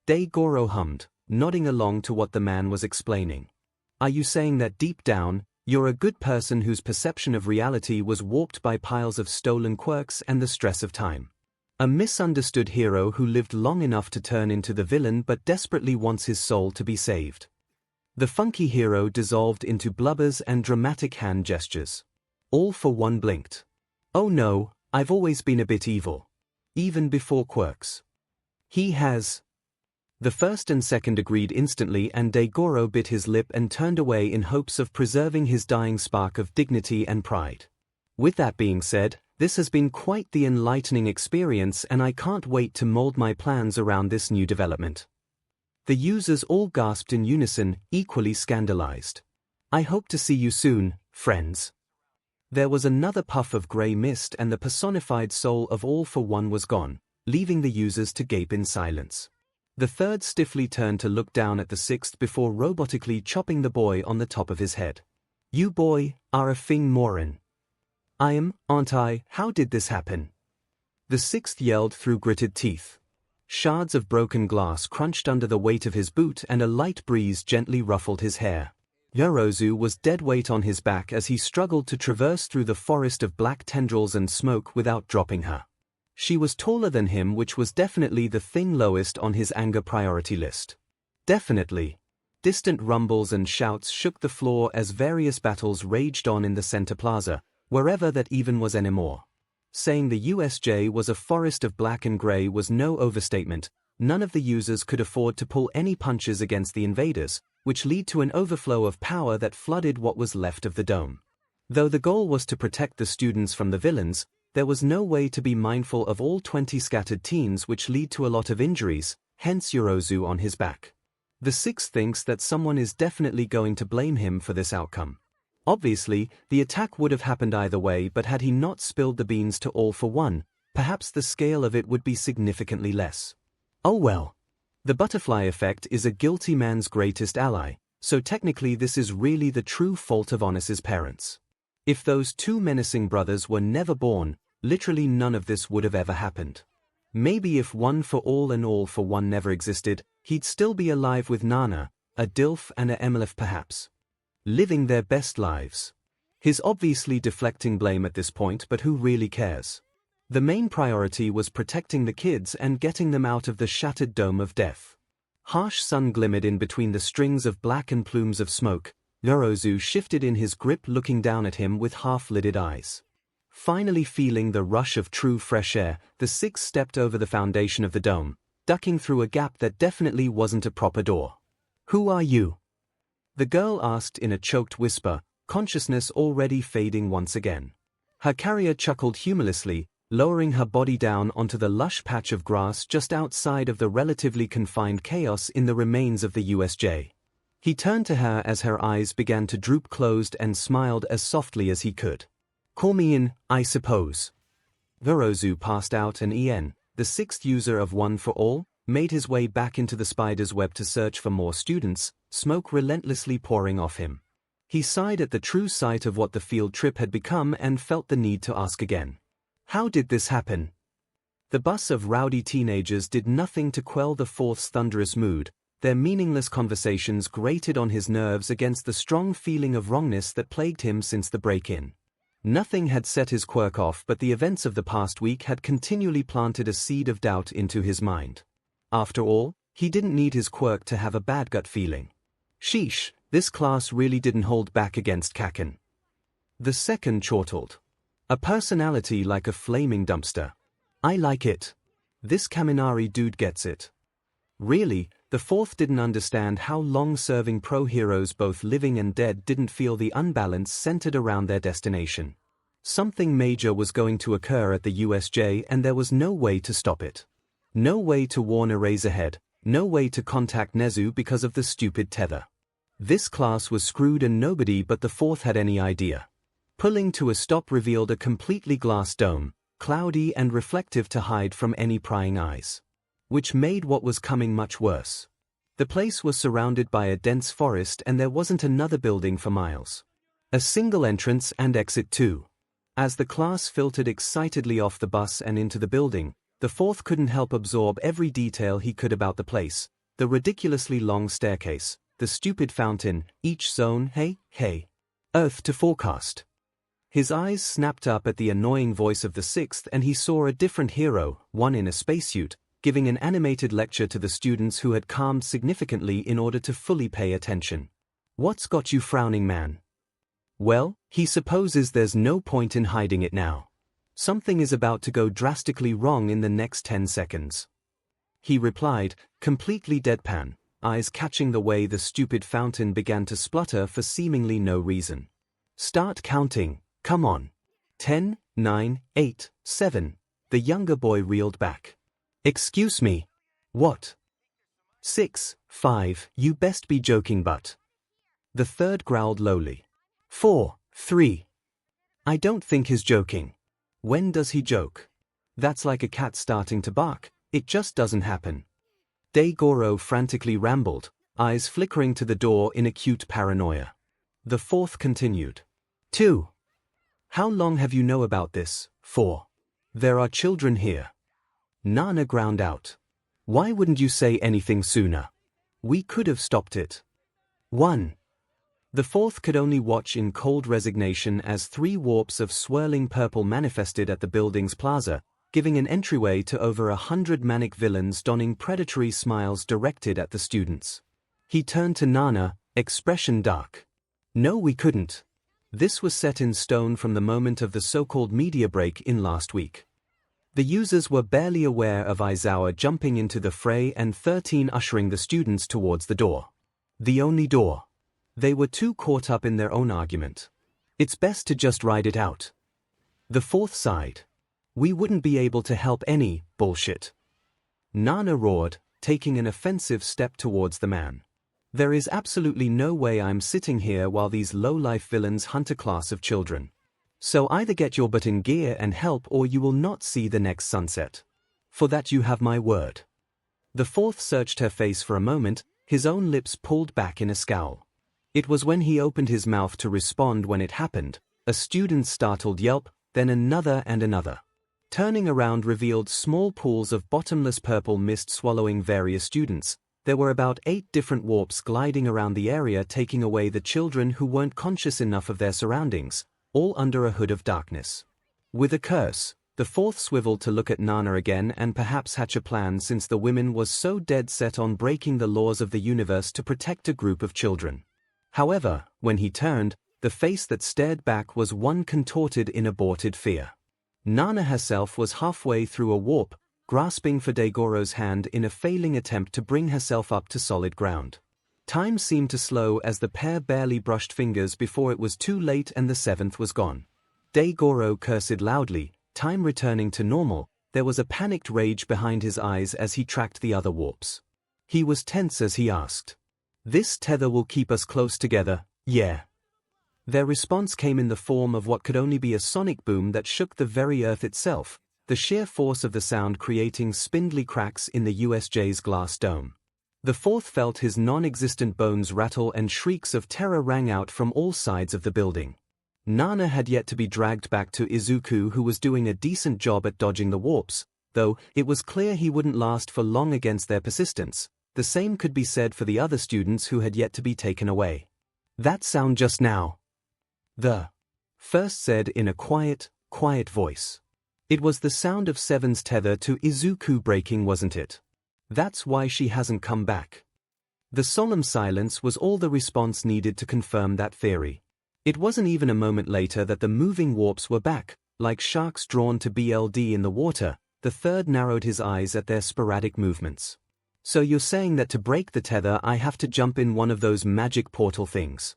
𝐔𝐬𝐽 hummed, nodding along to what the man was explaining. Are you saying that deep down, you're a good person whose perception of reality was warped by piles of stolen quirks and the stress of time? A misunderstood hero who lived long enough to turn into the villain but desperately wants his soul to be saved. The funky hero dissolved into blubbers and dramatic hand gestures. All for One blinked. Oh no, I've always been a bit evil. Even before quirks. He has. The first and second agreed instantly, and 𝐔𝐬𝐽 bit his lip and turned away in hopes of preserving his dying spark of dignity and pride. With that being said, this has been quite the enlightening experience and I can't wait to mold my plans around this new development. The users all gasped in unison, equally scandalized. I hope to see you soon, friends. There was another puff of grey mist and the personified soul of All for One was gone, leaving the users to gape in silence. The third stiffly turned to look down at the sixth before robotically chopping the boy on the top of his head. You boy are a thing moron. Aren't I? How did this happen? The sixth yelled through gritted teeth. Shards of broken glass crunched under the weight of his boot and a light breeze gently ruffled his hair. Yorozu was dead weight on his back as he struggled to traverse through the forest of black tendrils and smoke without dropping her. She was taller than him, which was definitely the thing lowest on his anger priority list. Definitely. Distant rumbles and shouts shook the floor as various battles raged on in the center plaza, wherever that even was anymore. Saying the USJ was a forest of black and gray was no overstatement. None of the users could afford to pull any punches against the invaders, which led to an overflow of power that flooded what was left of the dome. Though the goal was to protect the students from the villains, there was no way to be mindful of all 20 scattered teens, which led to a lot of injuries, hence Yorozu on his back. The sixth thinks that someone is definitely going to blame him for this outcome. Obviously, the attack would have happened either way, but had he not spilled the beans to All for One, perhaps the scale of it would be significantly less. Oh well. The butterfly effect is a guilty man's greatest ally, so technically this is really the true fault of Honest's parents. If those two menacing brothers were never born, literally none of this would have ever happened. Maybe if One for All and All for One never existed, he'd still be alive with Nana, a DILF and a MLF perhaps. Living their best lives. He's obviously deflecting blame at this point, but who really cares? The main priority was protecting the kids and getting them out of the shattered dome of death. Harsh sun glimmered in between the strings of black and plumes of smoke. Yorozu shifted in his grip, looking down at him with half-lidded eyes. Finally feeling the rush of true fresh air, the six stepped over the foundation of the dome, ducking through a gap that definitely wasn't a proper door. "Who are you?" the girl asked in a choked whisper, consciousness already fading once again. Her carrier chuckled humorlessly, lowering her body down onto the lush patch of grass just outside of the relatively confined chaos in the remains of the USJ. He turned to her as her eyes began to droop closed and smiled as softly as he could. "Call me in, I suppose." Yorozu passed out, and the sixth user of One for All, made his way back into the spider's web to search for more students, smoke relentlessly pouring off him. He sighed at the true sight of what the field trip had become and felt the need to ask again. How did this happen? The bus of rowdy teenagers did nothing to quell the fourth's thunderous mood. Their meaningless conversations grated on his nerves against the strong feeling of wrongness that plagued him since the break-in. Nothing had set his quirk off, but the events of the past week had continually planted a seed of doubt into his mind. After all, he didn't need his quirk to have a bad gut feeling. Sheesh, this class really didn't hold back against Kaken. The second chortled. A personality like a flaming dumpster. I like it. This Kaminari dude gets it. Really, the fourth didn't understand how long-serving pro-heroes, both living and dead, didn't feel the unbalance centered around their destination. Something major was going to occur at the USJ and there was no way to stop it. No way to warn Eraserhead, no way to contact Nezu because of the stupid tether. This class was screwed and nobody but the fourth had any idea. Pulling to a stop revealed a completely glass dome, cloudy and reflective to hide from any prying eyes. Which made what was coming much worse. The place was surrounded by a dense forest and there wasn't another building for miles. A single entrance and exit too. As the class filtered excitedly off the bus and into the building, the fourth couldn't help absorb every detail he could about the place. The ridiculously long staircase, the stupid fountain, each zone, hey, Earth to forecast. His eyes snapped up at the annoying voice of the sixth and he saw a different hero, one in a spacesuit, giving an animated lecture to the students who had calmed significantly in order to fully pay attention. What's got you frowning, man? Well, he supposes there's no point in hiding it now. Something is about to go drastically wrong in the next 10 seconds. He replied, completely deadpan, eyes catching the way the stupid fountain began to splutter for seemingly no reason. Start counting, come on. 10, 9, 8, 7. The younger boy reeled back. Excuse me. What? 6, 5, you best be joking, but. The third growled lowly. 4, 3. I don't think he's joking. When does he joke? That's like a cat starting to bark, it just doesn't happen. Daigoro frantically rambled, eyes flickering to the door in acute paranoia. The fourth continued. 2. How long have you know about this for? There are children here. Nana ground out. Why wouldn't you say anything sooner? We could have stopped it. 1. The fourth could only watch in cold resignation as 3 warps of swirling purple manifested at the building's plaza, giving an entryway to over 100 manic villains donning predatory smiles directed at the students. He turned to Nana, expression dark. No, we couldn't. This was set in stone from the moment of the so-called media break in last week. The users were barely aware of Aizawa jumping into the fray and 13 ushering the students towards the door. The only door. They were too caught up in their own argument. It's best to just ride it out. The fourth sighed. We wouldn't be able to help any bullshit. Nana roared, taking an offensive step towards the man. There is absolutely no way I'm sitting here while these low-life villains hunt a class of children. So either get your butt in gear and help, or you will not see the next sunset. For that you have my word. The fourth searched her face for a moment, his own lips pulled back in a scowl. It was when he opened his mouth to respond when it happened, a student's startled yelp, then another and another. Turning around revealed small pools of bottomless purple mist swallowing various students. There were about 8 different warps gliding around the area, taking away the children who weren't conscious enough of their surroundings, all under a hood of darkness. With a curse, the fourth swiveled to look at Nana again and perhaps hatch a plan, since the woman was so dead set on breaking the laws of the universe to protect a group of children. However, when he turned, the face that stared back was one contorted in aborted fear. Nana herself was halfway through a warp, grasping for Daigoro's hand in a failing attempt to bring herself up to solid ground. Time seemed to slow as the pair barely brushed fingers before it was too late and the 7th was gone. Daigoro cursed loudly, time returning to normal. There was a panicked rage behind his eyes as he tracked the other warps. He was tense as he asked. This tether will keep us close together, yeah? Their response came in the form of what could only be a sonic boom that shook the very earth itself, the sheer force of the sound creating spindly cracks in the USJ's glass dome. The fourth felt his non-existent bones rattle and shrieks of terror rang out from all sides of the building. Nana had yet to be dragged back to Izuku, who was doing a decent job at dodging the warps, though it was clear he wouldn't last for long against their persistence. The same could be said for the other students who had yet to be taken away. That sound just now. The first said in a quiet voice. It was the sound of 7's tether to Izuku breaking, wasn't it? That's why she hasn't come back. The solemn silence was all the response needed to confirm that theory. It wasn't even a moment later that the moving warps were back, like sharks drawn to BLD in the water. The third narrowed his eyes at their sporadic movements. So you're saying that to break the tether I have to jump in one of those magic portal things?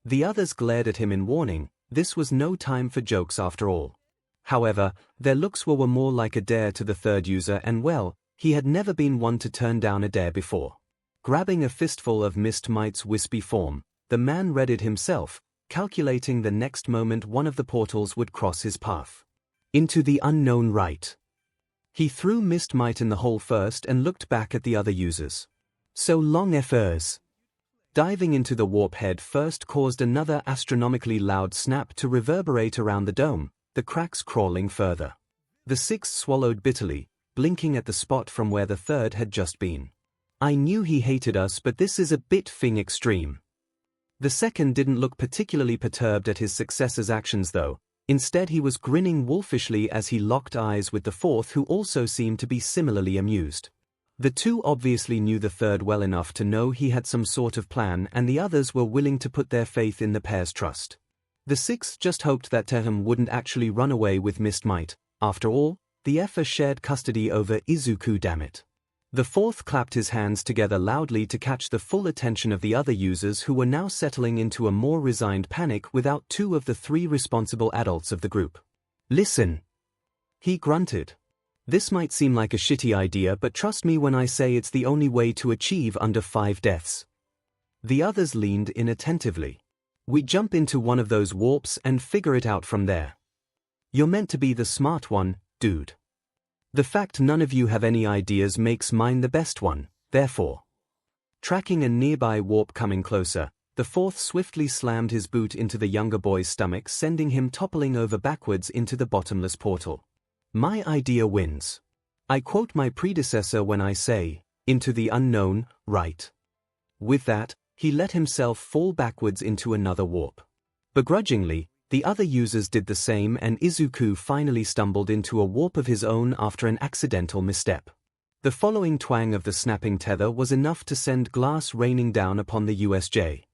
The others glared at him in warning. This was no time for jokes after all. However, their looks were more like a dare to the third user, and well, he had never been one to turn down a dare before. Grabbing a fistful of Mist Might's wispy form, the man readied himself, calculating the next moment one of the portals would cross his path. Into the unknown right. He threw Mist Might in the hole first and looked back at the other users. So long, effers. Diving into the warp head first caused another astronomically loud snap to reverberate around the dome, the cracks crawling further. The 6th swallowed bitterly, blinking at the spot from where the 3rd had just been. I knew he hated us, but this is a bit extreme. The 2nd didn't look particularly perturbed at his successor's actions though. Instead he was grinning wolfishly as he locked eyes with the 4th, who also seemed to be similarly amused. The 2 obviously knew the 3rd well enough to know he had some sort of plan, and the others were willing to put their faith in the pair's trust. The 6th just hoped that Teham wouldn't actually run away with Mist Might. After all, the Effa shared custody over Izuku, dammit. The 4th clapped his hands together loudly to catch the full attention of the other users, who were now settling into a more resigned panic without 2 of the 3 responsible adults of the group. Listen. He grunted. This might seem like a shitty idea, but trust me when I say it's the only way to achieve under 5 deaths. The others leaned in attentively. We jump into one of those warps and figure it out from there. You're meant to be the smart one, dude. The fact none of you have any ideas makes mine the best one, therefore. Tracking a nearby warp coming closer, The fourth swiftly slammed his boot into the younger boy's stomach, sending him toppling over backwards into the bottomless portal. My idea wins. I quote my predecessor when I say, into the unknown, right? With that, he let himself fall backwards into another warp. Begrudgingly, the other users did the same, and 𝐒𝐬𝐽 finally stumbled into a warp of his own after an accidental misstep. The following twang of the snapping tether was enough to send glass raining down upon the USJ.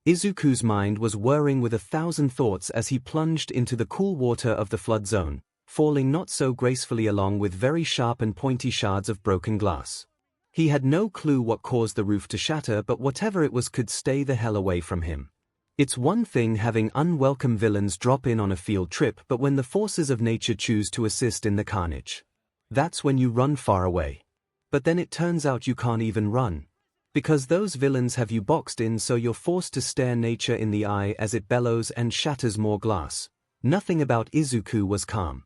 𝐒𝐬𝐽's mind was whirring with 1,000 thoughts as he plunged into the cool water of the flood zone, falling not so gracefully along with very sharp and pointy shards of broken glass. He had no clue what caused the roof to shatter, but whatever it was could stay the hell away from him. It's one thing having unwelcome villains drop in on a field trip, but when the forces of nature choose to assist in the carnage, that's when you run far away. But then it turns out you can't even run, because those villains have you boxed in, so you're forced to stare nature in the eye as it bellows and shatters more glass. Nothing about 𝐒𝐬𝐽 was calm.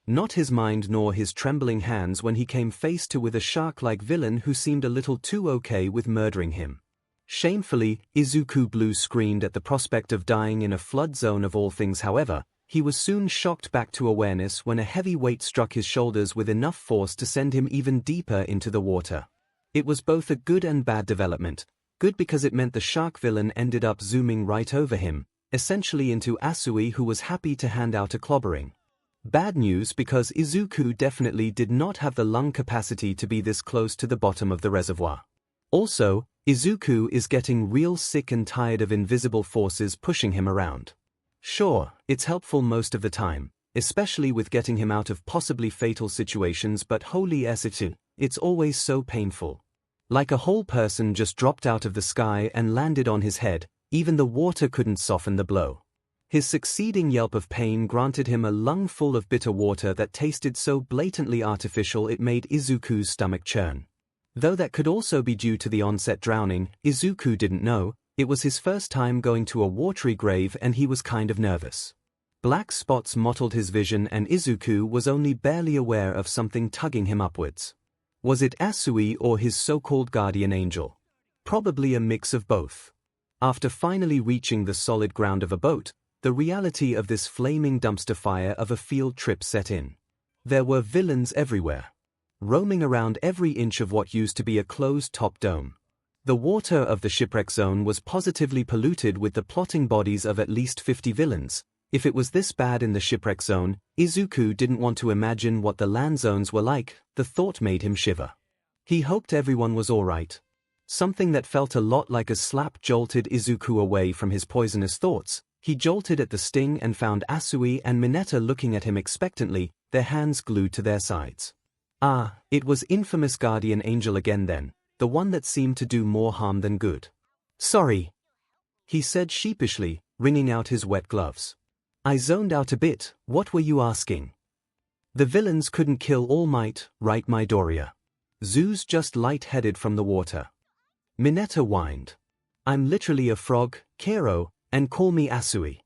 Not his mind nor his trembling hands when he came face to with a shark-like villain who seemed a little too okay with murdering him. Shamefully, 𝐒𝐬𝐽 Blue screamed at the prospect of dying in a flood zone of all things. However, he was soon shocked back to awareness when a heavy weight struck his shoulders with enough force to send him even deeper into the water. It was both a good and bad development. Good because it meant the shark villain ended up zooming right over him, essentially into 𝐒𝐬𝐽, who was happy to hand out a clobbering. Bad news because 𝐒𝐬𝐽 definitely did not have the lung capacity to be this close to the bottom of the reservoir. Also, 𝐒𝐽𝐽 is getting real sick and tired of invisible forces pushing him around. Sure, it's helpful most of the time, especially with getting him out of possibly fatal situations, but holy 𝐶, it's always so painful. Like a whole person just dropped out of the sky and landed on his head, even the water couldn't soften the blow. His succeeding yelp of pain granted him a lung full of bitter water that tasted so blatantly artificial it made 𝐒𝐽𝐽's stomach churn. Though that could also be due to the onset drowning, 𝐒𝐽𝐽 didn't know. It was his first time going to a watery grave and he was kind of nervous. Black spots mottled his vision and 𝐒𝐽𝐽 was only barely aware of something tugging him upwards. Was it 𝐒𝐽𝐽 or his so-called guardian angel? Probably a mix of both. After finally reaching the solid ground of a boat, the reality of this flaming dumpster fire of a field trip set in. There were villains everywhere, roaming around every inch of what used to be a closed-top dome. The water of the shipwreck zone was positively polluted with the plotting bodies of at least 50 villains. If it was this bad in the shipwreck zone, 𝐒𝐽𝐽 didn't want to imagine what the land zones were like. The thought made him shiver. He hoped everyone was alright. Something that felt a lot like a slap jolted 𝐒𝐽𝐽 away from his poisonous thoughts. He jolted at the sting and found 𝐒𝐽𝐽 and Mineta looking at him expectantly, their hands glued to their sides. Ah, it was infamous guardian angel again then, the one that seemed to do more harm than good. Sorry, he said sheepishly, wringing out his wet gloves. I zoned out a bit. What were you asking? The villains couldn't kill All Might, right, Midoriya? Zeus just light-headed from the water. Mineta whined. I'm literally a frog, Kero, and call me 𝐒𝐽𝐽.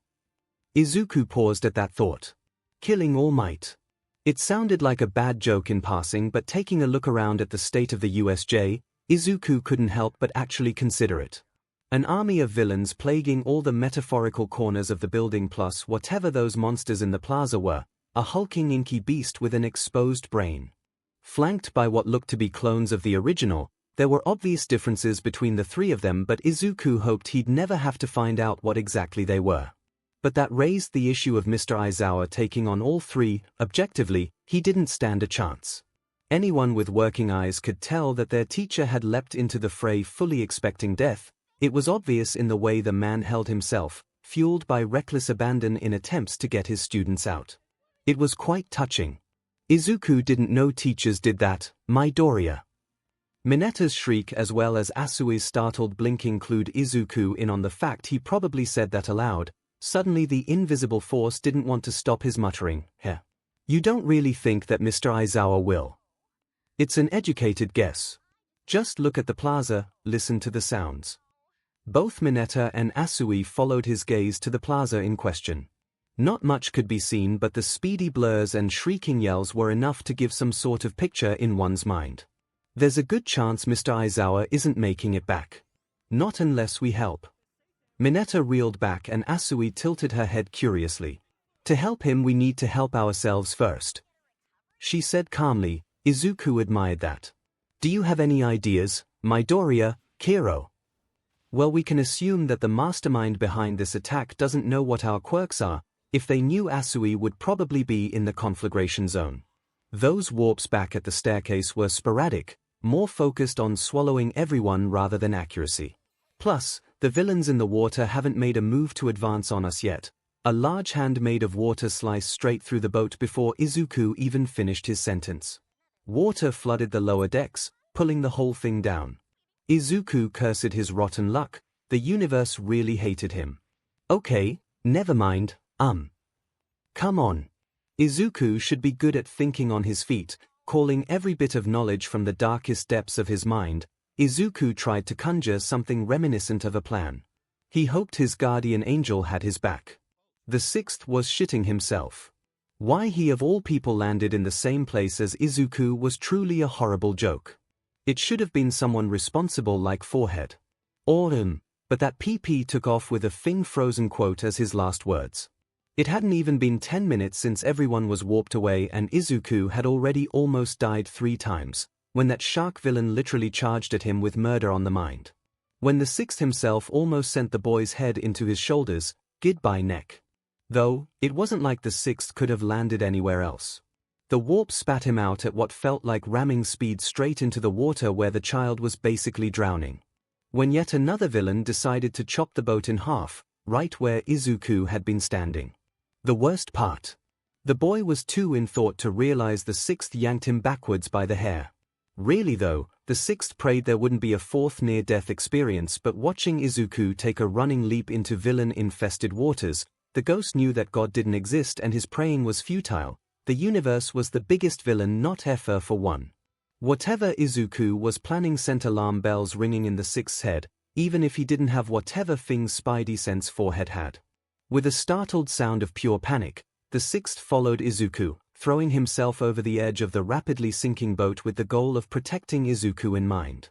𝐒𝐽𝐽 paused at that thought. Killing All Might. It sounded like a bad joke in passing, but taking a look around at the state of the USJ, 𝐒𝐽𝐽 couldn't help but actually consider it. An army of villains plaguing all the metaphorical corners of the building, plus whatever those monsters in the plaza were, a hulking inky beast with an exposed brain. Flanked by what looked to be clones of the original, there were obvious differences between the three of them, but 𝐒𝐽𝐽 hoped he'd never have to find out what exactly they were. But that raised the issue of Mr. Aizawa taking on all three. Objectively, he didn't stand a chance. Anyone with working eyes could tell that their teacher had leapt into the fray fully expecting death. It was obvious in the way the man held himself, fueled by reckless abandon in attempts to get his students out. It was quite touching. 𝐒𝐽𝐽 didn't know teachers did that, Midoriya. Mineta's shriek as well as 𝐒𝐽𝐽's startled blinking clued 𝐒𝐽𝐽 in on the fact he probably said that aloud. Suddenly the invisible force didn't want to stop his muttering. You don't really think that Mr. Aizawa will? It's an educated guess. Just look at the plaza, listen to the sounds. Both Mineta and 𝐒𝐽𝐽 followed his gaze to the plaza in question. Not much could be seen, but the speedy blurs and shrieking yells were enough to give some sort of picture in one's mind. There's a good chance Mr. Aizawa isn't making it back. Not unless we help. Mineta reeled back and Asui tilted her head curiously. To help him we need to help ourselves first, she said calmly. Izuku admired that. Do you have any ideas, Midoriya, Kiro? Well, we can assume that the mastermind behind this attack doesn't know what our quirks are. If they knew, Asui would probably be in the conflagration zone. Those warps back at the staircase were sporadic, more focused on swallowing everyone rather than accuracy. Plus, the villains in the water haven't made a move to advance on us yet. A large hand made of water sliced straight through the boat before Izuku even finished his sentence. Water flooded the lower decks, pulling the whole thing down. Izuku cursed his rotten luck. The universe really hated him. Okay, never mind, Come on. Izuku should be good at thinking on his feet, calling every bit of knowledge from the darkest depths of his mind. Izuku tried to conjure something reminiscent of a plan. He hoped his guardian angel had his back. The sixth was shitting himself. Why he of all people landed in the same place as Izuku was truly a horrible joke. It should have been someone responsible like Forehead. Or but that PP took off with a frozen quote as his last words. It hadn't even been 10 minutes since everyone was warped away and Izuku had already almost died 3 times, when that shark villain literally charged at him with murder on the mind. When the sixth himself almost sent the boy's head into his shoulders, goodbye neck. Though, it wasn't like the sixth could have landed anywhere else. The warp spat him out at what felt like ramming speed straight into the water where the child was basically drowning. When yet another villain decided to chop the boat in half, right where Izuku had been standing. The worst part. The boy was too in thought to realize the sixth yanked him backwards by the hair. Really though, the sixth prayed there wouldn't be a fourth near-death experience, but watching Izuku take a running leap into villain-infested waters, the ghost knew that God didn't exist and his praying was futile. The universe was the biggest villain, not Effer for one. Whatever Izuku was planning sent alarm bells ringing in the sixth's head, even if he didn't have whatever thing's spidey sense Forehead had. With a startled sound of pure panic, the sixth followed Izuku, throwing himself over the edge of the rapidly sinking boat with the goal of protecting Izuku in mind.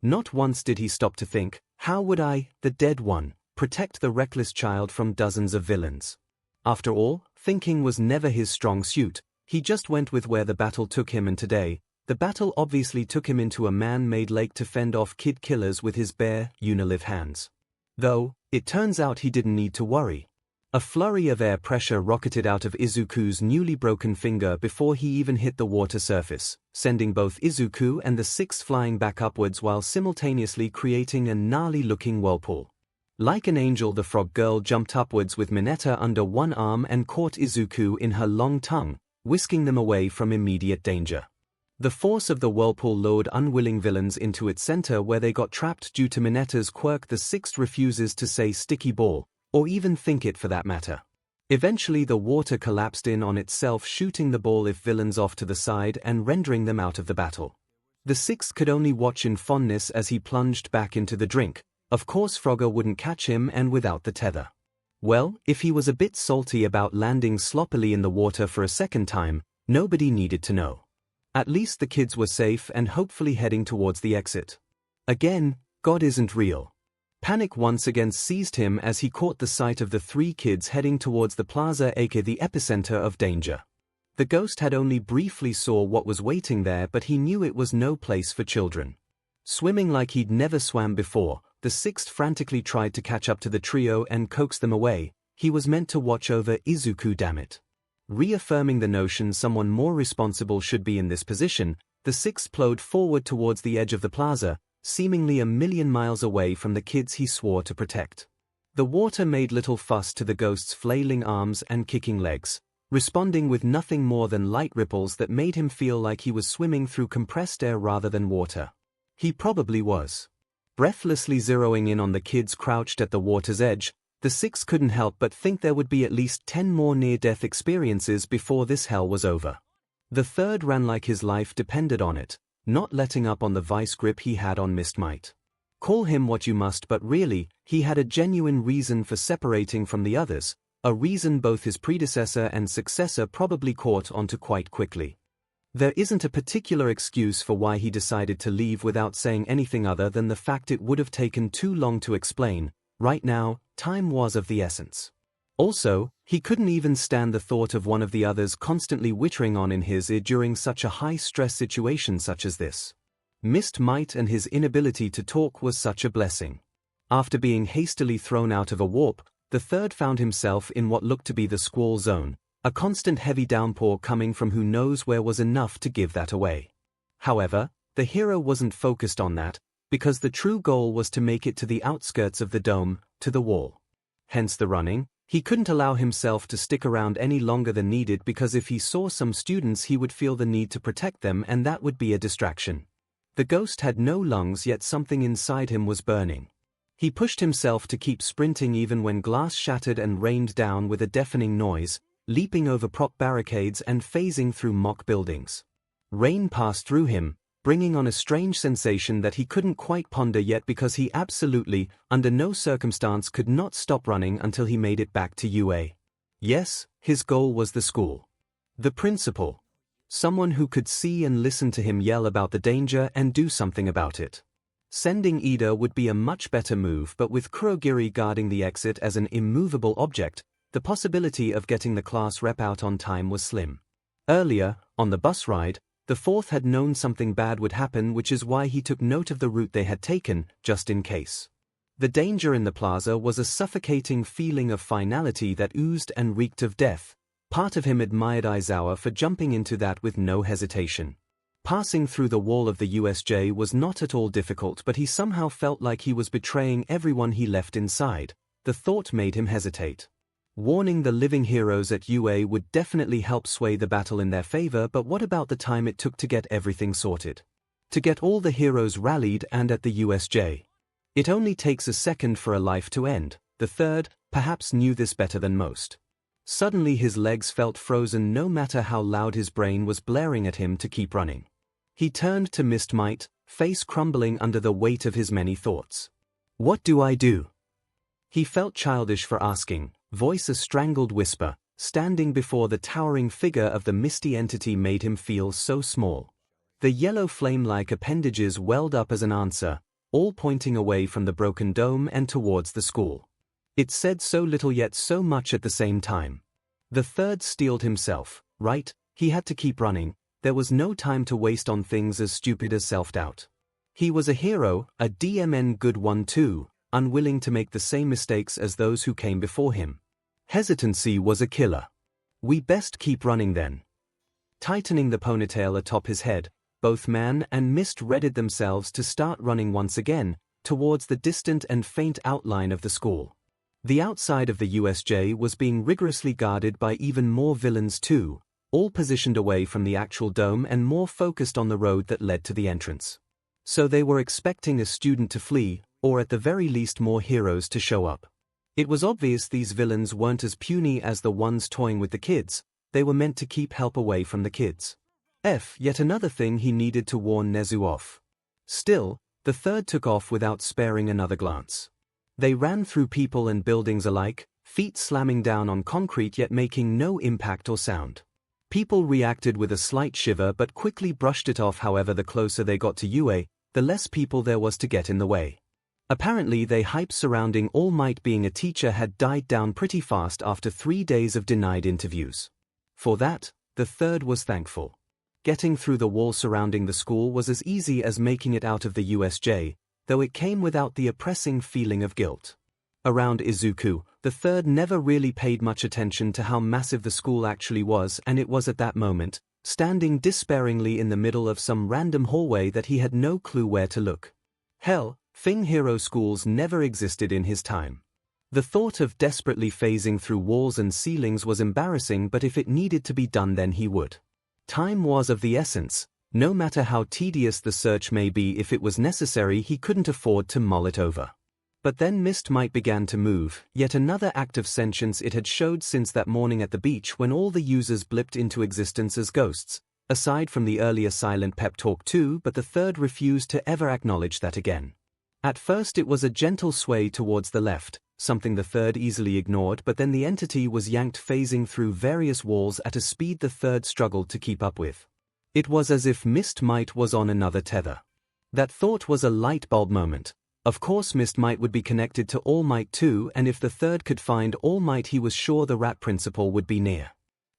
Not once did he stop to think, how would I, the dead one, protect the reckless child from dozens of villains? After all, thinking was never his strong suit. He just went with where the battle took him, and today, the battle obviously took him into a man-made lake to fend off kid killers with his bare, unilive hands. Though, it turns out he didn't need to worry. A flurry of air pressure rocketed out of Izuku's newly broken finger before he even hit the water surface, sending both Izuku and the sixth flying back upwards while simultaneously creating a gnarly-looking whirlpool. Like an angel, the frog girl jumped upwards with Mineta under one arm and caught Izuku in her long tongue, whisking them away from immediate danger. The force of the whirlpool lured unwilling villains into its center where they got trapped due to Mineta's quirk. The sixth refuses to say sticky ball, or even think it for that matter. Eventually the water collapsed in on itself, shooting the ball if villains off to the side and rendering them out of the battle. The sixth could only watch in fondness as he plunged back into the drink. Of course Frogger wouldn't catch him, and without the tether. Well, if he was a bit salty about landing sloppily in the water for a second time, nobody needed to know. At least the kids were safe and hopefully heading towards the exit. Again, God isn't real. Panic once again seized him as he caught the sight of the 3 kids heading towards the plaza, aka the epicenter of danger. The ghost had only briefly saw what was waiting there, but he knew it was no place for children. Swimming like he'd never swam before, the sixth frantically tried to catch up to the trio and coax them away. He was meant to watch over Izuku, damn it. Reaffirming the notion someone more responsible should be in this position, the sixth plowed forward towards the edge of the plaza, seemingly a million miles away from the kids he swore to protect. The water made little fuss to the ghost's flailing arms and kicking legs, responding with nothing more than light ripples that made him feel like he was swimming through compressed air rather than water. He probably was. Breathlessly zeroing in on the kids crouched at the water's edge, the six couldn't help but think there would be at least 10 more near-death experiences before this hell was over. The third ran like his life depended on it, not letting up on the vice grip he had on Mist Might. Call him what you must, but really, he had a genuine reason for separating from the others, a reason both his predecessor and successor probably caught onto quite quickly. There isn't a particular excuse for why he decided to leave without saying anything other than the fact it would have taken too long to explain. Right now, time was of the essence. Also, he couldn't even stand the thought of one of the others constantly whittering on in his ear during such a high-stress situation such as this. Missed Might and his inability to talk was such a blessing. After being hastily thrown out of a warp, the third found himself in what looked to be the squall zone. A constant heavy downpour coming from who knows where was enough to give that away. However, the hero wasn't focused on that, because the true goal was to make it to the outskirts of the dome, to the wall. Hence the running. He couldn't allow himself to stick around any longer than needed because if he saw some students he would feel the need to protect them and that would be a distraction. The ghost had no lungs yet something inside him was burning. He pushed himself to keep sprinting even when glass shattered and rained down with a deafening noise, leaping over prop barricades and phasing through mock buildings. Rain passed through him, bringing on a strange sensation that he couldn't quite ponder yet because he absolutely, under no circumstance could not stop running until he made it back to UA. Yes, his goal was the school. The principal. Someone who could see and listen to him yell about the danger and do something about it. Sending Ida would be a much better move, but with Kurogiri guarding the exit as an immovable object, the possibility of getting the class rep out on time was slim. Earlier, on the bus ride, the fourth had known something bad would happen, which is why he took note of the route they had taken, just in case. The danger in the plaza was a suffocating feeling of finality that oozed and reeked of death. Part of him admired Aizawa for jumping into that with no hesitation. Passing through the wall of the USJ was not at all difficult, but he somehow felt like he was betraying everyone he left inside. The thought made him hesitate. Warning the living heroes at UA would definitely help sway the battle in their favor, but what about the time it took to get everything sorted? To get all the heroes rallied and at the USJ? It only takes a second for a life to end. The third, perhaps knew this better than most. Suddenly his legs felt frozen no matter how loud his brain was blaring at him to keep running. He turned to Missed Might, face crumbling under the weight of his many thoughts. What do I do? He felt childish for asking. Voice a strangled whisper, standing before the towering figure of the misty entity made him feel so small. The yellow flame-like appendages welled up as an answer, all pointing away from the broken dome and towards the school. It said so little yet so much at the same time. The third steeled himself, right, he had to keep running, there was no time to waste on things as stupid as self-doubt. He was a hero, a DMN good one too, unwilling to make the same mistakes as those who came before him. Hesitancy was a killer. We best keep running then. Tightening the ponytail atop his head, both man and Mist readied themselves to start running once again, towards the distant and faint outline of the school. The outside of the USJ was being rigorously guarded by even more villains too, all positioned away from the actual dome and more focused on the road that led to the entrance. So they were expecting a student to flee, or at the very least more heroes to show up. It was obvious these villains weren't as puny as the ones toying with the kids, they were meant to keep help away from the kids. Yet another thing he needed to warn Nezu off. Still, the third took off without sparing another glance. They ran through people and buildings alike, feet slamming down on concrete yet making no impact or sound. People reacted with a slight shiver but quickly brushed it off. However, the closer they got to UA, the less people there was to get in the way. Apparently the hype surrounding All Might being a teacher had died down pretty fast after 3 days of denied interviews. For that, the third was thankful. Getting through the wall surrounding the school was as easy as making it out of the USJ, though it came without the oppressing feeling of guilt. Around Izuku, the third never really paid much attention to how massive the school actually was, and it was at that moment, standing despairingly in the middle of some random hallway, that he had no clue where to look. Hell, Fing Hero schools never existed in his time. The thought of desperately phasing through walls and ceilings was embarrassing, but if it needed to be done then he would. Time was of the essence. No matter how tedious the search may be, if it was necessary he couldn't afford to mull it over. But then Mist Might began to move, yet another act of sentience it had showed since that morning at the beach when all the users blipped into existence as ghosts, aside from the earlier silent pep talk too, but the third refused to ever acknowledge that again. At first it was a gentle sway towards the left, something the third easily ignored, but then the entity was yanked phasing through various walls at a speed the third struggled to keep up with. It was as if Mist Might was on another tether. That thought was a light bulb moment. Of course Mist Might would be connected to All Might too, and if the third could find All Might he was sure the rat principal would be near.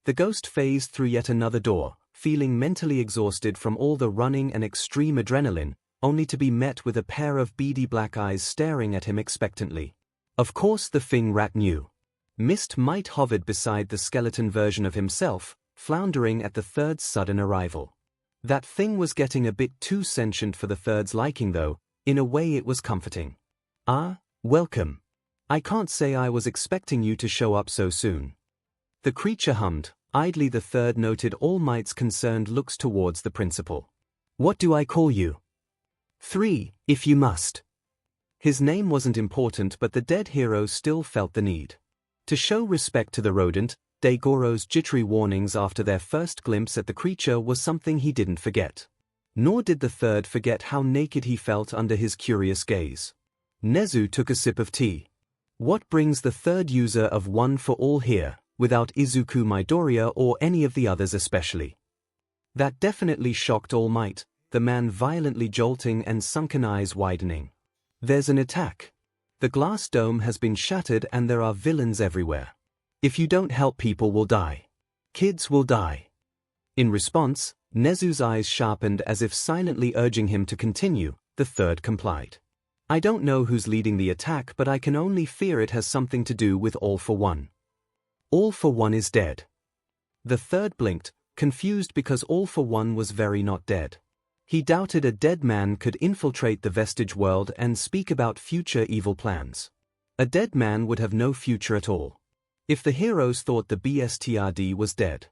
The ghost phased through yet another door, feeling mentally exhausted from all the running and extreme adrenaline, only to be met with a pair of beady black eyes staring at him expectantly. Of course the Fing rat knew. Mist Might hovered beside the skeleton version of himself, floundering at the third's sudden arrival. That thing was getting a bit too sentient for the third's liking though. In a way it was comforting. "Ah, welcome. I can't say I was expecting you to show up so soon." The creature hummed. Idly the third noted All Might's concerned looks towards the principal. "What do I call you?" "3, if you must." His name wasn't important, but the dead hero still felt the need to show respect to the rodent. Daigoro's jittery warnings after their first glimpse at the creature was something he didn't forget. Nor did the third forget how naked he felt under his curious gaze. Nezu took a sip of tea. What brings the third user of One for All here, without Izuku Midoriya or any of the others especially? That definitely shocked All Might, the man violently jolting and sunken eyes widening. "There's an attack. The glass dome has been shattered and there are villains everywhere. If you don't help, people will die. Kids will die." In response, Nezu's eyes sharpened as if silently urging him to continue. The third complied. "I don't know who's leading the attack, but I can only fear it has something to do with All for One. All for One is dead." The third blinked, confused because All for One was very not dead. He doubted a dead man could infiltrate the vestige world and speak about future evil plans. A dead man would have no future at all. If the heroes thought the BSTRD was dead,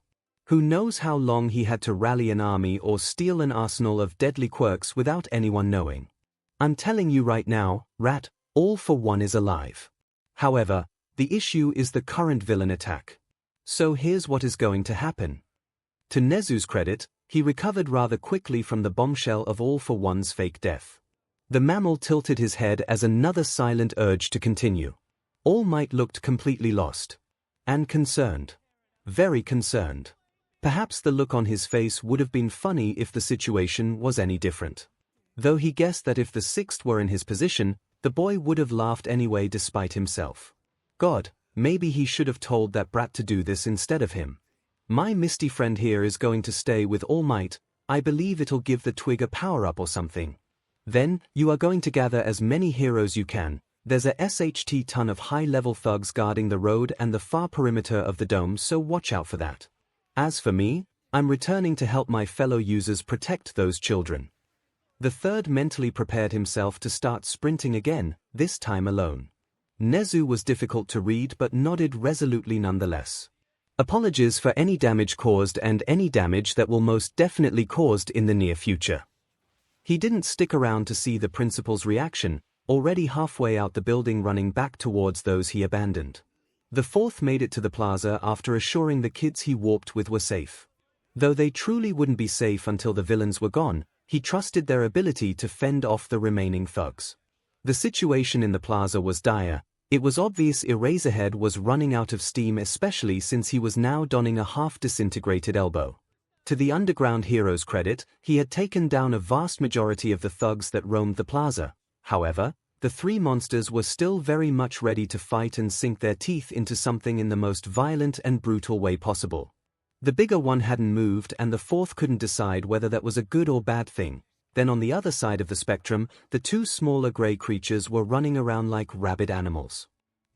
who knows how long he had to rally an army or steal an arsenal of deadly quirks without anyone knowing. "I'm telling you right now, rat, All for One is alive. However, the issue is the current villain attack. So here's what is going to happen." To Nezu's credit, he recovered rather quickly from the bombshell of All for One's fake death. The mammal tilted his head as another silent urge to continue. All Might looked completely lost. And concerned. Very concerned. Perhaps the look on his face would have been funny if the situation was any different. Though he guessed that if the sixth were in his position, the boy would have laughed anyway despite himself. God, maybe he should have told that brat to do this instead of him. "My misty friend here is going to stay with All Might. I believe it'll give the twig a power-up or something. Then, you are going to gather as many heroes you can. There's a SHT ton of high-level thugs guarding the road and the far perimeter of the dome, so watch out for that. As for me, I'm returning to help my fellow users protect those children." The third mentally prepared himself to start sprinting again, this time alone. Nezu was difficult to read but nodded resolutely nonetheless. "Apologies for any damage caused and any damage that will most definitely caused in the near future." He didn't stick around to see the principal's reaction, already halfway out the building running back towards those he abandoned. The fourth made it to the plaza after assuring the kids he warped with were safe. Though they truly wouldn't be safe until the villains were gone, he trusted their ability to fend off the remaining thugs. The situation in the plaza was dire. It was obvious Eraserhead was running out of steam, especially since he was now donning a half-disintegrated elbow. To the underground hero's credit, he had taken down a vast majority of the thugs that roamed the plaza. However, the three monsters were still very much ready to fight and sink their teeth into something in the most violent and brutal way possible. The bigger one hadn't moved and the fourth couldn't decide whether that was a good or bad thing. Then on the other side of the spectrum, the two smaller grey creatures were running around like rabid animals.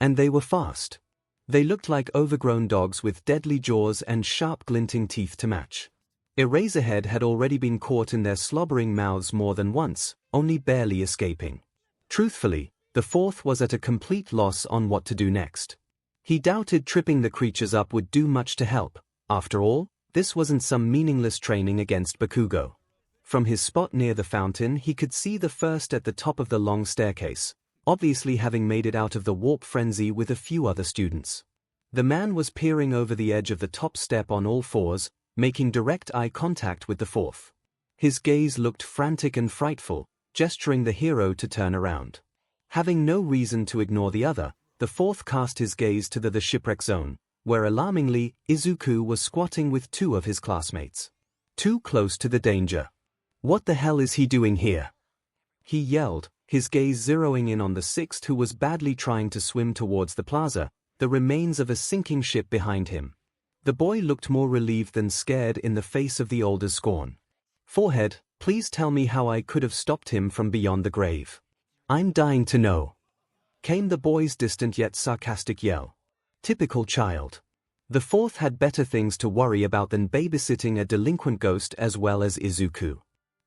And they were fast. They looked like overgrown dogs with deadly jaws and sharp glinting teeth to match. Eraserhead had already been caught in their slobbering mouths more than once, only barely escaping. Truthfully, the fourth was at a complete loss on what to do next. He doubted tripping the creatures up would do much to help. After all, this wasn't some meaningless training against Bakugo. From his spot near the fountain he could see the first at the top of the long staircase, obviously having made it out of the warp frenzy with a few other students. The man was peering over the edge of the top step on all fours, making direct eye contact with the fourth. His gaze looked frantic and frightful, gesturing the hero to turn around. Having no reason to ignore the other, the fourth cast his gaze to the shipwreck zone, where alarmingly, Izuku was squatting with two of his classmates. Too close to the danger. "What the hell is he doing here?" he yelled, his gaze zeroing in on the sixth, who was badly trying to swim towards the plaza, the remains of a sinking ship behind him. The boy looked more relieved than scared in the face of the older's scorn. "Forehead, please tell me how I could have stopped him from beyond the grave. I'm dying to know," came the boy's distant yet sarcastic yell. Typical child. The fourth had better things to worry about than babysitting a delinquent ghost as well as Izuku.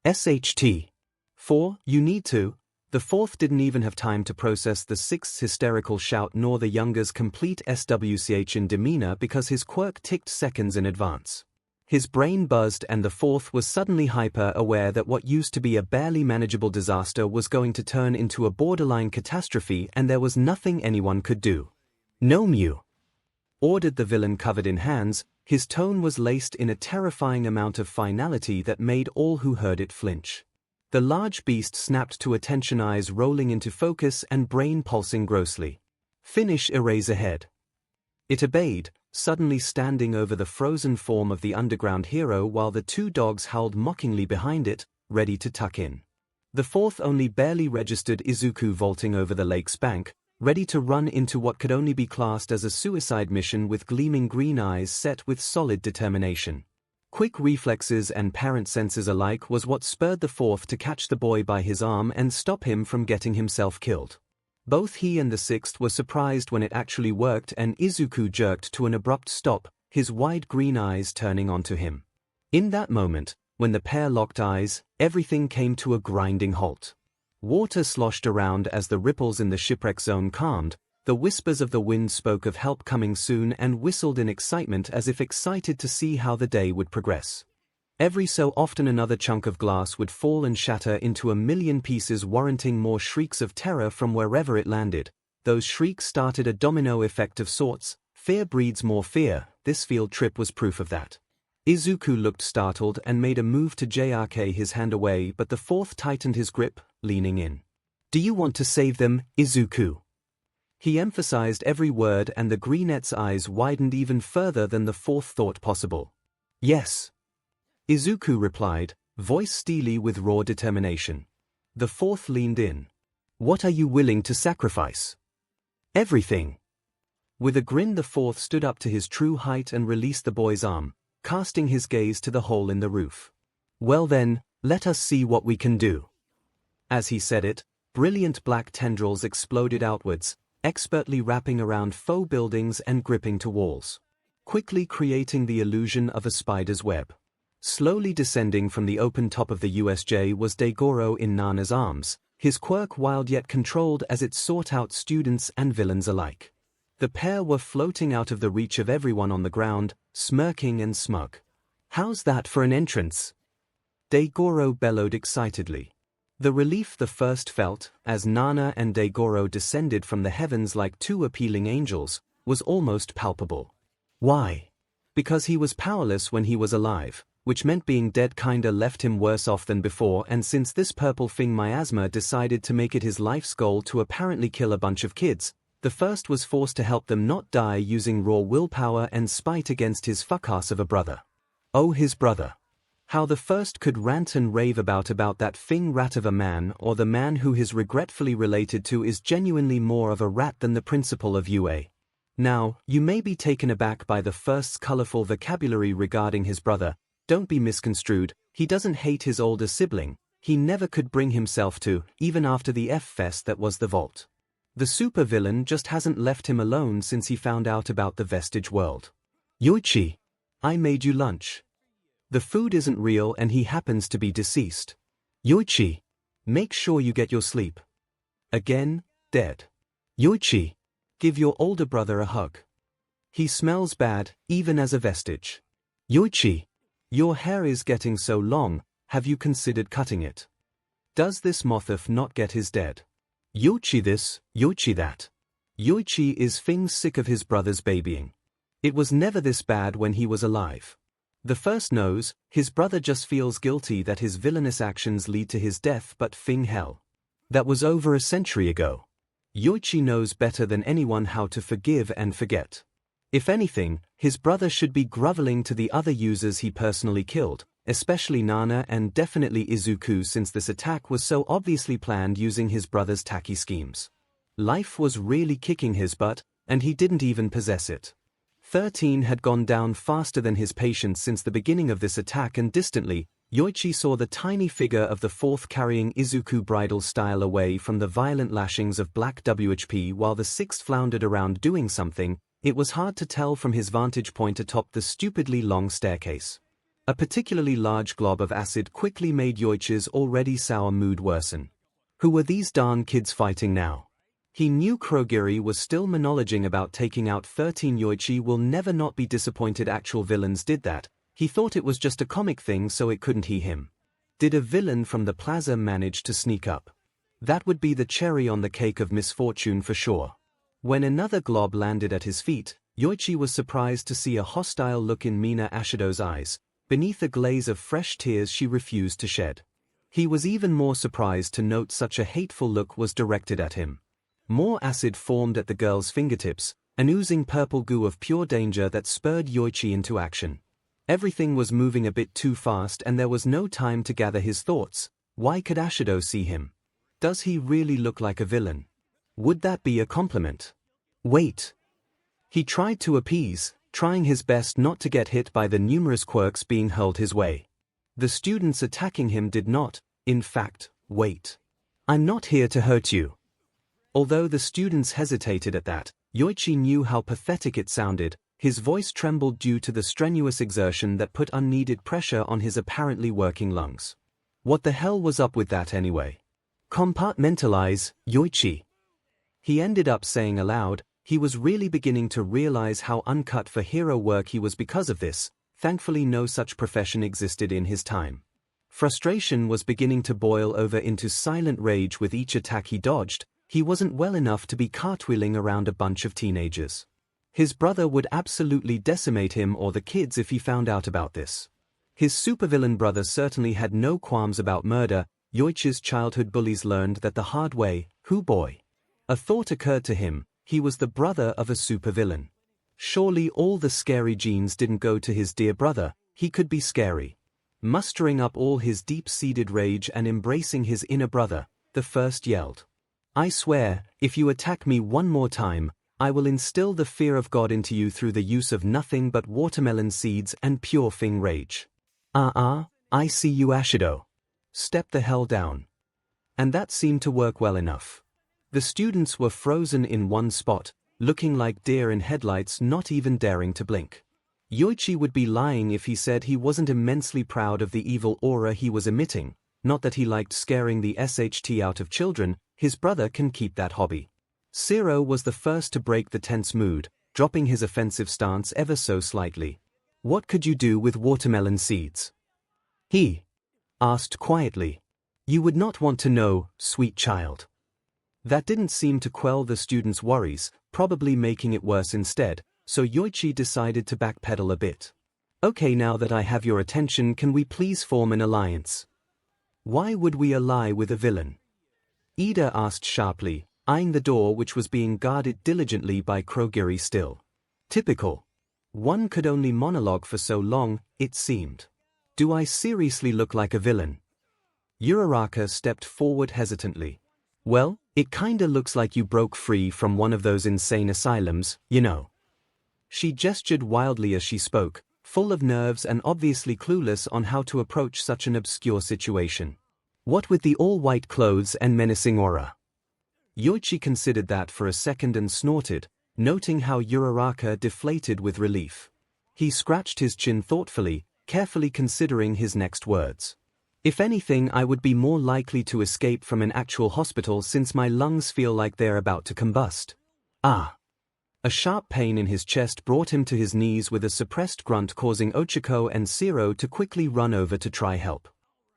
SHT. 4, you need to. The fourth didn't even have time to process the sixth's hysterical shout nor the younger's complete SWCH in demeanor because his quirk ticked seconds in advance. His brain buzzed and the fourth was suddenly hyper-aware that what used to be a barely manageable disaster was going to turn into a borderline catastrophe, and there was nothing anyone could do. "No Mew," ordered the villain covered in hands. His tone was laced in a terrifying amount of finality that made all who heard it flinch. The large beast snapped to attention, eyes rolling into focus and brain pulsing grossly. "Finish Eraserhead." It obeyed, suddenly standing over the frozen form of the underground hero while the two dogs howled mockingly behind it, ready to tuck in. The fourth only barely registered Izuku vaulting over the lake's bank, ready to run into what could only be classed as a suicide mission with gleaming green eyes set with solid determination. Quick reflexes and parent senses alike was what spurred the fourth to catch the boy by his arm and stop him from getting himself killed. Both he and the sixth were surprised when it actually worked, and Izuku jerked to an abrupt stop, his wide green eyes turning onto him. In that moment, when the pair locked eyes, everything came to a grinding halt. Water sloshed around as the ripples in the shipwreck zone calmed, the whispers of the wind spoke of help coming soon and whistled in excitement as if excited to see how the day would progress. Every so often another chunk of glass would fall and shatter into a million pieces, warranting more shrieks of terror from wherever it landed. Those shrieks started a domino effect of sorts. Fear breeds more fear. This field trip was proof of that. Izuku looked startled and made a move to jerk his hand away, but the fourth tightened his grip, leaning in. "Do you want to save them, Izuku?" He emphasized every word, and the greenette's eyes widened even further than the fourth thought possible. "Yes," Izuku replied, voice steely with raw determination. The fourth leaned in. "What are you willing to sacrifice?" "Everything." With a grin, the fourth stood up to his true height and released the boy's arm, casting his gaze to the hole in the roof. "Well then, let us see what we can do." As he said it, brilliant black tendrils exploded outwards, expertly wrapping around faux buildings and gripping to walls, quickly creating the illusion of a spider's web. Slowly descending from the open top of the USJ was Daigoro in Nana's arms, his quirk wild yet controlled as it sought out students and villains alike. The pair were floating out of the reach of everyone on the ground, smirking and smug. "How's that for an entrance?" Daigoro bellowed excitedly. The relief the first felt, as Nana and Daigoro descended from the heavens like two appealing angels, was almost palpable. Why? Because he was powerless when he was alive, which meant being dead kinda left him worse off than before, and since this purple thing miasma decided to make it his life's goal to apparently kill a bunch of kids, the first was forced to help them not die using raw willpower and spite against his fuckass of a brother. Oh, his brother. How the first could rant and rave about that thing rat of a man, or the man who he's regretfully related to is genuinely more of a rat than the principal of UA. Now, you may be taken aback by the first's colorful vocabulary regarding his brother. Don't be misconstrued, he doesn't hate his older sibling, he never could bring himself to, even after the F-fest that was the vault. The supervillain just hasn't left him alone since he found out about the vestige world. "Yoichi, I made you lunch. The food isn't real and he happens to be deceased. Yoichi, make sure you get your sleep." Again, dead. "Yoichi, give your older brother a hug. He smells bad, even as a vestige. Yoichi, your hair is getting so long, have you considered cutting it? Does this mothif not get his dead? Yoichi this, Yoichi that. Yoichi is things sick of his brother's babying. It was never this bad when he was alive. The first knows, his brother just feels guilty that his villainous actions lead to his death, but thing hell. That was over a century ago. Yoichi knows better than anyone how to forgive and forget. If anything, his brother should be groveling to the other users he personally killed, especially Nana and definitely Izuku, since this attack was so obviously planned using his brother's tacky schemes. Life was really kicking his butt, and he didn't even possess it. 13 had gone down faster than his patience since the beginning of this attack, and distantly, Yoichi saw the tiny figure of the fourth carrying Izuku bridal style away from the violent lashings of black WHP while the sixth floundered around doing something. It was hard to tell from his vantage point atop the stupidly long staircase. A particularly large glob of acid quickly made Yoichi's already sour mood worsen. Who were these darn kids fighting now? He knew Kurogiri was still monologuing about taking out 13. Yoichi will never not be disappointed actual villains did that. He thought it was just a comic thing, so it couldn't he him. Did a villain from the plaza manage to sneak up? That would be the cherry on the cake of misfortune for sure. When another glob landed at his feet, Yoichi was surprised to see a hostile look in Mina Ashido's eyes, beneath a glaze of fresh tears she refused to shed. He was even more surprised to note such a hateful look was directed at him. More acid formed at the girl's fingertips, an oozing purple goo of pure danger that spurred Yoichi into action. Everything was moving a bit too fast and there was no time to gather his thoughts. Why could Ashido see him? Does he really look like a villain? Would that be a compliment? Wait. He tried to appease, trying his best not to get hit by the numerous quirks being hurled his way. The students attacking him did not, in fact, wait. I'm not here to hurt you. Although the students hesitated at that, Yoichi knew how pathetic it sounded. His voice trembled due to the strenuous exertion that put unneeded pressure on his apparently working lungs. What the hell was up with that anyway? Compartmentalize, Yoichi. He ended up saying aloud. He was really beginning to realize how uncut for hero work he was because of this. Thankfully no such profession existed in his time. Frustration was beginning to boil over into silent rage with each attack he dodged. He wasn't well enough to be cartwheeling around a bunch of teenagers. His brother would absolutely decimate him or the kids if he found out about this. His supervillain brother certainly had no qualms about murder. Yoichi's childhood bullies learned that the hard way. Who boy? A thought occurred to him. He was the brother of a supervillain. Surely all the scary genes didn't go to his dear brother. He could be scary. Mustering up all his deep-seated rage and embracing his inner brother, the first yelled, "I swear, if you attack me one more time, I will instill the fear of God into you through the use of nothing but watermelon seeds and pure fing rage." I see you, Ashido. Step the hell down. And that seemed to work well enough. The students were frozen in one spot, looking like deer in headlights, not even daring to blink. Yoichi would be lying if he said he wasn't immensely proud of the evil aura he was emitting, not that he liked scaring the SHT out of children. His brother can keep that hobby. 𝐂𝐿 was the first to break the tense mood, dropping his offensive stance ever so slightly. "What could you do with watermelon seeds?" he asked quietly. "You would not want to know, sweet child." That didn't seem to quell the students' worries, probably making it worse instead, so Yoichi decided to backpedal a bit. "Okay, now that I have your attention, can we please form an alliance?" "Why would we ally with a villain?" Ida asked sharply, eyeing the door which was being guarded diligently by Kurogiri still. Typical. One could only monologue for so long, it seemed. "Do I seriously look like a villain?" Uraraka stepped forward hesitantly. "Well, it kinda looks like you broke free from one of those insane asylums, you know." She gestured wildly as she spoke, full of nerves and obviously clueless on how to approach such an obscure situation. What with the all-white clothes and menacing aura? Yoichi considered that for a second and snorted, noting how Uraraka deflated with relief. He scratched his chin thoughtfully, carefully considering his next words. "If anything, I would be more likely to escape from an actual hospital since my lungs feel like they're about to combust." Ah! A sharp pain in his chest brought him to his knees with a suppressed grunt, causing Ochako and 𝐂𝐿 to quickly run over to try help.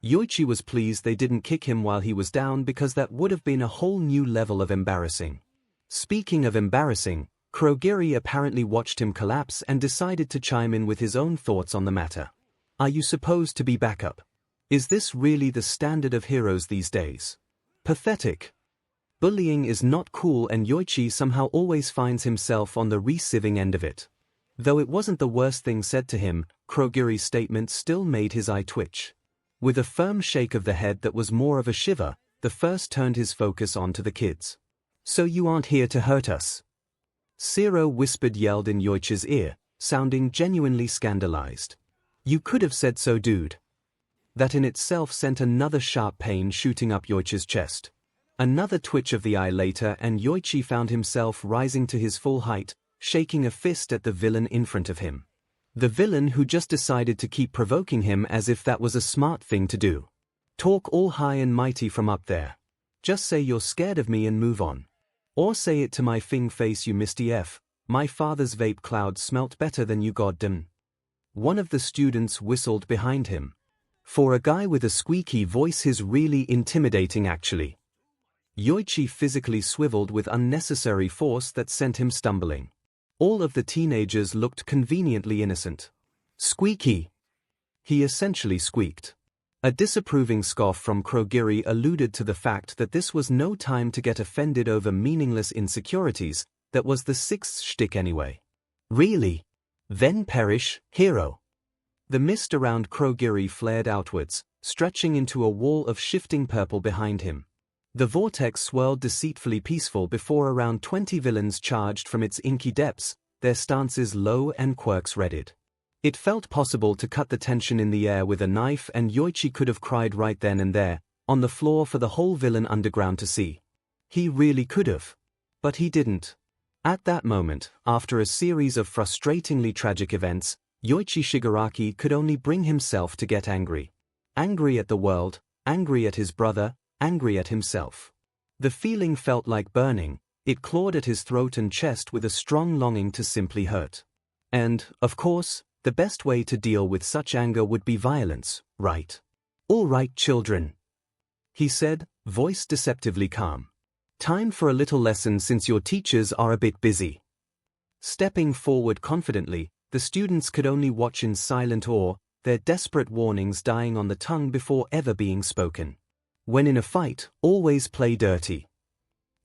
Yoichi was pleased they didn't kick him while he was down, because that would have been a whole new level of embarrassing. Speaking of embarrassing, Kurogiri apparently watched him collapse and decided to chime in with his own thoughts on the matter. "Are you supposed to be backup? Is this really the standard of heroes these days? Pathetic. Bullying is not cool, and Yoichi somehow always finds himself on the receiving end of it." Though it wasn't the worst thing said to him, 𝐒𝐿 statement still made his eye twitch. With a firm shake of the head that was more of a shiver, the first turned his focus onto the kids. "So you aren't here to hurt us?" 𝐒𝐿 yelled in 𝐂𝐐𝐻's ear, sounding genuinely scandalized. "You could have said so, dude." That in itself sent another sharp pain shooting up 𝐂𝐻's chest. Another twitch of the eye later and 𝐂𝐻 found himself rising to his full height, shaking a fist at the villain in front of him. The villain who just decided to keep provoking him as if that was a smart thing to do. "Talk all high and mighty from up there. Just say you're scared of me and move on. Or say it to my face, you misty F. My father's vape cloud smelt better than you goddamn." One of the students whistled behind him. For a guy with a squeaky voice, he's really intimidating actually. 𝐂𝐻 physically swiveled with unnecessary force that sent him stumbling. All of the teenagers looked conveniently innocent. "Squeaky," he essentially squeaked. A disapproving scoff from 𝐒𝐿 alluded to the fact that this was no time to get offended over meaningless insecurities, that was the sixth shtick anyway. "Really? Then perish, hero." The mist around 𝐒𝐿 flared outwards, stretching into a wall of shifting purple behind him. The vortex swirled deceitfully peaceful before around 20 villains charged from its inky depths, their stances low and quirks readied. It felt possible to cut the tension in the air with a knife, and 𝐂𝐻 could have cried right then and there, on the floor for the whole villain underground to see. He really could have. But he didn't. At that moment, after a series of frustratingly tragic events, 𝐂𝐻 Shigaraki could only bring himself to get angry. Angry at the world, angry at his brother, angry at himself. The feeling felt like burning, it clawed at his throat and chest with a strong longing to simply hurt. And, of course, the best way to deal with such anger would be violence, right? "All right, children," he said, voice deceptively calm. "Time for a little lesson since your teachers are a bit busy." Stepping forward confidently, the students could only watch in silent awe, their desperate warnings dying on the tongue before ever being spoken. When in a fight, always play dirty.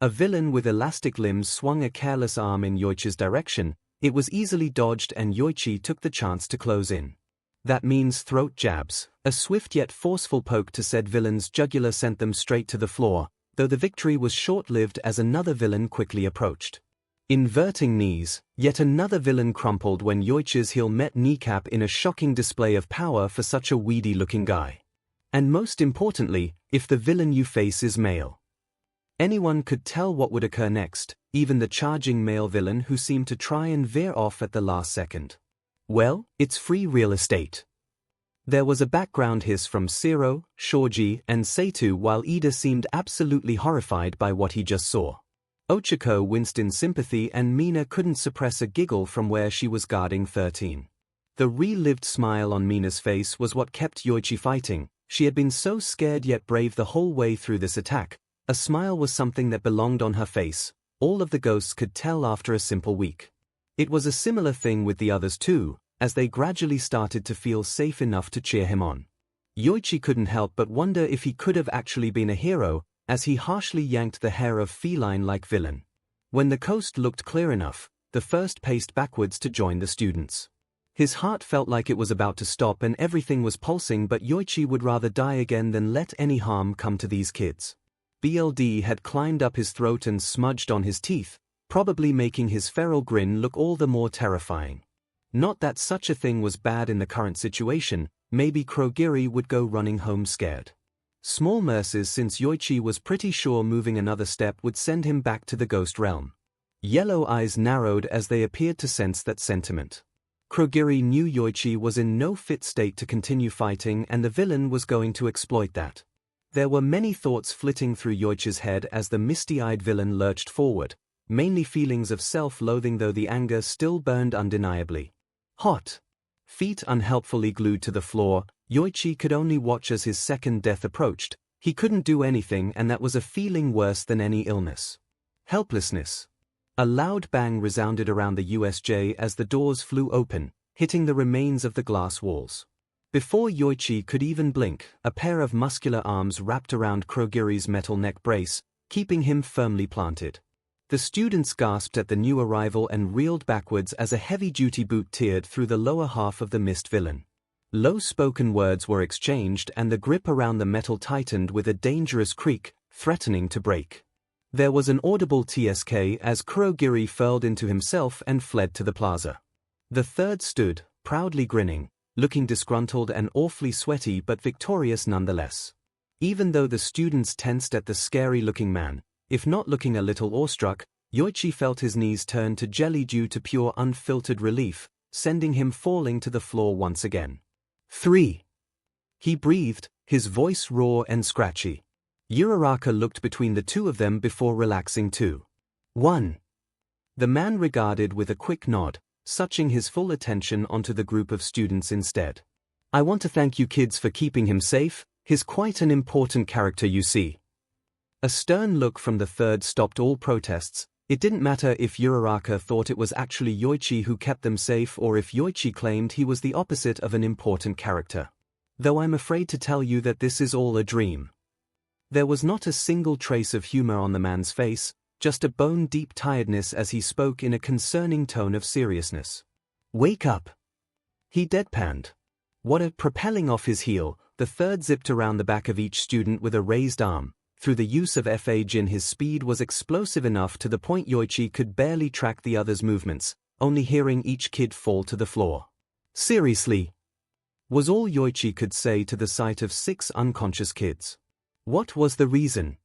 A villain with elastic limbs swung a careless arm in 𝐂𝐻's direction. It was easily dodged and 𝐂𝐻 took the chance to close in. That means throat jabs. A swift yet forceful poke to said villain's jugular sent them straight to the floor, though the victory was short-lived as another villain quickly approached. Inverting knees, yet another villain crumpled when 𝐂𝐻's heel met kneecap in a shocking display of power for such a weedy-looking guy. And most importantly, if the villain you face is male. Anyone could tell what would occur next, even the charging male villain who seemed to try and veer off at the last second. "Well, it's free real estate." There was a background hiss from 𝐿, 𝐿𝐺, and 𝐿 while Ida seemed absolutely horrified by what he just saw. Ochako winced in sympathy and Mina couldn't suppress a giggle from where she was guarding 13. The relived smile on Mina's face was what kept 𝐂𝐻 fighting. She had been so scared yet brave the whole way through this attack. A smile was something that belonged on her face, all of the ghosts could tell after a simple week. It was a similar thing with the others too, as they gradually started to feel safe enough to cheer him on. 𝐂𝐻 couldn't help but wonder if he could have actually been a hero, as he harshly yanked the hair of feline-like villain. When the coast looked clear enough, the first paced backwards to join the students. His heart felt like it was about to stop and everything was pulsing, but 𝐂𝐻 would rather die again than let any harm come to these kids. BLD had climbed up his throat and smudged on his teeth, probably making his feral grin look all the more terrifying. Not that such a thing was bad in the current situation, maybe 𝐒𝐿 would go running home scared. Small mercies, since 𝐂𝐻 was pretty sure moving another step would send him back to the ghost realm. Yellow eyes narrowed as they appeared to sense that sentiment. 𝐒𝐿 knew 𝐂𝐻 was in no fit state to continue fighting and the villain was going to exploit that. There were many thoughts flitting through 𝐂𝐻's head as the misty-eyed villain lurched forward, mainly feelings of self-loathing, though the anger still burned undeniably. Hot. Feet unhelpfully glued to the floor, 𝐂𝐻 could only watch as his second death approached. He couldn't do anything, and that was a feeling worse than any illness. Helplessness. A loud bang resounded around the USJ as the doors flew open, hitting the remains of the glass walls. Before 𝐂𝐻 could even blink, a pair of muscular arms wrapped around 𝐒𝐿's metal neck brace, keeping him firmly planted. The students gasped at the new arrival and reeled backwards as a heavy-duty boot teared through the lower half of the missed villain. Low-spoken words were exchanged and the grip around the metal tightened with a dangerous creak, threatening to break. There was an audible tsk as Kurogiri furled into himself and fled to the plaza. The third stood, proudly grinning, looking disgruntled and awfully sweaty but victorious nonetheless. Even though the students tensed at the scary-looking man, if not looking a little awestruck, Yoichi felt his knees turn to jelly due to pure unfiltered relief, sending him falling to the floor once again. 3. He breathed, his voice raw and scratchy. Uraraka looked between the two of them before relaxing too. 1. The man regarded with a quick nod, switching his full attention onto the group of students instead. I want to thank you kids for keeping him safe, he's quite an important character you see. A stern look from the third stopped all protests. It didn't matter if Uraraka thought it was actually Yoichi who kept them safe or if Yoichi claimed he was the opposite of an important character. Though I'm afraid to tell you that this is all a dream. There was not a single trace of humor on the man's face, just a bone-deep tiredness as he spoke in a concerning tone of seriousness. Wake up! He deadpanned. Propelling off his heel, the third zipped around the back of each student with a raised arm. Through the use of 𝐻 his speed was explosive enough to the point Yoichi could barely track the others' movements, only hearing each kid fall to the floor. Seriously? Was all Yoichi could say to the sight of 6 unconscious kids. What was the reason?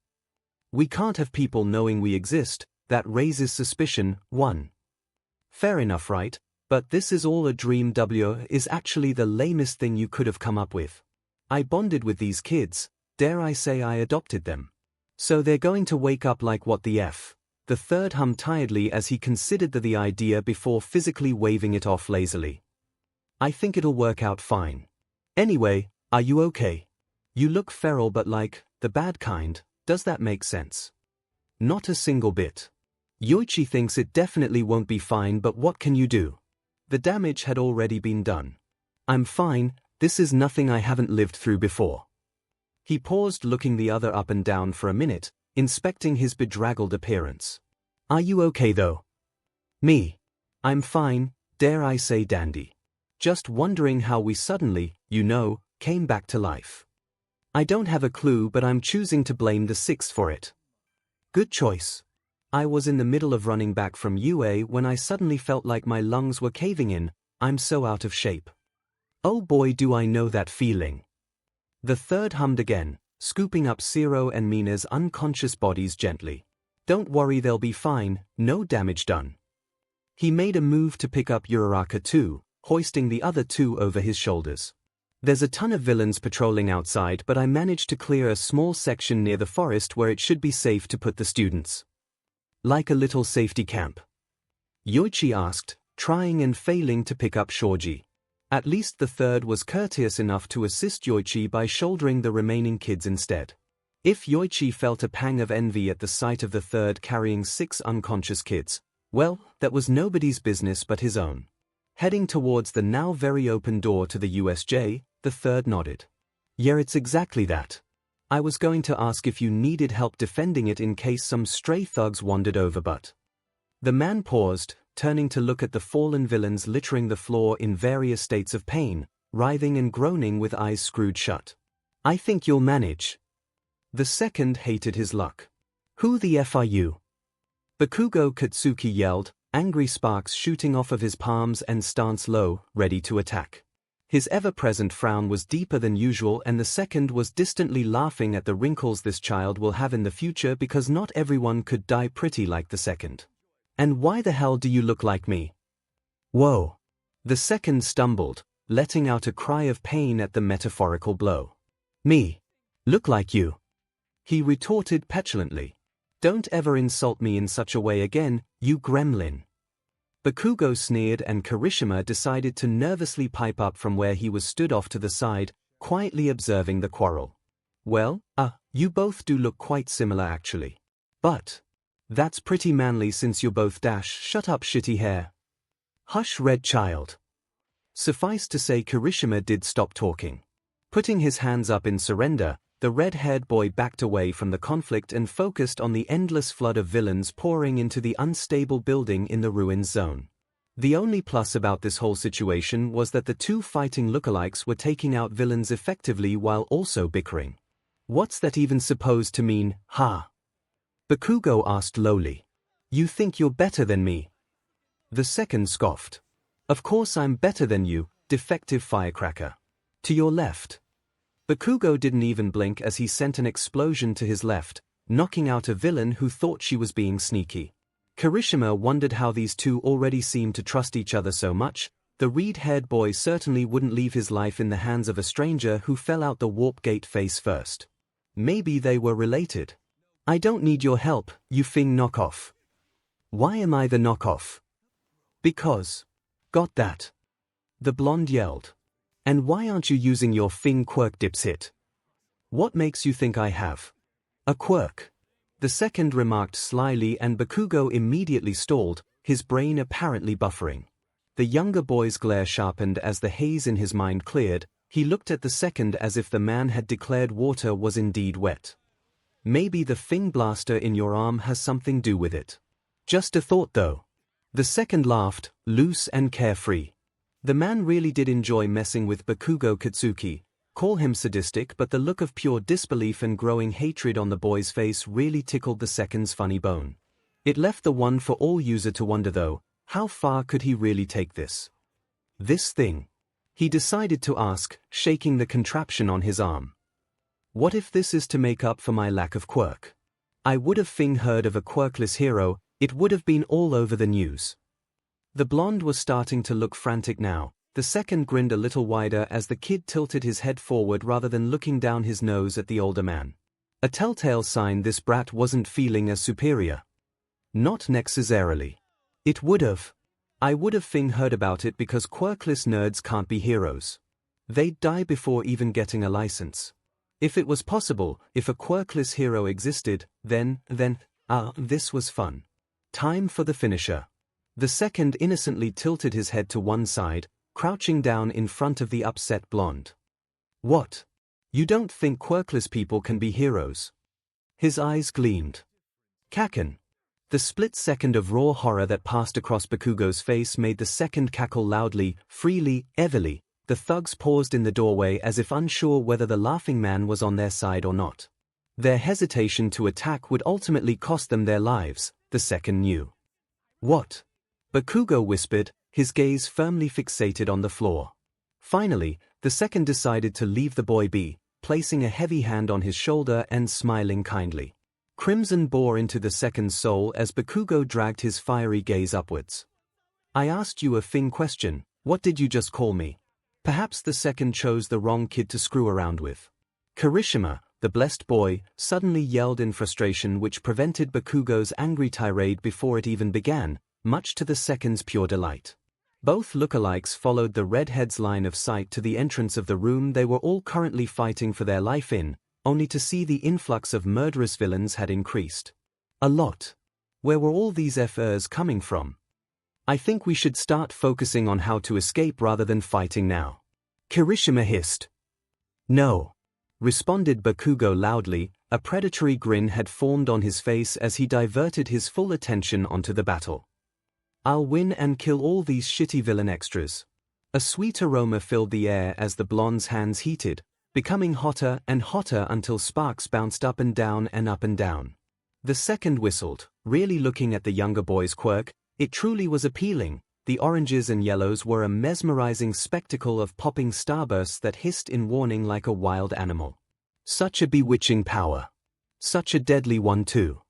We can't have people knowing we exist, that raises suspicion. 1. Fair enough, right? But this is all a dream. Is actually the lamest thing you could have come up with. I bonded with these kids. Dare I say I adopted them. So they're going to wake up like what the F? The third hummed tiredly as he considered the idea before physically waving it off lazily. I think it'll work out fine. Anyway, are you okay? You look feral but like, the bad kind, does that make sense? Not a single bit. Yoichi thinks it definitely won't be fine, but what can you do? The damage had already been done. I'm fine, this is nothing I haven't lived through before. He paused, looking the other up and down for a minute, inspecting his bedraggled appearance. Are you okay though? Me? I'm fine, dare I say dandy. Just wondering how we suddenly, came back to life. I don't have a clue, but I'm choosing to blame the 6th for it. Good choice. I was in the middle of running back from UA when I suddenly felt like my lungs were caving in. I'm so out of shape. Oh boy, do I know that feeling. The third hummed again, scooping up Zero and Mina's unconscious bodies gently. Don't worry, they'll be fine, no damage done. He made a move to pick up Uraraka too, hoisting the other 2 over his shoulders. There's a ton of villains patrolling outside, but I managed to clear a small section near the forest where it should be safe to put the students. Like a little safety camp? Yoichi asked, trying and failing to pick up Shoji. At least the third was courteous enough to assist Yoichi by shouldering the remaining kids instead. If Yoichi felt a pang of envy at the sight of the third carrying 6 unconscious kids, well, that was nobody's business but his own. Heading towards the now very open door to the USJ, the third nodded. Yeah, it's exactly that. I was going to ask if you needed help defending it in case some stray thugs wandered over, but... The man paused, turning to look at the fallen villains littering the floor in various states of pain, writhing and groaning with eyes screwed shut. I think you'll manage. The second hated his luck. Who the F are you? Bakugo Katsuki yelled, angry sparks shooting off of his palms and stance low, ready to attack. His ever-present frown was deeper than usual, and the second was distantly laughing at the wrinkles this child will have in the future because not everyone could die pretty like the second. And why the hell do you look like me? Whoa. The second stumbled, letting out a cry of pain at the metaphorical blow. Me? Look like you? He retorted petulantly. Don't ever insult me in such a way again, you gremlin. Bakugo sneered, and Kirishima decided to nervously pipe up from where he was stood off to the side, quietly observing the quarrel. Well, you both do look quite similar actually. But... that's pretty manly since you're both shut up shitty hair. Hush, red child. Suffice to say Kirishima did stop talking. Putting his hands up in surrender, The red-haired boy backed away from the conflict and focused on the endless flood of villains pouring into the unstable building in the ruins zone. The only plus about this whole situation was that the two fighting lookalikes were taking out villains effectively while also bickering. What's that even supposed to mean, huh? Bakugo asked lowly. You think you're better than me? The second scoffed. Of course I'm better than you, defective firecracker. To your left. Bakugo didn't even blink as he sent an explosion to his left, knocking out a villain who thought she was being sneaky. Kirishima wondered how these two already seemed to trust each other so much. The reed-haired boy certainly wouldn't leave his life in the hands of a stranger who fell out the warp gate face first. Maybe they were related. I don't need your help, you Fing knockoff. Why am I the knockoff? Because. Got that. The blonde yelled. And why aren't you using your Fing quirk, dipshit? What makes you think I have a quirk? The second remarked slyly, and Bakugo immediately stalled, his brain apparently buffering. The younger boy's glare sharpened as the haze in his mind cleared. He looked at the second as if the man had declared water was indeed wet. Maybe the Fing blaster in your arm has something to do with it. Just a thought though. The second laughed, loose and carefree. The man really did enjoy messing with Bakugo Katsuki. Call him sadistic, but the look of pure disbelief and growing hatred on the boy's face really tickled the second's funny bone. It left the one for all user to wonder though, how far could he really take this? This thing? He decided to ask, shaking the contraption on his arm. What if this is to make up for my lack of quirk? I would have heard of a quirkless hero, it would have been all over the news. The blonde was starting to look frantic now. The second grinned a little wider as the kid tilted his head forward rather than looking down his nose at the older man. A telltale sign this brat wasn't feeling as superior. Not necessarily. It would have. I would have heard about it because quirkless nerds can't be heroes. They'd die before even getting a license. If it was possible, if a quirkless hero existed, then, this was fun. Time for the finisher. The second innocently tilted his head to one side, crouching down in front of the upset blonde. What? You don't think quirkless people can be heroes? His eyes gleamed. Kaken. The split second of raw horror that passed across Bakugo's face made the second cackle loudly, freely, heavily. The thugs paused in the doorway as if unsure whether the laughing man was on their side or not. Their hesitation to attack would ultimately cost them their lives, the second knew. What? Bakugo whispered, his gaze firmly fixated on the floor. Finally, the second decided to leave the boy be, placing a heavy hand on his shoulder and smiling kindly. Crimson bore into the second's soul as Bakugo dragged his fiery gaze upwards. I asked you a Fing question, what did you just call me? Perhaps the second chose the wrong kid to screw around with. Kirishima, the blessed boy, suddenly yelled in frustration, which prevented Bakugo's angry tirade before it even began, much to the second's pure delight. Both lookalikes followed the redhead's line of sight to the entrance of the room they were all currently fighting for their life in, only to see the influx of murderous villains had increased. A lot. Where were all these FRs coming from? I think we should start focusing on how to escape rather than fighting now. Kirishima hissed. No. Responded Bakugo loudly. A predatory grin had formed on his face as he diverted his full attention onto the battle. I'll win and kill all these shitty villain extras. A sweet aroma filled the air as the blonde's hands heated, becoming hotter and hotter until sparks bounced up and down and up and down. The second whistled, really looking at the younger boy's quirk. It truly was appealing. The oranges and yellows were a mesmerizing spectacle of popping starbursts that hissed in warning like a wild animal. Such a bewitching power. Such a deadly one too.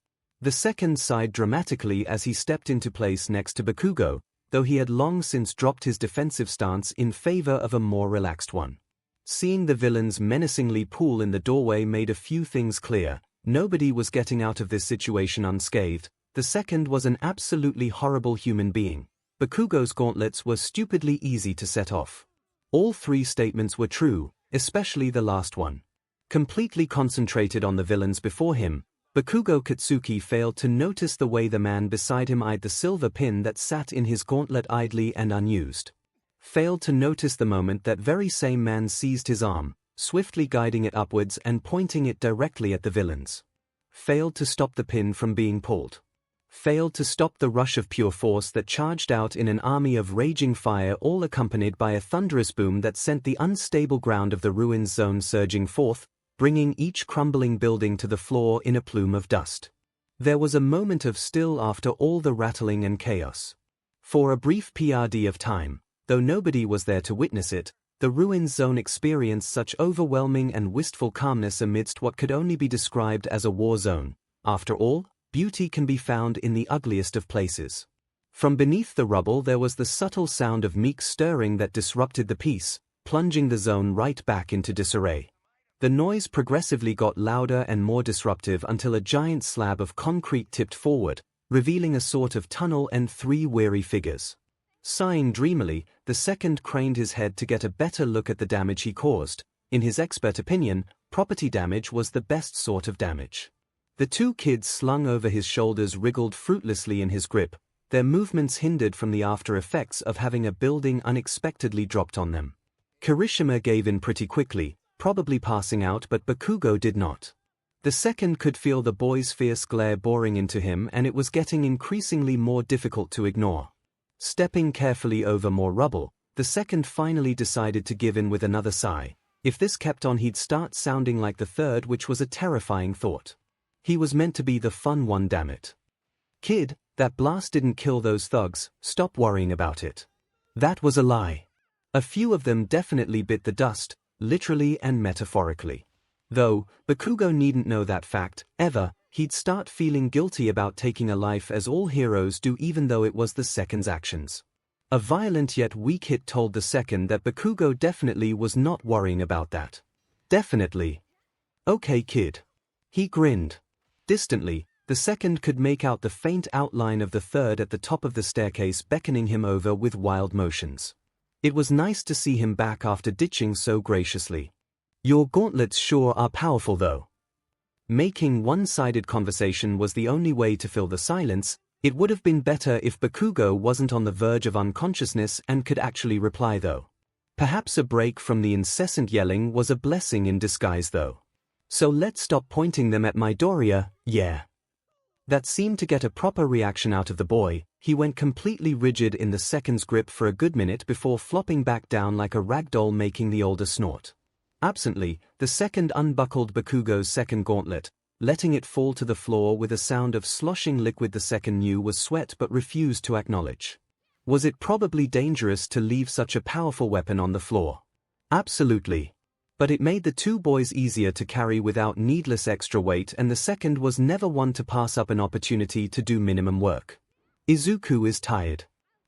The second sighed dramatically as he stepped into place next to Bakugo, though he had long since dropped his defensive stance in favor of a more relaxed one. Seeing the villains menacingly pool in the doorway made a few things clear. Nobody was getting out of this situation unscathed. The second was an absolutely horrible human being. Bakugo's gauntlets were stupidly easy to set off. All three statements were true, especially the last one. Completely concentrated on the villains before him, Bakugo Katsuki failed to notice the way the man beside him eyed the silver pin that sat in his gauntlet idly and unused. Failed to notice the moment that very same man seized his arm, swiftly guiding it upwards and pointing it directly at the villains. Failed to stop the pin from being pulled. Failed to stop the rush of pure force that charged out in an army of raging fire, all accompanied by a thunderous boom that sent the unstable ground of the ruins zone surging forth, bringing each crumbling building to the floor in a plume of dust. There was a moment of still after all the rattling and chaos. For a brief PRD of time, though nobody was there to witness it, the ruins zone experienced such overwhelming and wistful calmness amidst what could only be described as a war zone. After all, beauty can be found in the ugliest of places. From beneath the rubble there was the subtle sound of meek stirring that disrupted the peace, plunging the zone right back into disarray. The noise progressively got louder and more disruptive until a giant slab of concrete tipped forward, revealing a sort of tunnel and 3 weary figures. Sighing dreamily, the second craned his head to get a better look at the damage he caused. In his expert opinion, property damage was the best sort of damage. The 2 kids slung over his shoulders wriggled fruitlessly in his grip, their movements hindered from the after effects of having a building unexpectedly dropped on them. Kirishima gave in pretty quickly, probably passing out, but Bakugo did not. The second could feel the boy's fierce glare boring into him, and it was getting increasingly more difficult to ignore. Stepping carefully over more rubble, the second finally decided to give in with another sigh. If this kept on, he'd start sounding like the third, which was a terrifying thought. He was meant to be the fun one, damn it. Kid, that blast didn't kill those thugs, stop worrying about it. That was a lie. A few of them definitely bit the dust, literally and metaphorically. Though, Bakugo needn't know that fact, ever. He'd start feeling guilty about taking a life, as all heroes do, even though it was the second's actions. A violent yet weak hit told the second that Bakugo definitely was not worrying about that. Definitely. Okay, kid. He grinned. Distantly, the second could make out the faint outline of the third at the top of the staircase beckoning him over with wild motions. It was nice to see him back after ditching so graciously. Your gauntlets sure are powerful though. Making one-sided conversation was the only way to fill the silence. It would have been better if Bakugo wasn't on the verge of unconsciousness and could actually reply though. Perhaps a break from the incessant yelling was a blessing in disguise though. So let's stop pointing them at Midoriya, yeah. That seemed to get a proper reaction out of the boy. He went completely rigid in the second's grip for a good minute before flopping back down like a ragdoll, making the older snort. Absently, the second unbuckled Bakugo's second gauntlet, letting it fall to the floor with a sound of sloshing liquid the second knew was sweat but refused to acknowledge. Was it probably dangerous to leave such a powerful weapon on the floor? Absolutely. But it made the 2 boys easier to carry without needless extra weight, and the second was never one to pass up an opportunity to do minimum work. Izuku is tired.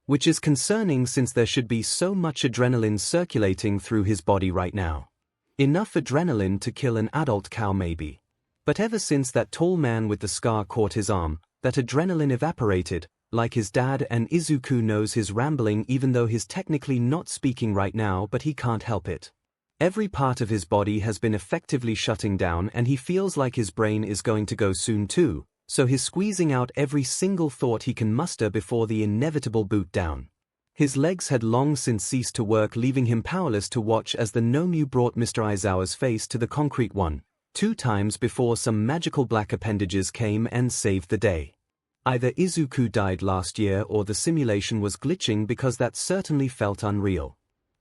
Which is concerning since there should be so much adrenaline circulating through his body right now. Enough adrenaline to kill an adult cow maybe. But ever since that tall man with the scar caught his arm, that adrenaline evaporated. Like his dad, and Izuku knows his rambling even though he's technically not speaking right now, but he can't help it. Every part of his body has been effectively shutting down, and he feels like his brain is going to go soon too, so he's squeezing out every single thought he can muster before the inevitable boot down. His legs had long since ceased to work, leaving him powerless to watch as the Nomu brought Mr. Aizawa's face to the concrete one, 2 times before some magical black appendages came and saved the day. Either Izuku died last year or the simulation was glitching, because that certainly felt unreal.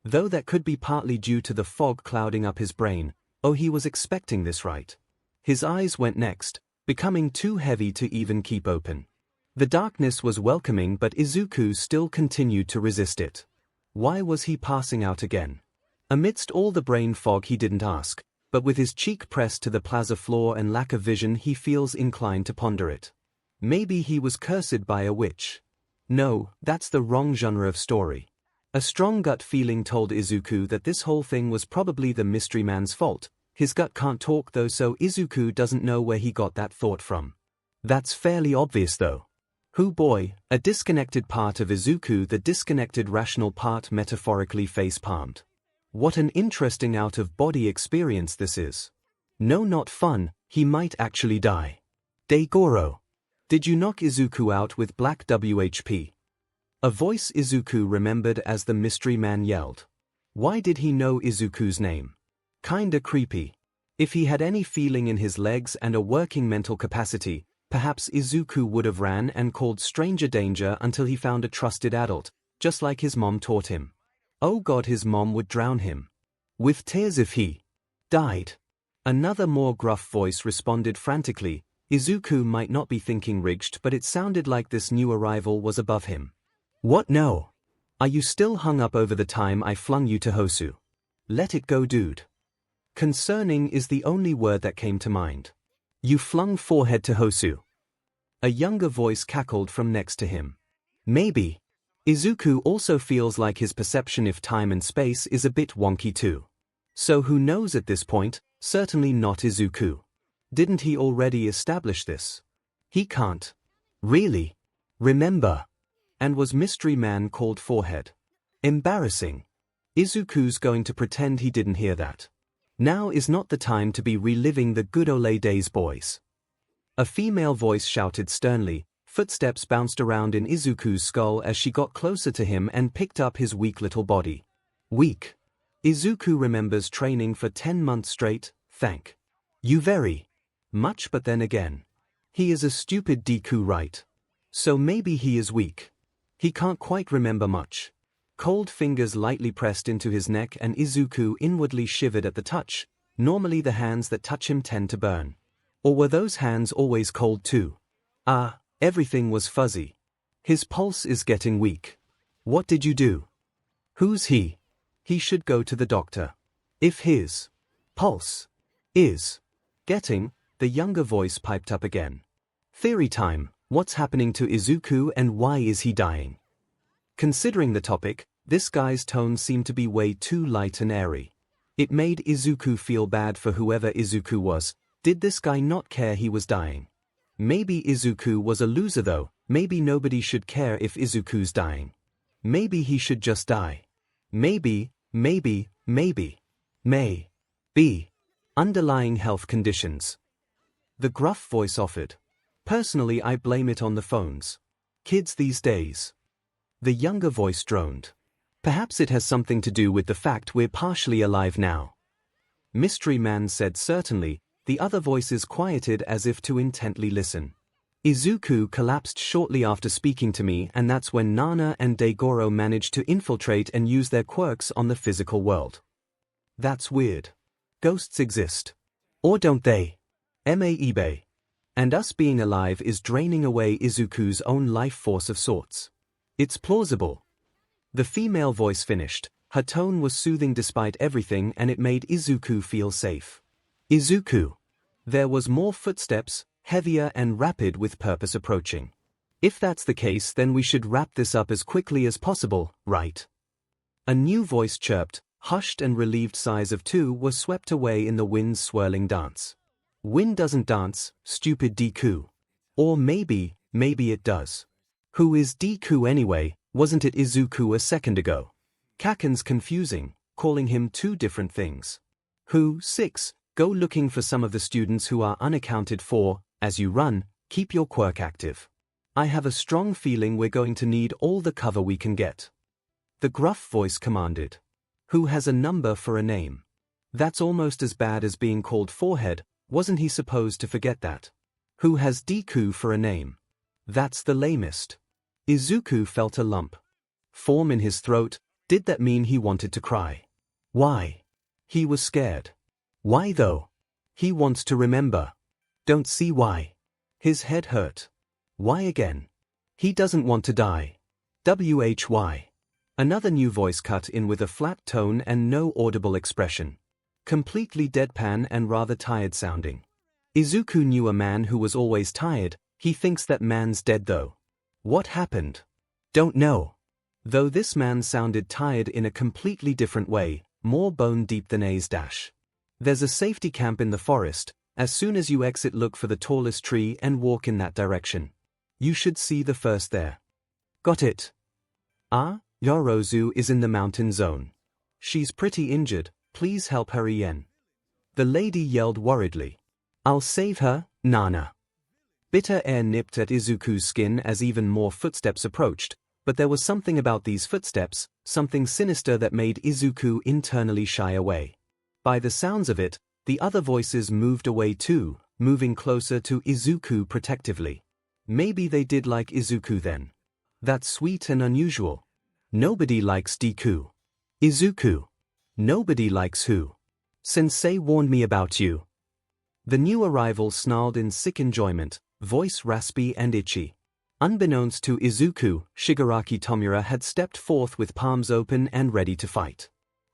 Though that could be partly due to the fog clouding up his brain. Oh, he was expecting this, right? His eyes went next, becoming too heavy to even keep open. The darkness was welcoming, but Izuku still continued to resist it. Why was he passing out again? Amidst all the brain fog he didn't ask, but with his cheek pressed to the plaza floor and lack of vision he feels inclined to ponder it. Maybe he was cursed by a witch. No, that's the wrong genre of story. A strong gut feeling told Izuku that this whole thing was probably the mystery man's fault. His gut can't talk though, so Izuku doesn't know where he got that thought from. That's fairly obvious though. Who boy, a disconnected part of Izuku, the disconnected rational part, metaphorically face-palmed. What an interesting out-of-body experience this is. No, not fun, he might actually die. Daigoro. Did you knock Izuku out with black WHP? A voice Izuku remembered as the mystery man yelled. Why did he know Izuku's name? Kinda creepy. If he had any feeling in his legs and a working mental capacity, perhaps Izuku would have ran and called stranger danger until he found a trusted adult, just like his mom taught him. Oh God, his mom would drown him with tears if he died. Another more gruff voice responded frantically. Izuku might not be thinking rigged, but it sounded like this new arrival was above him. What no? Are you still hung up over the time I flung you to Hosu? Let it go, dude. Concerning is the only word that came to mind. You flung forehead to Hosu. A younger voice cackled from next to him. Maybe. Izuku also feels like his perception of time and space is a bit wonky too. So who knows at this point? Certainly not Izuku. Didn't he already establish this? He can't. Really? Remember? And was Mystery Man called forehead? Embarrassing. Izuku's going to pretend he didn't hear that. Now is not the time to be reliving the good old days, boys. A female voice shouted sternly. Footsteps bounced around in Izuku's skull as she got closer to him and picked up his weak little body. Weak. Izuku remembers training for 10 months straight, thank you very much, but then again, he is a stupid Deku, right? So maybe he is weak. He can't quite remember much. Cold fingers lightly pressed into his neck and Izuku inwardly shivered at the touch. Normally the hands that touch him tend to burn. Or were those hands always cold too? Everything was fuzzy. His pulse is getting weak. What did you do? Who's he? He should go to the doctor. If his pulse is getting, the younger voice piped up again. Theory time, what's happening to Izuku and why is he dying? Considering the topic, this guy's tone seemed to be way too light and airy. It made Izuku feel bad for whoever Izuku was. Did this guy not care he was dying? Maybe Izuku was a loser though. Maybe nobody should care if Izuku's dying. Maybe he should just die. Maybe. May be underlying health conditions. The gruff voice offered. Personally, I blame it on the phones. Kids these days. The younger voice droned. Perhaps it has something to do with the fact we're partially alive now. Mystery Man said certainly. The other voices quieted as if to intently listen. Izuku collapsed shortly after speaking to me, and that's when Nana and Daigoro managed to infiltrate and use their quirks on the physical world. That's weird. Ghosts exist. Or don't they? 𝐒𝐻𝐫. And us being alive is draining away Izuku's own life force of sorts. It's plausible. The female voice finished. Her tone was soothing despite everything, and it made Izuku feel safe. Izuku. There was more footsteps, heavier and rapid with purpose approaching. If that's the case, then we should wrap this up as quickly as possible, right? A new voice chirped. Hushed and relieved sighs of two were swept away in the wind's swirling dance. Wind doesn't dance, stupid Deku. Or maybe it does. Who is Deku anyway? Wasn't it Izuku a second ago? Kaken's confusing, calling him two different things. Who? 6. Go looking for some of the students who are unaccounted for. As you run, keep your quirk active. I have a strong feeling we're going to need all the cover we can get. The gruff voice commanded. Who has a number for a name? That's almost as bad as being called forehead. Wasn't he supposed to forget that? Who has Deku for a name? That's the lamest. Izuku felt a lump form in his throat. Did that mean he wanted to cry? Why? He was scared. Why though? He wants to remember. Don't see why. His head hurt. Why again? He doesn't want to die. Why? Another new voice cut in with a flat tone and no audible expression. Completely deadpan and rather tired sounding. Izuku knew a man who was always tired. He thinks that man's dead though. What happened? Don't know. Though this man sounded tired in a completely different way, more bone deep than 𝐴's. There's a safety camp in the forest. As soon as you exit, look for the tallest tree and walk in that direction. You should see the first there. Got it. Yorozu is in the mountain zone. She's pretty injured, please help her Ien. The lady yelled worriedly. I'll save her, Nana. Bitter air nipped at Izuku's skin as even more footsteps approached, but there was something about these footsteps, something sinister that made Izuku internally shy away. By the sounds of it, the other voices moved away too, moving closer to Izuku protectively. Maybe they did like Izuku then. That's sweet and unusual. Nobody likes Deku. Izuku. Nobody likes who? Sensei warned me about you. The new arrival snarled in sick enjoyment, voice raspy and itchy. Unbeknownst to Izuku, Shigaraki Tomura had stepped forth with palms open and ready to fight.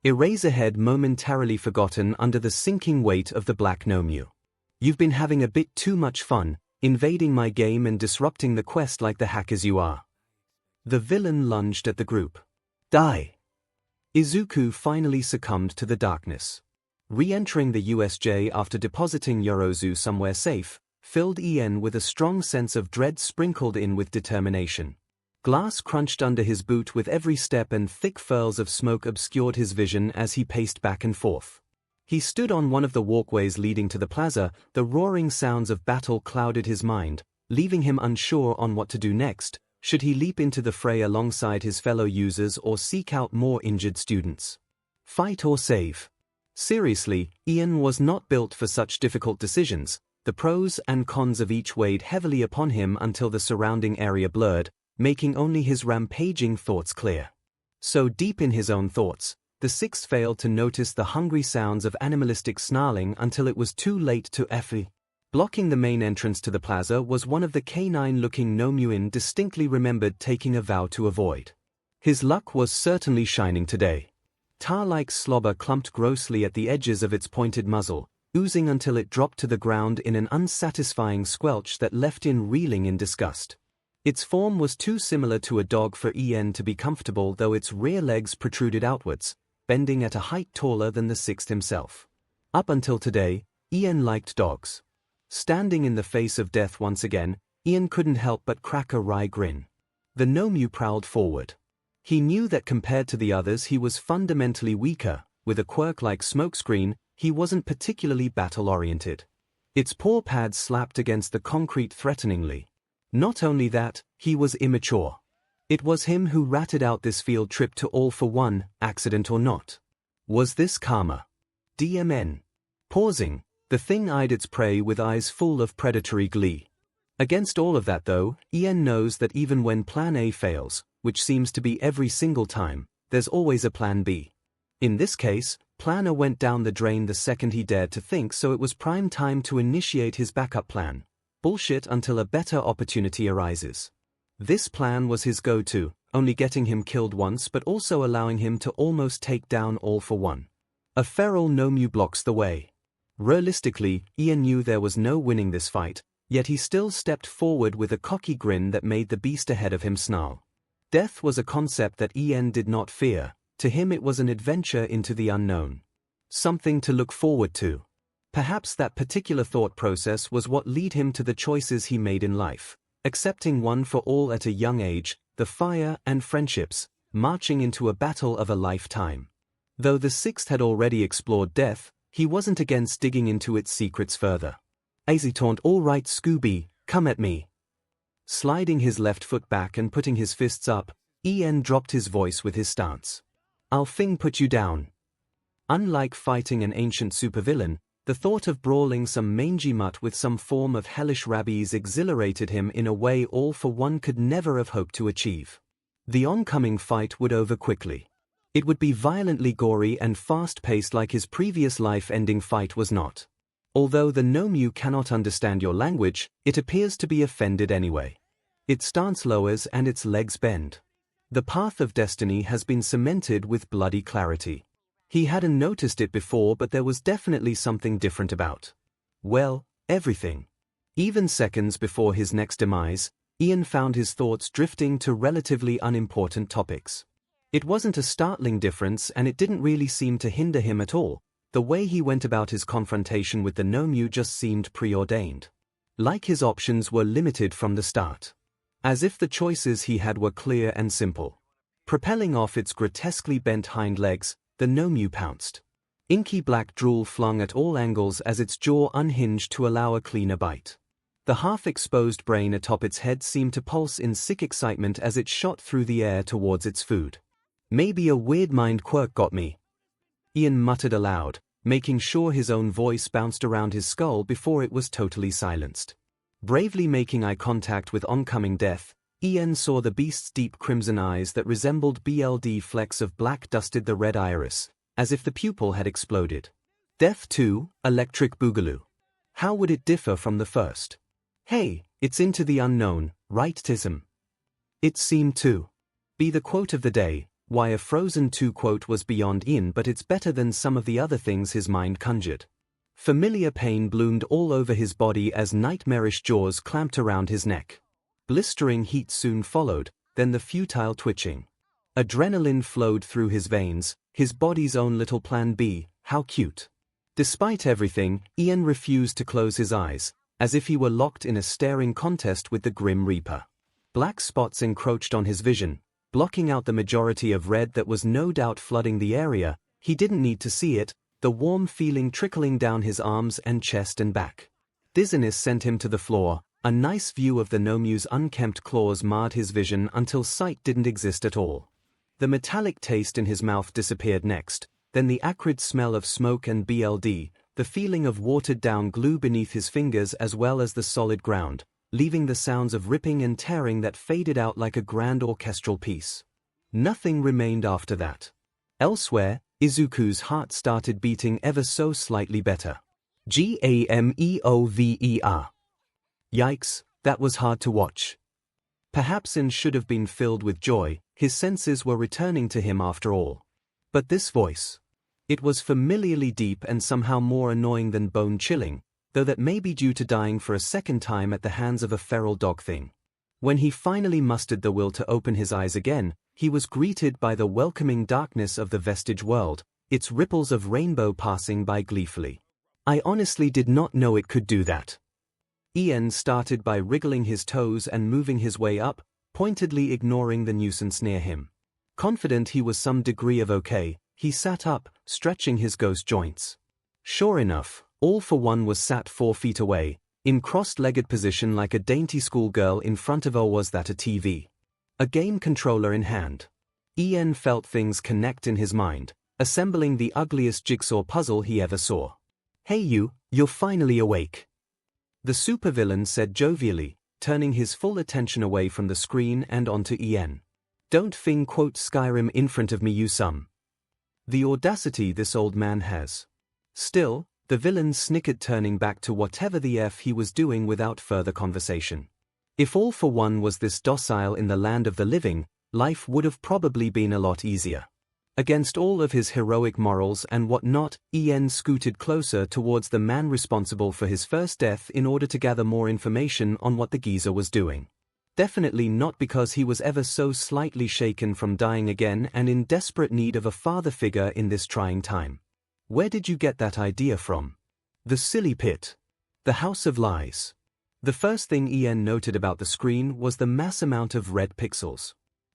Eraserhead momentarily forgotten under the sinking weight of the black Nomu. You've been having a bit too much fun, invading my game and disrupting the quest like the hackers you are. The villain lunged at the group. Die! Izuku finally succumbed to the darkness. Re-entering the USJ after depositing Yorozu somewhere safe, filled Ien with a strong sense of dread sprinkled in with determination. Glass crunched under his boot with every step and thick furls of smoke obscured his vision as he paced back and forth. He stood on one of the walkways leading to the plaza, the roaring sounds of battle clouded his mind, leaving him unsure on what to do next. Should he leap into the fray alongside his fellow users or seek out more injured students? Fight or save? Seriously, Ien was not built for such difficult decisions. The pros and cons of each weighed heavily upon him until the surrounding area blurred, making only his rampaging thoughts clear. So deep in his own thoughts, the sixth failed to notice the hungry sounds of animalistic snarling until it was too late to effie. Blocking the main entrance to the plaza was one of the canine-looking Nomuin distinctly remembered taking a vow to avoid. His luck was certainly shining today. Tar-like slobber clumped grossly at the edges of its pointed muzzle, oozing until it dropped to the ground in an unsatisfying squelch that left Ien reeling in disgust. Its form was too similar to a dog for Ien to be comfortable, though its rear legs protruded outwards, bending at a height taller than the sixth himself. Up until today, Ien liked dogs. Standing in the face of death once again, Ien couldn't help but crack a wry grin. The Nomu prowled forward. He knew that compared to the others he was fundamentally weaker. With a quirk like Smokescreen, he wasn't particularly battle-oriented. Its paw pads slapped against the concrete threateningly. Not only that, he was immature. It was him who ratted out this field trip to All for One, accident or not. Was this karma? DMN. Pausing, the thing eyed its prey with eyes full of predatory glee. Against all of that though, Ien knows that even when Plan A fails, which seems to be every single time, there's always a Plan B. In this case, Plan A went down the drain the second he dared to think, so it was prime time to initiate his backup plan. Bullshit until a better opportunity arises. This plan was his go-to, only getting him killed once but also allowing him to almost take down All for One. A feral Nomu blocks the way. Realistically, Ien knew there was no winning this fight, yet he still stepped forward with a cocky grin that made the beast ahead of him snarl. Death was a concept that Ien did not fear. To him it was an adventure into the unknown. Something to look forward to. Perhaps that particular thought process was what led him to the choices he made in life, accepting one for all at a young age, the fire and friendships, marching into a battle of a lifetime. Though the sixth had already explored death, he wasn't against digging into its secrets further. Azitaunt, all right Scooby, come at me. Sliding his left foot back and putting his fists up, Ien dropped his voice with his stance. I'll put you down. Unlike fighting an ancient supervillain, the thought of brawling some mangy mutt with some form of hellish rabies exhilarated him in a way All for One could never have hoped to achieve. The oncoming fight would over quickly. It would be violently gory and fast-paced like his previous life-ending fight was not. Although the Nomu cannot understand your language, it appears to be offended anyway. Its stance lowers and its legs bend. The path of destiny has been cemented with bloody clarity. He hadn't noticed it before, but there was definitely something different about. Well, everything. Even seconds before his next demise, Ien found his thoughts drifting to relatively unimportant topics. It wasn't a startling difference and it didn't really seem to hinder him at all. The way he went about his confrontation with the Nomu just seemed preordained. Like his options were limited from the start. As if the choices he had were clear and simple. Propelling off its grotesquely bent hind legs, the Nomu pounced. Inky black drool flung at all angles as its jaw unhinged to allow a cleaner bite. The half-exposed brain atop its head seemed to pulse in sick excitement as it shot through the air towards its food. Maybe a weird mind quirk got me. Ien muttered aloud, making sure his own voice bounced around his skull before it was totally silenced. Bravely making eye contact with oncoming death, 𝐼𝐴N saw the beast's deep crimson eyes that resembled BLD flecks of black dusted the red iris, as if the pupil had exploded. Death 2, Electric Boogaloo. How would it differ from the first? Hey, it's into the unknown, right Tism? It seemed to be the quote of the day. Why a Frozen 2 quote was beyond 𝐼𝐴N, but it's better than some of the other things his mind conjured. Familiar pain bloomed all over his body as nightmarish jaws clamped around his neck. Blistering heat soon followed, then the futile twitching. Adrenaline flowed through his veins, his body's own little plan B, how cute. Despite everything, 𝐼𝐴N refused to close his eyes, as if he were locked in a staring contest with the Grim Reaper. Black spots encroached on his vision, blocking out the majority of red that was no doubt flooding the area. He didn't need to see it, the warm feeling trickling down his arms and chest and back. Dizziness sent him to the floor. A nice view of the 𝐒𝐻𝐽's unkempt claws marred his vision until sight didn't exist at all. The metallic taste in his mouth disappeared next, then the acrid smell of smoke and BLD, the feeling of watered-down glue beneath his fingers as well as the solid ground, leaving the sounds of ripping and tearing that faded out like a grand orchestral piece. Nothing remained after that. Elsewhere, Izuku's heart started beating ever so slightly better. 𝐔𝐬𝐚𝐿. Yikes, that was hard to watch. Perhaps 𝐼𝐴N should have been filled with joy, his senses were returning to him after all. But this voice. It was familiarly deep and somehow more annoying than bone-chilling, though that may be due to dying for a second time at the hands of a feral dog thing. When he finally mustered the will to open his eyes again, he was greeted by the welcoming darkness of the vestige world, its ripples of rainbow passing by gleefully. I honestly did not know it could do that. 𝐼𝐴N started by wriggling his toes and moving his way up, pointedly ignoring the nuisance near him. Confident he was some degree of okay, he sat up, stretching his ghost joints. Sure enough, All For One was sat 4 feet away, in crossed-legged position like a dainty schoolgirl in front of her. Was that a TV? A game controller in hand. 𝐼𝐴N felt things connect in his mind, assembling the ugliest jigsaw puzzle he ever saw. Hey you're finally awake. The supervillain said jovially, turning his full attention away from the screen and onto 𝐼𝐴N. Don't think quote Skyrim in front of me you some. The audacity this old man has. Still, the villain snickered, turning back to whatever the F he was doing without further conversation. If All For One was this docile in the land of the living, life would have probably been a lot easier. Against all of his heroic morals and whatnot, 𝐼𝐴N scooted closer towards the man responsible for his first death in order to gather more information on what the geezer was doing. Definitely not because he was ever so slightly shaken from dying again and in desperate need of a father figure in this trying time. Where did you get that idea from? The silly pit. The House of Lies. The first thing 𝐼𝐴N noted about the screen was the mass amount of red pixels.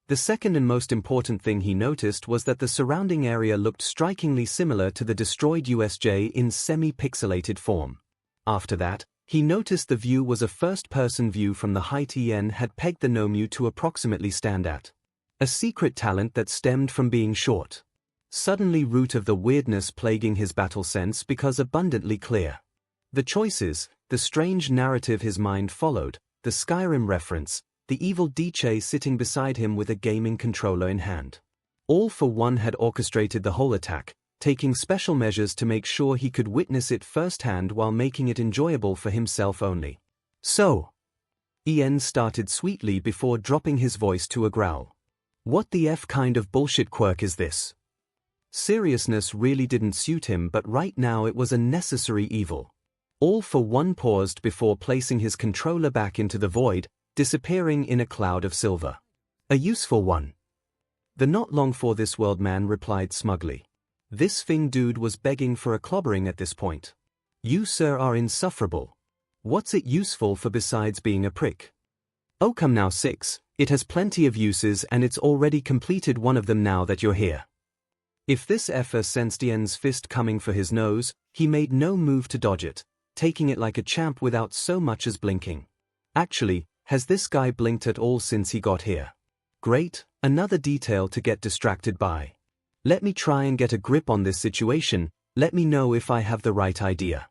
The second and most important thing he noticed was that the surrounding area looked strikingly similar to the destroyed USJ in semi-pixelated form. After that, he noticed the view was a first-person view from the height 𝐼𝐴N had pegged the 𝐒𝐻𝐽 to approximately stand at. A secret talent that stemmed from being short. Suddenly root of the weirdness plaguing his battle sense because abundantly clear. The choices, the strange narrative his mind followed, the Skyrim reference, the evil DJ sitting beside him with a gaming controller in hand. All For One had orchestrated the whole attack, taking special measures to make sure he could witness it firsthand while making it enjoyable for himself only. So, 𝐼𝐴N started sweetly before dropping his voice to a growl. What the F kind of bullshit quirk is this? Seriousness really didn't suit him, but right now it was a necessary evil. All For One paused before placing his controller back into the void, disappearing in a cloud of silver. A useful one. The not long for this world man replied smugly. This thing dude was begging for a clobbering at this point. You sir are insufferable. What's it useful for besides being a prick? Oh come now 6, it has plenty of uses and it's already completed one of them now that you're here. If this effer sensed 𝐼𝐴N's fist coming for his nose, he made no move to dodge it, taking it like a champ without so much as blinking. Actually, has this guy blinked at all since he got here? Great, another detail to get distracted by. Let me try and get a grip on this situation. Let me know if I have the right idea.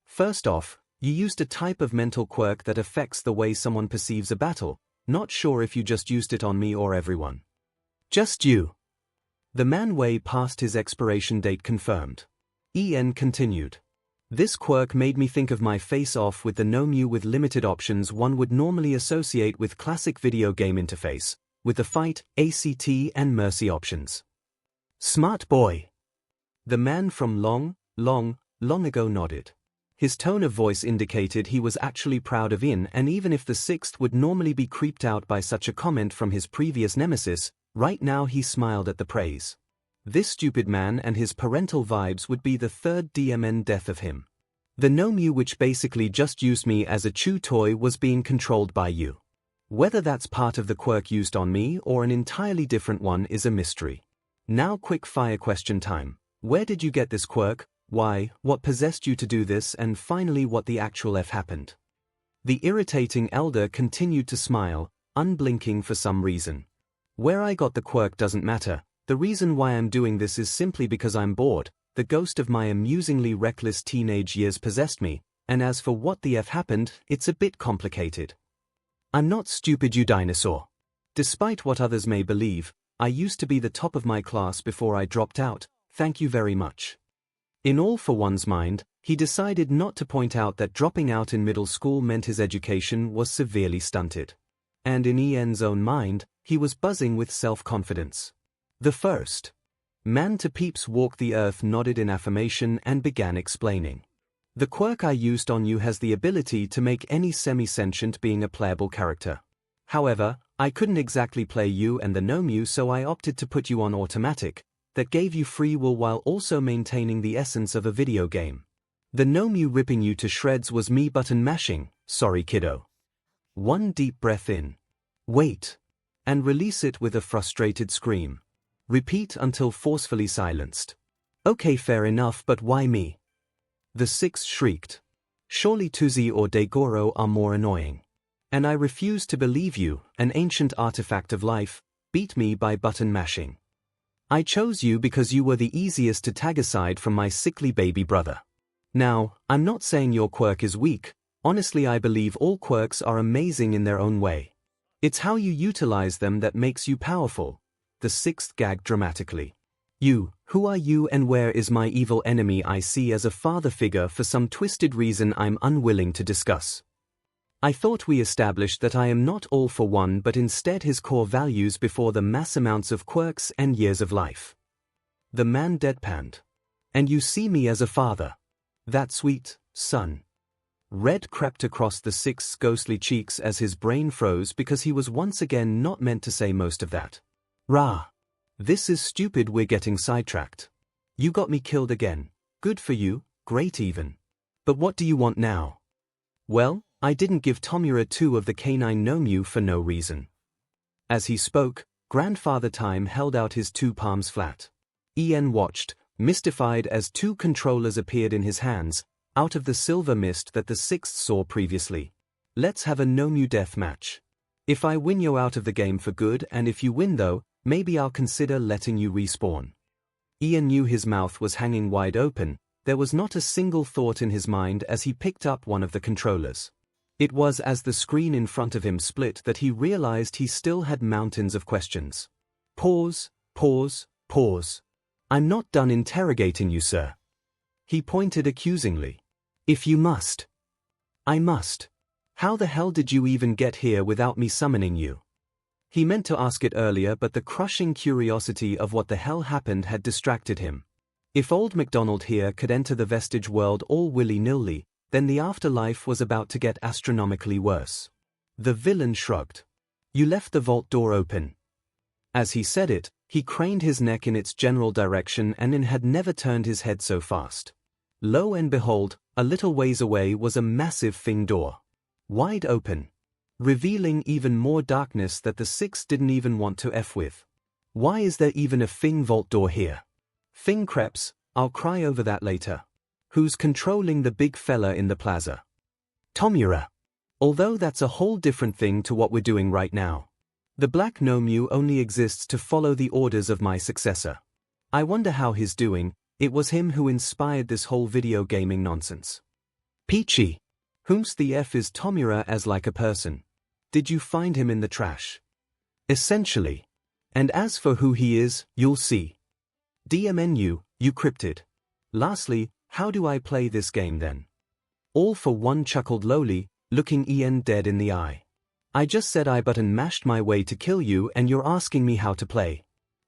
First off, you used a type of mental quirk that affects the way someone perceives a battle. Not sure if you just used it on me or everyone. Just you. The man way past his expiration date confirmed. EN continued. This quirk made me think of my face-off with the 𝐻𝐻𝐻 with limited options one would normally associate with classic video game interface, with the fight, ACT and mercy options. Smart boy. The man from long ago nodded. His tone of voice indicated he was actually proud of Ian, and even if the sixth would normally be creeped out by such a comment from his previous nemesis, right now he smiled at the praise. This stupid man and his parental vibes would be the third DMN death of him. The 𝐻𝐻𝐻 which basically just used me as a chew toy was being controlled by you. Whether that's part of the quirk used on me or an entirely different one is a mystery. Now quick fire question time. Where did you get this quirk? Why, what possessed you to do this, and finally what the actual F happened? The irritating elder continued to smile, unblinking for some reason. Where I got the quirk doesn't matter. The reason why I'm doing this is simply because I'm bored. The ghost of my amusingly reckless teenage years possessed me, and as for what the F happened, it's a bit complicated. I'm not stupid, you dinosaur. Despite what others may believe, I used to be the top of my class before I dropped out. Thank you very much. In all for one's mind, he decided not to point out that dropping out in middle school meant his education was severely stunted. And in Ian's own mind, he was buzzing with self-confidence. The first man to peeps walk the earth nodded in affirmation and began explaining. The quirk I used on you has the ability to make any semi-sentient being a playable character. However, I couldn't exactly play you and the 𝐻𝐻𝐻, so I opted to put you on automatic. That gave you free will while also maintaining the essence of a video game. The 𝐻𝐻𝐻 ripping you to shreds was me button mashing. Sorry kiddo. One deep breath in. Wait. And release it with a frustrated scream. Repeat until forcefully silenced. Okay, fair enough, but why me? The sixth shrieked. Surely 𝐻𝐻𝐻 or 𝐷𝐴 are more annoying. And I refuse to believe you, an ancient artifact of life, beat me by button mashing. I chose you because you were the easiest to tag aside from my sickly baby brother. Now, I'm not saying your quirk is weak. Honestly, I believe all quirks are amazing in their own way. It's how you utilize them that makes you powerful. The sixth gagged dramatically. You, who are you and where is my evil enemy I see as a father figure for some twisted reason I'm unwilling to discuss? I thought we established that I am not all for one but instead his core values before the mass amounts of quirks and years of life. The man deadpanned. And you see me as a father. That sweet, son. Red crept across the sixth's ghostly cheeks as his brain froze because he was once again not meant to say most of that. Rah. This is stupid, we're getting sidetracked. You got me killed again. Good for you, great even. But what do you want now? Well, I didn't give 𝐿 2 of the canine 𝐻𝐻𝐻 for no reason. As he spoke, Grandfather Time held out his two palms flat. Ian watched, mystified as two controllers appeared in his hands, out of the silver mist that the sixth saw previously. Let's have a 𝐻𝐻𝐻 death match. If I win you out of the game for good, and if you win though, maybe I'll consider letting you respawn. Ian knew his mouth was hanging wide open. There was not a single thought in his mind as he picked up one of the controllers. It was as the screen in front of him split that he realized he still had mountains of questions. Pause. I'm not done interrogating you, sir. He pointed accusingly. If you must. I must. How the hell did you even get here without me summoning you? He meant to ask it earlier, but the crushing curiosity of what the hell happened had distracted him. If old MacDonald here could enter the vestige world all willy-nilly, then the afterlife was about to get astronomically worse. The villain shrugged. You left the vault door open. As he said it, he craned his neck in its general direction and had never turned his head so fast. Lo and behold, a little ways away was a massive thing door. Wide open. Revealing even more darkness that the six didn't even want to F with. Why is there even a thing vault door here? Thing creps, I'll cry over that later. Who's controlling the big fella in the plaza? 𝐿. Although that's a whole different thing to what we're doing right now. The black 𝐻𝐻𝐻 only exists to follow the orders of my successor. I wonder how he's doing. It was him who inspired this whole video gaming nonsense. Peachy. Whomst the F is Tomura as like a person? Did you find him in the trash? Essentially. And as for who he is, you'll see. DMNU, you cryptid. Lastly, how do I play this game then? All for one, chuckled lowly, looking Ian dead in the eye. I just said I button mashed my way to kill you and you're asking me how to play.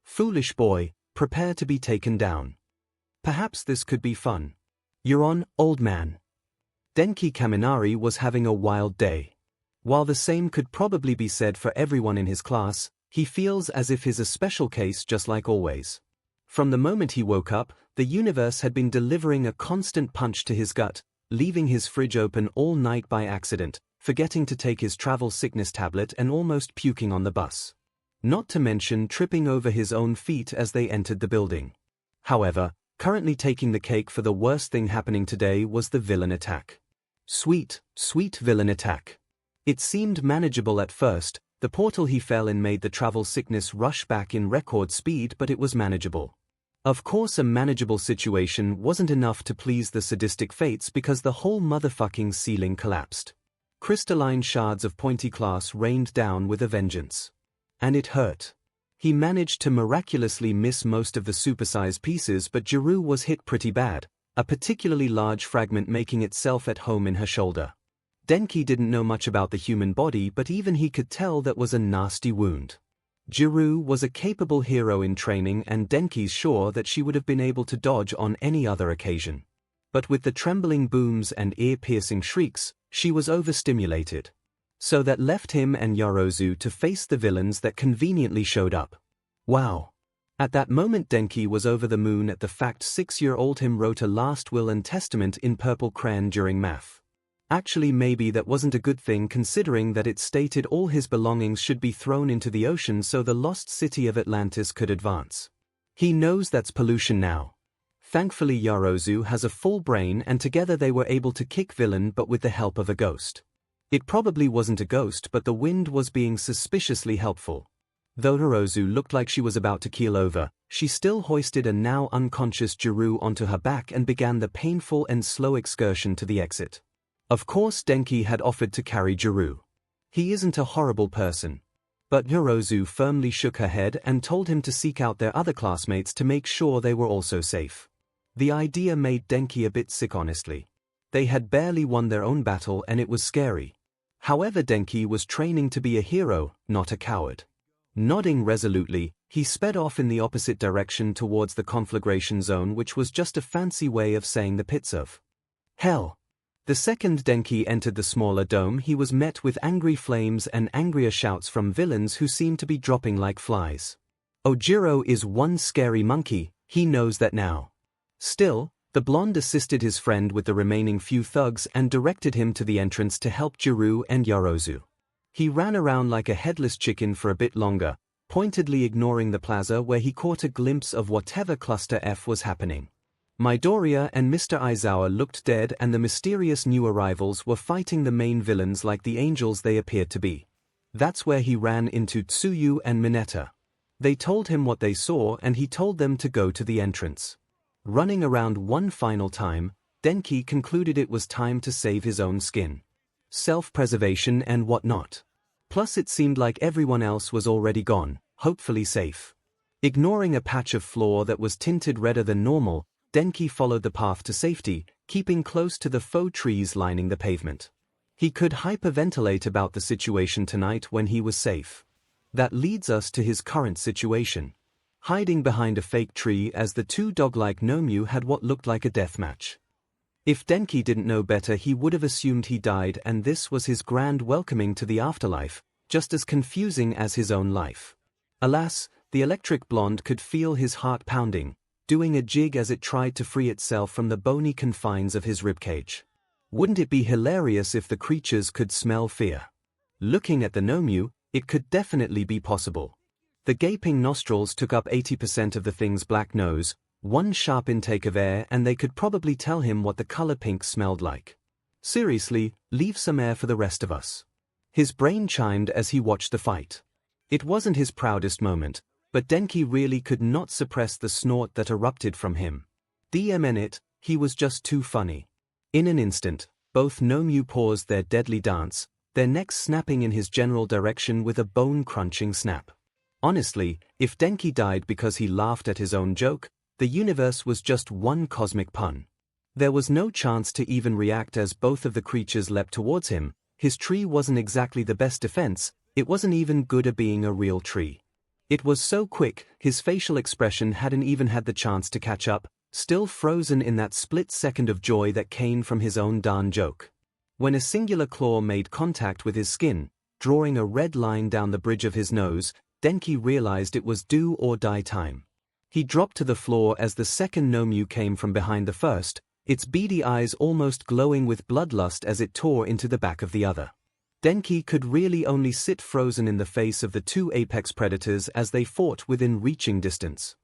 Foolish boy, prepare to be taken down. Perhaps this could be fun. You're on, old man. Denki Kaminari was having a wild day. While the same could probably be said for everyone in his class, he feels as if he's a special case just like always. From the moment he woke up, the universe had been delivering a constant punch to his gut, leaving his fridge open all night by accident, forgetting to take his travel sickness tablet and almost puking on the bus. Not to mention tripping over his own feet as they entered the building. However, currently taking the cake for the worst thing happening today was the villain attack. Sweet, sweet villain attack. It seemed manageable at first. The portal he fell in made the travel sickness rush back in record speed, but it was manageable. Of course, a manageable situation wasn't enough to please the sadistic fates because the whole motherfucking ceiling collapsed. Crystalline shards of pointy glass rained down with a vengeance. And it hurt. He managed to miraculously miss most of the supersized pieces, but Jiru was hit pretty bad, a particularly large fragment making itself at home in her shoulder. Denki didn't know much about the human body, but even he could tell that was a nasty wound. Jiru was a capable hero in training, and Denki's sure that she would have been able to dodge on any other occasion. But with the trembling booms and ear-piercing shrieks, she was overstimulated. So that left him and Yorozu to face the villains that conveniently showed up. Wow. At that moment Denki was over the moon at the fact 6-year-old him wrote a last will and testament in purple crayon during math. Actually, maybe that wasn't a good thing considering that it stated all his belongings should be thrown into the ocean so the lost city of Atlantis could advance. He knows that's pollution now. Thankfully Yorozu has a full brain and together they were able to kick villain, but with the help of a ghost. It probably wasn't a ghost, but the wind was being suspiciously helpful. Though Yorozu looked like she was about to keel over, she still hoisted a now unconscious Jiru onto her back and began the painful and slow excursion to the exit. Of course Denki had offered to carry Jiru. He isn't a horrible person. But Yorozu firmly shook her head and told him to seek out their other classmates to make sure they were also safe. The idea made Denki a bit sick, honestly. They had barely won their own battle and it was scary. However, Denki was training to be a hero, not a coward. Nodding resolutely, he sped off in the opposite direction towards the conflagration zone, which was just a fancy way of saying the pits of hell. The second Denki entered the smaller dome, he was met with angry flames and angrier shouts from villains who seemed to be dropping like flies. Ojiro is one scary monkey, he knows that now. Still, the blonde assisted his friend with the remaining few thugs and directed him to the entrance to help Jiru and Yorozu. He ran around like a headless chicken for a bit longer, pointedly ignoring the plaza where he caught a glimpse of whatever cluster F was happening. Midoriya and Mr. Aizawa looked dead and the mysterious new arrivals were fighting the main villains like the angels they appeared to be. That's where he ran into Tsuyu and Mineta. They told him what they saw and he told them to go to the entrance. Running around one final time, Denki concluded it was time to save his own skin. Self-preservation and whatnot. Plus it seemed like everyone else was already gone, hopefully safe. Ignoring a patch of floor that was tinted redder than normal, Denki followed the path to safety, keeping close to the faux trees lining the pavement. He could hyperventilate about the situation tonight when he was safe. That leads us to his current situation. Hiding behind a fake tree as the two dog-like Nomyu had what looked like a deathmatch. If Denki didn't know better, he would have assumed he died and this was his grand welcoming to the afterlife, just as confusing as his own life. Alas, the electric blonde could feel his heart pounding, doing a jig as it tried to free itself from the bony confines of his ribcage. Wouldn't it be hilarious if the creatures could smell fear? Looking at the Nomyu, it could definitely be possible. The gaping nostrils took up 80% of the thing's black nose, one sharp intake of air, and they could probably tell him what the color pink smelled like. Seriously, leave some air for the rest of us. His brain chimed as he watched the fight. It wasn't his proudest moment, but Denki really could not suppress the snort that erupted from him. DMN it, he was just too funny. In an instant, both 𝐻𝐻𝐽 paused their deadly dance, their necks snapping in his general direction with a bone-crunching snap. Honestly, if Denki died because he laughed at his own joke, the universe was just one cosmic pun. There was no chance to even react as both of the creatures leapt towards him. His tree wasn't exactly the best defense, it wasn't even good at being a real tree. It was so quick, his facial expression hadn't even had the chance to catch up, still frozen in that split second of joy that came from his own darn joke. When a singular claw made contact with his skin, drawing a red line down the bridge of his nose, Denki realized it was do or die time. He dropped to the floor as the second 𝐻𝐻𝐽 came from behind the first, its beady eyes almost glowing with bloodlust as it tore into the back of the other. Denki could really only sit frozen in the face of the two apex predators as they fought within reaching distance.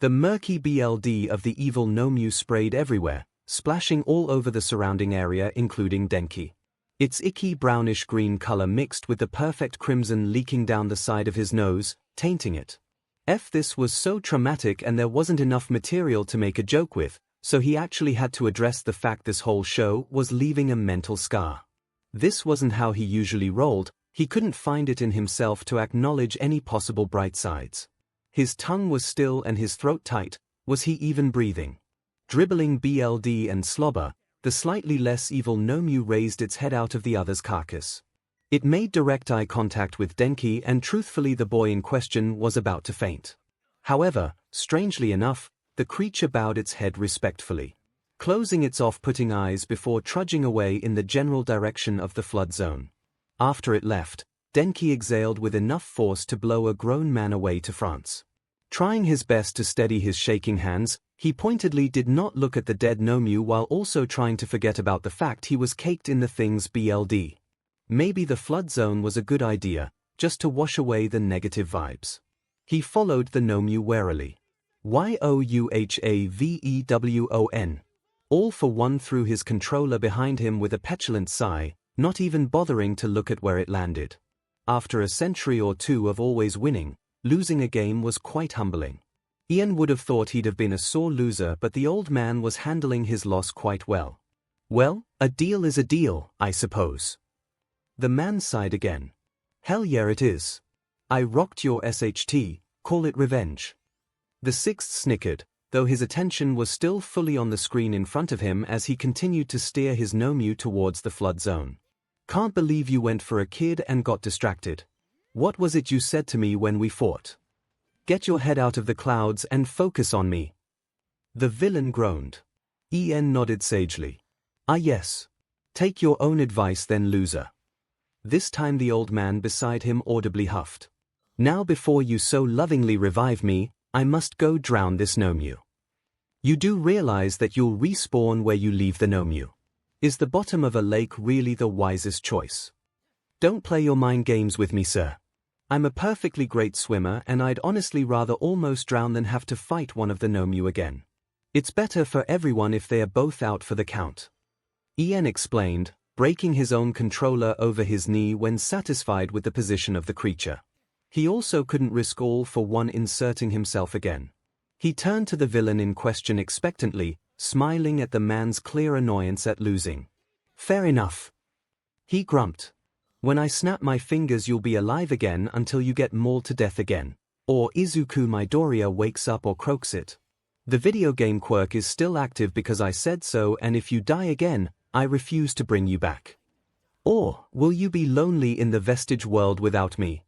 The murky BLD of the evil 𝐻𝐻𝐽 sprayed everywhere, splashing all over the surrounding area including Denki. Its icky brownish-green color mixed with the perfect crimson leaking down the side of his nose, tainting it. This was so traumatic and there wasn't enough material to make a joke with, so he actually had to address the fact this whole show was leaving a mental scar. This wasn't how he usually rolled, he couldn't find it in himself to acknowledge any possible bright sides. His tongue was still and his throat tight, was he even breathing? Dribbling BLD and slobber, the slightly less evil 𝐻𝐻𝐽 raised its head out of the other's carcass. It made direct eye contact with Denki and truthfully the boy in question was about to faint. However, strangely enough, the creature bowed its head respectfully, closing its off-putting eyes before trudging away in the general direction of the flood zone. After it left, Denki exhaled with enough force to blow a grown man away to France. Trying his best to steady his shaking hands, he pointedly did not look at the dead 𝐻𝐻𝐽 while also trying to forget about the fact he was caked in the thing's BLD. Maybe the flood zone was a good idea, just to wash away the negative vibes. He followed the 𝐻𝐻𝐽 warily. YOUHAVEWON. All for one threw his controller behind him with a petulant sigh, not even bothering to look at where it landed. After a century or two of always winning, losing a game was quite humbling. Ian would have thought he'd have been a sore loser, but the old man was handling his loss quite well. Well, a deal is a deal, I suppose. The man sighed again. Hell yeah it is. I rocked your SHT, call it revenge. The sixth snickered, though his attention was still fully on the screen in front of him as he continued to steer his 𝐻𝐻𝐽 towards the flood zone. Can't believe you went for a kid and got distracted. What was it you said to me when we fought? Get your head out of the clouds and focus on me. The villain groaned. Ian nodded sagely. Ah yes. Take your own advice then, loser. This time the old man beside him audibly huffed. Now before you so lovingly revive me, I must go drown this 𝐻𝐻𝐽. You do realize that you'll respawn where you leave the 𝐻𝐻𝐽. Is the bottom of a lake really the wisest choice? Don't play your mind games with me, sir. I'm a perfectly great swimmer and I'd honestly rather almost drown than have to fight one of the 𝐻𝐻𝐽 again. It's better for everyone if they are both out for the count. Ian explained, breaking his own controller over his knee when satisfied with the position of the creature. He also couldn't risk all for one inserting himself again. He turned to the villain in question expectantly, smiling at the man's clear annoyance at losing. Fair enough. He grumped. When I snap my fingers you'll be alive again until you get mauled to death again. Or Izuku Midoriya wakes up or croaks it. The video game quirk is still active because I said so, and if you die again, I refuse to bring you back. Or, will you be lonely in the vestige world without me?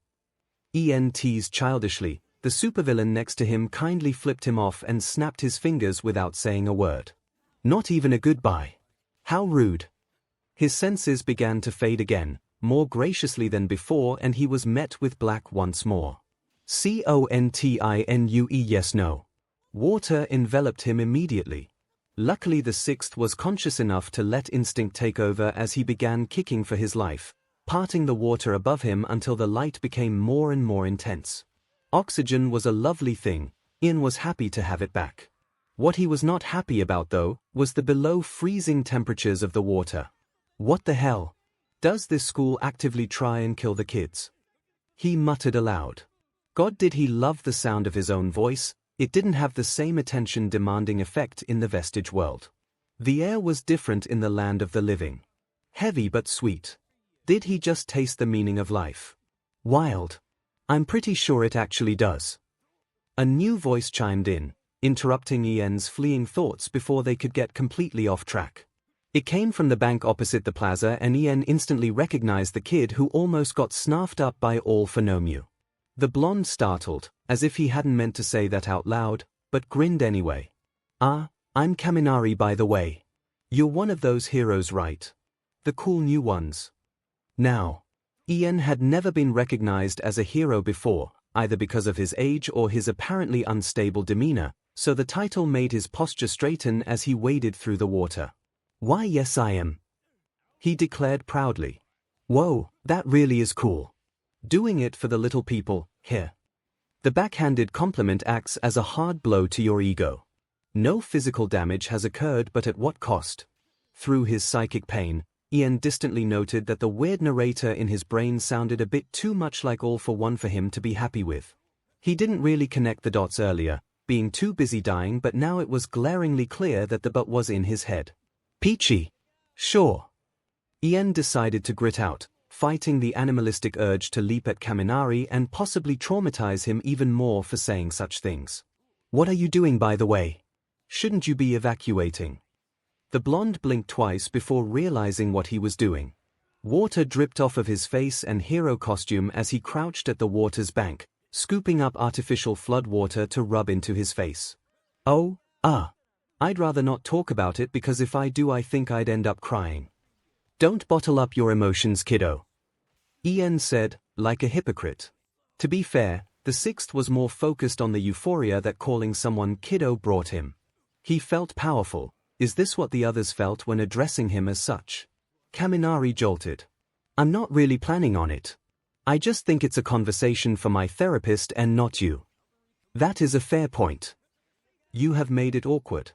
Ian teased childishly. The supervillain next to him kindly flipped him off and snapped his fingers without saying a word. Not even a goodbye. How rude. His senses began to fade again, more graciously than before, and he was met with black once more. CONTINUE yes no. Water enveloped him immediately. Luckily the sixth was conscious enough to let instinct take over as he began kicking for his life, parting the water above him until the light became more and more intense. Oxygen was a lovely thing, Ian was happy to have it back. What he was not happy about though, was the below freezing temperatures of the water. What the hell? Does this school actively try and kill the kids? He muttered aloud. God, did he love the sound of his own voice, It didn't have the same attention-demanding effect in the vestige world. The air was different in the land of the living. Heavy but sweet. Did he just taste the meaning of life? Wild. I'm pretty sure it actually does. A new voice chimed in, interrupting Ian's fleeing thoughts before they could get completely off track. It came from the bank opposite the plaza, and Ian instantly recognized the kid who almost got snaffed up by 𝐿. The blonde startled, as if he hadn't meant to say that out loud, but grinned anyway. "Ah, I'm Kaminari, by the way. You're one of those heroes, right? The cool new ones." Now, Ian had never been recognized as a hero before, either because of his age or his apparently unstable demeanor, so the title made his posture straighten as he waded through the water. "Why, yes I am," he declared proudly. "Whoa, that really is cool. Doing it for the little people, here." The backhanded compliment acts as a hard blow to your ego. No physical damage has occurred, but at what cost? Through his psychic pain, Ian distantly noted that the weird narrator in his brain sounded a bit too much like All for One for him to be happy with. He didn't really connect the dots earlier, being too busy dying, but now it was glaringly clear that the but was in his head. "Peachy. Sure." Ian decided to grit out, fighting the animalistic urge to leap at Kaminari and possibly traumatize him even more for saying such things. "What are you doing, by the way? Shouldn't you be evacuating?" The blonde blinked twice before realizing what he was doing. Water dripped off of his face and hero costume as he crouched at the water's bank, scooping up artificial flood water to rub into his face. I'd rather not talk about it, because if I do I think I'd end up crying." "Don't bottle up your emotions, kiddo," Ian said, like a hypocrite. To be fair, the sixth was more focused on the euphoria that calling someone kiddo brought him. He felt powerful. Is this what the others felt when addressing him as such? Kaminari jolted. "I'm not really planning on it. I just think it's a conversation for my therapist and not you." "That is a fair point. You have made it awkward.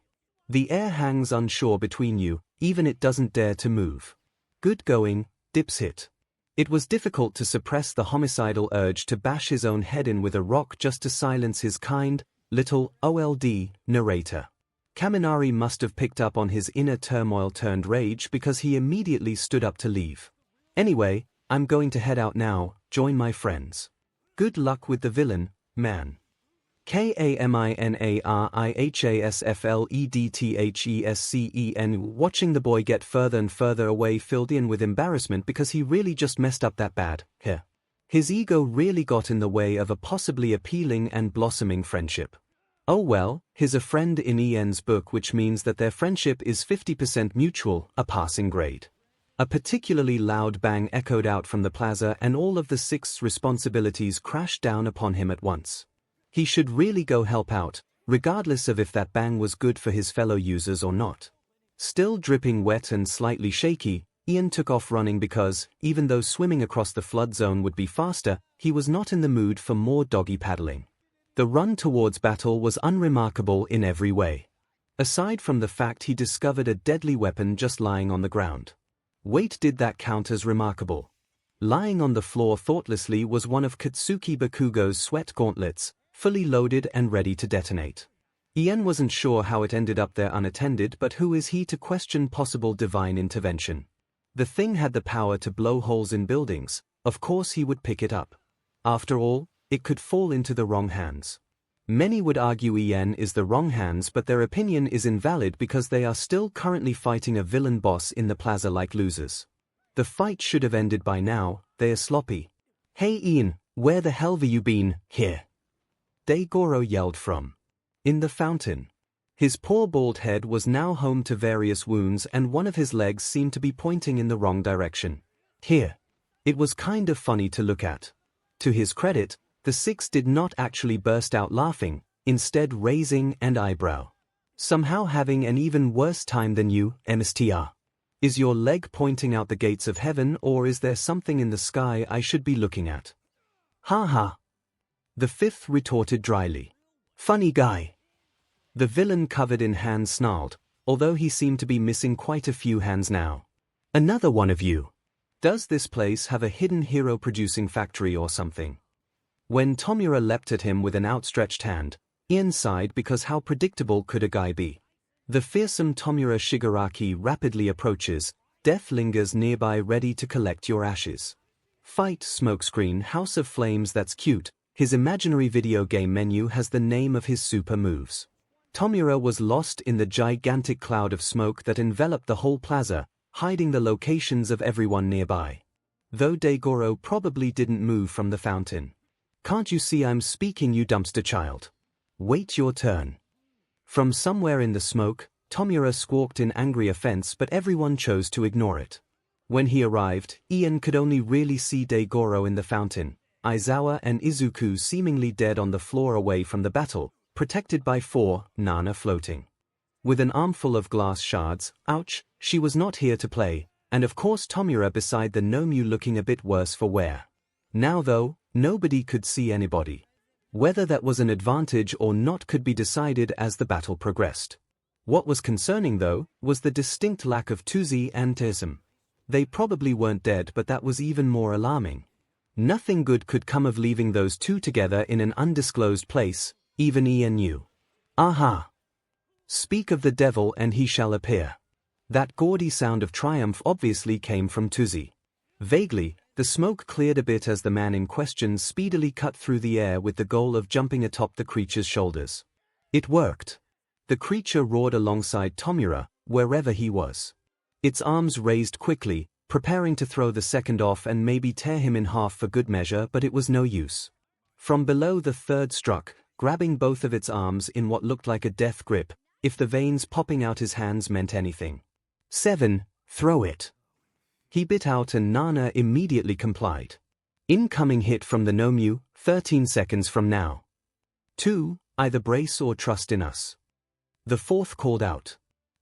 The air hangs unsure between you, even it doesn't dare to move. Good going, dipshit." It was difficult to suppress the homicidal urge to bash his own head in with a rock just to silence his kind, little, old narrator. Kaminari must have picked up on his inner turmoil turned rage, because he immediately stood up to leave. "Anyway, I'm going to head out now, join my friends. Good luck with the villain, man." KAMINARIHASFLEDTHESCEN. Watching the boy get further and further away filled Ian with embarrassment, because he really just messed up that bad. His ego really got in the way of a possibly appealing and blossoming friendship. Oh well, he's a friend in Ian's book, which means that their friendship is 50% mutual, a passing grade. A particularly loud bang echoed out from the plaza, and all of the sixth's responsibilities crashed down upon him at once. He should really go help out, regardless of if that bang was good for his fellow users or not. Still dripping wet and slightly shaky, Ian took off running because, even though swimming across the flood zone would be faster, he was not in the mood for more doggy paddling. The run towards battle was unremarkable in every way. Aside from the fact he discovered a deadly weapon just lying on the ground. Wait, did that count as remarkable? Lying on the floor thoughtlessly was one of Katsuki Bakugo's sweat gauntlets, fully loaded and ready to detonate. Ian wasn't sure how it ended up there unattended, but who is he to question possible divine intervention? The thing had the power to blow holes in buildings. Of course he would pick it up. After all, it could fall into the wrong hands. Many would argue Ian is the wrong hands, but their opinion is invalid because they are still currently fighting a villain boss in the plaza like losers. The fight should have ended by now. They are sloppy. "Hey Ian, where the hell have you been?" "Here," Daigoro yelled from in the fountain. His poor bald head was now home to various wounds, and one of his legs seemed to be pointing in the wrong direction. "Here." It was kind of funny to look at. To his credit, the six did not actually burst out laughing, instead raising an eyebrow. "Somehow having an even worse time than you, Mstr. Is your leg pointing out the gates of heaven, or is there something in the sky I should be looking at?" "Ha ha," the fifth retorted dryly. "Funny guy." The villain covered in hands snarled, although he seemed to be missing quite a few hands now. "Another one of you. Does this place have a hidden hero producing factory or something?" When Tomura leapt at him with an outstretched hand, Ian sighed because how predictable could a guy be? The fearsome Tomura Shigaraki rapidly approaches, death lingers nearby ready to collect your ashes. Fight smokescreen House of Flames that's cute, his imaginary video game menu has the name of his super moves. Tomura was lost in the gigantic cloud of smoke that enveloped the whole plaza, hiding the locations of everyone nearby. Though 𝐷𝐴𝐺𝐻 probably didn't move from the fountain. Can't you see I'm speaking, you dumpster child? Wait your turn. From somewhere in the smoke, Tomura squawked in angry offense, but everyone chose to ignore it. When he arrived, Ian could only really see 𝐷𝐴𝐺𝐻 in the fountain, Aizawa and Izuku seemingly dead on the floor away from the battle, protected by 4 Nana floating. With an armful of glass shards, ouch, she was not here to play, and of course Tomura beside the 𝐴𝐽 looking a bit worse for wear. Now though, nobody could see anybody. Whether that was an advantage or not could be decided as the battle progressed. What was concerning though, was the distinct lack of 𝐿 and 𝐷𝐴𝐺𝐻. They probably weren't dead, but that was even more alarming. Nothing good could come of leaving those two together in an undisclosed place, even Ian knew. Aha! Speak of the devil and he shall appear. That gaudy sound of triumph obviously came from 𝐿. Vaguely, the smoke cleared a bit as the man in question speedily cut through the air with the goal of jumping atop the creature's shoulders. It worked. The creature roared alongside Tomura, wherever he was. Its arms raised quickly, preparing to throw the second off and maybe tear him in half for good measure, but it was no use. From below the third struck, grabbing both of its arms in what looked like a death grip, if the veins popping out his hands meant anything. 7. Throw it. He bit out and Nana immediately complied. Incoming hit from the 𝐴𝐽, 13 seconds from now. 2. Either brace or trust in us. The fourth called out.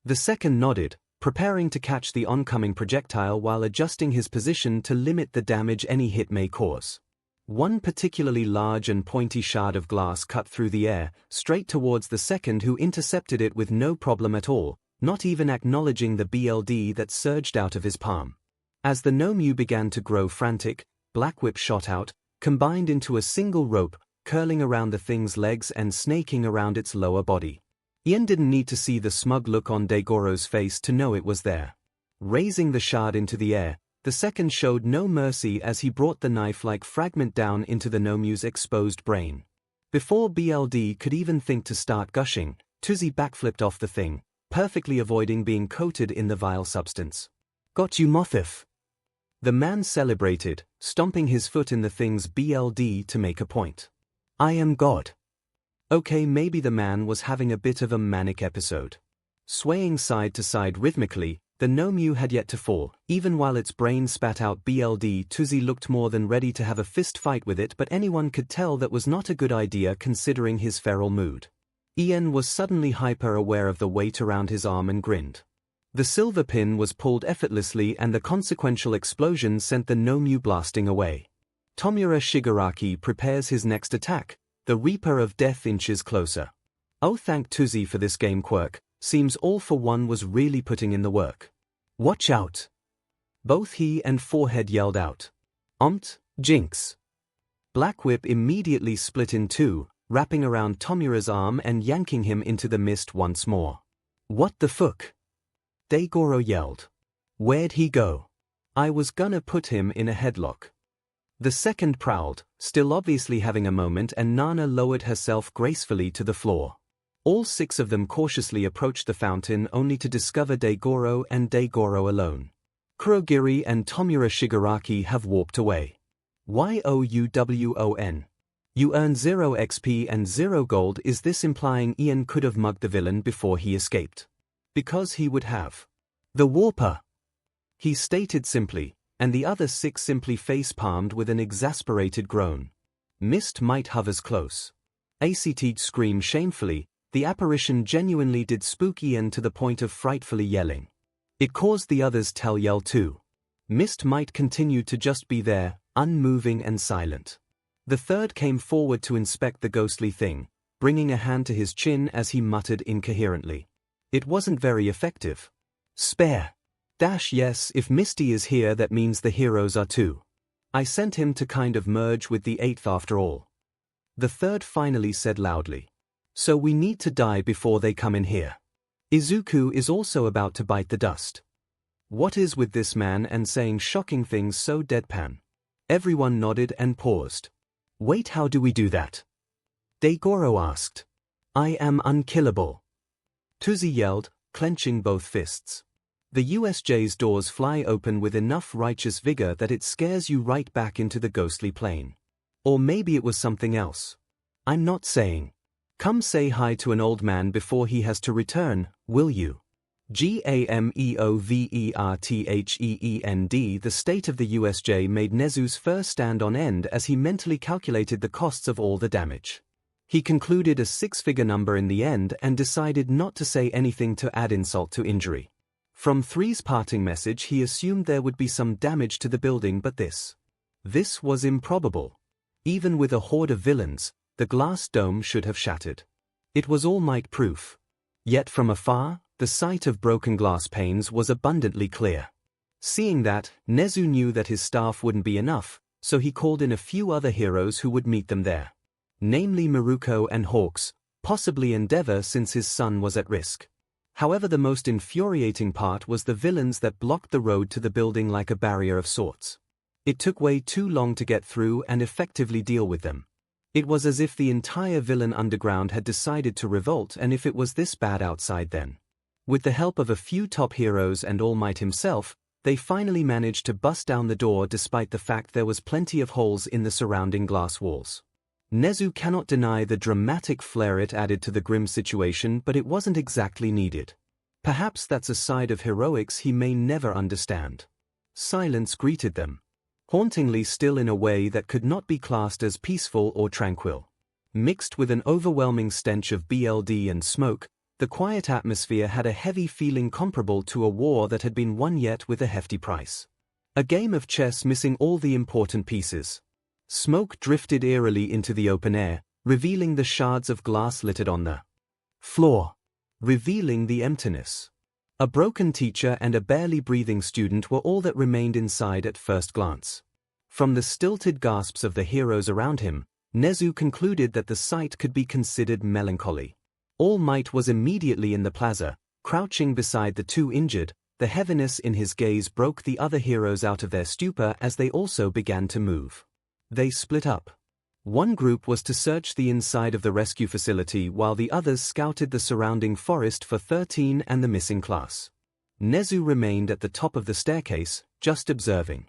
The second nodded, preparing to catch the oncoming projectile while adjusting his position to limit the damage any hit may cause. One particularly large and pointy shard of glass cut through the air, straight towards the second, who intercepted it with no problem at all, not even acknowledging the BLD that surged out of his palm. As the 𝐴𝐽 began to grow frantic, Black Whip shot out, combined into a single rope, curling around the thing's legs and snaking around its lower body. Ian didn't need to see the smug look on 𝐷𝐴𝐺𝐻's face to know it was there. Raising the shard into the air, the second showed no mercy as he brought the knife-like fragment down into the 𝐴𝐽's exposed brain. Before BLD could even think to start gushing, 𝐿 backflipped off the thing, perfectly avoiding being coated in the vile substance. Got you, whatif. The man celebrated, stomping his foot in the thing's BLD to make a point. I am God. Okay, maybe the man was having a bit of a manic episode. Swaying side to side rhythmically, the 𝐴𝐽 had yet to fall. Even while its brain spat out BLD, 𝐿 looked more than ready to have a fist fight with it, but anyone could tell that was not a good idea considering his feral mood. Ian was suddenly hyper-aware of the weight around his arm and grinned. The silver pin was pulled effortlessly and the consequential explosion sent the 𝐴𝐽 blasting away. Tomura Shigaraki prepares his next attack. The Reaper of Death inches closer. Oh, thank 𝐿 for this game quirk. Seems All for One was really putting in the work. Watch out! Both he and Forehead yelled out. Jinx! Black Whip immediately split in two, wrapping around Tomura's arm and yanking him into the mist once more. What the fuck? 𝐷𝐴𝐺𝐻 yelled. Where'd he go? I was gonna put him in a headlock. The second prowled, still obviously having a moment, and Nana lowered herself gracefully to the floor. All 6 of them cautiously approached the fountain only to discover 𝐷𝐴𝐺𝐻 and 𝐷𝐴𝐺𝐻 alone. Kurogiri and Tomura Shigaraki have warped away. YOUWON. You earn 0 XP and 0 gold. Is this implying Ian could have mugged the villain before he escaped? Because he would have. The Warper! He stated simply, and the other 6 simply face-palmed with an exasperated groan. Mist Might hovers close. 𝐴𝐺𝐻 screamed shamefully. The apparition genuinely did spook Ian to the point of frightfully yelling. It caused the others to yell too. Mist Might continued to just be there, unmoving and silent. The third came forward to inspect the ghostly thing, bringing a hand to his chin as he muttered incoherently. It wasn't very effective. Spare. Yes, if Misty is here that means the heroes are too. I sent him to kind of merge with the 8th after all. The third finally said loudly. So we need to die before they come in here. Izuku is also about to bite the dust. What is with this man and saying shocking things so deadpan? Everyone nodded and paused. Wait, how do we do that? Daigoro asked. I am unkillable. Tuzi yelled, clenching both fists. The USJ's doors fly open with enough righteous vigor that it scares you right back into the ghostly plane. Or maybe it was something else. I'm not saying. Come say hi to an old man before he has to return, will you? 𝐂𝐴𝐚𝐸𝑜VERTHEEND. The state of the USJ made Nezu's fur stand on end as he mentally calculated the costs of all the damage. He concluded a six-figure number in the end and decided not to say anything to add insult to injury. From 3's parting message he assumed there would be some damage to the building, but this was improbable. Even with a horde of villains, the glass dome should have shattered. It was All Might proof. Yet from afar, the sight of broken glass panes was abundantly clear. Seeing that, Nezu knew that his staff wouldn't be enough, so he called in a few other heroes who would meet them there. Namely Miruko and Hawks, possibly Endeavor since his son was at risk. However, the most infuriating part was the villains that blocked the road to the building like a barrier of sorts. It took way too long to get through and effectively deal with them. It was as if the entire villain underground had decided to revolt, and if it was this bad outside then. With the help of a few top heroes and All Might himself, they finally managed to bust down the door despite the fact there was plenty of holes in the surrounding glass walls. Nezu cannot deny the dramatic flair it added to the grim situation, but it wasn't exactly needed. Perhaps that's a side of heroics he may never understand. Silence greeted them. Hauntingly still in a way that could not be classed as peaceful or tranquil. Mixed with an overwhelming stench of BLD and smoke, the quiet atmosphere had a heavy feeling comparable to a war that had been won yet with a hefty price. A game of chess missing all the important pieces. Smoke drifted eerily into the open air, revealing the shards of glass littered on the floor, revealing the emptiness. A broken teacher and a barely breathing student were all that remained inside at first glance. From the stilted gasps of the heroes around him, Nezu concluded that the sight could be considered melancholy. All Might was immediately in the plaza, crouching beside the two injured. The heaviness in his gaze broke the other heroes out of their stupor as they also began to move. They split up. One group was to search the inside of the rescue facility while the others scouted the surrounding forest for 13 and the missing class. Nezu remained at the top of the staircase, just observing.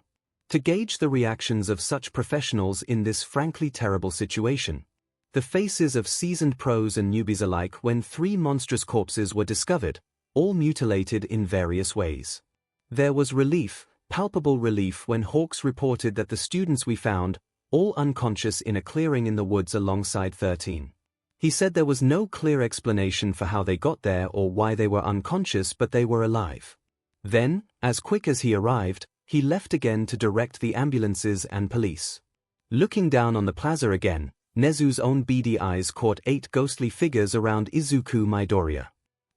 To gauge the reactions of such professionals in this frankly terrible situation. The faces of seasoned pros and newbies alike when 3 monstrous corpses were discovered, all mutilated in various ways. There was relief, palpable relief, when Hawks reported that the students we found, all unconscious in a clearing in the woods alongside 13. He said there was no clear explanation for how they got there or why they were unconscious, but they were alive. Then, as quick as he arrived, he left again to direct the ambulances and police. Looking down on the plaza again, Nezu's own beady eyes caught 8 ghostly figures around Izuku Midoriya.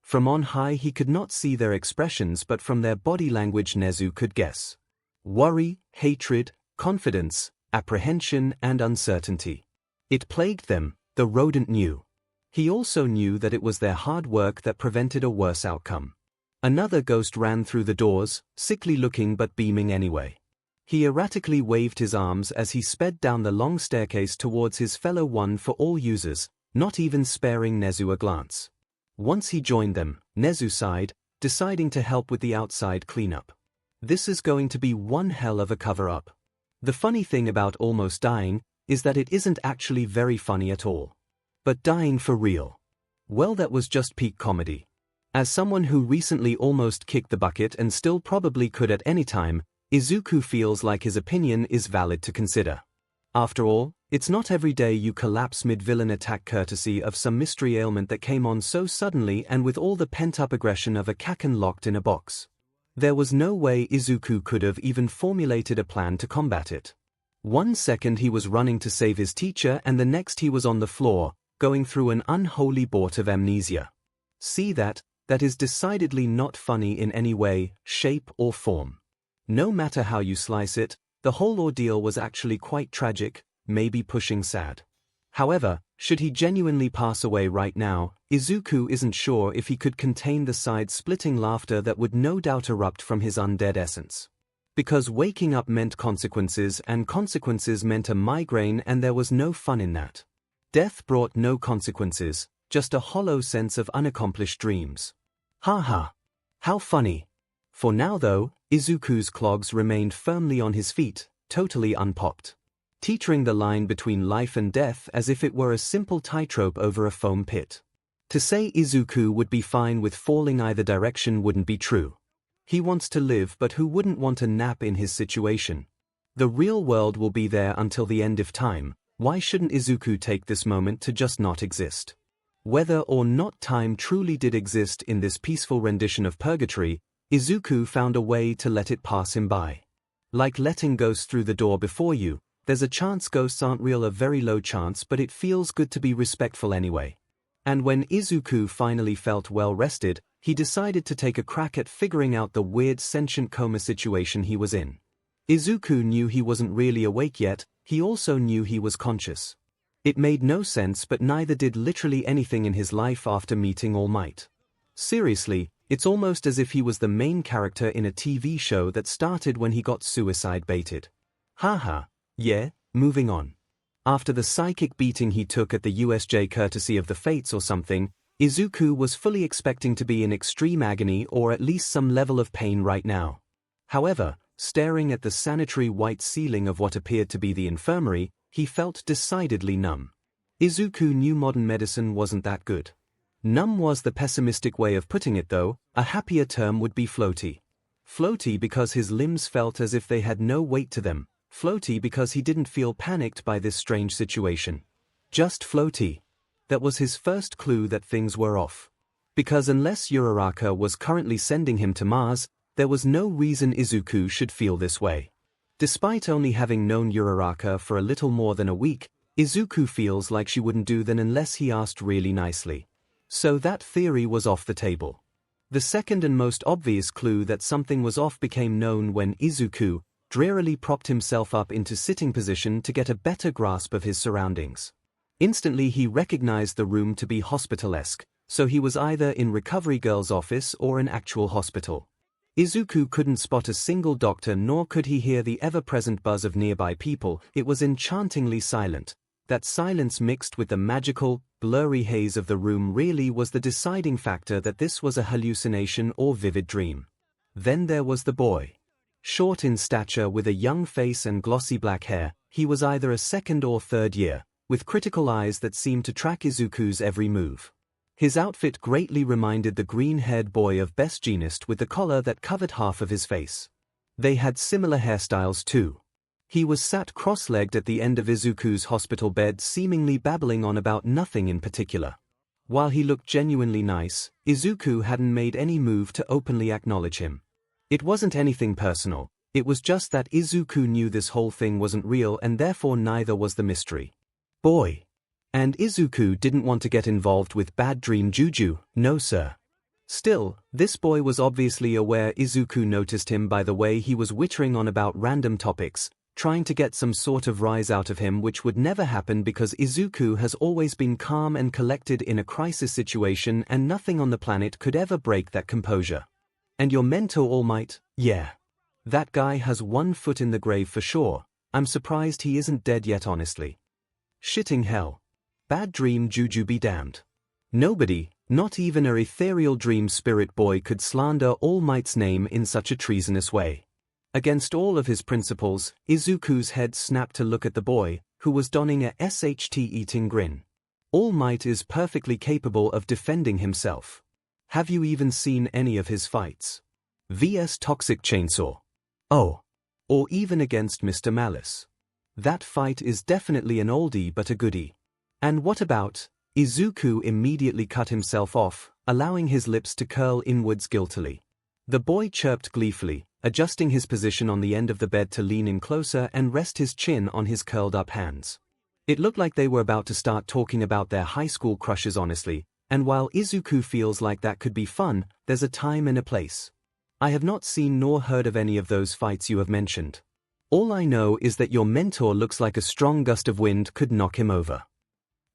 From on high he could not see their expressions, but from their body language Nezu could guess. Worry, hatred, confidence, apprehension and uncertainty. It plagued them, the rodent knew. He also knew that it was their hard work that prevented a worse outcome. Another ghost ran through the doors, sickly looking but beaming anyway. He erratically waved his arms as he sped down the long staircase towards his fellow one for all users, not even sparing Nezu a glance. Once he joined them, Nezu sighed, deciding to help with the outside cleanup. This is going to be one hell of a cover-up. The funny thing about almost dying is that it isn't actually very funny at all. But dying for real. Well, that was just peak comedy. As someone who recently almost kicked the bucket and still probably could at any time, Izuku feels like his opinion is valid to consider. After all, it's not every day you collapse mid-villain attack courtesy of some mystery ailment that came on so suddenly and with all the pent-up aggression of a Kaken locked in a box. There was no way Izuku could have even formulated a plan to combat it. 1 second he was running to save his teacher and the next he was on the floor, going through an unholy bout of amnesia. See that? That is decidedly not funny in any way, shape or form. No matter how you slice it, the whole ordeal was actually quite tragic, maybe pushing sad. However, should he genuinely pass away right now, Izuku isn't sure if he could contain the side-splitting laughter that would no doubt erupt from his undead essence. Because waking up meant consequences and consequences meant a migraine, and there was no fun in that. Death brought no consequences, just a hollow sense of unaccomplished dreams. Ha ha. How funny. For now though, Izuku's clogs remained firmly on his feet, totally unpopped. Teetering the line between life and death as if it were a simple tightrope over a foam pit. To say Izuku would be fine with falling either direction wouldn't be true. He wants to live, but who wouldn't want a nap in his situation? The real world will be there until the end of time. Why shouldn't Izuku take this moment to just not exist? Whether or not time truly did exist in this peaceful rendition of purgatory, Izuku found a way to let it pass him by. Like letting ghosts through the door before you, there's a chance ghosts aren't real, a very low chance, but it feels good to be respectful anyway. And when Izuku finally felt well rested, he decided to take a crack at figuring out the weird sentient coma situation he was in. Izuku knew he wasn't really awake yet, he also knew he was conscious. It made no sense, but neither did literally anything in his life after meeting All Might. Seriously, it's almost as if he was the main character in a TV show that started when he got suicide baited. Haha, yeah, moving on. After the psychic beating he took at the USJ courtesy of the fates or something, Izuku was fully expecting to be in extreme agony or at least some level of pain right now. However, staring at the sanitary white ceiling of what appeared to be the infirmary, he felt decidedly numb. Izuku knew modern medicine wasn't that good. Numb was the pessimistic way of putting it though, a happier term would be floaty. Floaty because his limbs felt as if they had no weight to them, floaty because he didn't feel panicked by this strange situation. Just floaty. That was his first clue that things were off. Because unless Uraraka was currently sending him to Mars, there was no reason Izuku should feel this way. Despite only having known Uraraka for a little more than a week, Izuku feels like she wouldn't do that unless he asked really nicely. So that theory was off the table. The second and most obvious clue that something was off became known when Izuku drearily propped himself up into sitting position to get a better grasp of his surroundings. Instantly he recognized the room to be hospital-esque, so he was either in Recovery Girl's office or an actual hospital. Izuku couldn't spot a single doctor, nor could he hear the ever-present buzz of nearby people. It was enchantingly silent. That silence mixed with the magical, blurry haze of the room really was the deciding factor that this was a hallucination or vivid dream. Then there was the boy. Short in stature with a young face and glossy black hair, he was either a second or third year, with critical eyes that seemed to track Izuku's every move. His outfit greatly reminded the green-haired boy of Best Jeanist with the collar that covered half of his face. They had similar hairstyles too. He was sat cross-legged at the end of Izuku's hospital bed, seemingly babbling on about nothing in particular. While he looked genuinely nice, Izuku hadn't made any move to openly acknowledge him. It wasn't anything personal, it was just that Izuku knew this whole thing wasn't real, and therefore neither was the mystery. Boy. And Izuku didn't want to get involved with bad dream juju, no sir. Still, this boy was obviously aware. Izuku noticed him by the way he was wittering on about random topics, trying to get some sort of rise out of him, which would never happen because Izuku has always been calm and collected in a crisis situation, and nothing on the planet could ever break that composure. And your mentor All Might? Yeah. That guy has one foot in the grave for sure. I'm surprised he isn't dead yet, honestly. Shitting hell. Bad dream juju be damned. Nobody, not even a ethereal dream spirit boy, could slander All Might's name in such a treasonous way. Against all of his principles, Izuku's head snapped to look at the boy, who was donning a SHT-eating grin. All Might is perfectly capable of defending himself. Have you even seen any of his fights? vs Toxic Chainsaw. Oh. Or even against Mr. Malice. That fight is definitely an oldie but a goodie. And what about? Izuku immediately cut himself off, allowing his lips to curl inwards guiltily. The boy chirped gleefully, adjusting his position on the end of the bed to lean in closer and rest his chin on his curled-up hands. It looked like they were about to start talking about their high school crushes, honestly, and while Izuku feels like that could be fun, there's a time and a place. I have not seen nor heard of any of those fights you have mentioned. All I know is that your mentor looks like a strong gust of wind could knock him over.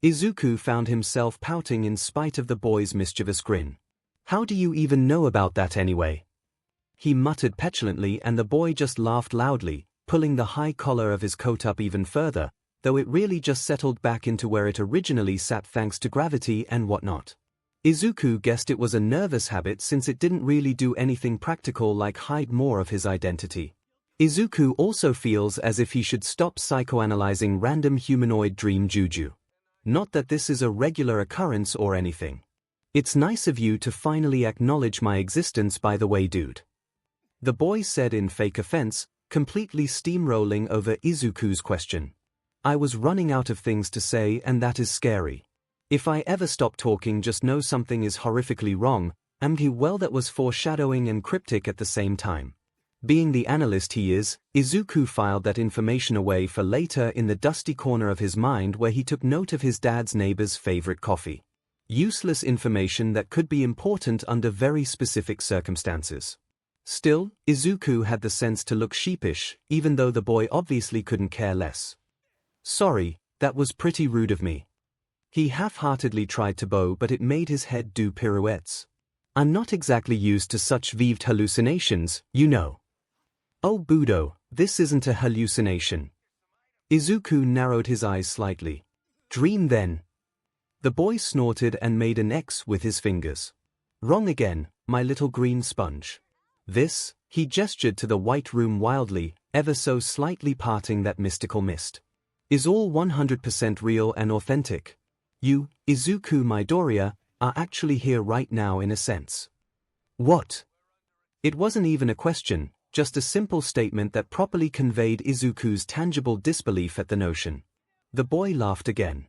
Izuku found himself pouting in spite of the boy's mischievous grin. "How do you even know about that anyway?" he muttered petulantly, and the boy just laughed loudly, pulling the high collar of his coat up even further, though it really just settled back into where it originally sat thanks to gravity and whatnot. Izuku guessed it was a nervous habit since it didn't really do anything practical like hide more of his identity. Izuku also feels as if he should stop psychoanalyzing random humanoid dream juju. Not that this is a regular occurrence or anything. "It's nice of you to finally acknowledge my existence, by the way, dude," the boy said in fake offense, completely steamrolling over Izuku's question. "I was running out of things to say, and that is scary. If I ever stop talking, just know something is horrifically wrong." Well, that was foreshadowing and cryptic at the same time. Being the analyst he is, Izuku filed that information away for later in the dusty corner of his mind where he took note of his dad's neighbor's favorite coffee. Useless information that could be important under very specific circumstances. Still, Izuku had the sense to look sheepish, even though the boy obviously couldn't care less. "Sorry, that was pretty rude of me." He half-heartedly tried to bow, but it made his head do pirouettes. "I'm not exactly used to such vivid hallucinations, you know." "Oh Budo, this isn't a hallucination." Izuku narrowed his eyes slightly. "Dream then." The boy snorted and made an X with his fingers. "Wrong again, my little green sponge. This," he gestured to the white room wildly, ever so slightly parting that mystical mist, "is all 100% real and authentic. You, Izuku Midoriya, are actually here right now in a sense." "What?" It wasn't even a question, just a simple statement that properly conveyed Izuku's tangible disbelief at the notion. The boy laughed again.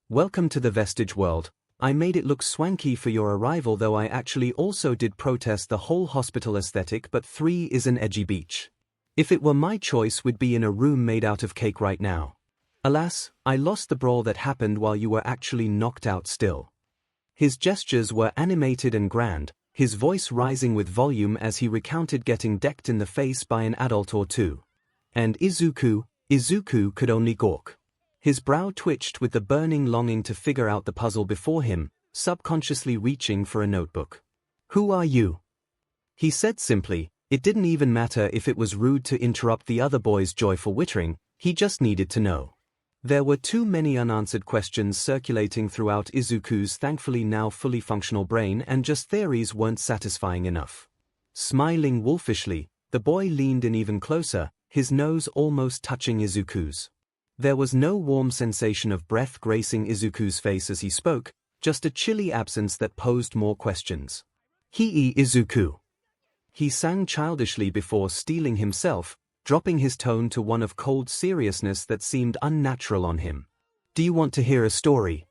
"Welcome to the vestige world. I made it look swanky for your arrival, though I actually also did protest the whole hospital aesthetic, but 3 is an edgy beach. If it were my choice, we'd be in a room made out of cake right now. Alas, I lost the brawl that happened while you were actually knocked out still." His gestures were animated and grand, his voice rising with volume as he recounted getting decked in the face by an adult or two. And Izuku could only gawk. His brow twitched with the burning longing to figure out the puzzle before him, subconsciously reaching for a notebook. "Who are you?" he said simply. It didn't even matter if it was rude to interrupt the other boy's joyful wittering, he just needed to know. There were too many unanswered questions circulating throughout Izuku's thankfully now fully functional brain, and just theories weren't satisfying enough. Smiling wolfishly, the boy leaned in even closer, his nose almost touching Izuku's. There was no warm sensation of breath gracing Izuku's face as he spoke, just a chilly absence that posed more questions. "Hii Izuku," he sang childishly before steeling himself, dropping his tone to one of cold seriousness that seemed unnatural on him. "Do you want to hear a story?"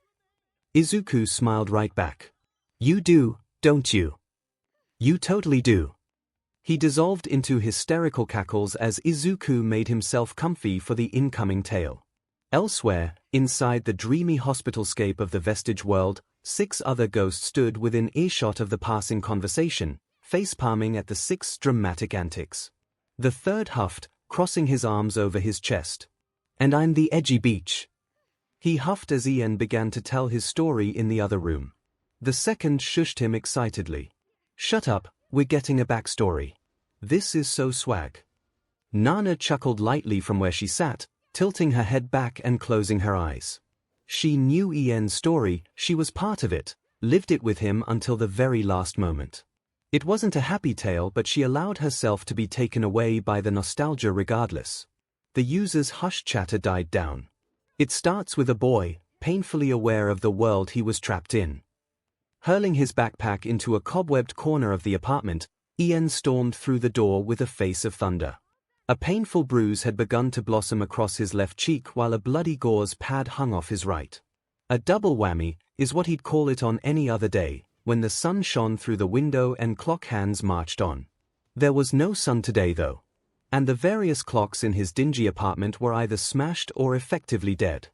Izuku smiled right back. "You do, don't you?" "You totally do." He dissolved into hysterical cackles as Izuku made himself comfy for the incoming tale. Elsewhere, inside the dreamy hospitalscape of the vestige world, 6 other ghosts stood within earshot of the passing conversation, face-palming at the 6's dramatic antics. The third huffed, crossing his arms over his chest. "And I'm the edgy beach," he huffed as Ian began to tell his story in the other room. The second shushed him excitedly. "Shut up, we're getting a backstory. This is so swag." Nana chuckled lightly from where she sat, tilting her head back and closing her eyes. She knew Ian's story, she was part of it, lived it with him until the very last moment. It wasn't a happy tale, but she allowed herself to be taken away by the nostalgia regardless. The user's hushed chatter died down. It starts with a boy, painfully aware of the world he was trapped in. Hurling his backpack into a cobwebbed corner of the apartment, Ian stormed through the door with a face of thunder. A painful bruise had begun to blossom across his left cheek while a bloody gauze pad hung off his right. A double whammy is what he'd call it on any other day, when the sun shone through the window and clock hands marched on. There was no sun today though, and the various clocks in his dingy apartment were either smashed or effectively dead.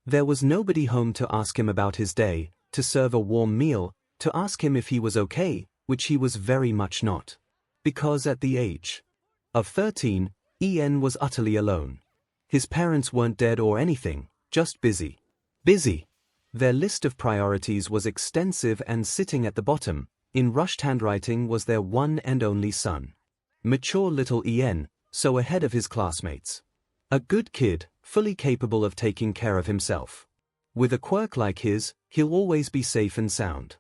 There was nobody home to ask him about his day, to serve a warm meal, to ask him if he was okay, which he was very much not. Because at the age of 13, Ian was utterly alone. His parents weren't dead or anything, just busy. Busy. Their list of priorities was extensive, and sitting at the bottom, in rushed handwriting, was their one and only son. Mature little Ian, so ahead of his classmates. A good kid, fully capable of taking care of himself. With a quirk like his, he'll always be safe and sound.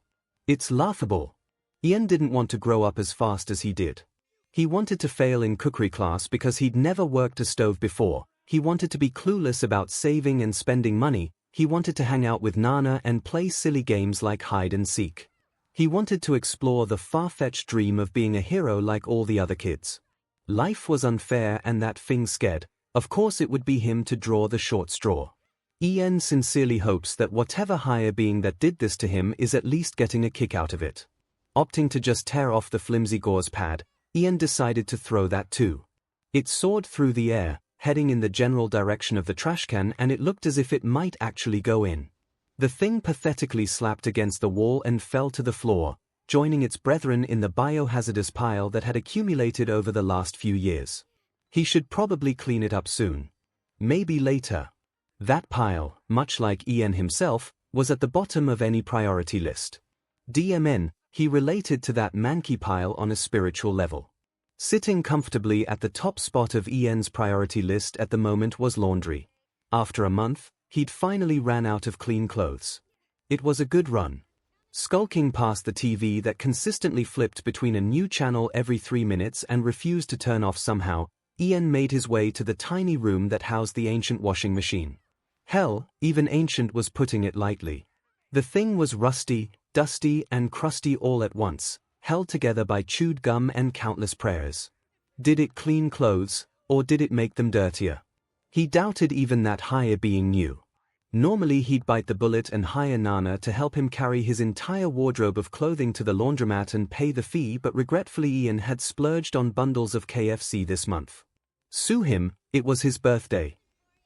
It's laughable. Ian didn't want to grow up as fast as he did. He wanted to fail in cookery class because he'd never worked a stove before. He wanted to be clueless about saving and spending money. He wanted to hang out with Nana and play silly games like hide and seek. He wanted to explore the far-fetched dream of being a hero like all the other kids. Life was unfair, and that thing scared. Of course it would be him to draw the short straw. Ian sincerely hopes that whatever higher being that did this to him is at least getting a kick out of it. Opting to just tear off the flimsy gauze pad, Ian decided to throw that too. It soared through the air, heading in the general direction of the trash can, and it looked as if it might actually go in. The thing pathetically slapped against the wall and fell to the floor, joining its brethren in the biohazardous pile that had accumulated over the last few years. He should probably clean it up soon. Maybe later. That pile, much like Ian himself, was at the bottom of any priority list. DMN, he related to that manky pile on a spiritual level. Sitting comfortably at the top spot of Ian's priority list at the moment was laundry. After a month, he'd finally ran out of clean clothes. It was a good run. Skulking past the TV that consistently flipped between a new channel every 3 minutes and refused to turn off somehow, Ian made his way to the tiny room that housed the ancient washing machine. Hell, even ancient was putting it lightly. The thing was rusty, dusty, and crusty all at once, held together by chewed gum and countless prayers. Did it clean clothes, or did it make them dirtier? He doubted even that higher being knew. Normally he'd bite the bullet and hire Nana to help him carry his entire wardrobe of clothing to the laundromat and pay the fee, but regretfully Ian had splurged on bundles of KFC this month. Sue him, it was his birthday.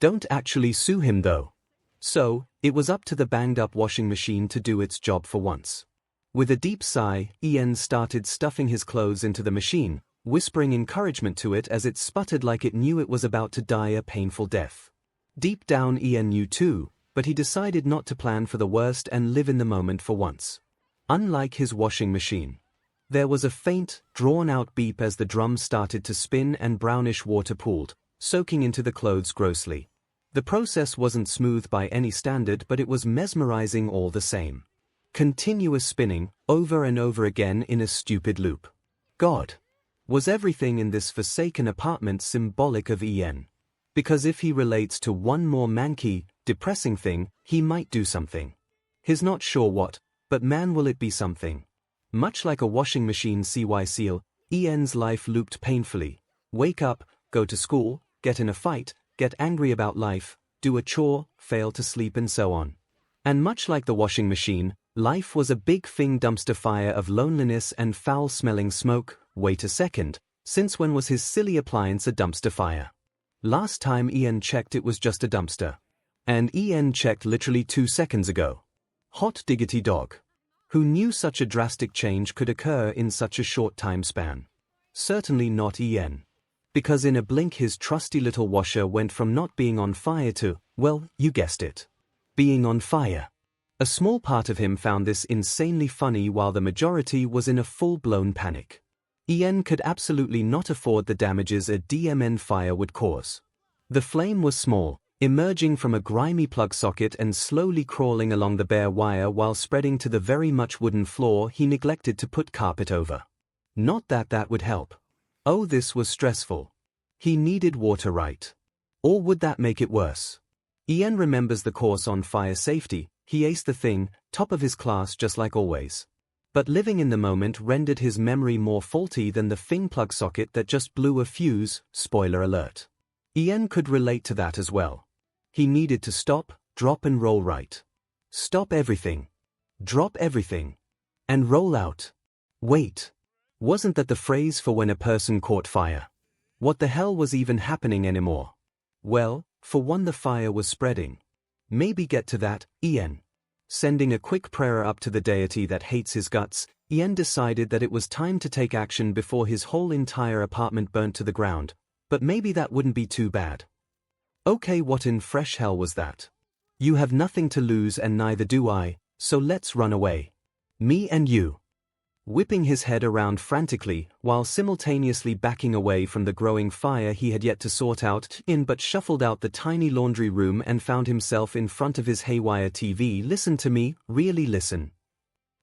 Don't actually sue him though. So, it was up to the banged-up washing machine to do its job for once. With a deep sigh, Ian started stuffing his clothes into the machine, whispering encouragement to it as it sputtered like it knew it was about to die a painful death. Deep down Ian knew too, but he decided not to plan for the worst and live in the moment for once. Unlike his washing machine. There was a faint, drawn-out beep as the drum started to spin and brownish water pooled, soaking into the clothes grossly. The process wasn't smooth by any standard, but it was mesmerizing all the same. Continuous spinning, over and over again in a stupid loop. God. Was everything in this forsaken apartment symbolic of Ian? Because if he relates to one more manky, depressing thing, he might do something. He's not sure what, but man will it be something. Much like a washing machine 𝐒𝐻𝐿, Ian's life looped painfully. Wake up, go to school, get in a fight, get angry about life, do a chore, fail to sleep, and so on. And much like the washing machine, life was a big thing dumpster fire of loneliness and foul-smelling smoke. Wait a second, since when was his silly appliance a dumpster fire? Last time Ian checked it was just a dumpster. And Ian checked literally 2 seconds ago. Hot diggity dog. Who knew such a drastic change could occur in such a short time span? Certainly not Ian. Because in a blink his trusty little washer went from not being on fire to, well, you guessed it, being on fire. A small part of him found this insanely funny while the majority was in a full-blown panic. Ian could absolutely not afford the damages a DMN fire would cause. The flame was small, emerging from a grimy plug socket and slowly crawling along the bare wire while spreading to the very much wooden floor he neglected to put carpet over. Not that that would help. Oh, this was stressful. He needed water, right? Or would that make it worse? Ian remembers the course on fire safety. He aced the thing, top of his class just like always. But living in the moment rendered his memory more faulty than the thing plug socket that just blew a fuse, spoiler alert. Ian could relate to that as well. He needed to stop, drop and roll right. Stop everything. Drop everything. And roll out. Wait. Wasn't that the phrase for when a person caught fire? What the hell was even happening anymore? Well, for one the fire was spreading. Maybe get to that, Ian. Sending a quick prayer up to the deity that hates his guts, Ian decided that it was time to take action before his whole entire apartment burnt to the ground, but maybe that wouldn't be too bad. Okay, what in fresh hell was that? You have nothing to lose and neither do I, so let's run away. Me and you. Whipping his head around frantically, while simultaneously backing away from the growing fire he had yet to sort out, but shuffled out the tiny laundry room and found himself in front of his haywire TV. Listen to me, really listen.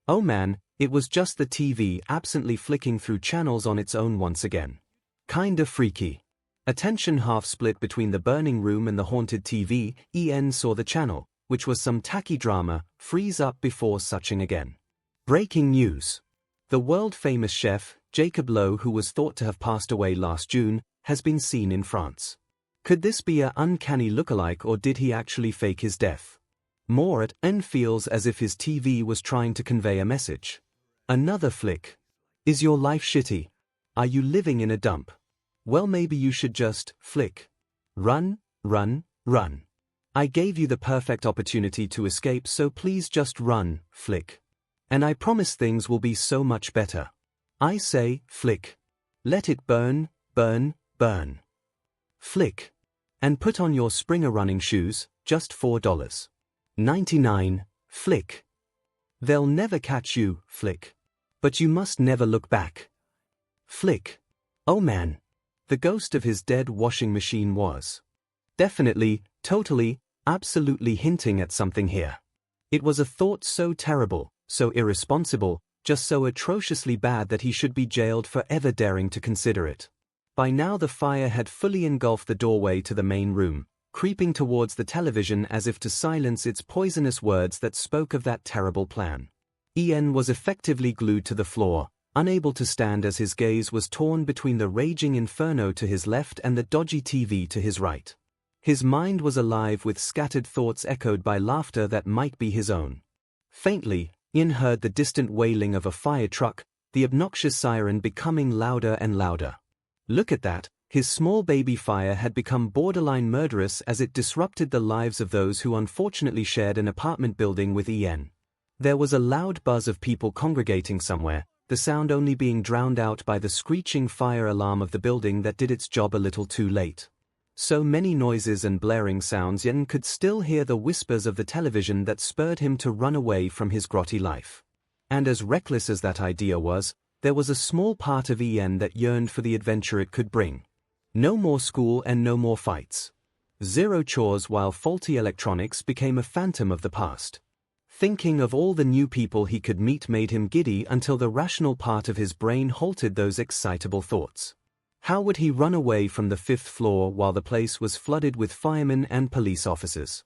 Oh man, it was just the TV absently flicking through channels on its own once again. Kinda freaky. Attention half split between the burning room and the haunted TV. Ian saw the channel, which was some tacky drama, freeze up before suching again. Breaking news. The world-famous chef, Jacob Lowe, who was thought to have passed away last June, has been seen in France. Could this be an uncanny lookalike, or did he actually fake his death? More at end feels as if his TV was trying to convey a message. Another flick. Is your life shitty? Are you living in a dump? Well, maybe you should just flick. Run, run, run. I gave you the perfect opportunity to escape, so please just run, flick. And I promise things will be so much better. I say, flick. Let it burn, burn, burn. Flick. And put on your Springer running shoes, just $4.99, flick. They'll never catch you, flick. But you must never look back. Flick. Oh man. The ghost of his dead washing machine was definitely, totally, absolutely hinting at something here. It was a thought so terrible, so irresponsible, just so atrociously bad that he should be jailed for ever daring to consider it. By now the fire had fully engulfed the doorway to the main room, creeping towards the television as if to silence its poisonous words that spoke of that terrible plan. Ian was effectively glued to the floor, unable to stand as his gaze was torn between the raging inferno to his left and the dodgy TV to his right. His mind was alive with scattered thoughts echoed by laughter that might be his own. Faintly, Ian heard the distant wailing of a fire truck, the obnoxious siren becoming louder and louder. Look at that, his small baby fire had become borderline murderous as it disrupted the lives of those who unfortunately shared an apartment building with Ian. There was a loud buzz of people congregating somewhere, the sound only being drowned out by the screeching fire alarm of the building that did its job a little too late. So many noises and blaring sounds, Ian could still hear the whispers of the television that spurred him to run away from his grotty life. And as reckless as that idea was, there was a small part of Ian that yearned for the adventure it could bring. No more school and no more fights. Zero chores while faulty electronics became a phantom of the past. Thinking of all the new people he could meet made him giddy until the rational part of his brain halted those excitable thoughts. How would he run away from the 5th floor while the place was flooded with firemen and police officers?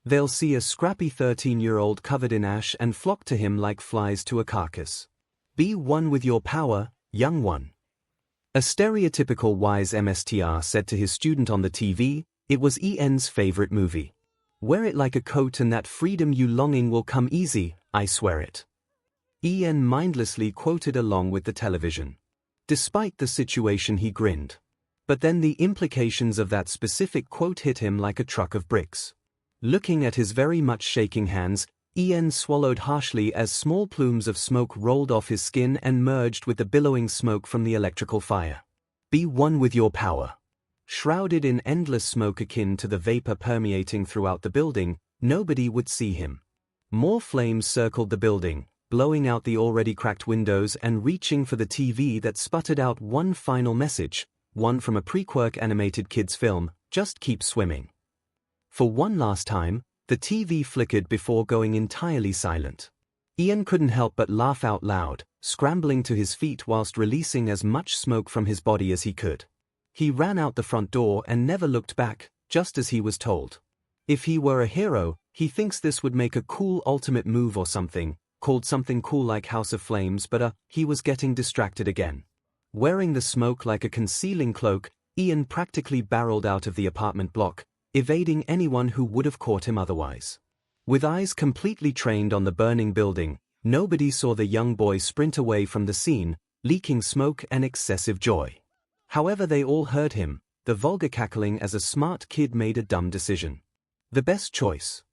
They'll see a scrappy 13-year-old covered in ash and flock to him like flies to a carcass. Be one with your power, young one. A stereotypical wise MSTR said to his student on the TV, it was Ian's favorite movie. Wear it like a coat and that freedom you longing will come easy, I swear it. Ian mindlessly quoted along with the television. Despite the situation he grinned. But then the implications of that specific quote hit him like a truck of bricks. Looking at his very much shaking hands, Ian swallowed harshly as small plumes of smoke rolled off his skin and merged with the billowing smoke from the electrical fire. Be one with your power. Shrouded in endless smoke akin to the vapor permeating throughout the building, nobody would see him. More flames circled the building, blowing out the already cracked windows and reaching for the TV that sputtered out one final message, one from a pre-Quirk animated kids film, just keep swimming. For one last time, the TV flickered before going entirely silent. Ian couldn't help but laugh out loud, scrambling to his feet whilst releasing as much smoke from his body as he could. He ran out the front door and never looked back, just as he was told. If he were a hero, he thinks this would make a cool ultimate move or something, called something cool like House of Flames, but he was getting distracted again. Wearing the smoke like a concealing cloak, Ian practically barreled out of the apartment block, evading anyone who would have caught him otherwise. With eyes completely trained on the burning building, nobody saw the young boy sprint away from the scene, leaking smoke and excessive joy. However, they all heard him, the vulgar cackling as a smart kid made a dumb decision. The best choice.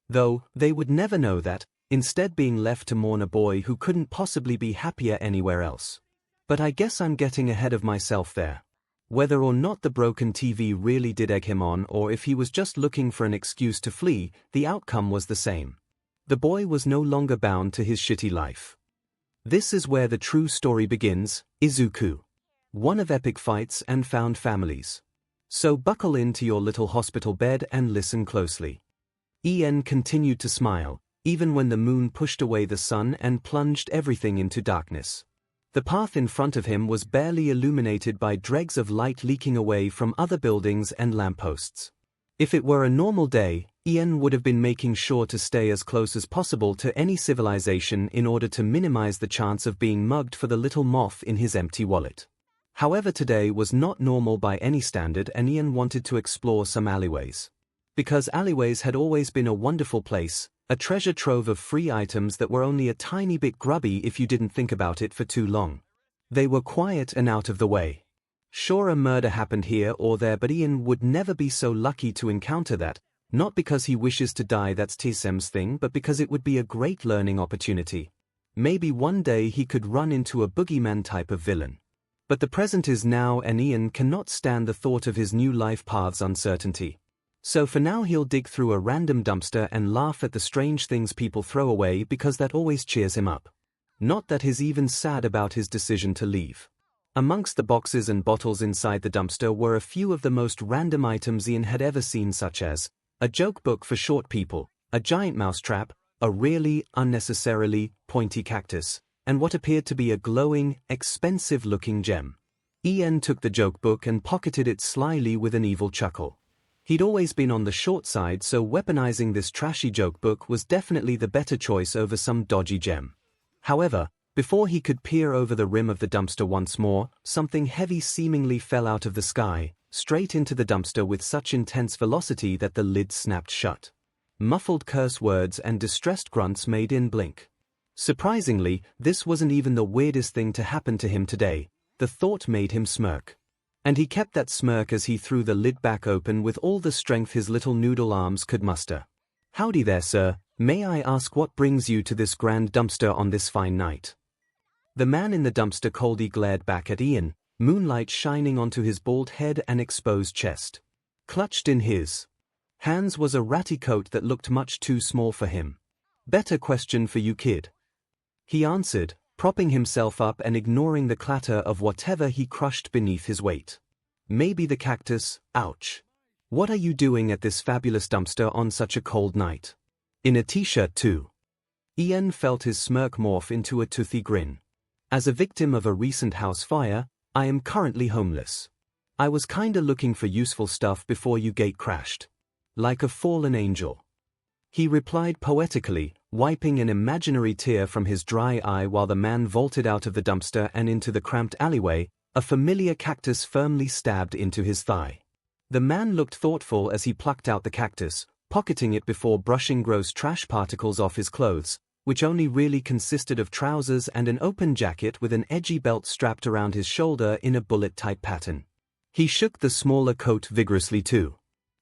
Though, they would never know that, instead being left to mourn a boy who couldn't possibly be happier anywhere else. But I guess I'm getting ahead of myself there. Whether or not the broken TV really did egg him on or if he was just looking for an excuse to flee, the outcome was the same. The boy was no longer bound to his shitty life. This is where the true story begins, Izuku. One of epic fights and found families. So buckle into your little hospital bed and listen closely. Ian continued to smile, even when the moon pushed away the sun and plunged everything into darkness. The path in front of him was barely illuminated by dregs of light leaking away from other buildings and lampposts. If it were a normal day, Ian would have been making sure to stay as close as possible to any civilization in order to minimize the chance of being mugged for the little moth in his empty wallet. However, today was not normal by any standard, and Ian wanted to explore some alleyways. Because alleyways had always been a wonderful place, a treasure trove of free items that were only a tiny bit grubby if you didn't think about it for too long. They were quiet and out of the way. Sure, a murder happened here or there, but Ian would never be so lucky to encounter that, not because he wishes to die, that's TSM's thing, but because it would be a great learning opportunity. Maybe one day he could run into a boogeyman type of villain. But the present is now, and Ian cannot stand the thought of his new life path's uncertainty. So for now he'll dig through a random dumpster and laugh at the strange things people throw away because that always cheers him up. Not that he's even sad about his decision to leave. Amongst the boxes and bottles inside the dumpster were a few of the most random items Ian had ever seen, such as a joke book for short people, a giant mousetrap, a really unnecessarily pointy cactus, and what appeared to be a glowing, expensive-looking gem. Ian took the joke book and pocketed it slyly with an evil chuckle. He'd always been on the short side, so weaponizing this trashy joke book was definitely the better choice over some dodgy gem. However, before he could peer over the rim of the dumpster once more, something heavy seemingly fell out of the sky, straight into the dumpster with such intense velocity that the lid snapped shut. Muffled curse words and distressed grunts made Ian blink. Surprisingly, this wasn't even the weirdest thing to happen to him today. The thought made him smirk. And he kept that smirk as he threw the lid back open with all the strength his little noodle arms could muster. "Howdy there, sir. May I ask what brings you to this grand dumpster on this fine night?" The man in the dumpster coldly glared back at Ian, moonlight shining onto his bald head and exposed chest. Clutched in his hands was a ratty coat that looked much too small for him. "Better question for you, kid," he answered, propping himself up and ignoring the clatter of whatever he crushed beneath his weight. "Maybe the cactus, ouch. What are you doing at this fabulous dumpster on such a cold night? In a t-shirt too?" Ian felt his smirk morph into a toothy grin. "As a victim of a recent house fire, I am currently homeless. I was kinda looking for useful stuff before you gate crashed. Like a fallen angel," he replied poetically, wiping an imaginary tear from his dry eye while the man vaulted out of the dumpster and into the cramped alleyway, a familiar cactus firmly stabbed into his thigh. The man looked thoughtful as he plucked out the cactus, pocketing it before brushing gross trash particles off his clothes, which only really consisted of trousers and an open jacket with an edgy belt strapped around his shoulder in a bullet-type pattern. He shook the smaller coat vigorously too.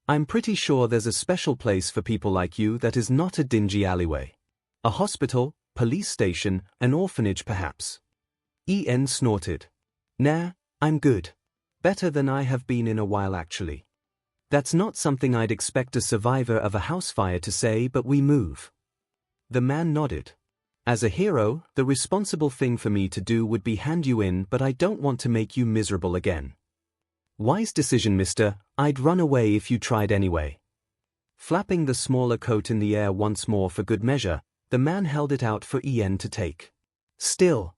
"I'm pretty sure there's a special place for people like you that is not a dingy alleyway. A hospital, police station, an orphanage perhaps." Ian snorted. "Nah, I'm good. Better than I have been in a while actually." "That's not something I'd expect a survivor of a house fire to say, but we move." The man nodded. "As a hero, the responsible thing for me to do would be hand you in, but I don't want to make you miserable again." "Wise decision, mister. I'd run away if you tried anyway." Flapping the smaller coat in the air once more for good measure, the man held it out for Ian to take. "Still,"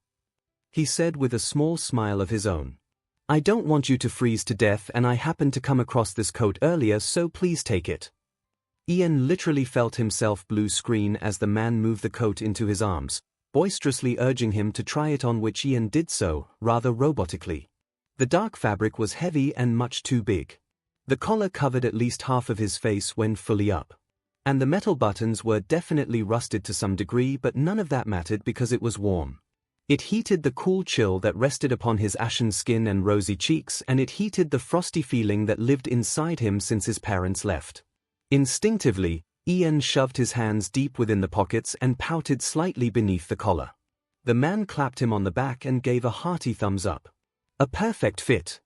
he said with a small smile of his own, "I don't want you to freeze to death, and I happened to come across this coat earlier, so please take it." Ian literally felt himself blue screen as the man moved the coat into his arms, boisterously urging him to try it on, which Ian did so, rather robotically. The dark fabric was heavy and much too big. The collar covered at least half of his face when fully up. And the metal buttons were definitely rusted to some degree, but none of that mattered because it was warm. It heated the cool chill that rested upon his ashen skin and rosy cheeks, and it heated the frosty feeling that lived inside him since his parents left. Instinctively, Ian shoved his hands deep within the pockets and pouted slightly beneath the collar. The man clapped him on the back and gave a hearty thumbs up. "A perfect fit."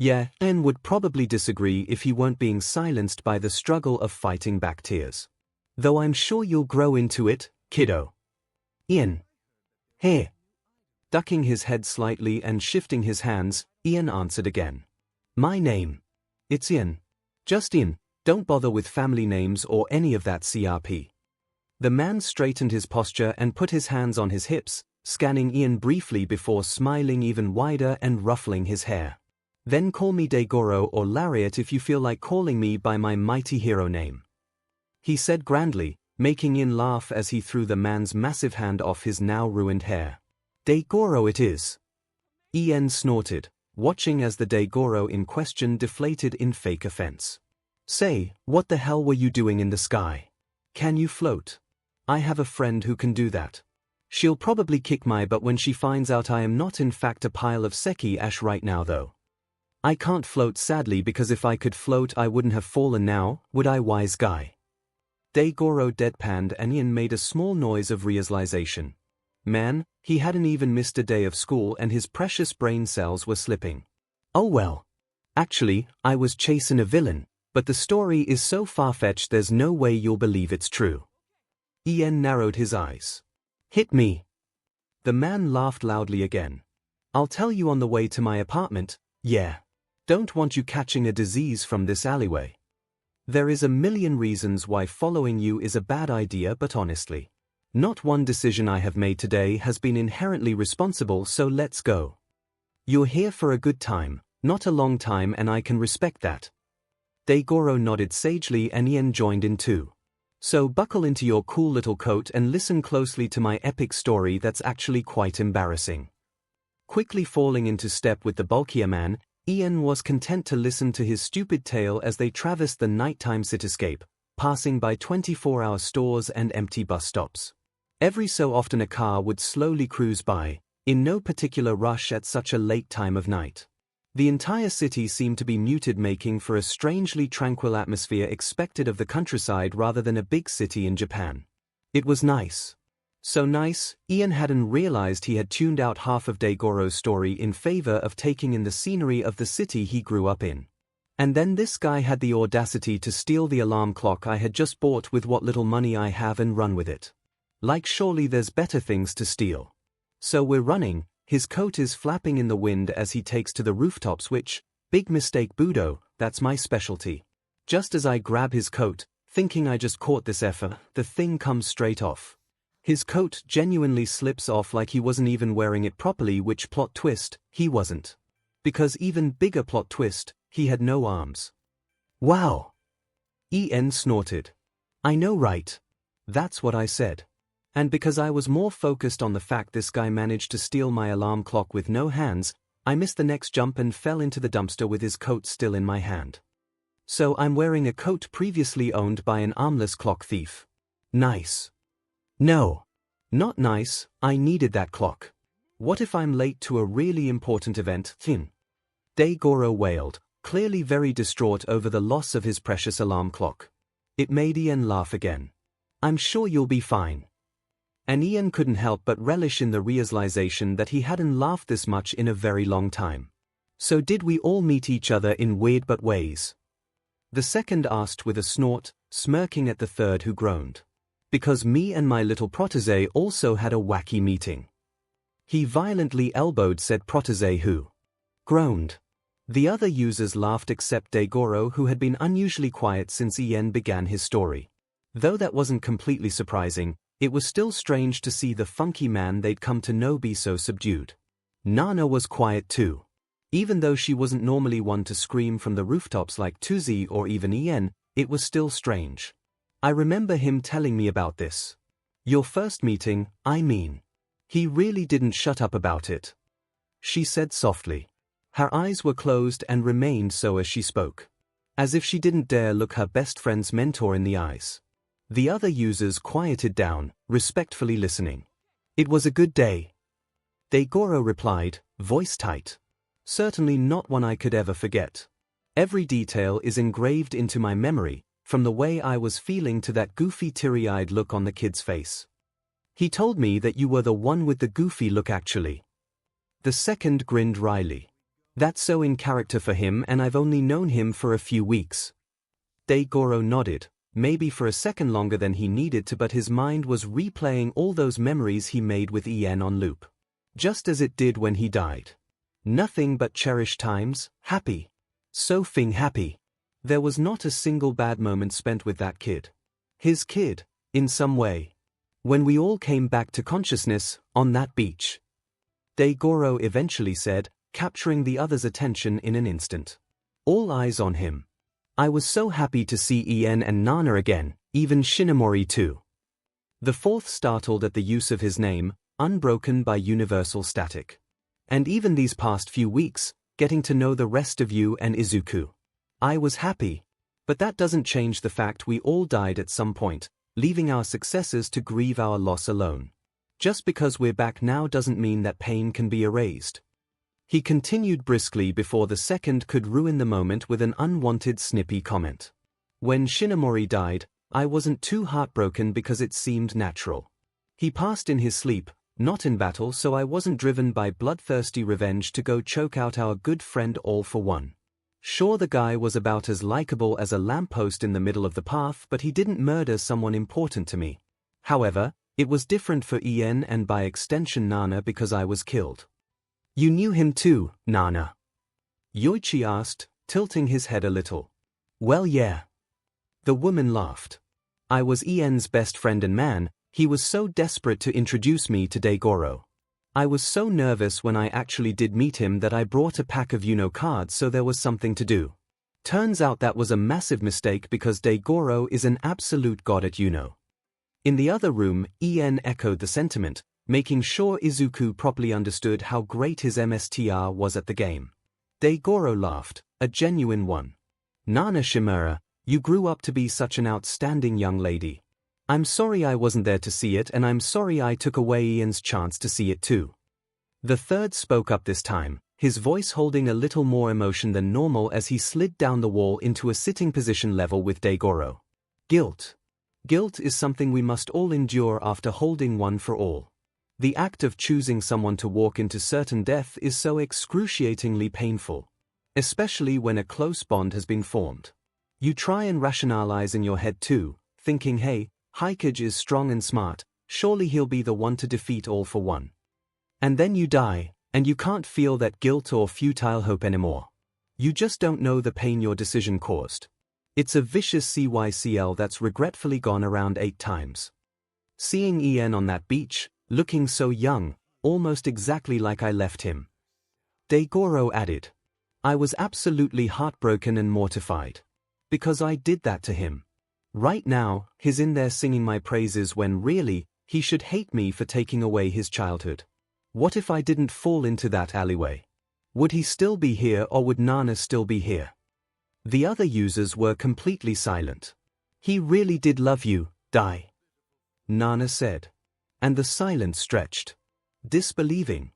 Yeah, Ian would probably disagree if he weren't being silenced by the struggle of fighting back tears. Though I'm sure you'll grow into it, kiddo. Ian. Hey. Ducking his head slightly and shifting his hands, Ian answered again. My name. It's Ian. Just Ian, don't bother with family names or any of that crp. The man straightened his posture and put his hands on his hips, scanning Ian briefly before smiling even wider and ruffling his hair. Then call me Daigoro or Lariat if you feel like calling me by my mighty hero name. He said grandly, making Ian laugh as he threw the man's massive hand off his now ruined hair. Daigoro it is. Ian snorted, watching as the Daigoro in question deflated in fake offense. Say, what the hell were you doing in the sky? Can you float? I have a friend who can do that. She'll probably kick my butt when she finds out I am not in fact a pile of seki ash right now though. I can't float sadly because if I could float I wouldn't have fallen now, would I, wise guy? Daigoro deadpanned and Ian made a small noise of realization. Man, he hadn't even missed a day of school and his precious brain cells were slipping. Oh well. Actually, I was chasing a villain, but the story is so far-fetched there's no way you'll believe it's true. Ian narrowed his eyes. Hit me. The man laughed loudly again. I'll tell you on the way to my apartment, yeah. Don't want you catching a disease from this alleyway. There is a million reasons why following you is a bad idea, but honestly, not one decision I have made today has been inherently responsible, so let's go. You're here for a good time, not a long time, and I can respect that. Daigoro nodded sagely and Ian joined in too. So buckle into your cool little coat and listen closely to my epic story that's actually quite embarrassing. Quickly falling into step with the bulkier man, Ian was content to listen to his stupid tale as they traversed the nighttime cityscape, passing by 24-hour stores and empty bus stops. Every so often a car would slowly cruise by, in no particular rush at such a late time of night. The entire city seemed to be muted, making for a strangely tranquil atmosphere expected of the countryside rather than a big city in Japan. It was nice. So nice, Ian hadn't realized he had tuned out half of Daigoro's story in favor of taking in the scenery of the city he grew up in. And then this guy had the audacity to steal the alarm clock I had just bought with what little money I have and run with it. Like surely there's better things to steal. So we're running, his coat is flapping in the wind as he takes to the rooftops, which, big mistake Budo, that's my specialty. Just as I grab his coat, thinking I just caught this effer, the thing comes straight off. His coat genuinely slips off like he wasn't even wearing it properly, which plot twist, he wasn't. Because even bigger plot twist, he had no arms. Wow! Ian snorted. I know right. That's what I said. And because I was more focused on the fact this guy managed to steal my alarm clock with no hands, I missed the next jump and fell into the dumpster with his coat still in my hand. So I'm wearing a coat previously owned by an armless clock thief. Nice. No. Not nice, I needed that clock. What if I'm late to a really important event? Daigoro wailed, clearly very distraught over the loss of his precious alarm clock. It made Ian laugh again. I'm sure you'll be fine. And Ian couldn't help but relish in the realization that he hadn't laughed this much in a very long time. So did we all meet each other in weird but ways? The second asked with a snort, smirking at the third who groaned. Because me and my little protege also had a wacky meeting. He violently elbowed said protege who groaned. The other users laughed except Daigoro, who had been unusually quiet since Ian began his story. Though that wasn't completely surprising, it was still strange to see the funky man they'd come to know be so subdued. Nana was quiet too. Even though she wasn't normally one to scream from the rooftops like Tuzi or even Ian, it was still strange. I remember him telling me about this. Your first meeting, I mean. He really didn't shut up about it. She said softly. Her eyes were closed and remained so as she spoke. As if she didn't dare look her best friend's mentor in the eyes. The other users quieted down, respectfully listening. It was a good day. Daigoro replied, voice tight. Certainly not one I could ever forget. Every detail is engraved into my memory, from the way I was feeling to that goofy teary-eyed look on the kid's face. He told me that you were the one with the goofy look actually. The second grinned wryly. That's so in character for him, and I've only known him for a few weeks. 𝐤𝐤𝐽 nodded, maybe for a second longer than he needed to, but his mind was replaying all those memories he made with 𝐸𝑛 on loop. Just as it did when he died. Nothing but cherished times, happy. So happy. There was not a single bad moment spent with that kid. His kid, in some way. When we all came back to consciousness, on that beach. 𝐤𝐤𝐽 eventually said, capturing the other's attention in an instant. All eyes on him. I was so happy to see 𝐸𝑛 and Nana again, even Shinamori too. The fourth startled at the use of his name, unbroken by universal static. And even these past few weeks, getting to know the rest of you and Izuku. I was happy. But that doesn't change the fact we all died at some point, leaving our successors to grieve our loss alone. Just because we're back now doesn't mean that pain can be erased. He continued briskly before the second could ruin the moment with an unwanted snippy comment. When Shinamori died, I wasn't too heartbroken because it seemed natural. He passed in his sleep, not in battle, so I wasn't driven by bloodthirsty revenge to go choke out our good friend all for one. Sure, the guy was about as likable as a lamppost in the middle of the path, but he didn't murder someone important to me. However, it was different for 𝐸𝑛 and by extension Nana because I was killed. You knew him too, Nana? Yoichi asked, tilting his head a little. Well, yeah. The woman laughed. I was 𝐸𝑛's best friend and man, he was so desperate to introduce me to 𝐤𝐤𝐽. I was so nervous when I actually did meet him that I brought a pack of Uno cards so there was something to do. Turns out that was a massive mistake because 𝐤𝐤𝐽 is an absolute god at Uno. In the other room, 𝐸𝑛 echoed the sentiment, making sure Izuku properly understood how great his MSTR was at the game. 𝐤𝐤𝐽 laughed, a genuine one. Nana Shimura, you grew up to be such an outstanding young lady. I'm sorry I wasn't there to see it, and I'm sorry I took away 𝐸𝑛's chance to see it too. The third spoke up this time, his voice holding a little more emotion than normal as he slid down the wall into a sitting position level with 𝐤𝐤𝐽. Guilt. Guilt is something we must all endure after holding one for all. The act of choosing someone to walk into certain death is so excruciatingly painful. Especially when a close bond has been formed. You try and rationalize in your head too, thinking, hey, 𝐒𝐭𝐽𝐽 is strong and smart, surely he'll be the one to defeat all for one. And then you die, and you can't feel that guilt or futile hope anymore. You just don't know the pain your decision caused. It's a vicious cycle that's regretfully gone around 8 times. Seeing 𝐸𝑛 on that beach, looking so young, almost exactly like I left him. 𝐤𝐤𝐽 added. I was absolutely heartbroken and mortified. Because I did that to him. Right now, he's in there singing my praises when really, he should hate me for taking away his childhood. What if I didn't fall into that alleyway? Would he still be here, or would Nana still be here? The other users were completely silent. He really did love you, Dai. Nana said. And the silence stretched. Disbelieving.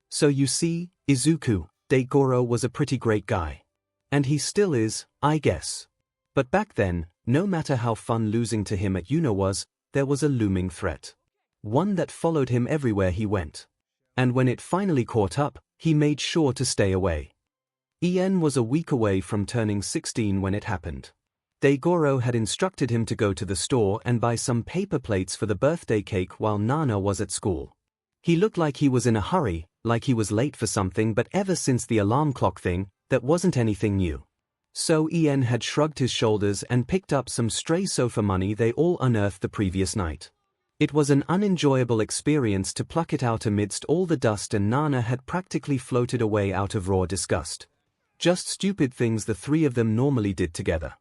So you see, Izuku, 𝐤𝐤𝐽 was a pretty great guy. And he still is, I guess. But back then, no matter how fun losing to him at Uno was, there was a looming threat. One that followed him everywhere he went. And when it finally caught up, he made sure to stay away. 𝐸𝑛 was a week away from turning 16 when it happened. 𝐤𝐤𝐽 had instructed him to go to the store and buy some paper plates for the birthday cake while Nana was at school. He looked like he was in a hurry, like he was late for something, but ever since the alarm clock thing, that wasn't anything new. So 𝐸𝑛 had shrugged his shoulders and picked up some stray sofa money they all unearthed the previous night. It was an unenjoyable experience to pluck it out amidst all the dust, and Nana had practically floated away out of raw disgust. Just stupid things the three of them normally did together.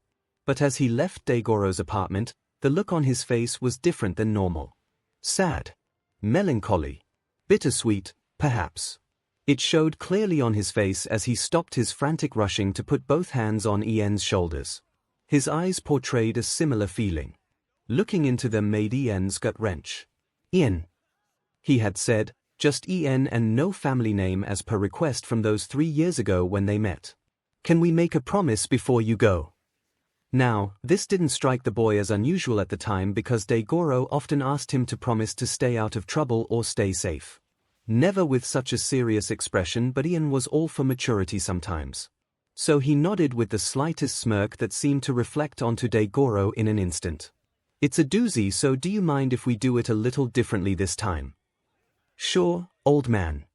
But as he left 𝐤𝐤𝐽's apartment, the look on his face was different than normal. Sad. Melancholy. Bittersweet, perhaps. It showed clearly on his face as he stopped his frantic rushing to put both hands on 𝐸𝑛's shoulders. His eyes portrayed a similar feeling. Looking into them made 𝐸𝑛's gut wrench. 𝐸𝑛. He had said, just 𝐸𝑛 and no family name as per request from those 3 years ago when they met. Can we make a promise before you go? Now, this didn't strike the boy as unusual at the time because 𝐤𝐤𝐽 often asked him to promise to stay out of trouble or stay safe. Never with such a serious expression, but Ian was all for maturity sometimes. So he nodded with the slightest smirk that seemed to reflect onto 𝐤𝐤𝐽 in an instant. It's a doozy, so do you mind if we do it a little differently this time? Sure, old man.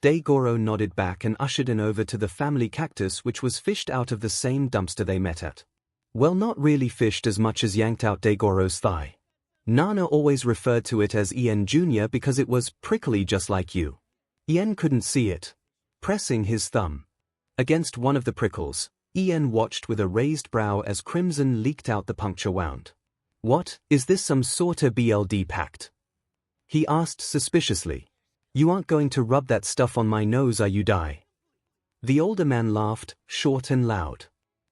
𝐤𝐤𝐽 nodded back and ushered in over to the family cactus, which was fished out of the same dumpster they met at. Well, not really fished as much as yanked out 𝐤𝐤𝐽's thigh. Nana always referred to it as Ian Jr. because it was prickly just like you. Ian couldn't see it. Pressing his thumb against one of the prickles, Ian watched with a raised brow as crimson leaked out the puncture wound. What, is this some sort of BLD pact? He asked suspiciously. You aren't going to rub that stuff on my nose, are you, Dai? The older man laughed, short and loud.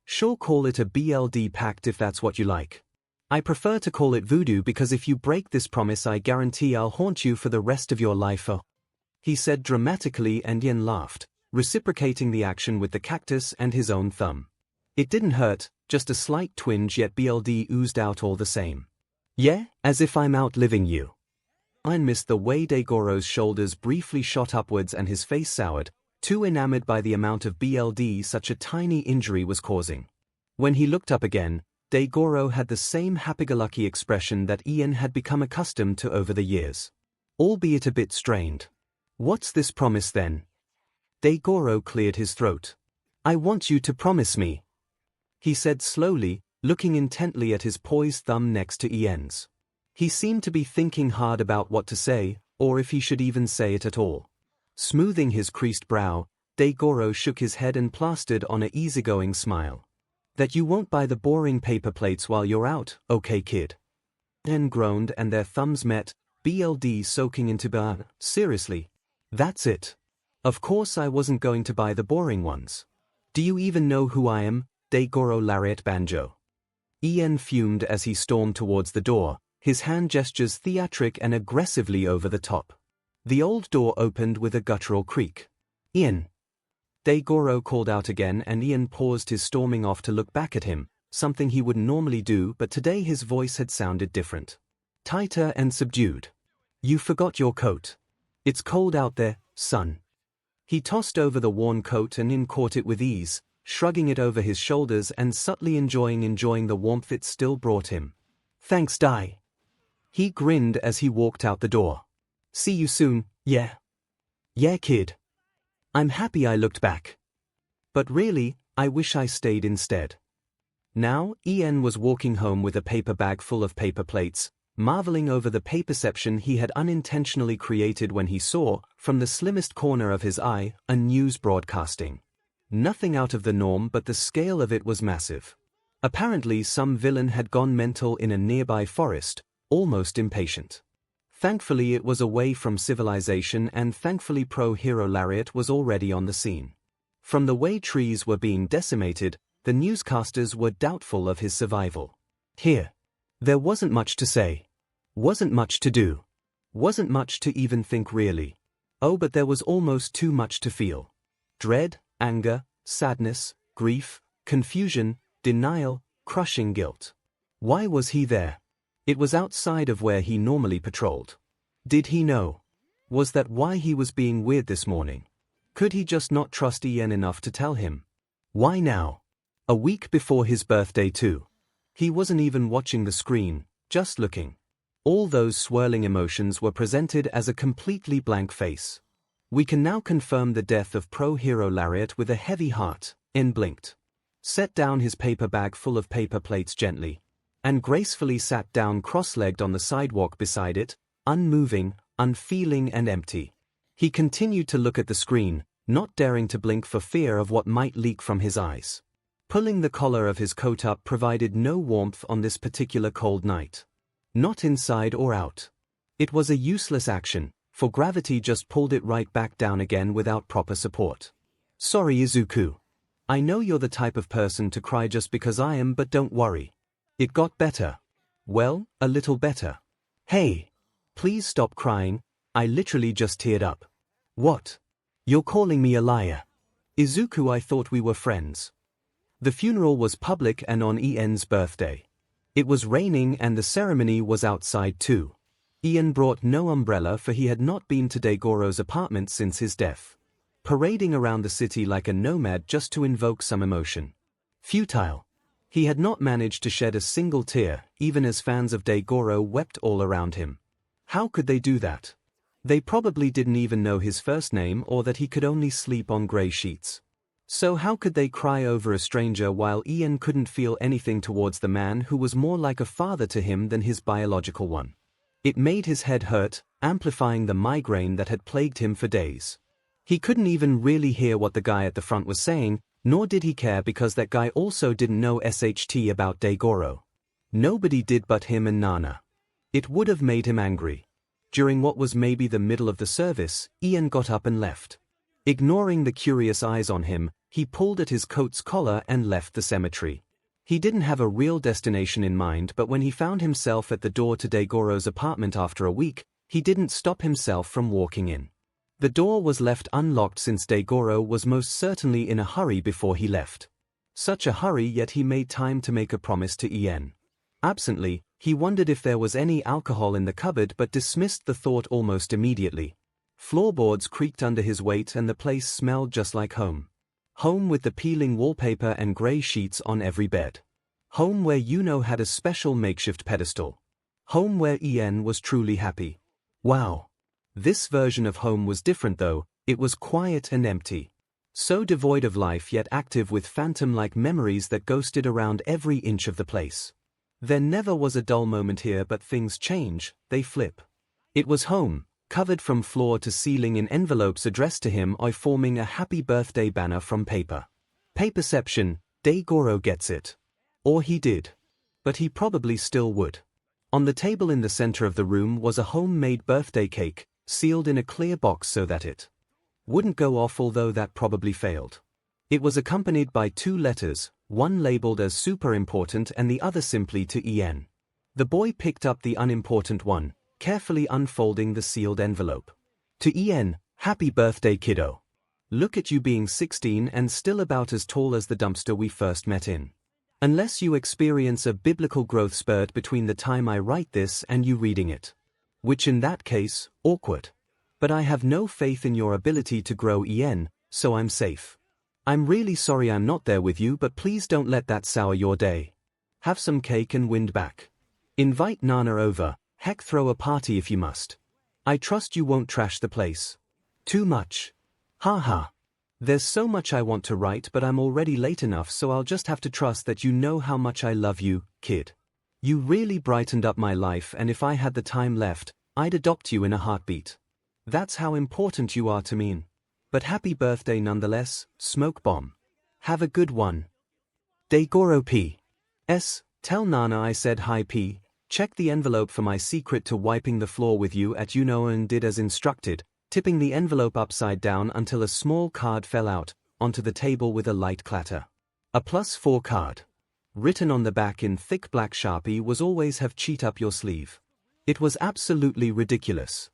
Sure, call it a BLD pact if that's what you like. I prefer to call it voodoo because if you break this promise I guarantee I'll haunt you for the rest of your life. He said dramatically, and Ian laughed, reciprocating the action with the cactus and his own thumb. It didn't hurt, just a slight twinge, yet BLD oozed out all the same. Yeah, as if I'm outliving you. Ian missed the way 𝐤𝐤𝐽's shoulders briefly shot upwards and his face soured, too enamored by the amount of BLD such a tiny injury was causing. When he looked up again, 𝐤𝐤𝐽 had the same happy-go-lucky expression that Ian had become accustomed to over the years. Albeit a bit strained. What's this promise then? 𝐤𝐤𝐽 cleared his throat. I want you to promise me, he said slowly, looking intently at his poised thumb next to Ian's. He seemed to be thinking hard about what to say, or if he should even say it at all. Smoothing his creased brow, 𝐤𝐤𝐽 shook his head and plastered on an easygoing smile. That you won't buy the boring paper plates while you're out, okay kid? Ian groaned and their thumbs met, BLD soaking into seriously? That's it. Of course I wasn't going to buy the boring ones. Do you even know who I am, 𝐤𝐤𝐽 Lariat Banjo? Ian fumed as he stormed towards the door, his hand gestures theatric and aggressively over the top. The old door opened with a guttural creak. Ian. 𝐤𝐤𝐽 called out again, and Ian paused his storming off to look back at him, something he wouldn't normally do, but today his voice had sounded different. Tighter and subdued. You forgot your coat. It's cold out there, son. He tossed over the worn coat and Ian caught it with ease, shrugging it over his shoulders and subtly enjoying the warmth it still brought him. Thanks, Dai. He grinned as he walked out the door. See you soon, yeah? Yeah, kid. I'm happy I looked back. But really, I wish I stayed instead. Now, Ian was walking home with a paper bag full of paper plates, marveling over the paperception he had unintentionally created when he saw, from the slimmest corner of his eye, a news broadcasting. Nothing out of the norm, but the scale of it was massive. Apparently some villain had gone mental in a nearby forest, almost impatient. Thankfully it was away from civilization, and thankfully pro-hero Lariat was already on the scene. From the way trees were being decimated, the newscasters were doubtful of his survival. Here. There wasn't much to say. Wasn't much to do. Wasn't much to even think really. Oh, but there was almost too much to feel. Dread, anger, sadness, grief, confusion, denial, crushing guilt. Why was he there? It was outside of where he normally patrolled. Did he know? Was that why he was being weird this morning? Could he just not trust Ian enough to tell him? Why now? A week before his birthday too. He wasn't even watching the screen, just looking. All those swirling emotions were presented as a completely blank face. We can now confirm the death of pro-hero Lariat with a heavy heart. Ian blinked. Set down his paper bag full of paper plates gently, and gracefully sat down cross-legged on the sidewalk beside it, unmoving, unfeeling and empty. He continued to look at the screen, not daring to blink for fear of what might leak from his eyes. Pulling the collar of his coat up provided no warmth on this particular cold night. Not inside or out. It was a useless action, for gravity just pulled it right back down again without proper support. Sorry, Izuku. I know you're the type of person to cry just because I am, but don't worry. It got better. Well, a little better. Hey! Please stop crying, I literally just teared up. What? You're calling me a liar. Izuku, I thought we were friends. The funeral was public and on Ian's birthday. It was raining and the ceremony was outside too. Ian brought no umbrella, for he had not been to 𝐤𝐤𝐻𝐼's apartment since his death. Parading around the city like a nomad just to invoke some emotion. Futile. He had not managed to shed a single tear, even as fans of 𝐤𝐤𝐻 wept all around him. How could they do that? They probably didn't even know his first name or that he could only sleep on grey sheets. So how could they cry over a stranger while Ian couldn't feel anything towards the man who was more like a father to him than his biological one? It made his head hurt, amplifying the migraine that had plagued him for days. He couldn't even really hear what the guy at the front was saying, nor did he care because that guy also didn't know SHT about 𝐤𝐤𝐻. Nobody did but him and Nana. It would have made him angry. During what was maybe the middle of the service, Ian got up and left. Ignoring the curious eyes on him, he pulled at his coat's collar and left the cemetery. He didn't have a real destination in mind, but when he found himself at the door to 𝐤𝐤𝐻's apartment after a week, he didn't stop himself from walking in. The door was left unlocked since 𝐤𝐤𝐻 was most certainly in a hurry before he left. Such a hurry, yet he made time to make a promise to Ian. Absently, he wondered if there was any alcohol in the cupboard but dismissed the thought almost immediately. Floorboards creaked under his weight and the place smelled just like home. Home with the peeling wallpaper and grey sheets on every bed. Home where had a special makeshift pedestal. Home where Ian was truly happy. Wow. This version of home was different though. It was quiet and empty. So devoid of life yet active with phantom-like memories that ghosted around every inch of the place. There never was a dull moment here, but things change, they flip. It was home, covered from floor to ceiling in envelopes addressed to him or forming a happy birthday banner from paper. Paperception, 𝐤𝐤𝐻 gets it. Or he did. But he probably still would. On the table in the center of the room was a homemade birthday cake, sealed in a clear box so that it wouldn't go off, although that probably failed. It was accompanied by 2 letters, one labeled as super important and the other simply to Ian. The boy picked up the unimportant one, carefully unfolding the sealed envelope. To Ian, happy birthday kiddo. Look at you being 16 and still about as tall as the dumpster we first met in. Unless you experience a biblical growth spurt between the time I write this and you reading it. Which in that case, awkward. But I have no faith in your ability to grow, Ian, so I'm safe. I'm really sorry I'm not there with you, but please don't let that sour your day. Have some cake and wind back. Invite Nana over, heck throw a party if you must. I trust you won't trash the place. Too much. Ha ha. There's so much I want to write, but I'm already late enough, so I'll just have to trust that you know how much I love you, kid. You really brightened up my life, and if I had the time left, I'd adopt you in a heartbeat. That's how important you are to me. But happy birthday nonetheless, smoke bomb. Have a good one. 𝐤𝐤𝐻 P.S. Tell Nana I said hi P. Check the envelope for my secret to wiping the floor with you at and did as instructed, tipping the envelope upside down until a small card fell out, onto the table with a light clatter. A +4 card. Written on the back in thick black Sharpie was always have cheat up your sleeve. It was absolutely ridiculous.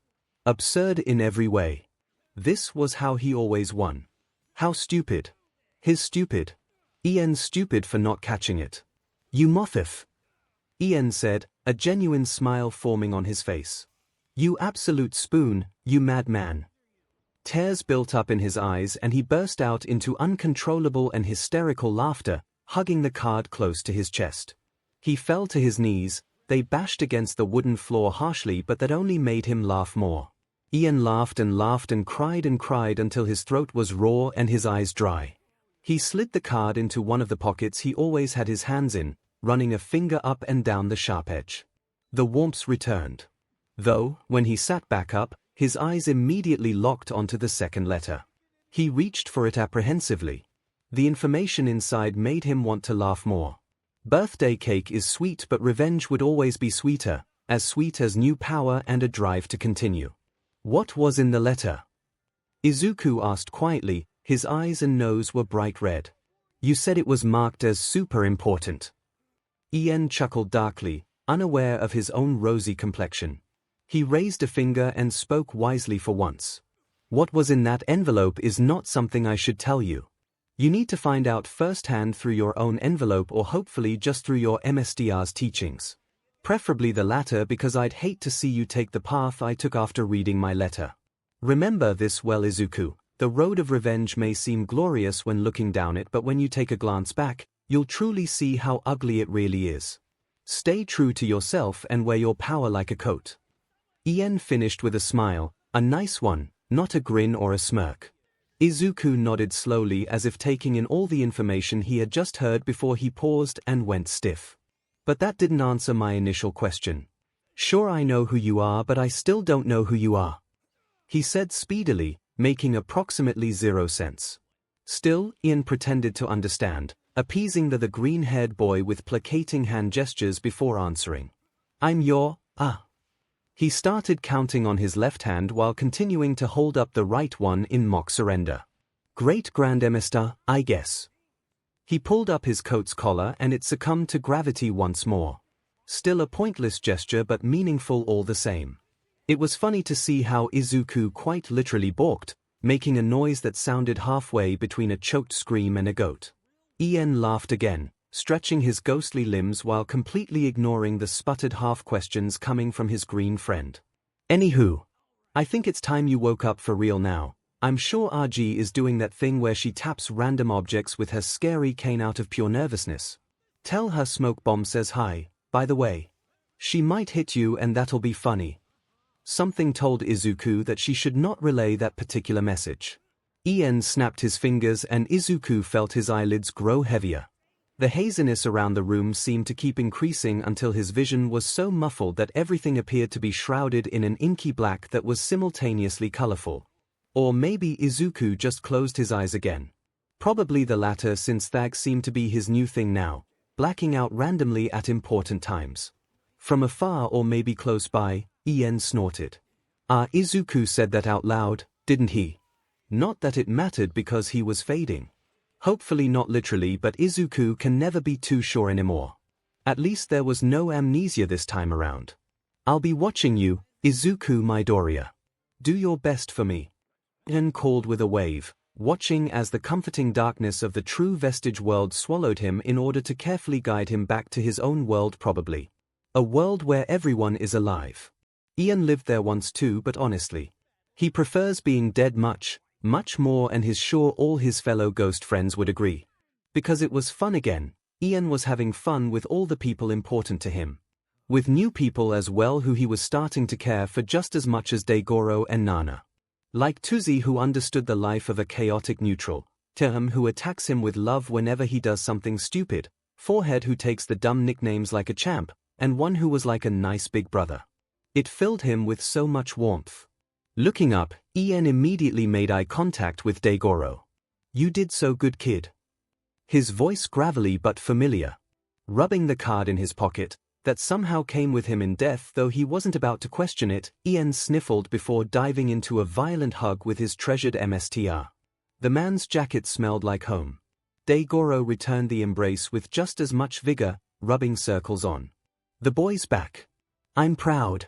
Absurd in every way. This was how he always won. How stupid. His stupid. Ian's stupid for not catching it. You mothif. Ian said, a genuine smile forming on his face. You absolute spoon, you madman. Tears built up in his eyes and he burst out into uncontrollable and hysterical laughter, hugging the card close to his chest. He fell to his knees, they bashed against the wooden floor harshly, but that only made him laugh more. Ian laughed and cried until his throat was raw and his eyes dry. He slid the card into one of the pockets he always had his hands in, running a finger up and down the sharp edge. The warmth returned. Though, when he sat back up, his eyes immediately locked onto the second letter. He reached for it apprehensively. The information inside made him want to laugh more. Birthday cake is sweet, but revenge would always be sweeter, as sweet as new power and a drive to continue. What was in the letter? Izuku asked quietly, his eyes and nose were bright red. You said it was marked as super important. Ian chuckled darkly, unaware of his own rosy complexion. He raised a finger and spoke wisely for once. What was in that envelope is not something I should tell you. You need to find out firsthand through your own envelope or hopefully just through your MSDR's teachings. Preferably the latter, because I'd hate to see you take the path I took after reading my letter. Remember this well, Izuku. The road of revenge may seem glorious when looking down it, but when you take a glance back, you'll truly see how ugly it really is. Stay true to yourself and wear your power like a coat. Ien finished with a smile, a nice one, not a grin or a smirk. Izuku nodded slowly, as if taking in all the information he had just heard before he paused and went stiff. But that didn't answer my initial question. Sure, I know who you are, but I still don't know who you are, he said speedily, making approximately 0 sense. Still, Ien pretended to understand, appeasing the green-haired boy with placating hand gestures before answering. I'm your, He started counting on his left hand while continuing to hold up the right one in mock surrender. Great Grandmaster, I guess. He pulled up his coat's collar and it succumbed to gravity once more. Still a pointless gesture, but meaningful all the same. It was funny to see how Izuku quite literally balked, making a noise that sounded halfway between a choked scream and a goat. Ien laughed again, stretching his ghostly limbs while completely ignoring the sputtered half-questions coming from his green friend. Anywho, I think it's time you woke up for real now. I'm sure RG is doing that thing where she taps random objects with her scary cane out of pure nervousness. Tell her Smoke Bomb says hi, by the way. She might hit you and that'll be funny. Something told Izuku that she should not relay that particular message. Ien snapped his fingers and Izuku felt his eyelids grow heavier. The haziness around the room seemed to keep increasing until his vision was so muffled that everything appeared to be shrouded in an inky black that was simultaneously colorful. Or maybe Izuku just closed his eyes again. Probably the latter, since that seemed to be his new thing now, blacking out randomly at important times. From afar or maybe close by, Ien snorted. Izuku said that out loud, didn't he? Not that it mattered because he was fading. Hopefully not literally, but Izuku can never be too sure anymore. At least there was no amnesia this time around. I'll be watching you, Izuku Midoriya. Do your best for me. Ien called with a wave, watching as the comforting darkness of the true vestige world swallowed him in order to carefully guide him back to his own world, probably. A world where everyone is alive. Ien lived there once too, but honestly, he prefers being dead much more, and he's sure all his fellow ghost friends would agree. Because it was fun again. Ien was having fun with all the people important to him. With new people as well who he was starting to care for just as much as Daigoro and Nana. Like Tuzi, who understood the life of a chaotic neutral, Term, who attacks him with love whenever he does something stupid, Forehead, who takes the dumb nicknames like a champ, and one who was like a nice big brother. It filled him with so much warmth. Looking up, Ien immediately made eye contact with Daigoro. You did so good, kid. His voice gravelly but familiar. Rubbing the card in his pocket, that somehow came with him in death, though he wasn't about to question it, Ien sniffled before diving into a violent hug with his treasured MSTR. The man's jacket smelled like home. Daigoro returned the embrace with just as much vigor, rubbing circles on the boy's back. I'm proud.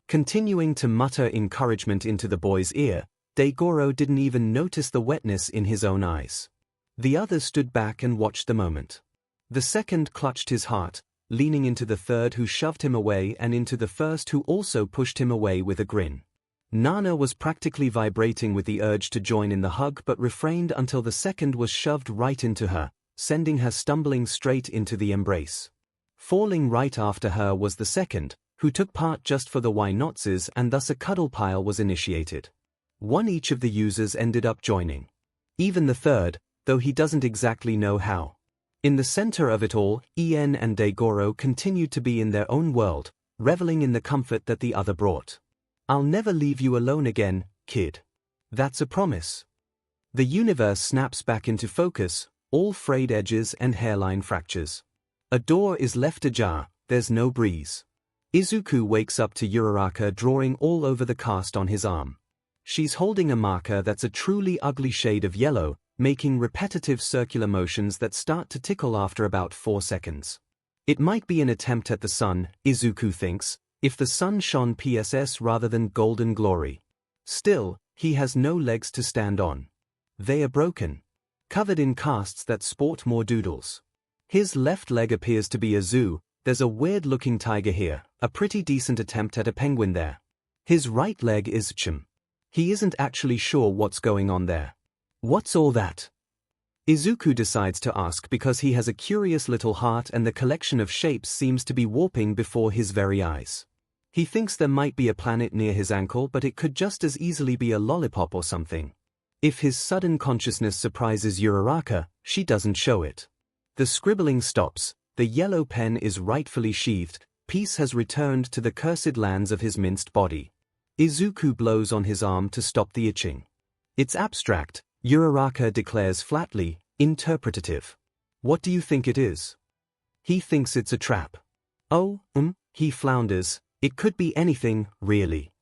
Continuing to mutter encouragement into the boy's ear, Daigoro didn't even notice the wetness in his own eyes. The others stood back and watched the moment. The second clutched his heart, leaning into the third, who shoved him away, and into the first, who also pushed him away with a grin. Nana was practically vibrating with the urge to join in the hug, but refrained until the second was shoved right into her, sending her stumbling straight into the embrace. Falling right after her was the second, who took part just for the why notses, and thus a cuddle pile was initiated. One each of the users ended up joining. Even the third, though he doesn't exactly know how. In the center of it all, Ien and Daigoro continued to be in their own world, reveling in the comfort that the other brought. I'll never leave you alone again, kid. That's a promise. The universe snaps back into focus, all frayed edges and hairline fractures. A door is left ajar, there's no breeze. Izuku wakes up to Uraraka drawing all over the cast on his arm. She's holding a marker that's a truly ugly shade of yellow, making repetitive circular motions that start to tickle after about 4 seconds. It might be an attempt at the sun, Izuku thinks, if the sun shone PSS rather than golden glory. Still, he has no legs to stand on. They are broken. Covered in casts that sport more doodles. His left leg appears to be a zoo, there's a weird-looking tiger here, a pretty decent attempt at a penguin there. His right leg is 𝐻𝐻𝐻𝐿. He isn't actually sure what's going on there. What's all that? Izuku decides to ask because he has a curious little heart and the collection of shapes seems to be warping before his very eyes. He thinks there might be a planet near his ankle, but it could just as easily be a lollipop or something. If his sudden consciousness surprises Uraraka, she doesn't show it. The scribbling stops, the yellow pen is rightfully sheathed, peace has returned to the cursed lands of his minced body. Izuku blows on his arm to stop the itching. It's abstract, Uraraka declares flatly, interpretative. What do you think it is? He thinks it's a trap. Oh, he flounders, it could be anything, really.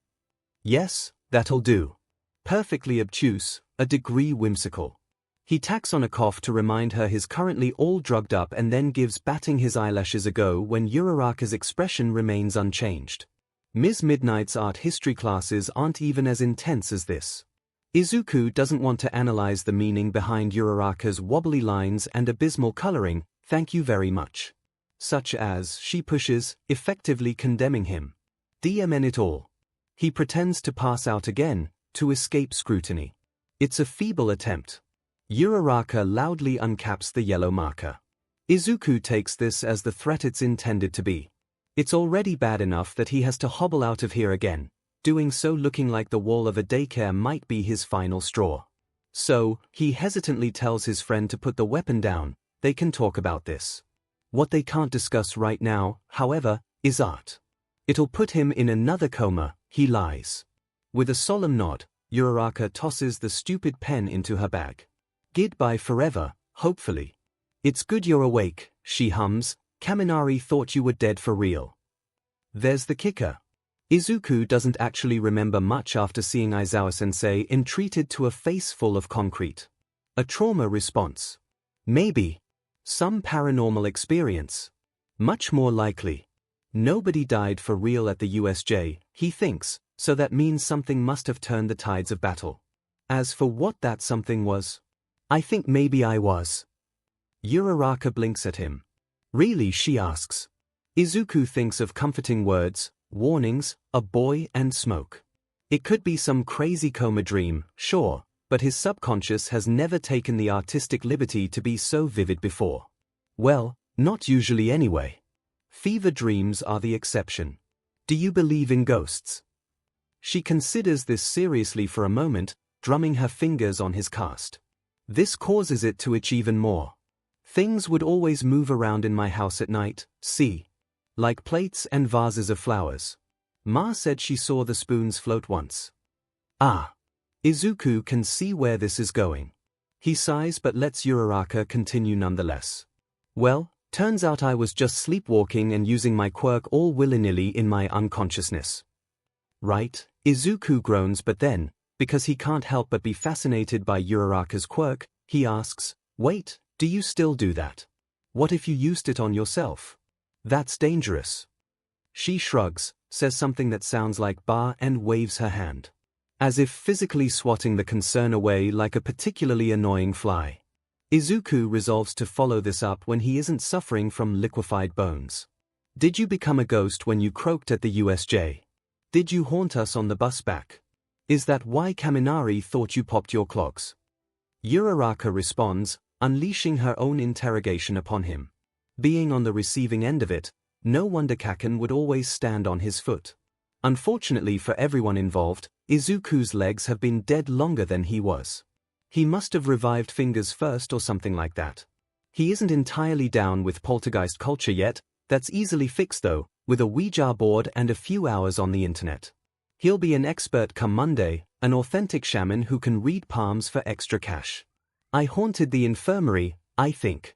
Yes, that'll do. Perfectly obtuse, a degree whimsical. He tacks on a cough to remind her he's currently all drugged up and then gives batting his eyelashes a go when Uraraka's expression remains unchanged. Ms. Midnight's art history classes aren't even as intense as this. Izuku doesn't want to analyze the meaning behind Uraraka's wobbly lines and abysmal coloring, thank you very much. Such as, she pushes, effectively condemning him. DMN it all. He pretends to pass out again, to escape scrutiny. It's a feeble attempt. Uraraka loudly uncaps the yellow marker. Izuku takes this as the threat it's intended to be. It's already bad enough that he has to hobble out of here again, doing so looking like the wall of a daycare might be his final straw. So, he hesitantly tells his friend to put the weapon down, they can talk about this. What they can't discuss right now, however, is art. It'll put him in another coma, he lies. With a solemn nod, Uraraka tosses the stupid pen into her bag. Goodbye forever, hopefully. It's good you're awake, she hums, Kaminari thought you were dead for real. There's the kicker. Izuku doesn't actually remember much after seeing Aizawa-sensei entreated to a face full of concrete. A trauma response. Maybe. Some paranormal experience. Much more likely. Nobody died for real at the USJ, he thinks, so that means something must have turned the tides of battle. As for what that something was, I think maybe I was. Uraraka blinks at him. Really, she asks. Izuku thinks of comforting words, warnings, a boy and smoke. It could be some crazy coma dream, sure, but his subconscious has never taken the artistic liberty to be so vivid before. Well, not usually anyway. Fever dreams are the exception. Do you believe in ghosts? She considers this seriously for a moment, drumming her fingers on his cast. This causes it to itch even more. Things would always move around in my house at night, see? Like plates and vases of flowers. Ma said she saw the spoons float once. Ah. Izuku can see where this is going. He sighs but lets Uraraka continue nonetheless. Well, turns out I was just sleepwalking and using my quirk all willy-nilly in my unconsciousness. Right, Izuku groans, but then, because he can't help but be fascinated by Uraraka's quirk, he asks, wait, do you still do that? What if you used it on yourself? That's dangerous. She shrugs, says something that sounds like bah and waves her hand. As if physically swatting the concern away like a particularly annoying fly. Izuku resolves to follow this up when he isn't suffering from liquefied bones. Did you become a ghost when you croaked at the USJ? Did you haunt us on the bus back? Is that why Kaminari thought you popped your clogs? Uraraka responds, unleashing her own interrogation upon him. Being on the receiving end of it, no wonder Kaken would always stand on his foot. Unfortunately for everyone involved, Izuku's legs have been dead longer than he was. He must have revived fingers first or something like that. He isn't entirely down with poltergeist culture yet, that's easily fixed though, with a Ouija board and a few hours on the internet. He'll be an expert come Monday, an authentic shaman who can read palms for extra cash. I haunted the infirmary, I think.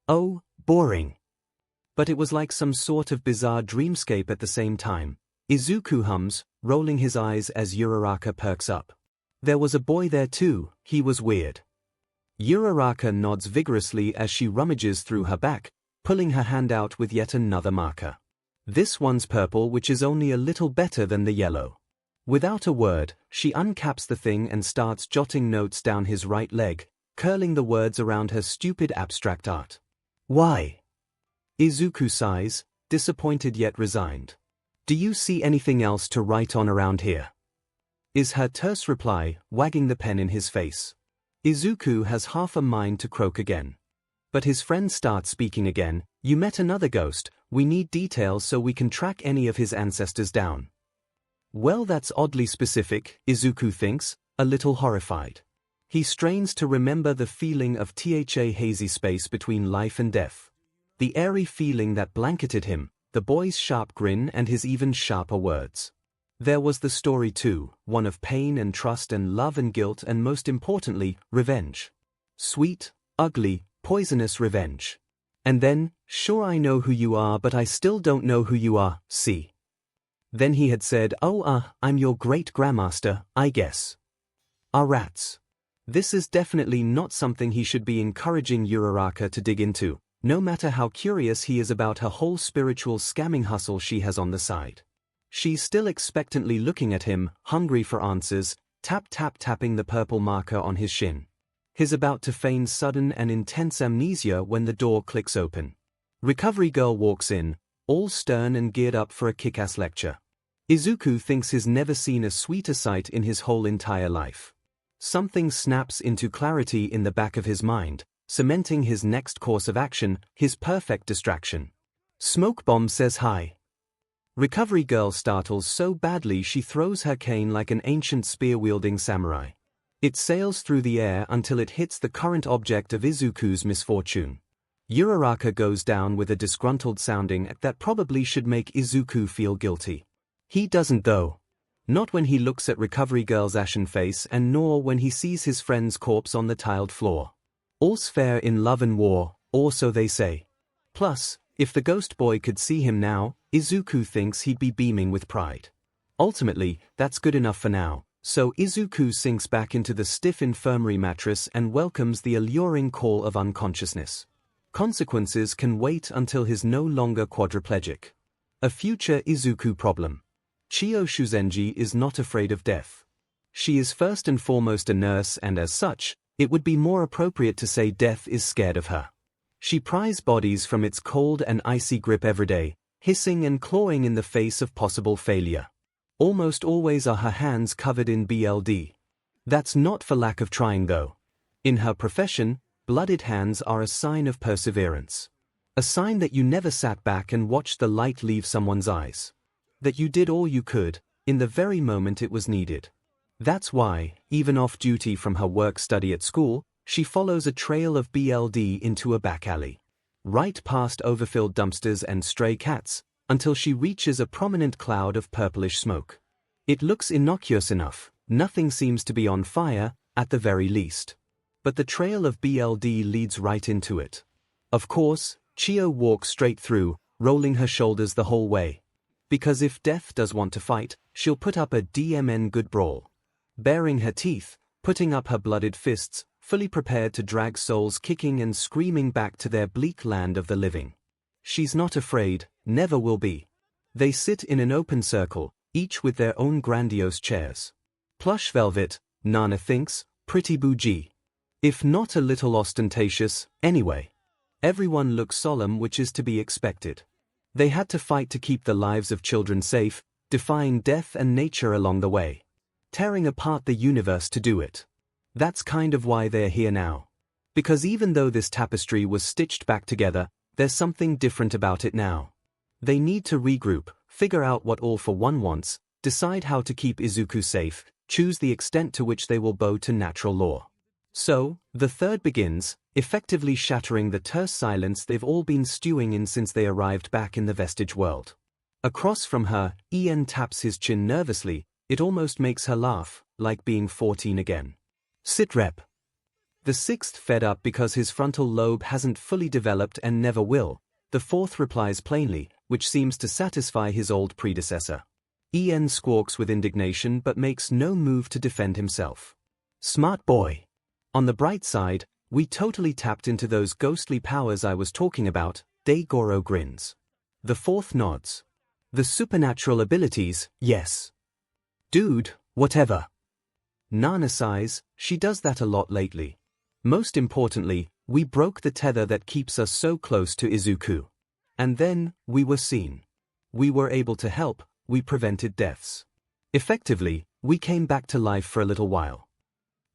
Oh, boring. But it was like some sort of bizarre dreamscape at the same time. Izuku hums, rolling his eyes as Uraraka perks up. There was a boy there too, he was weird. Uraraka nods vigorously as she rummages through her back, pulling her hand out with yet another marker. This one's purple, which is only a little better than the yellow. Without a word, she uncaps the thing and starts jotting notes down his right leg, curling the words around her stupid abstract art. Why? Izuku sighs, disappointed yet resigned. Do you see anything else to write on around here? Is her terse reply, wagging the pen in his face. Izuku has half a mind to croak again. But his friend starts speaking again. You met another ghost, we need details so we can track any of his ancestors down. Well, that's oddly specific, Izuku thinks, a little horrified. He strains to remember the feeling of the hazy space between life and death. The airy feeling that blanketed him, the boy's sharp grin and his even sharper words. There was the story too, one of pain and trust and love and guilt and most importantly, revenge. Sweet, ugly, poisonous revenge. And then, sure I know who you are but I still don't know who you are, see. Then he had said, I'm your great-grandmaster, I guess. Rats. This is definitely not something he should be encouraging Uraraka to dig into, no matter how curious he is about her whole spiritual scamming hustle she has on the side. She's still expectantly looking at him, hungry for answers, tapping the purple marker on his shin. He's about to feign sudden and intense amnesia when the door clicks open. Recovery girl walks in, all stern and geared up for a kick-ass lecture. Izuku thinks he's never seen a sweeter sight in his whole entire life. Something snaps into clarity in the back of his mind, cementing his next course of action, his perfect distraction. Smoke Bomb says hi. Recovery girl startles so badly she throws her cane like an ancient spear-wielding samurai. It sails through the air until it hits the current object of Izuku's misfortune. Uraraka goes down with a disgruntled sounding that probably should make Izuku feel guilty. He doesn't though. Not when he looks at Recovery Girl's ashen face and nor when he sees his friend's corpse on the tiled floor. All's fair in love and war, or so they say. Plus, if the ghost boy could see him now, Izuku thinks he'd be beaming with pride. Ultimately, that's good enough for now, so Izuku sinks back into the stiff infirmary mattress and welcomes the alluring call of unconsciousness. Consequences can wait until he's no longer quadriplegic. A future Izuku problem. Chiyo Shuzenji is not afraid of death. She is first and foremost a nurse and as such, it would be more appropriate to say death is scared of her. She pries bodies from its cold and icy grip every day, hissing and clawing in the face of possible failure. Almost always are her hands covered in BLD. That's not for lack of trying though. In her profession, blooded hands are a sign of perseverance. A sign that you never sat back and watched the light leave someone's eyes. That you did all you could, in the very moment it was needed. That's why, even off duty from her work study at school, she follows a trail of BLD into a back alley. Right past overfilled dumpsters and stray cats, until she reaches a prominent cloud of purplish smoke. It looks innocuous enough, nothing seems to be on fire, at the very least. But the trail of BLD leads right into it. Of course, Chiyo walks straight through, rolling her shoulders the whole way. Because if death does want to fight, she'll put up a DMN good brawl. Baring her teeth, putting up her blooded fists, fully prepared to drag souls kicking and screaming back to their bleak land of the living. She's not afraid, never will be. They sit in an open circle, each with their own grandiose chairs. Plush velvet, Nana thinks, pretty bougie. If not a little ostentatious, anyway. Everyone looks solemn, which is to be expected. They had to fight to keep the lives of children safe, defying death and nature along the way. Tearing apart the universe to do it. That's kind of why they're here now. Because even though this tapestry was stitched back together, there's something different about it now. They need to regroup, figure out what All for One wants, decide how to keep Izuku safe, choose the extent to which they will bow to natural law. So, the third begins, effectively shattering the terse silence they've all been stewing in since they arrived back in the vestige world. Across from her, Ian taps his chin nervously, it almost makes her laugh, like being 14 again. Sit rep. The sixth fed up because his frontal lobe hasn't fully developed and never will. The fourth replies plainly, which seems to satisfy his old predecessor. Ian squawks with indignation but makes no move to defend himself. Smart boy. On the bright side, we totally tapped into those ghostly powers I was talking about, Daigoro grins. The fourth nods. The supernatural abilities, yes. Dude, whatever. Nana sighs, she does that a lot lately. Most importantly, we broke the tether that keeps us so close to Izuku. And then, we were seen. We were able to help, we prevented deaths. Effectively, we came back to life for a little while.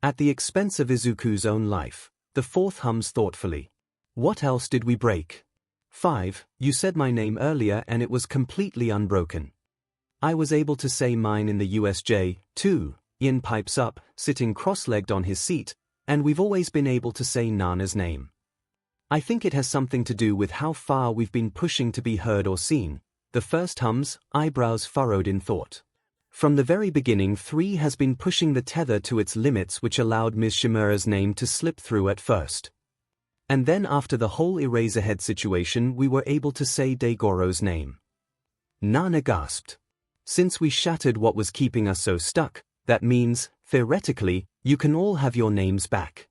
At the expense of Izuku's own life, the fourth hums thoughtfully. What else did we break? 5. You said my name earlier and it was completely unbroken. I was able to say mine in the USJ, too. Ian pipes up, sitting cross-legged on his seat, and we've always been able to say Nana's name. I think it has something to do with how far we've been pushing to be heard or seen. The first hums, eyebrows furrowed in thought. From the very beginning 3 has been pushing the tether to its limits, which allowed Ms. Shimura's name to slip through at first. And then after the whole Eraserhead situation we were able to say Daigoro's name. Nana gasped. Since we shattered what was keeping us so stuck, that means, theoretically, you can all have your names back.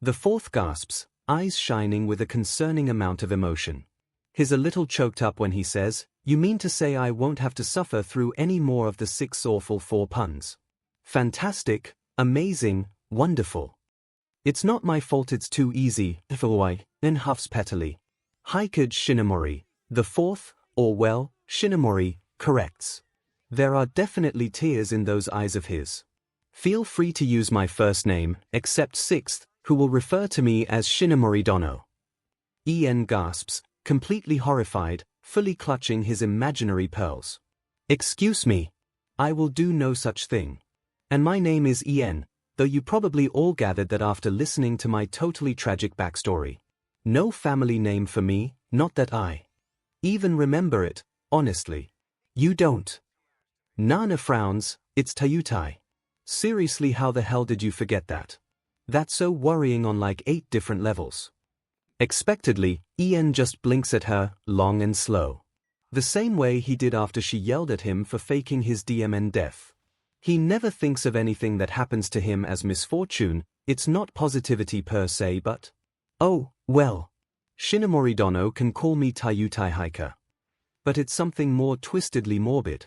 The fourth gasps, eyes shining with a concerning amount of emotion. He's a little choked up when he says, you mean to say I won't have to suffer through any more of the 6 awful 4 puns? Fantastic, amazing, wonderful. It's not my fault it's too easy, then huffs pettily. Hikage Shinomori, the fourth, or well, Shinomori, corrects. There are definitely tears in those eyes of his. Feel free to use my first name, except sixth, who will refer to me as Shinomori Dono. En gasps, completely horrified, fully clutching his imaginary pearls. Excuse me. I will do no such thing. And my name is En, though you probably all gathered that after listening to my totally tragic backstory. No family name for me, not that I even remember it, honestly. You don't. Nana frowns, it's Tayutai. Seriously, how the hell did you forget that? That's so worrying on like 8 different levels. Expectedly, En just blinks at her, long and slow. The same way he did after she yelled at him for faking his DMN death. He never thinks of anything that happens to him as misfortune, it's not positivity per se but… Oh, well. Shinomori Dono can call me Tayutai Hiker. But it's something more twistedly morbid.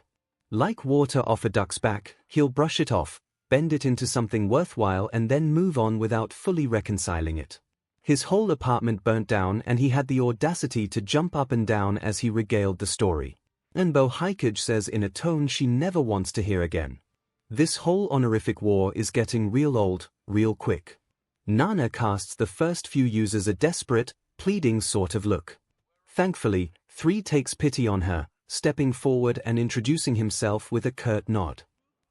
Like water off a duck's back, he'll brush it off, bend it into something worthwhile and then move on without fully reconciling it. His whole apartment burnt down and he had the audacity to jump up and down as he regaled the story. Enbo Hikage says in a tone she never wants to hear again. This whole honorific war is getting real old, real quick. Nana casts the first few users a desperate, pleading sort of look. Thankfully, 3 takes pity on her, stepping forward and introducing himself with a curt nod.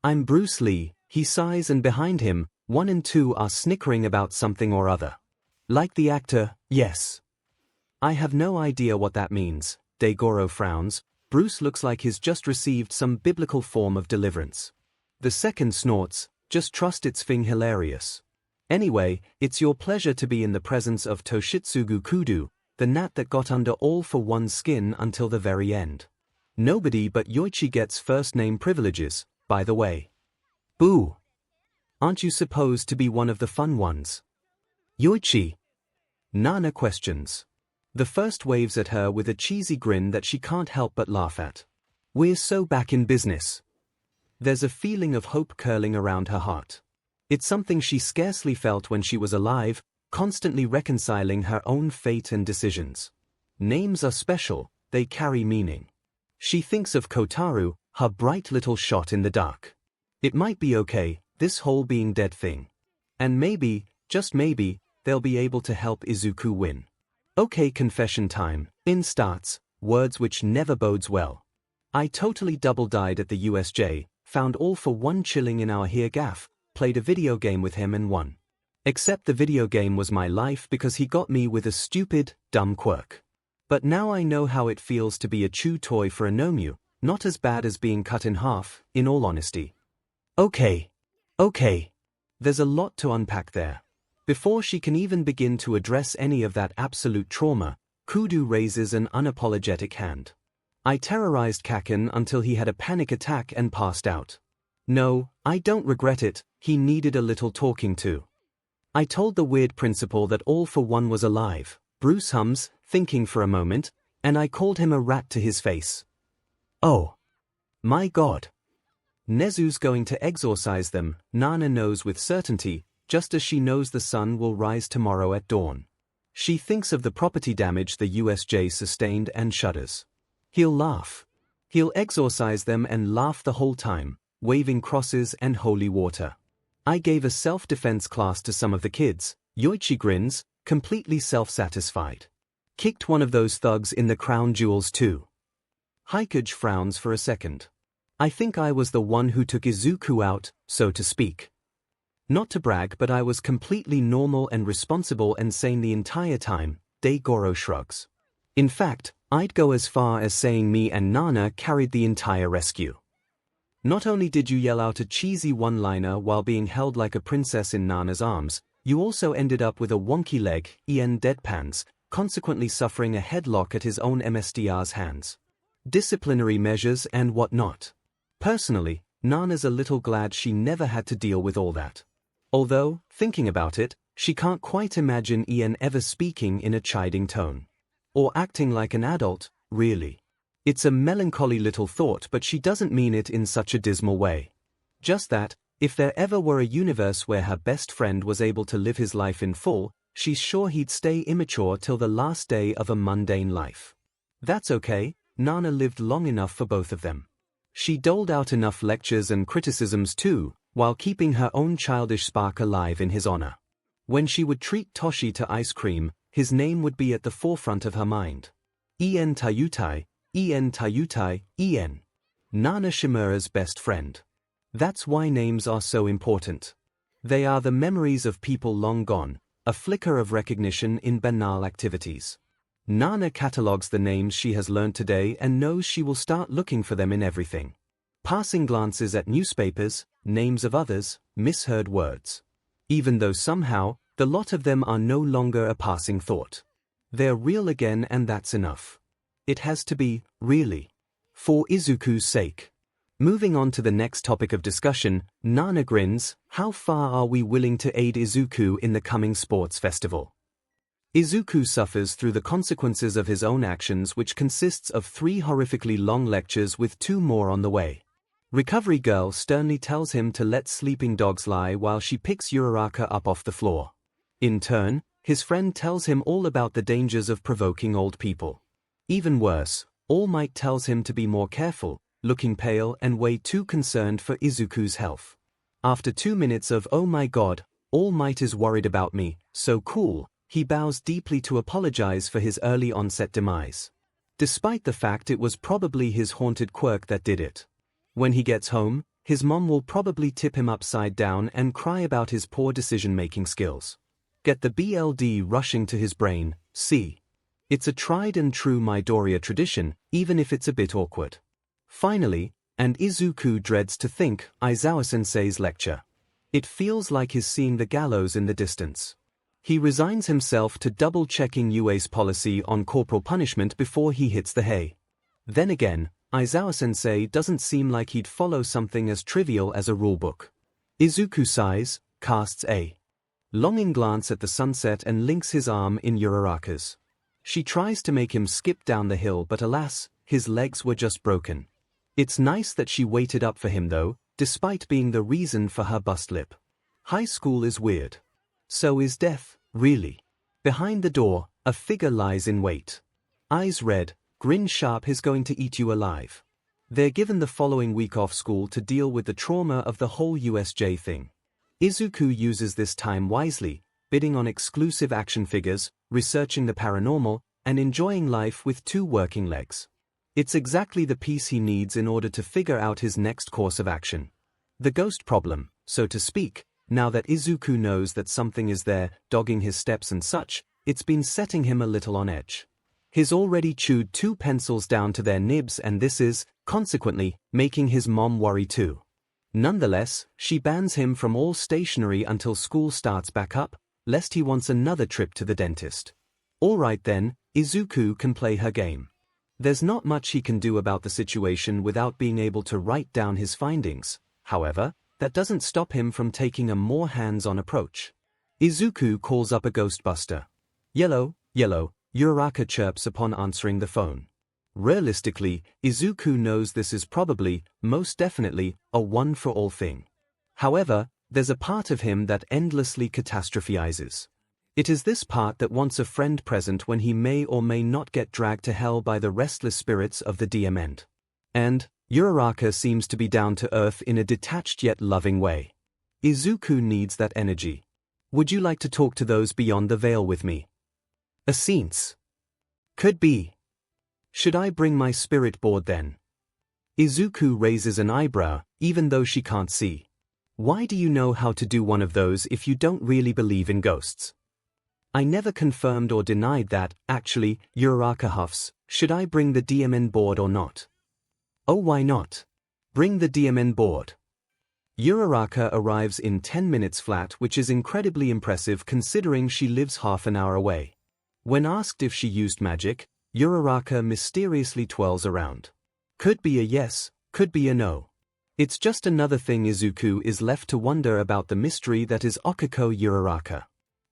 I'm Bruce Lee, he sighs, and behind him, 1 and 2 are snickering about something or other. Like the actor, yes. I have no idea what that means, Daigoro frowns. Bruce looks like he's just received some biblical form of deliverance. The second snorts, just trust it's fing hilarious. Anyway, it's your pleasure to be in the presence of Toshitsugu Kudo, the gnat that got under all for one's skin until the very end. Nobody but Yoichi gets first name privileges, by the way. Boo! Aren't you supposed to be one of the fun ones? Yoichi? Nana questions. The first waves at her with a cheesy grin that she can't help but laugh at. We're so back in business. There's a feeling of hope curling around her heart. It's something she scarcely felt when she was alive, constantly reconciling her own fate and decisions. Names are special, they carry meaning. She thinks of Kotaru, her bright little shot in the dark. It might be okay, this whole being dead thing. And maybe, just maybe, they'll be able to help Izuku win. Okay, confession time. In starts, words which never bodes well. I totally double-died at the USJ, found all for one chilling in our here gaff, played a video game with him and won. Except the video game was my life because he got me with a stupid, dumb quirk. But now I know how it feels to be a chew toy for a Nomyu, not as bad as being cut in half, in all honesty. Okay. There's a lot to unpack there. Before she can even begin to address any of that absolute trauma, Kudo raises an unapologetic hand. I terrorized Kaken until he had a panic attack and passed out. No, I don't regret it, he needed a little talking to. I told the weird principal that All for One was alive, Bruce hums, thinking for a moment, and I called him a rat to his face. Oh. My God. Nezu's going to exorcise them, Nana knows with certainty, just as she knows the sun will rise tomorrow at dawn. She thinks of the property damage the USJ sustained and shudders. He'll laugh. He'll exorcise them and laugh the whole time, waving crosses and holy water. I gave a self-defense class to some of the kids. Yoichi grins, completely self-satisfied. Kicked one of those thugs in the crown jewels too. 𝐒𝐭𝐻𝐲 frowns for a second. I think I was the one who took Izuku out, so to speak. Not to brag, but I was completely normal and responsible and sane the entire time, Goro shrugs. In fact, I'd go as far as saying me and Nana carried the entire rescue. Not only did you yell out a cheesy one-liner while being held like a princess in Nana's arms, you also ended up with a wonky leg, Ian deadpans, consequently suffering a headlock at his own MSDR's hands. Disciplinary measures and whatnot. Personally, Nana's a little glad she never had to deal with all that. Although, thinking about it, she can't quite imagine Ian ever speaking in a chiding tone. Or acting like an adult, really. It's a melancholy little thought, but she doesn't mean it in such a dismal way. Just that, if there ever were a universe where her best friend was able to live his life in full, she's sure he'd stay immature till the last day of a mundane life. That's okay, Nana lived long enough for both of them. She doled out enough lectures and criticisms too, while keeping her own childish spark alive in his honor. When she would treat Toshi to ice cream, his name would be at the forefront of her mind. Ien Tayutai, Ien Tayutai, Ien. Nana Shimura's best friend. That's why names are so important. They are the memories of people long gone, a flicker of recognition in banal activities. Nana catalogues the names she has learned today and knows she will start looking for them in everything. Passing glances at newspapers, names of others, misheard words. Even though somehow, the lot of them are no longer a passing thought. They're real again, and that's enough. It has to be, really. For Izuku's sake. Moving on to the next topic of discussion, Nana grins, how far are we willing to aid Izuku in the coming sports festival? Izuku suffers through the consequences of his own actions, which consists of 3 horrifically long lectures with 2 more on the way. Recovery girl sternly tells him to let sleeping dogs lie while she picks Uraraka up off the floor. In turn, his friend tells him all about the dangers of provoking old people. Even worse, All Might tells him to be more careful, looking pale and way too concerned for Izuku's health. After 2 minutes of "Oh my god, All Might is worried about me, so cool," he bows deeply to apologize for his early onset demise. Despite the fact it was probably his haunted quirk that did it. When he gets home, his mom will probably tip him upside down and cry about his poor decision-making skills. Get the BLD rushing to his brain, see. It's a tried and true Midoriya tradition, even if it's a bit awkward. Finally, and Izuku dreads to think, Aizawa-sensei's lecture. It feels like he's seeing the gallows in the distance. He resigns himself to double-checking UA's policy on corporal punishment before he hits the hay. Then again, Aizawa-sensei doesn't seem like he'd follow something as trivial as a rulebook. Izuku sighs, casts a longing glance at the sunset and links his arm in Uraraka's. She tries to make him skip down the hill, but alas, his legs were just broken. It's nice that she waited up for him though, despite being the reason for her bust lip. High school is weird. So is death, really. Behind the door, a figure lies in wait. Eyes red, grin sharp, he's going to eat you alive. They're given the following week off school to deal with the trauma of the whole USJ thing. Izuku uses this time wisely, bidding on exclusive action figures, researching the paranormal, and enjoying life with 2 working legs. It's exactly the piece he needs in order to figure out his next course of action. The ghost problem, so to speak, now that Izuku knows that something is there, dogging his steps and such, it's been setting him a little on edge. He's already chewed 2 pencils down to their nibs, and this is, consequently, making his mom worry too. Nonetheless, she bans him from all stationery until school starts back up, lest he wants another trip to the dentist. Alright then, Izuku can play her game. There's not much he can do about the situation without being able to write down his findings. However, that doesn't stop him from taking a more hands-on approach. Izuku calls up a ghostbuster. Yellow, yellow, Uraraka chirps upon answering the phone. Realistically, Izuku knows this is probably, most definitely, a one-for-all thing. However, there's a part of him that endlessly catastrophizes. It is this part that wants a friend present when he may or may not get dragged to hell by the restless spirits of the 𝐷𝐸. And 𝐻𝐸 seems to be down to earth in a detached yet loving way. 𝐒𝐿 needs that energy. Would you like to talk to those beyond the veil with me? 𝐿. Could be. Should I bring my spirit board then? 𝐒𝐿 raises an eyebrow, even though she can't see. Why do you know how to do one of those if you don't really believe in ghosts? I never confirmed or denied that. Actually, 𝐻𝐸 huffs. Should I bring the 𝐷𝐸 board or not? Oh, why not? Bring the 𝐷𝐸 board. 𝐻𝐸 arrives in 10 minutes flat, which is incredibly impressive considering she lives half an hour away. When asked if she used magic, 𝐻𝐸 mysteriously twirls around. Could be a yes, could be a no. It's just another thing 𝐒𝐿 is left to wonder about the mystery that is 𝐒𝐭𝐻𝐲 𝐔𝐸.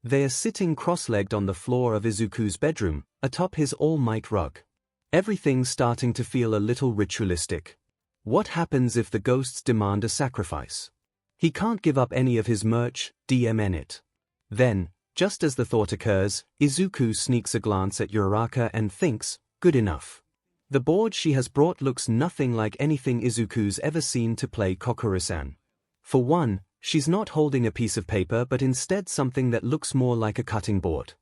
They are sitting cross-legged on the floor of 𝐒𝐿's bedroom, atop his all-might rug. Everything's starting to feel a little ritualistic. What happens if the ghosts demand a sacrifice? He can't give up any of his merch, 𝐷𝐸. Then, just as the thought occurs, 𝐒𝐿 sneaks a glance at 𝐻𝐸 and thinks, good enough. The board she has brought looks nothing like anything 𝐒𝐿's ever seen to play 𝐭𝐼𝐻𝐸. For one, she's not holding a piece of paper but instead something that looks more like a cutting board.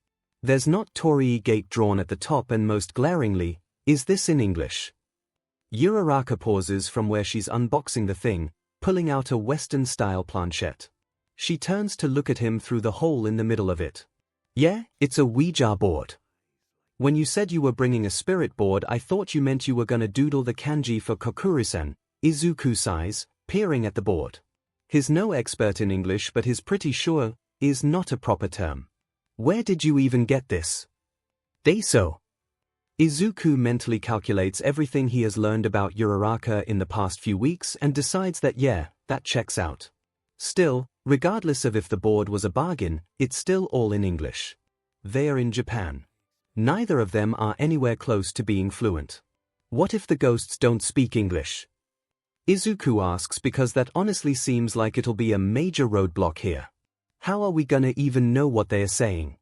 There's not 𝐂𝐼𝐫 drawn at the top, and most glaringly, is this in English? 𝐻𝐸 pauses from where she's unboxing the thing, pulling out a Western-style planchette. She turns to look at him through the hole in the middle of it. Yeah, it's a Ouija board. When you said you were bringing a spirit board, I thought you meant you were gonna doodle the kanji for 𝐭𝐼𝐻𝐸, 𝐒𝐿 sighs, peering at the board. He's no expert in English, but he's pretty sure is not a proper term. Where did you even get this? 𝐿. 𝐒𝐿 mentally calculates everything he has learned about 𝐻𝐸 in the past few weeks and decides that yeah, that checks out. Still, regardless of if the board was a bargain, it's still all in English. They are in Japan. Neither of them are anywhere close to being fluent. What if the ghosts don't speak English? 𝐒𝐿 asks, because that honestly seems like it'll be a major roadblock here. How are we gonna even know what they are saying?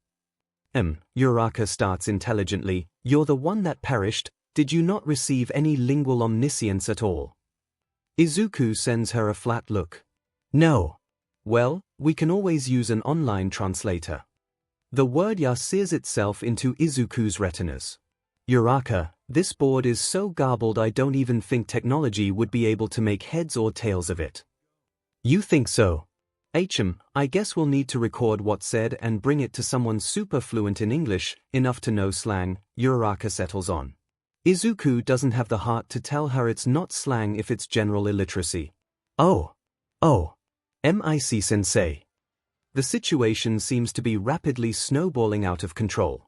𝐻𝐸 starts intelligently, you're the one that perished, did you not receive any lingual omniscience at all? 𝐒𝐿 sends her a flat look. No. Well, we can always use an online translator. The word ya sears itself into 𝐒𝐿's retinas. 𝐻𝐸, this board is so garbled I don't even think technology would be able to make heads or tails of it. You think so? I guess we'll need to record what's said and bring it to someone super fluent in English, enough to know slang. 𝐻𝐸 settles on. 𝐒𝐿 doesn't have the heart to tell her it's not slang if it's general illiteracy. Oh, MIC sensei. The situation seems to be rapidly snowballing out of control.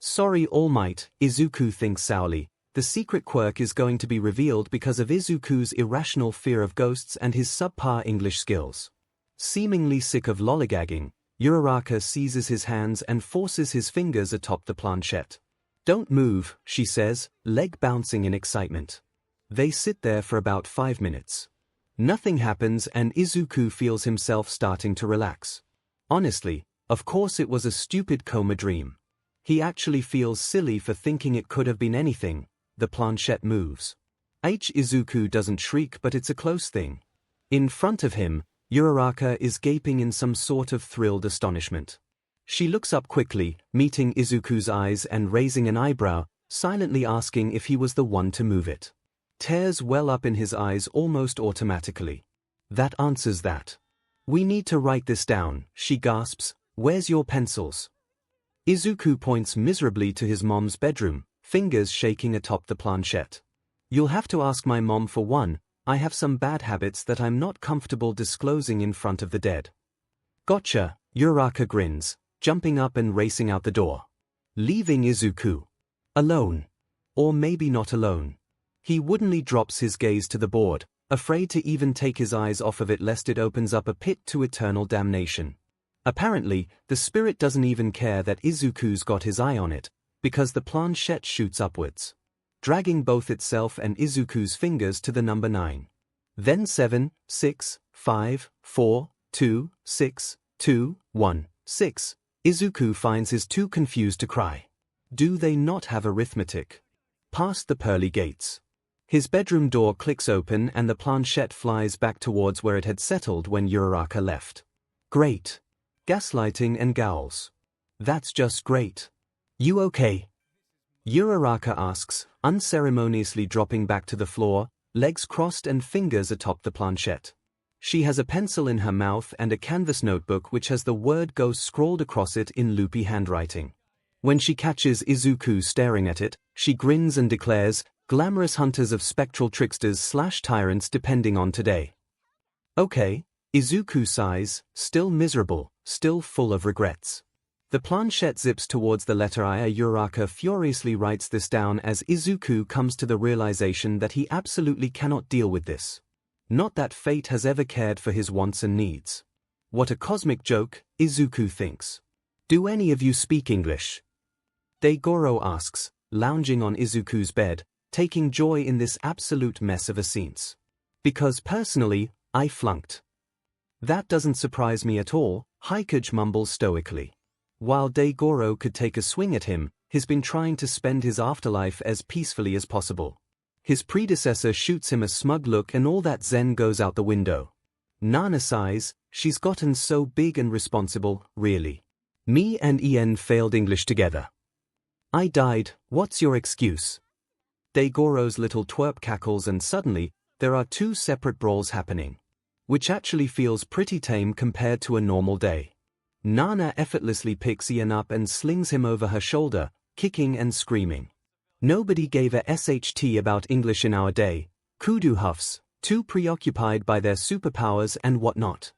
Sorry, All Might, 𝐒𝐿 thinks sourly. The secret quirk is going to be revealed because of 𝐒𝐿's irrational fear of ghosts and his subpar English skills. Seemingly sick of lollygagging, 𝐻𝐸 seizes his hands and forces his fingers atop the planchette. Don't move, she says, leg bouncing in excitement. They sit there for about 5 minutes. Nothing happens and 𝐒� feels himself starting to relax. Honestly, of course it was a stupid coma dream. He actually feels silly for thinking it could have been anything. The planchette moves. 𝐒𝐿 doesn't shriek, but it's a close thing. In front of him, 𝐻𝐸 is gaping in some sort of thrilled astonishment. She looks up quickly, meeting 𝐒�'s eyes and raising an eyebrow, silently asking if he was the one to move it. Tears well up in his eyes almost automatically. That answers that. We need to write this down, she gasps. Where's your pencils? 𝐒� points miserably to his mom's bedroom, fingers shaking atop the planchette. You'll have to ask my mom for one. I have some bad habits that I'm not comfortable disclosing in front of the dead. Gotcha, 𝐻𝐸 grins, jumping up and racing out the door. Leaving 𝐒� alone. Or maybe not alone. He woodenly drops his gaze to the board, afraid to even take his eyes off of it lest it opens up a pit to eternal damnation. Apparently, the spirit doesn't even care that 𝐒�'s got his eye on it, because the planchette shoots upwards, dragging both itself and 𝐒�'s fingers to the number 9. Then 7, 6, 5, 4, 2, 6, 2, 1, 6. 𝐒𝐭𝐚𝐲 finds his too confused to cry. Do they not have arithmetic? Past the pearly gates. His bedroom door clicks open and the planchette flies back towards where it had settled when 𝐅𝐼𝐴 left. Great. Gaslighting and growls. That's just great. You okay? 𝐅𝐼𝐴 asks, unceremoniously dropping back to the floor, legs crossed and fingers atop the planchette. She has a pencil in her mouth and a canvas notebook which has the word "go" scrawled across it in loopy handwriting. When she catches 𝐒𝐿 staring at it, she grins and declares, glamorous hunters of spectral tricksters/tyrants depending on today. Okay, 𝐒𝐿 sighs, still miserable, still full of regrets. The planchette zips towards the letter I. 𝐅𝐼𝐴 furiously writes this down as 𝐒𝐿 comes to the realization that he absolutely cannot deal with this. Not that fate has ever cared for his wants and needs. What a cosmic joke, 𝐒𝐿 thinks. Do any of you speak English? 𝐔𝐬𝐽 asks, lounging on 𝐒𝐿's bed, taking joy in this absolute mess of a scene. Because personally, I flunked. That doesn't surprise me at all, 𝐒𝐻𝐽 mumbles stoically. While 𝐔𝐬𝐽 could take a swing at him, he's been trying to spend his afterlife as peacefully as possible. His predecessor shoots him a smug look and all that zen goes out the window. Nana sighs, she's gotten so big and responsible, really. Me and Ian failed English together. I died, what's your excuse? 𝐔𝐬𝐽's little twerp cackles and suddenly, there are two separate brawls happening. Which actually feels pretty tame compared to a normal day. Nana effortlessly picks Ian up and slings him over her shoulder, kicking and screaming. Nobody gave a SHT about English in our day, Kudu huffs, too preoccupied by their superpowers and whatnot.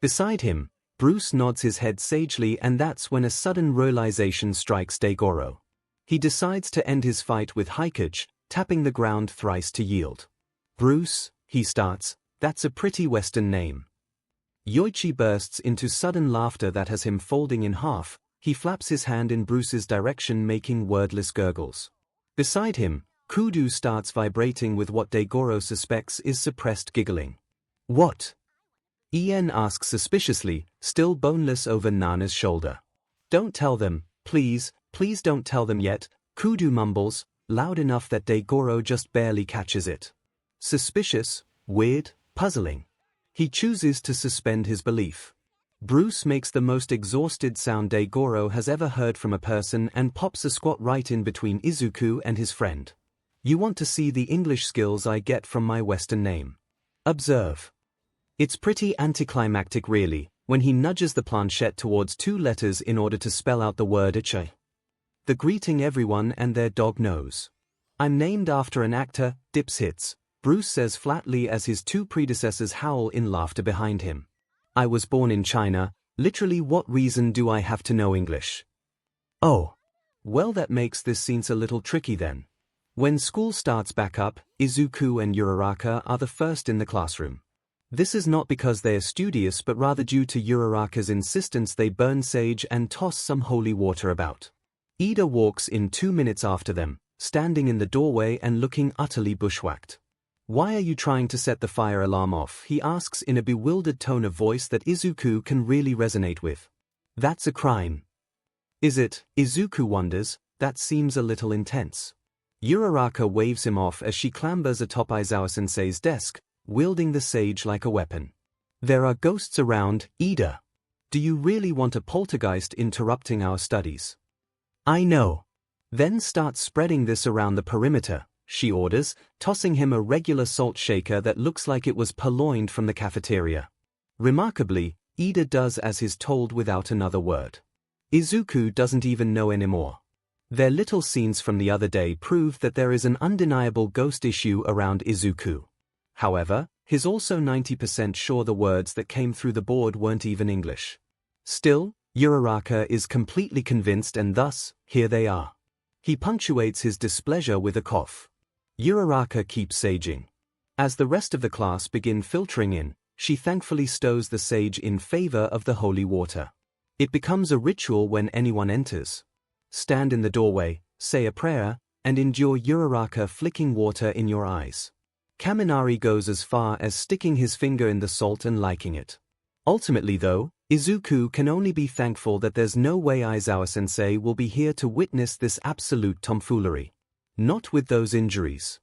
Beside him, Bruce nods his head sagely and that's when a sudden realization strikes 𝐔𝐬𝐽. He decides to end his fight with 𝐒𝐻𝐽, tapping the ground thrice to yield. Bruce, he starts, that's a pretty Western name. Yoichi bursts into sudden laughter that has him folding in half. He flaps his hand in Bruce's direction making wordless gurgles. Beside him, Kudu starts vibrating with what 𝐔𝐬𝐽 suspects is suppressed giggling. What? Ian asks suspiciously, still boneless over Nana's shoulder. Don't tell them, please, please don't tell them yet, Kudu mumbles, loud enough that 𝐔𝐬𝐽 just barely catches it. Suspicious, weird, puzzling. He chooses to suspend his belief. Bruce makes the most exhausted sound 𝐔𝐬𝐽 has ever heard from a person and pops a squat right in between 𝐒𝐿 and his friend. You want to see the English skills I get from my Western name. Observe. It's pretty anticlimactic really, when he nudges the planchette towards two letters in order to spell out the word 𝐻𝐽. The greeting everyone and their dog knows. I'm named after an actor, dips hits. Bruce says flatly as his two predecessors howl in laughter behind him. I was born in China, literally what reason do I have to know English? Oh. Well that makes this scene a little tricky then. When school starts back up, 𝐒𝐿 and 𝐅𝐼𝐴 are the first in the classroom. This is not because they are studious but rather due to 𝐅𝐼𝐴's insistence they burn sage and toss some holy water about. Ida walks in 2 minutes after them, standing in the doorway and looking utterly bushwhacked. Why are you trying to set the fire alarm off? He asks in a bewildered tone of voice that 𝐒𝐿 can really resonate with. That's a crime. Is it? 𝐒𝐿 wonders, that seems a little intense. 𝐅𝐼𝐴 waves him off as she clambers atop Aizawa-sensei's desk, wielding the sage like a weapon. There are ghosts around, Ida. Do you really want a poltergeist interrupting our studies? I know. Then start spreading this around the perimeter, she orders, tossing him a regular salt shaker that looks like it was purloined from the cafeteria. Remarkably, Ida does as he's told without another word. 𝐒𝐿 doesn't even know anymore. Their little scenes from the other day prove that there is an undeniable ghost issue around 𝐒𝐿. However, he's also 90% sure the words that came through the board weren't even English. Still, 𝐅𝐼𝐴 is completely convinced and thus, here they are. He punctuates his displeasure with a cough. 𝐅𝐼𝐴 keeps saging. As the rest of the class begin filtering in, she thankfully stows the sage in favor of the holy water. It becomes a ritual when anyone enters. Stand in the doorway, say a prayer, and endure 𝐅𝐼𝐴 flicking water in your eyes. Kaminari goes as far as sticking his finger in the salt and liking it. Ultimately though, Izuku can only be thankful that there's no way Aizawa-sensei will be here to witness this absolute tomfoolery. Not with those injuries.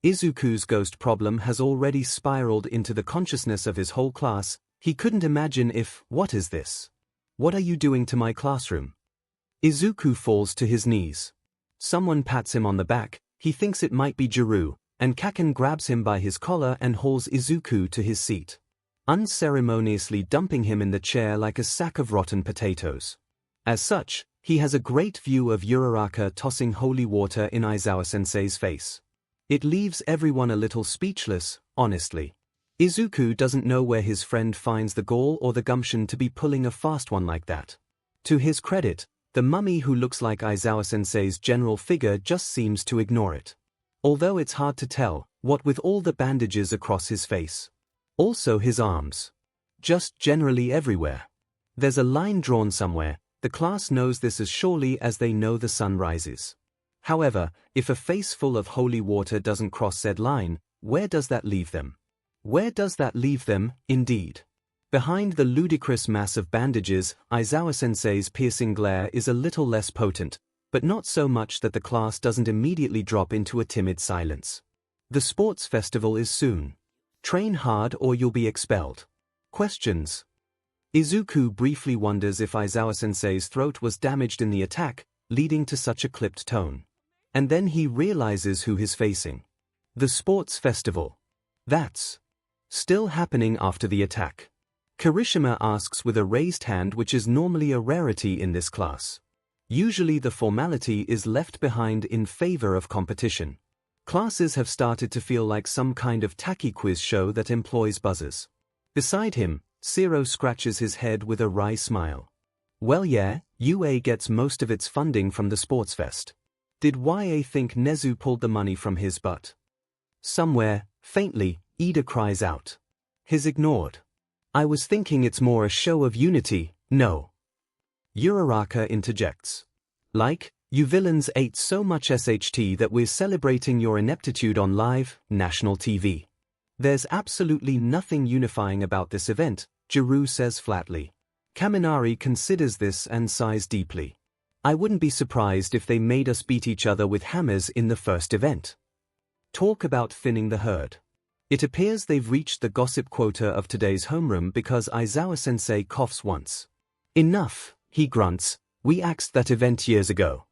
Izuku's ghost problem has already spiraled into the consciousness of his whole class. He couldn't imagine if, what is this? What are you doing to my classroom? Izuku falls to his knees. Someone pats him on the back, he thinks it might be Jiru, and Kaken grabs him by his collar and hauls Izuku to his seat, unceremoniously dumping him in the chair like a sack of rotten potatoes. As such, he has a great view of Uraraka tossing holy water in Aizawa-sensei's face. It leaves everyone a little speechless, honestly. Izuku doesn't know where his friend finds the gall or the gumption to be pulling a fast one like that. To his credit, the mummy who looks like Aizawa-sensei's general figure just seems to ignore it. Although it's hard to tell, what with all the bandages across his face. Also his arms. Just generally everywhere. There's a line drawn somewhere, the class knows this as surely as they know the sun rises. However, if a face full of holy water doesn't cross said line, where does that leave them? Where does that leave them, indeed? Behind the ludicrous mass of bandages, Aizawa-sensei's piercing glare is a little less potent, but not so much that the class doesn't immediately drop into a timid silence. The sports festival is soon. Train hard or you'll be expelled. Questions? Izuku briefly wonders if Aizawa-sensei's throat was damaged in the attack, leading to such a clipped tone. And then he realizes who he's facing. The sports festival. That's still happening after the attack. Kirishima asks with a raised hand, which is normally a rarity in this class. Usually the formality is left behind in favor of competition. Classes have started to feel like some kind of tacky quiz show that employs buzzers. Beside him, Zero scratches his head with a wry smile. Well yeah, UA gets most of its funding from the sports fest. Did YA think Nezu pulled the money from his butt? Somewhere, faintly, Ida cries out. He's ignored. I was thinking it's more a show of unity, no. Uraraka interjects. Like, you villains ate so much SHT that we're celebrating your ineptitude on live, national TV. There's absolutely nothing unifying about this event, Jiru says flatly. Kaminari considers this and sighs deeply. I wouldn't be surprised if they made us beat each other with hammers in the first event. Talk about thinning the herd. It appears they've reached the gossip quota of today's homeroom because Aizawa-sensei coughs once. Enough, he grunts, we axed that event years ago.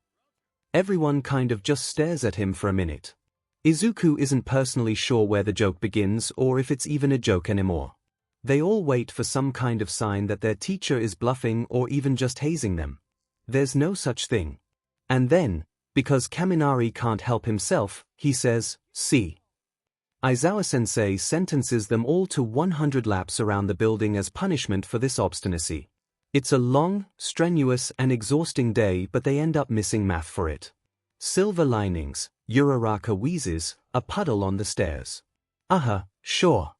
Everyone kind of just stares at him for a minute. Izuku isn't personally sure where the joke begins or if it's even a joke anymore. They all wait for some kind of sign that their teacher is bluffing or even just hazing them. There's no such thing. And then, because Kaminari can't help himself, he says, see. Aizawa-sensei sentences them all to 100 laps around the building as punishment for this obstinacy. It's a long, strenuous and exhausting day, but they end up missing math for it. Silver linings, Uraraka wheezes, a puddle on the stairs. Sure.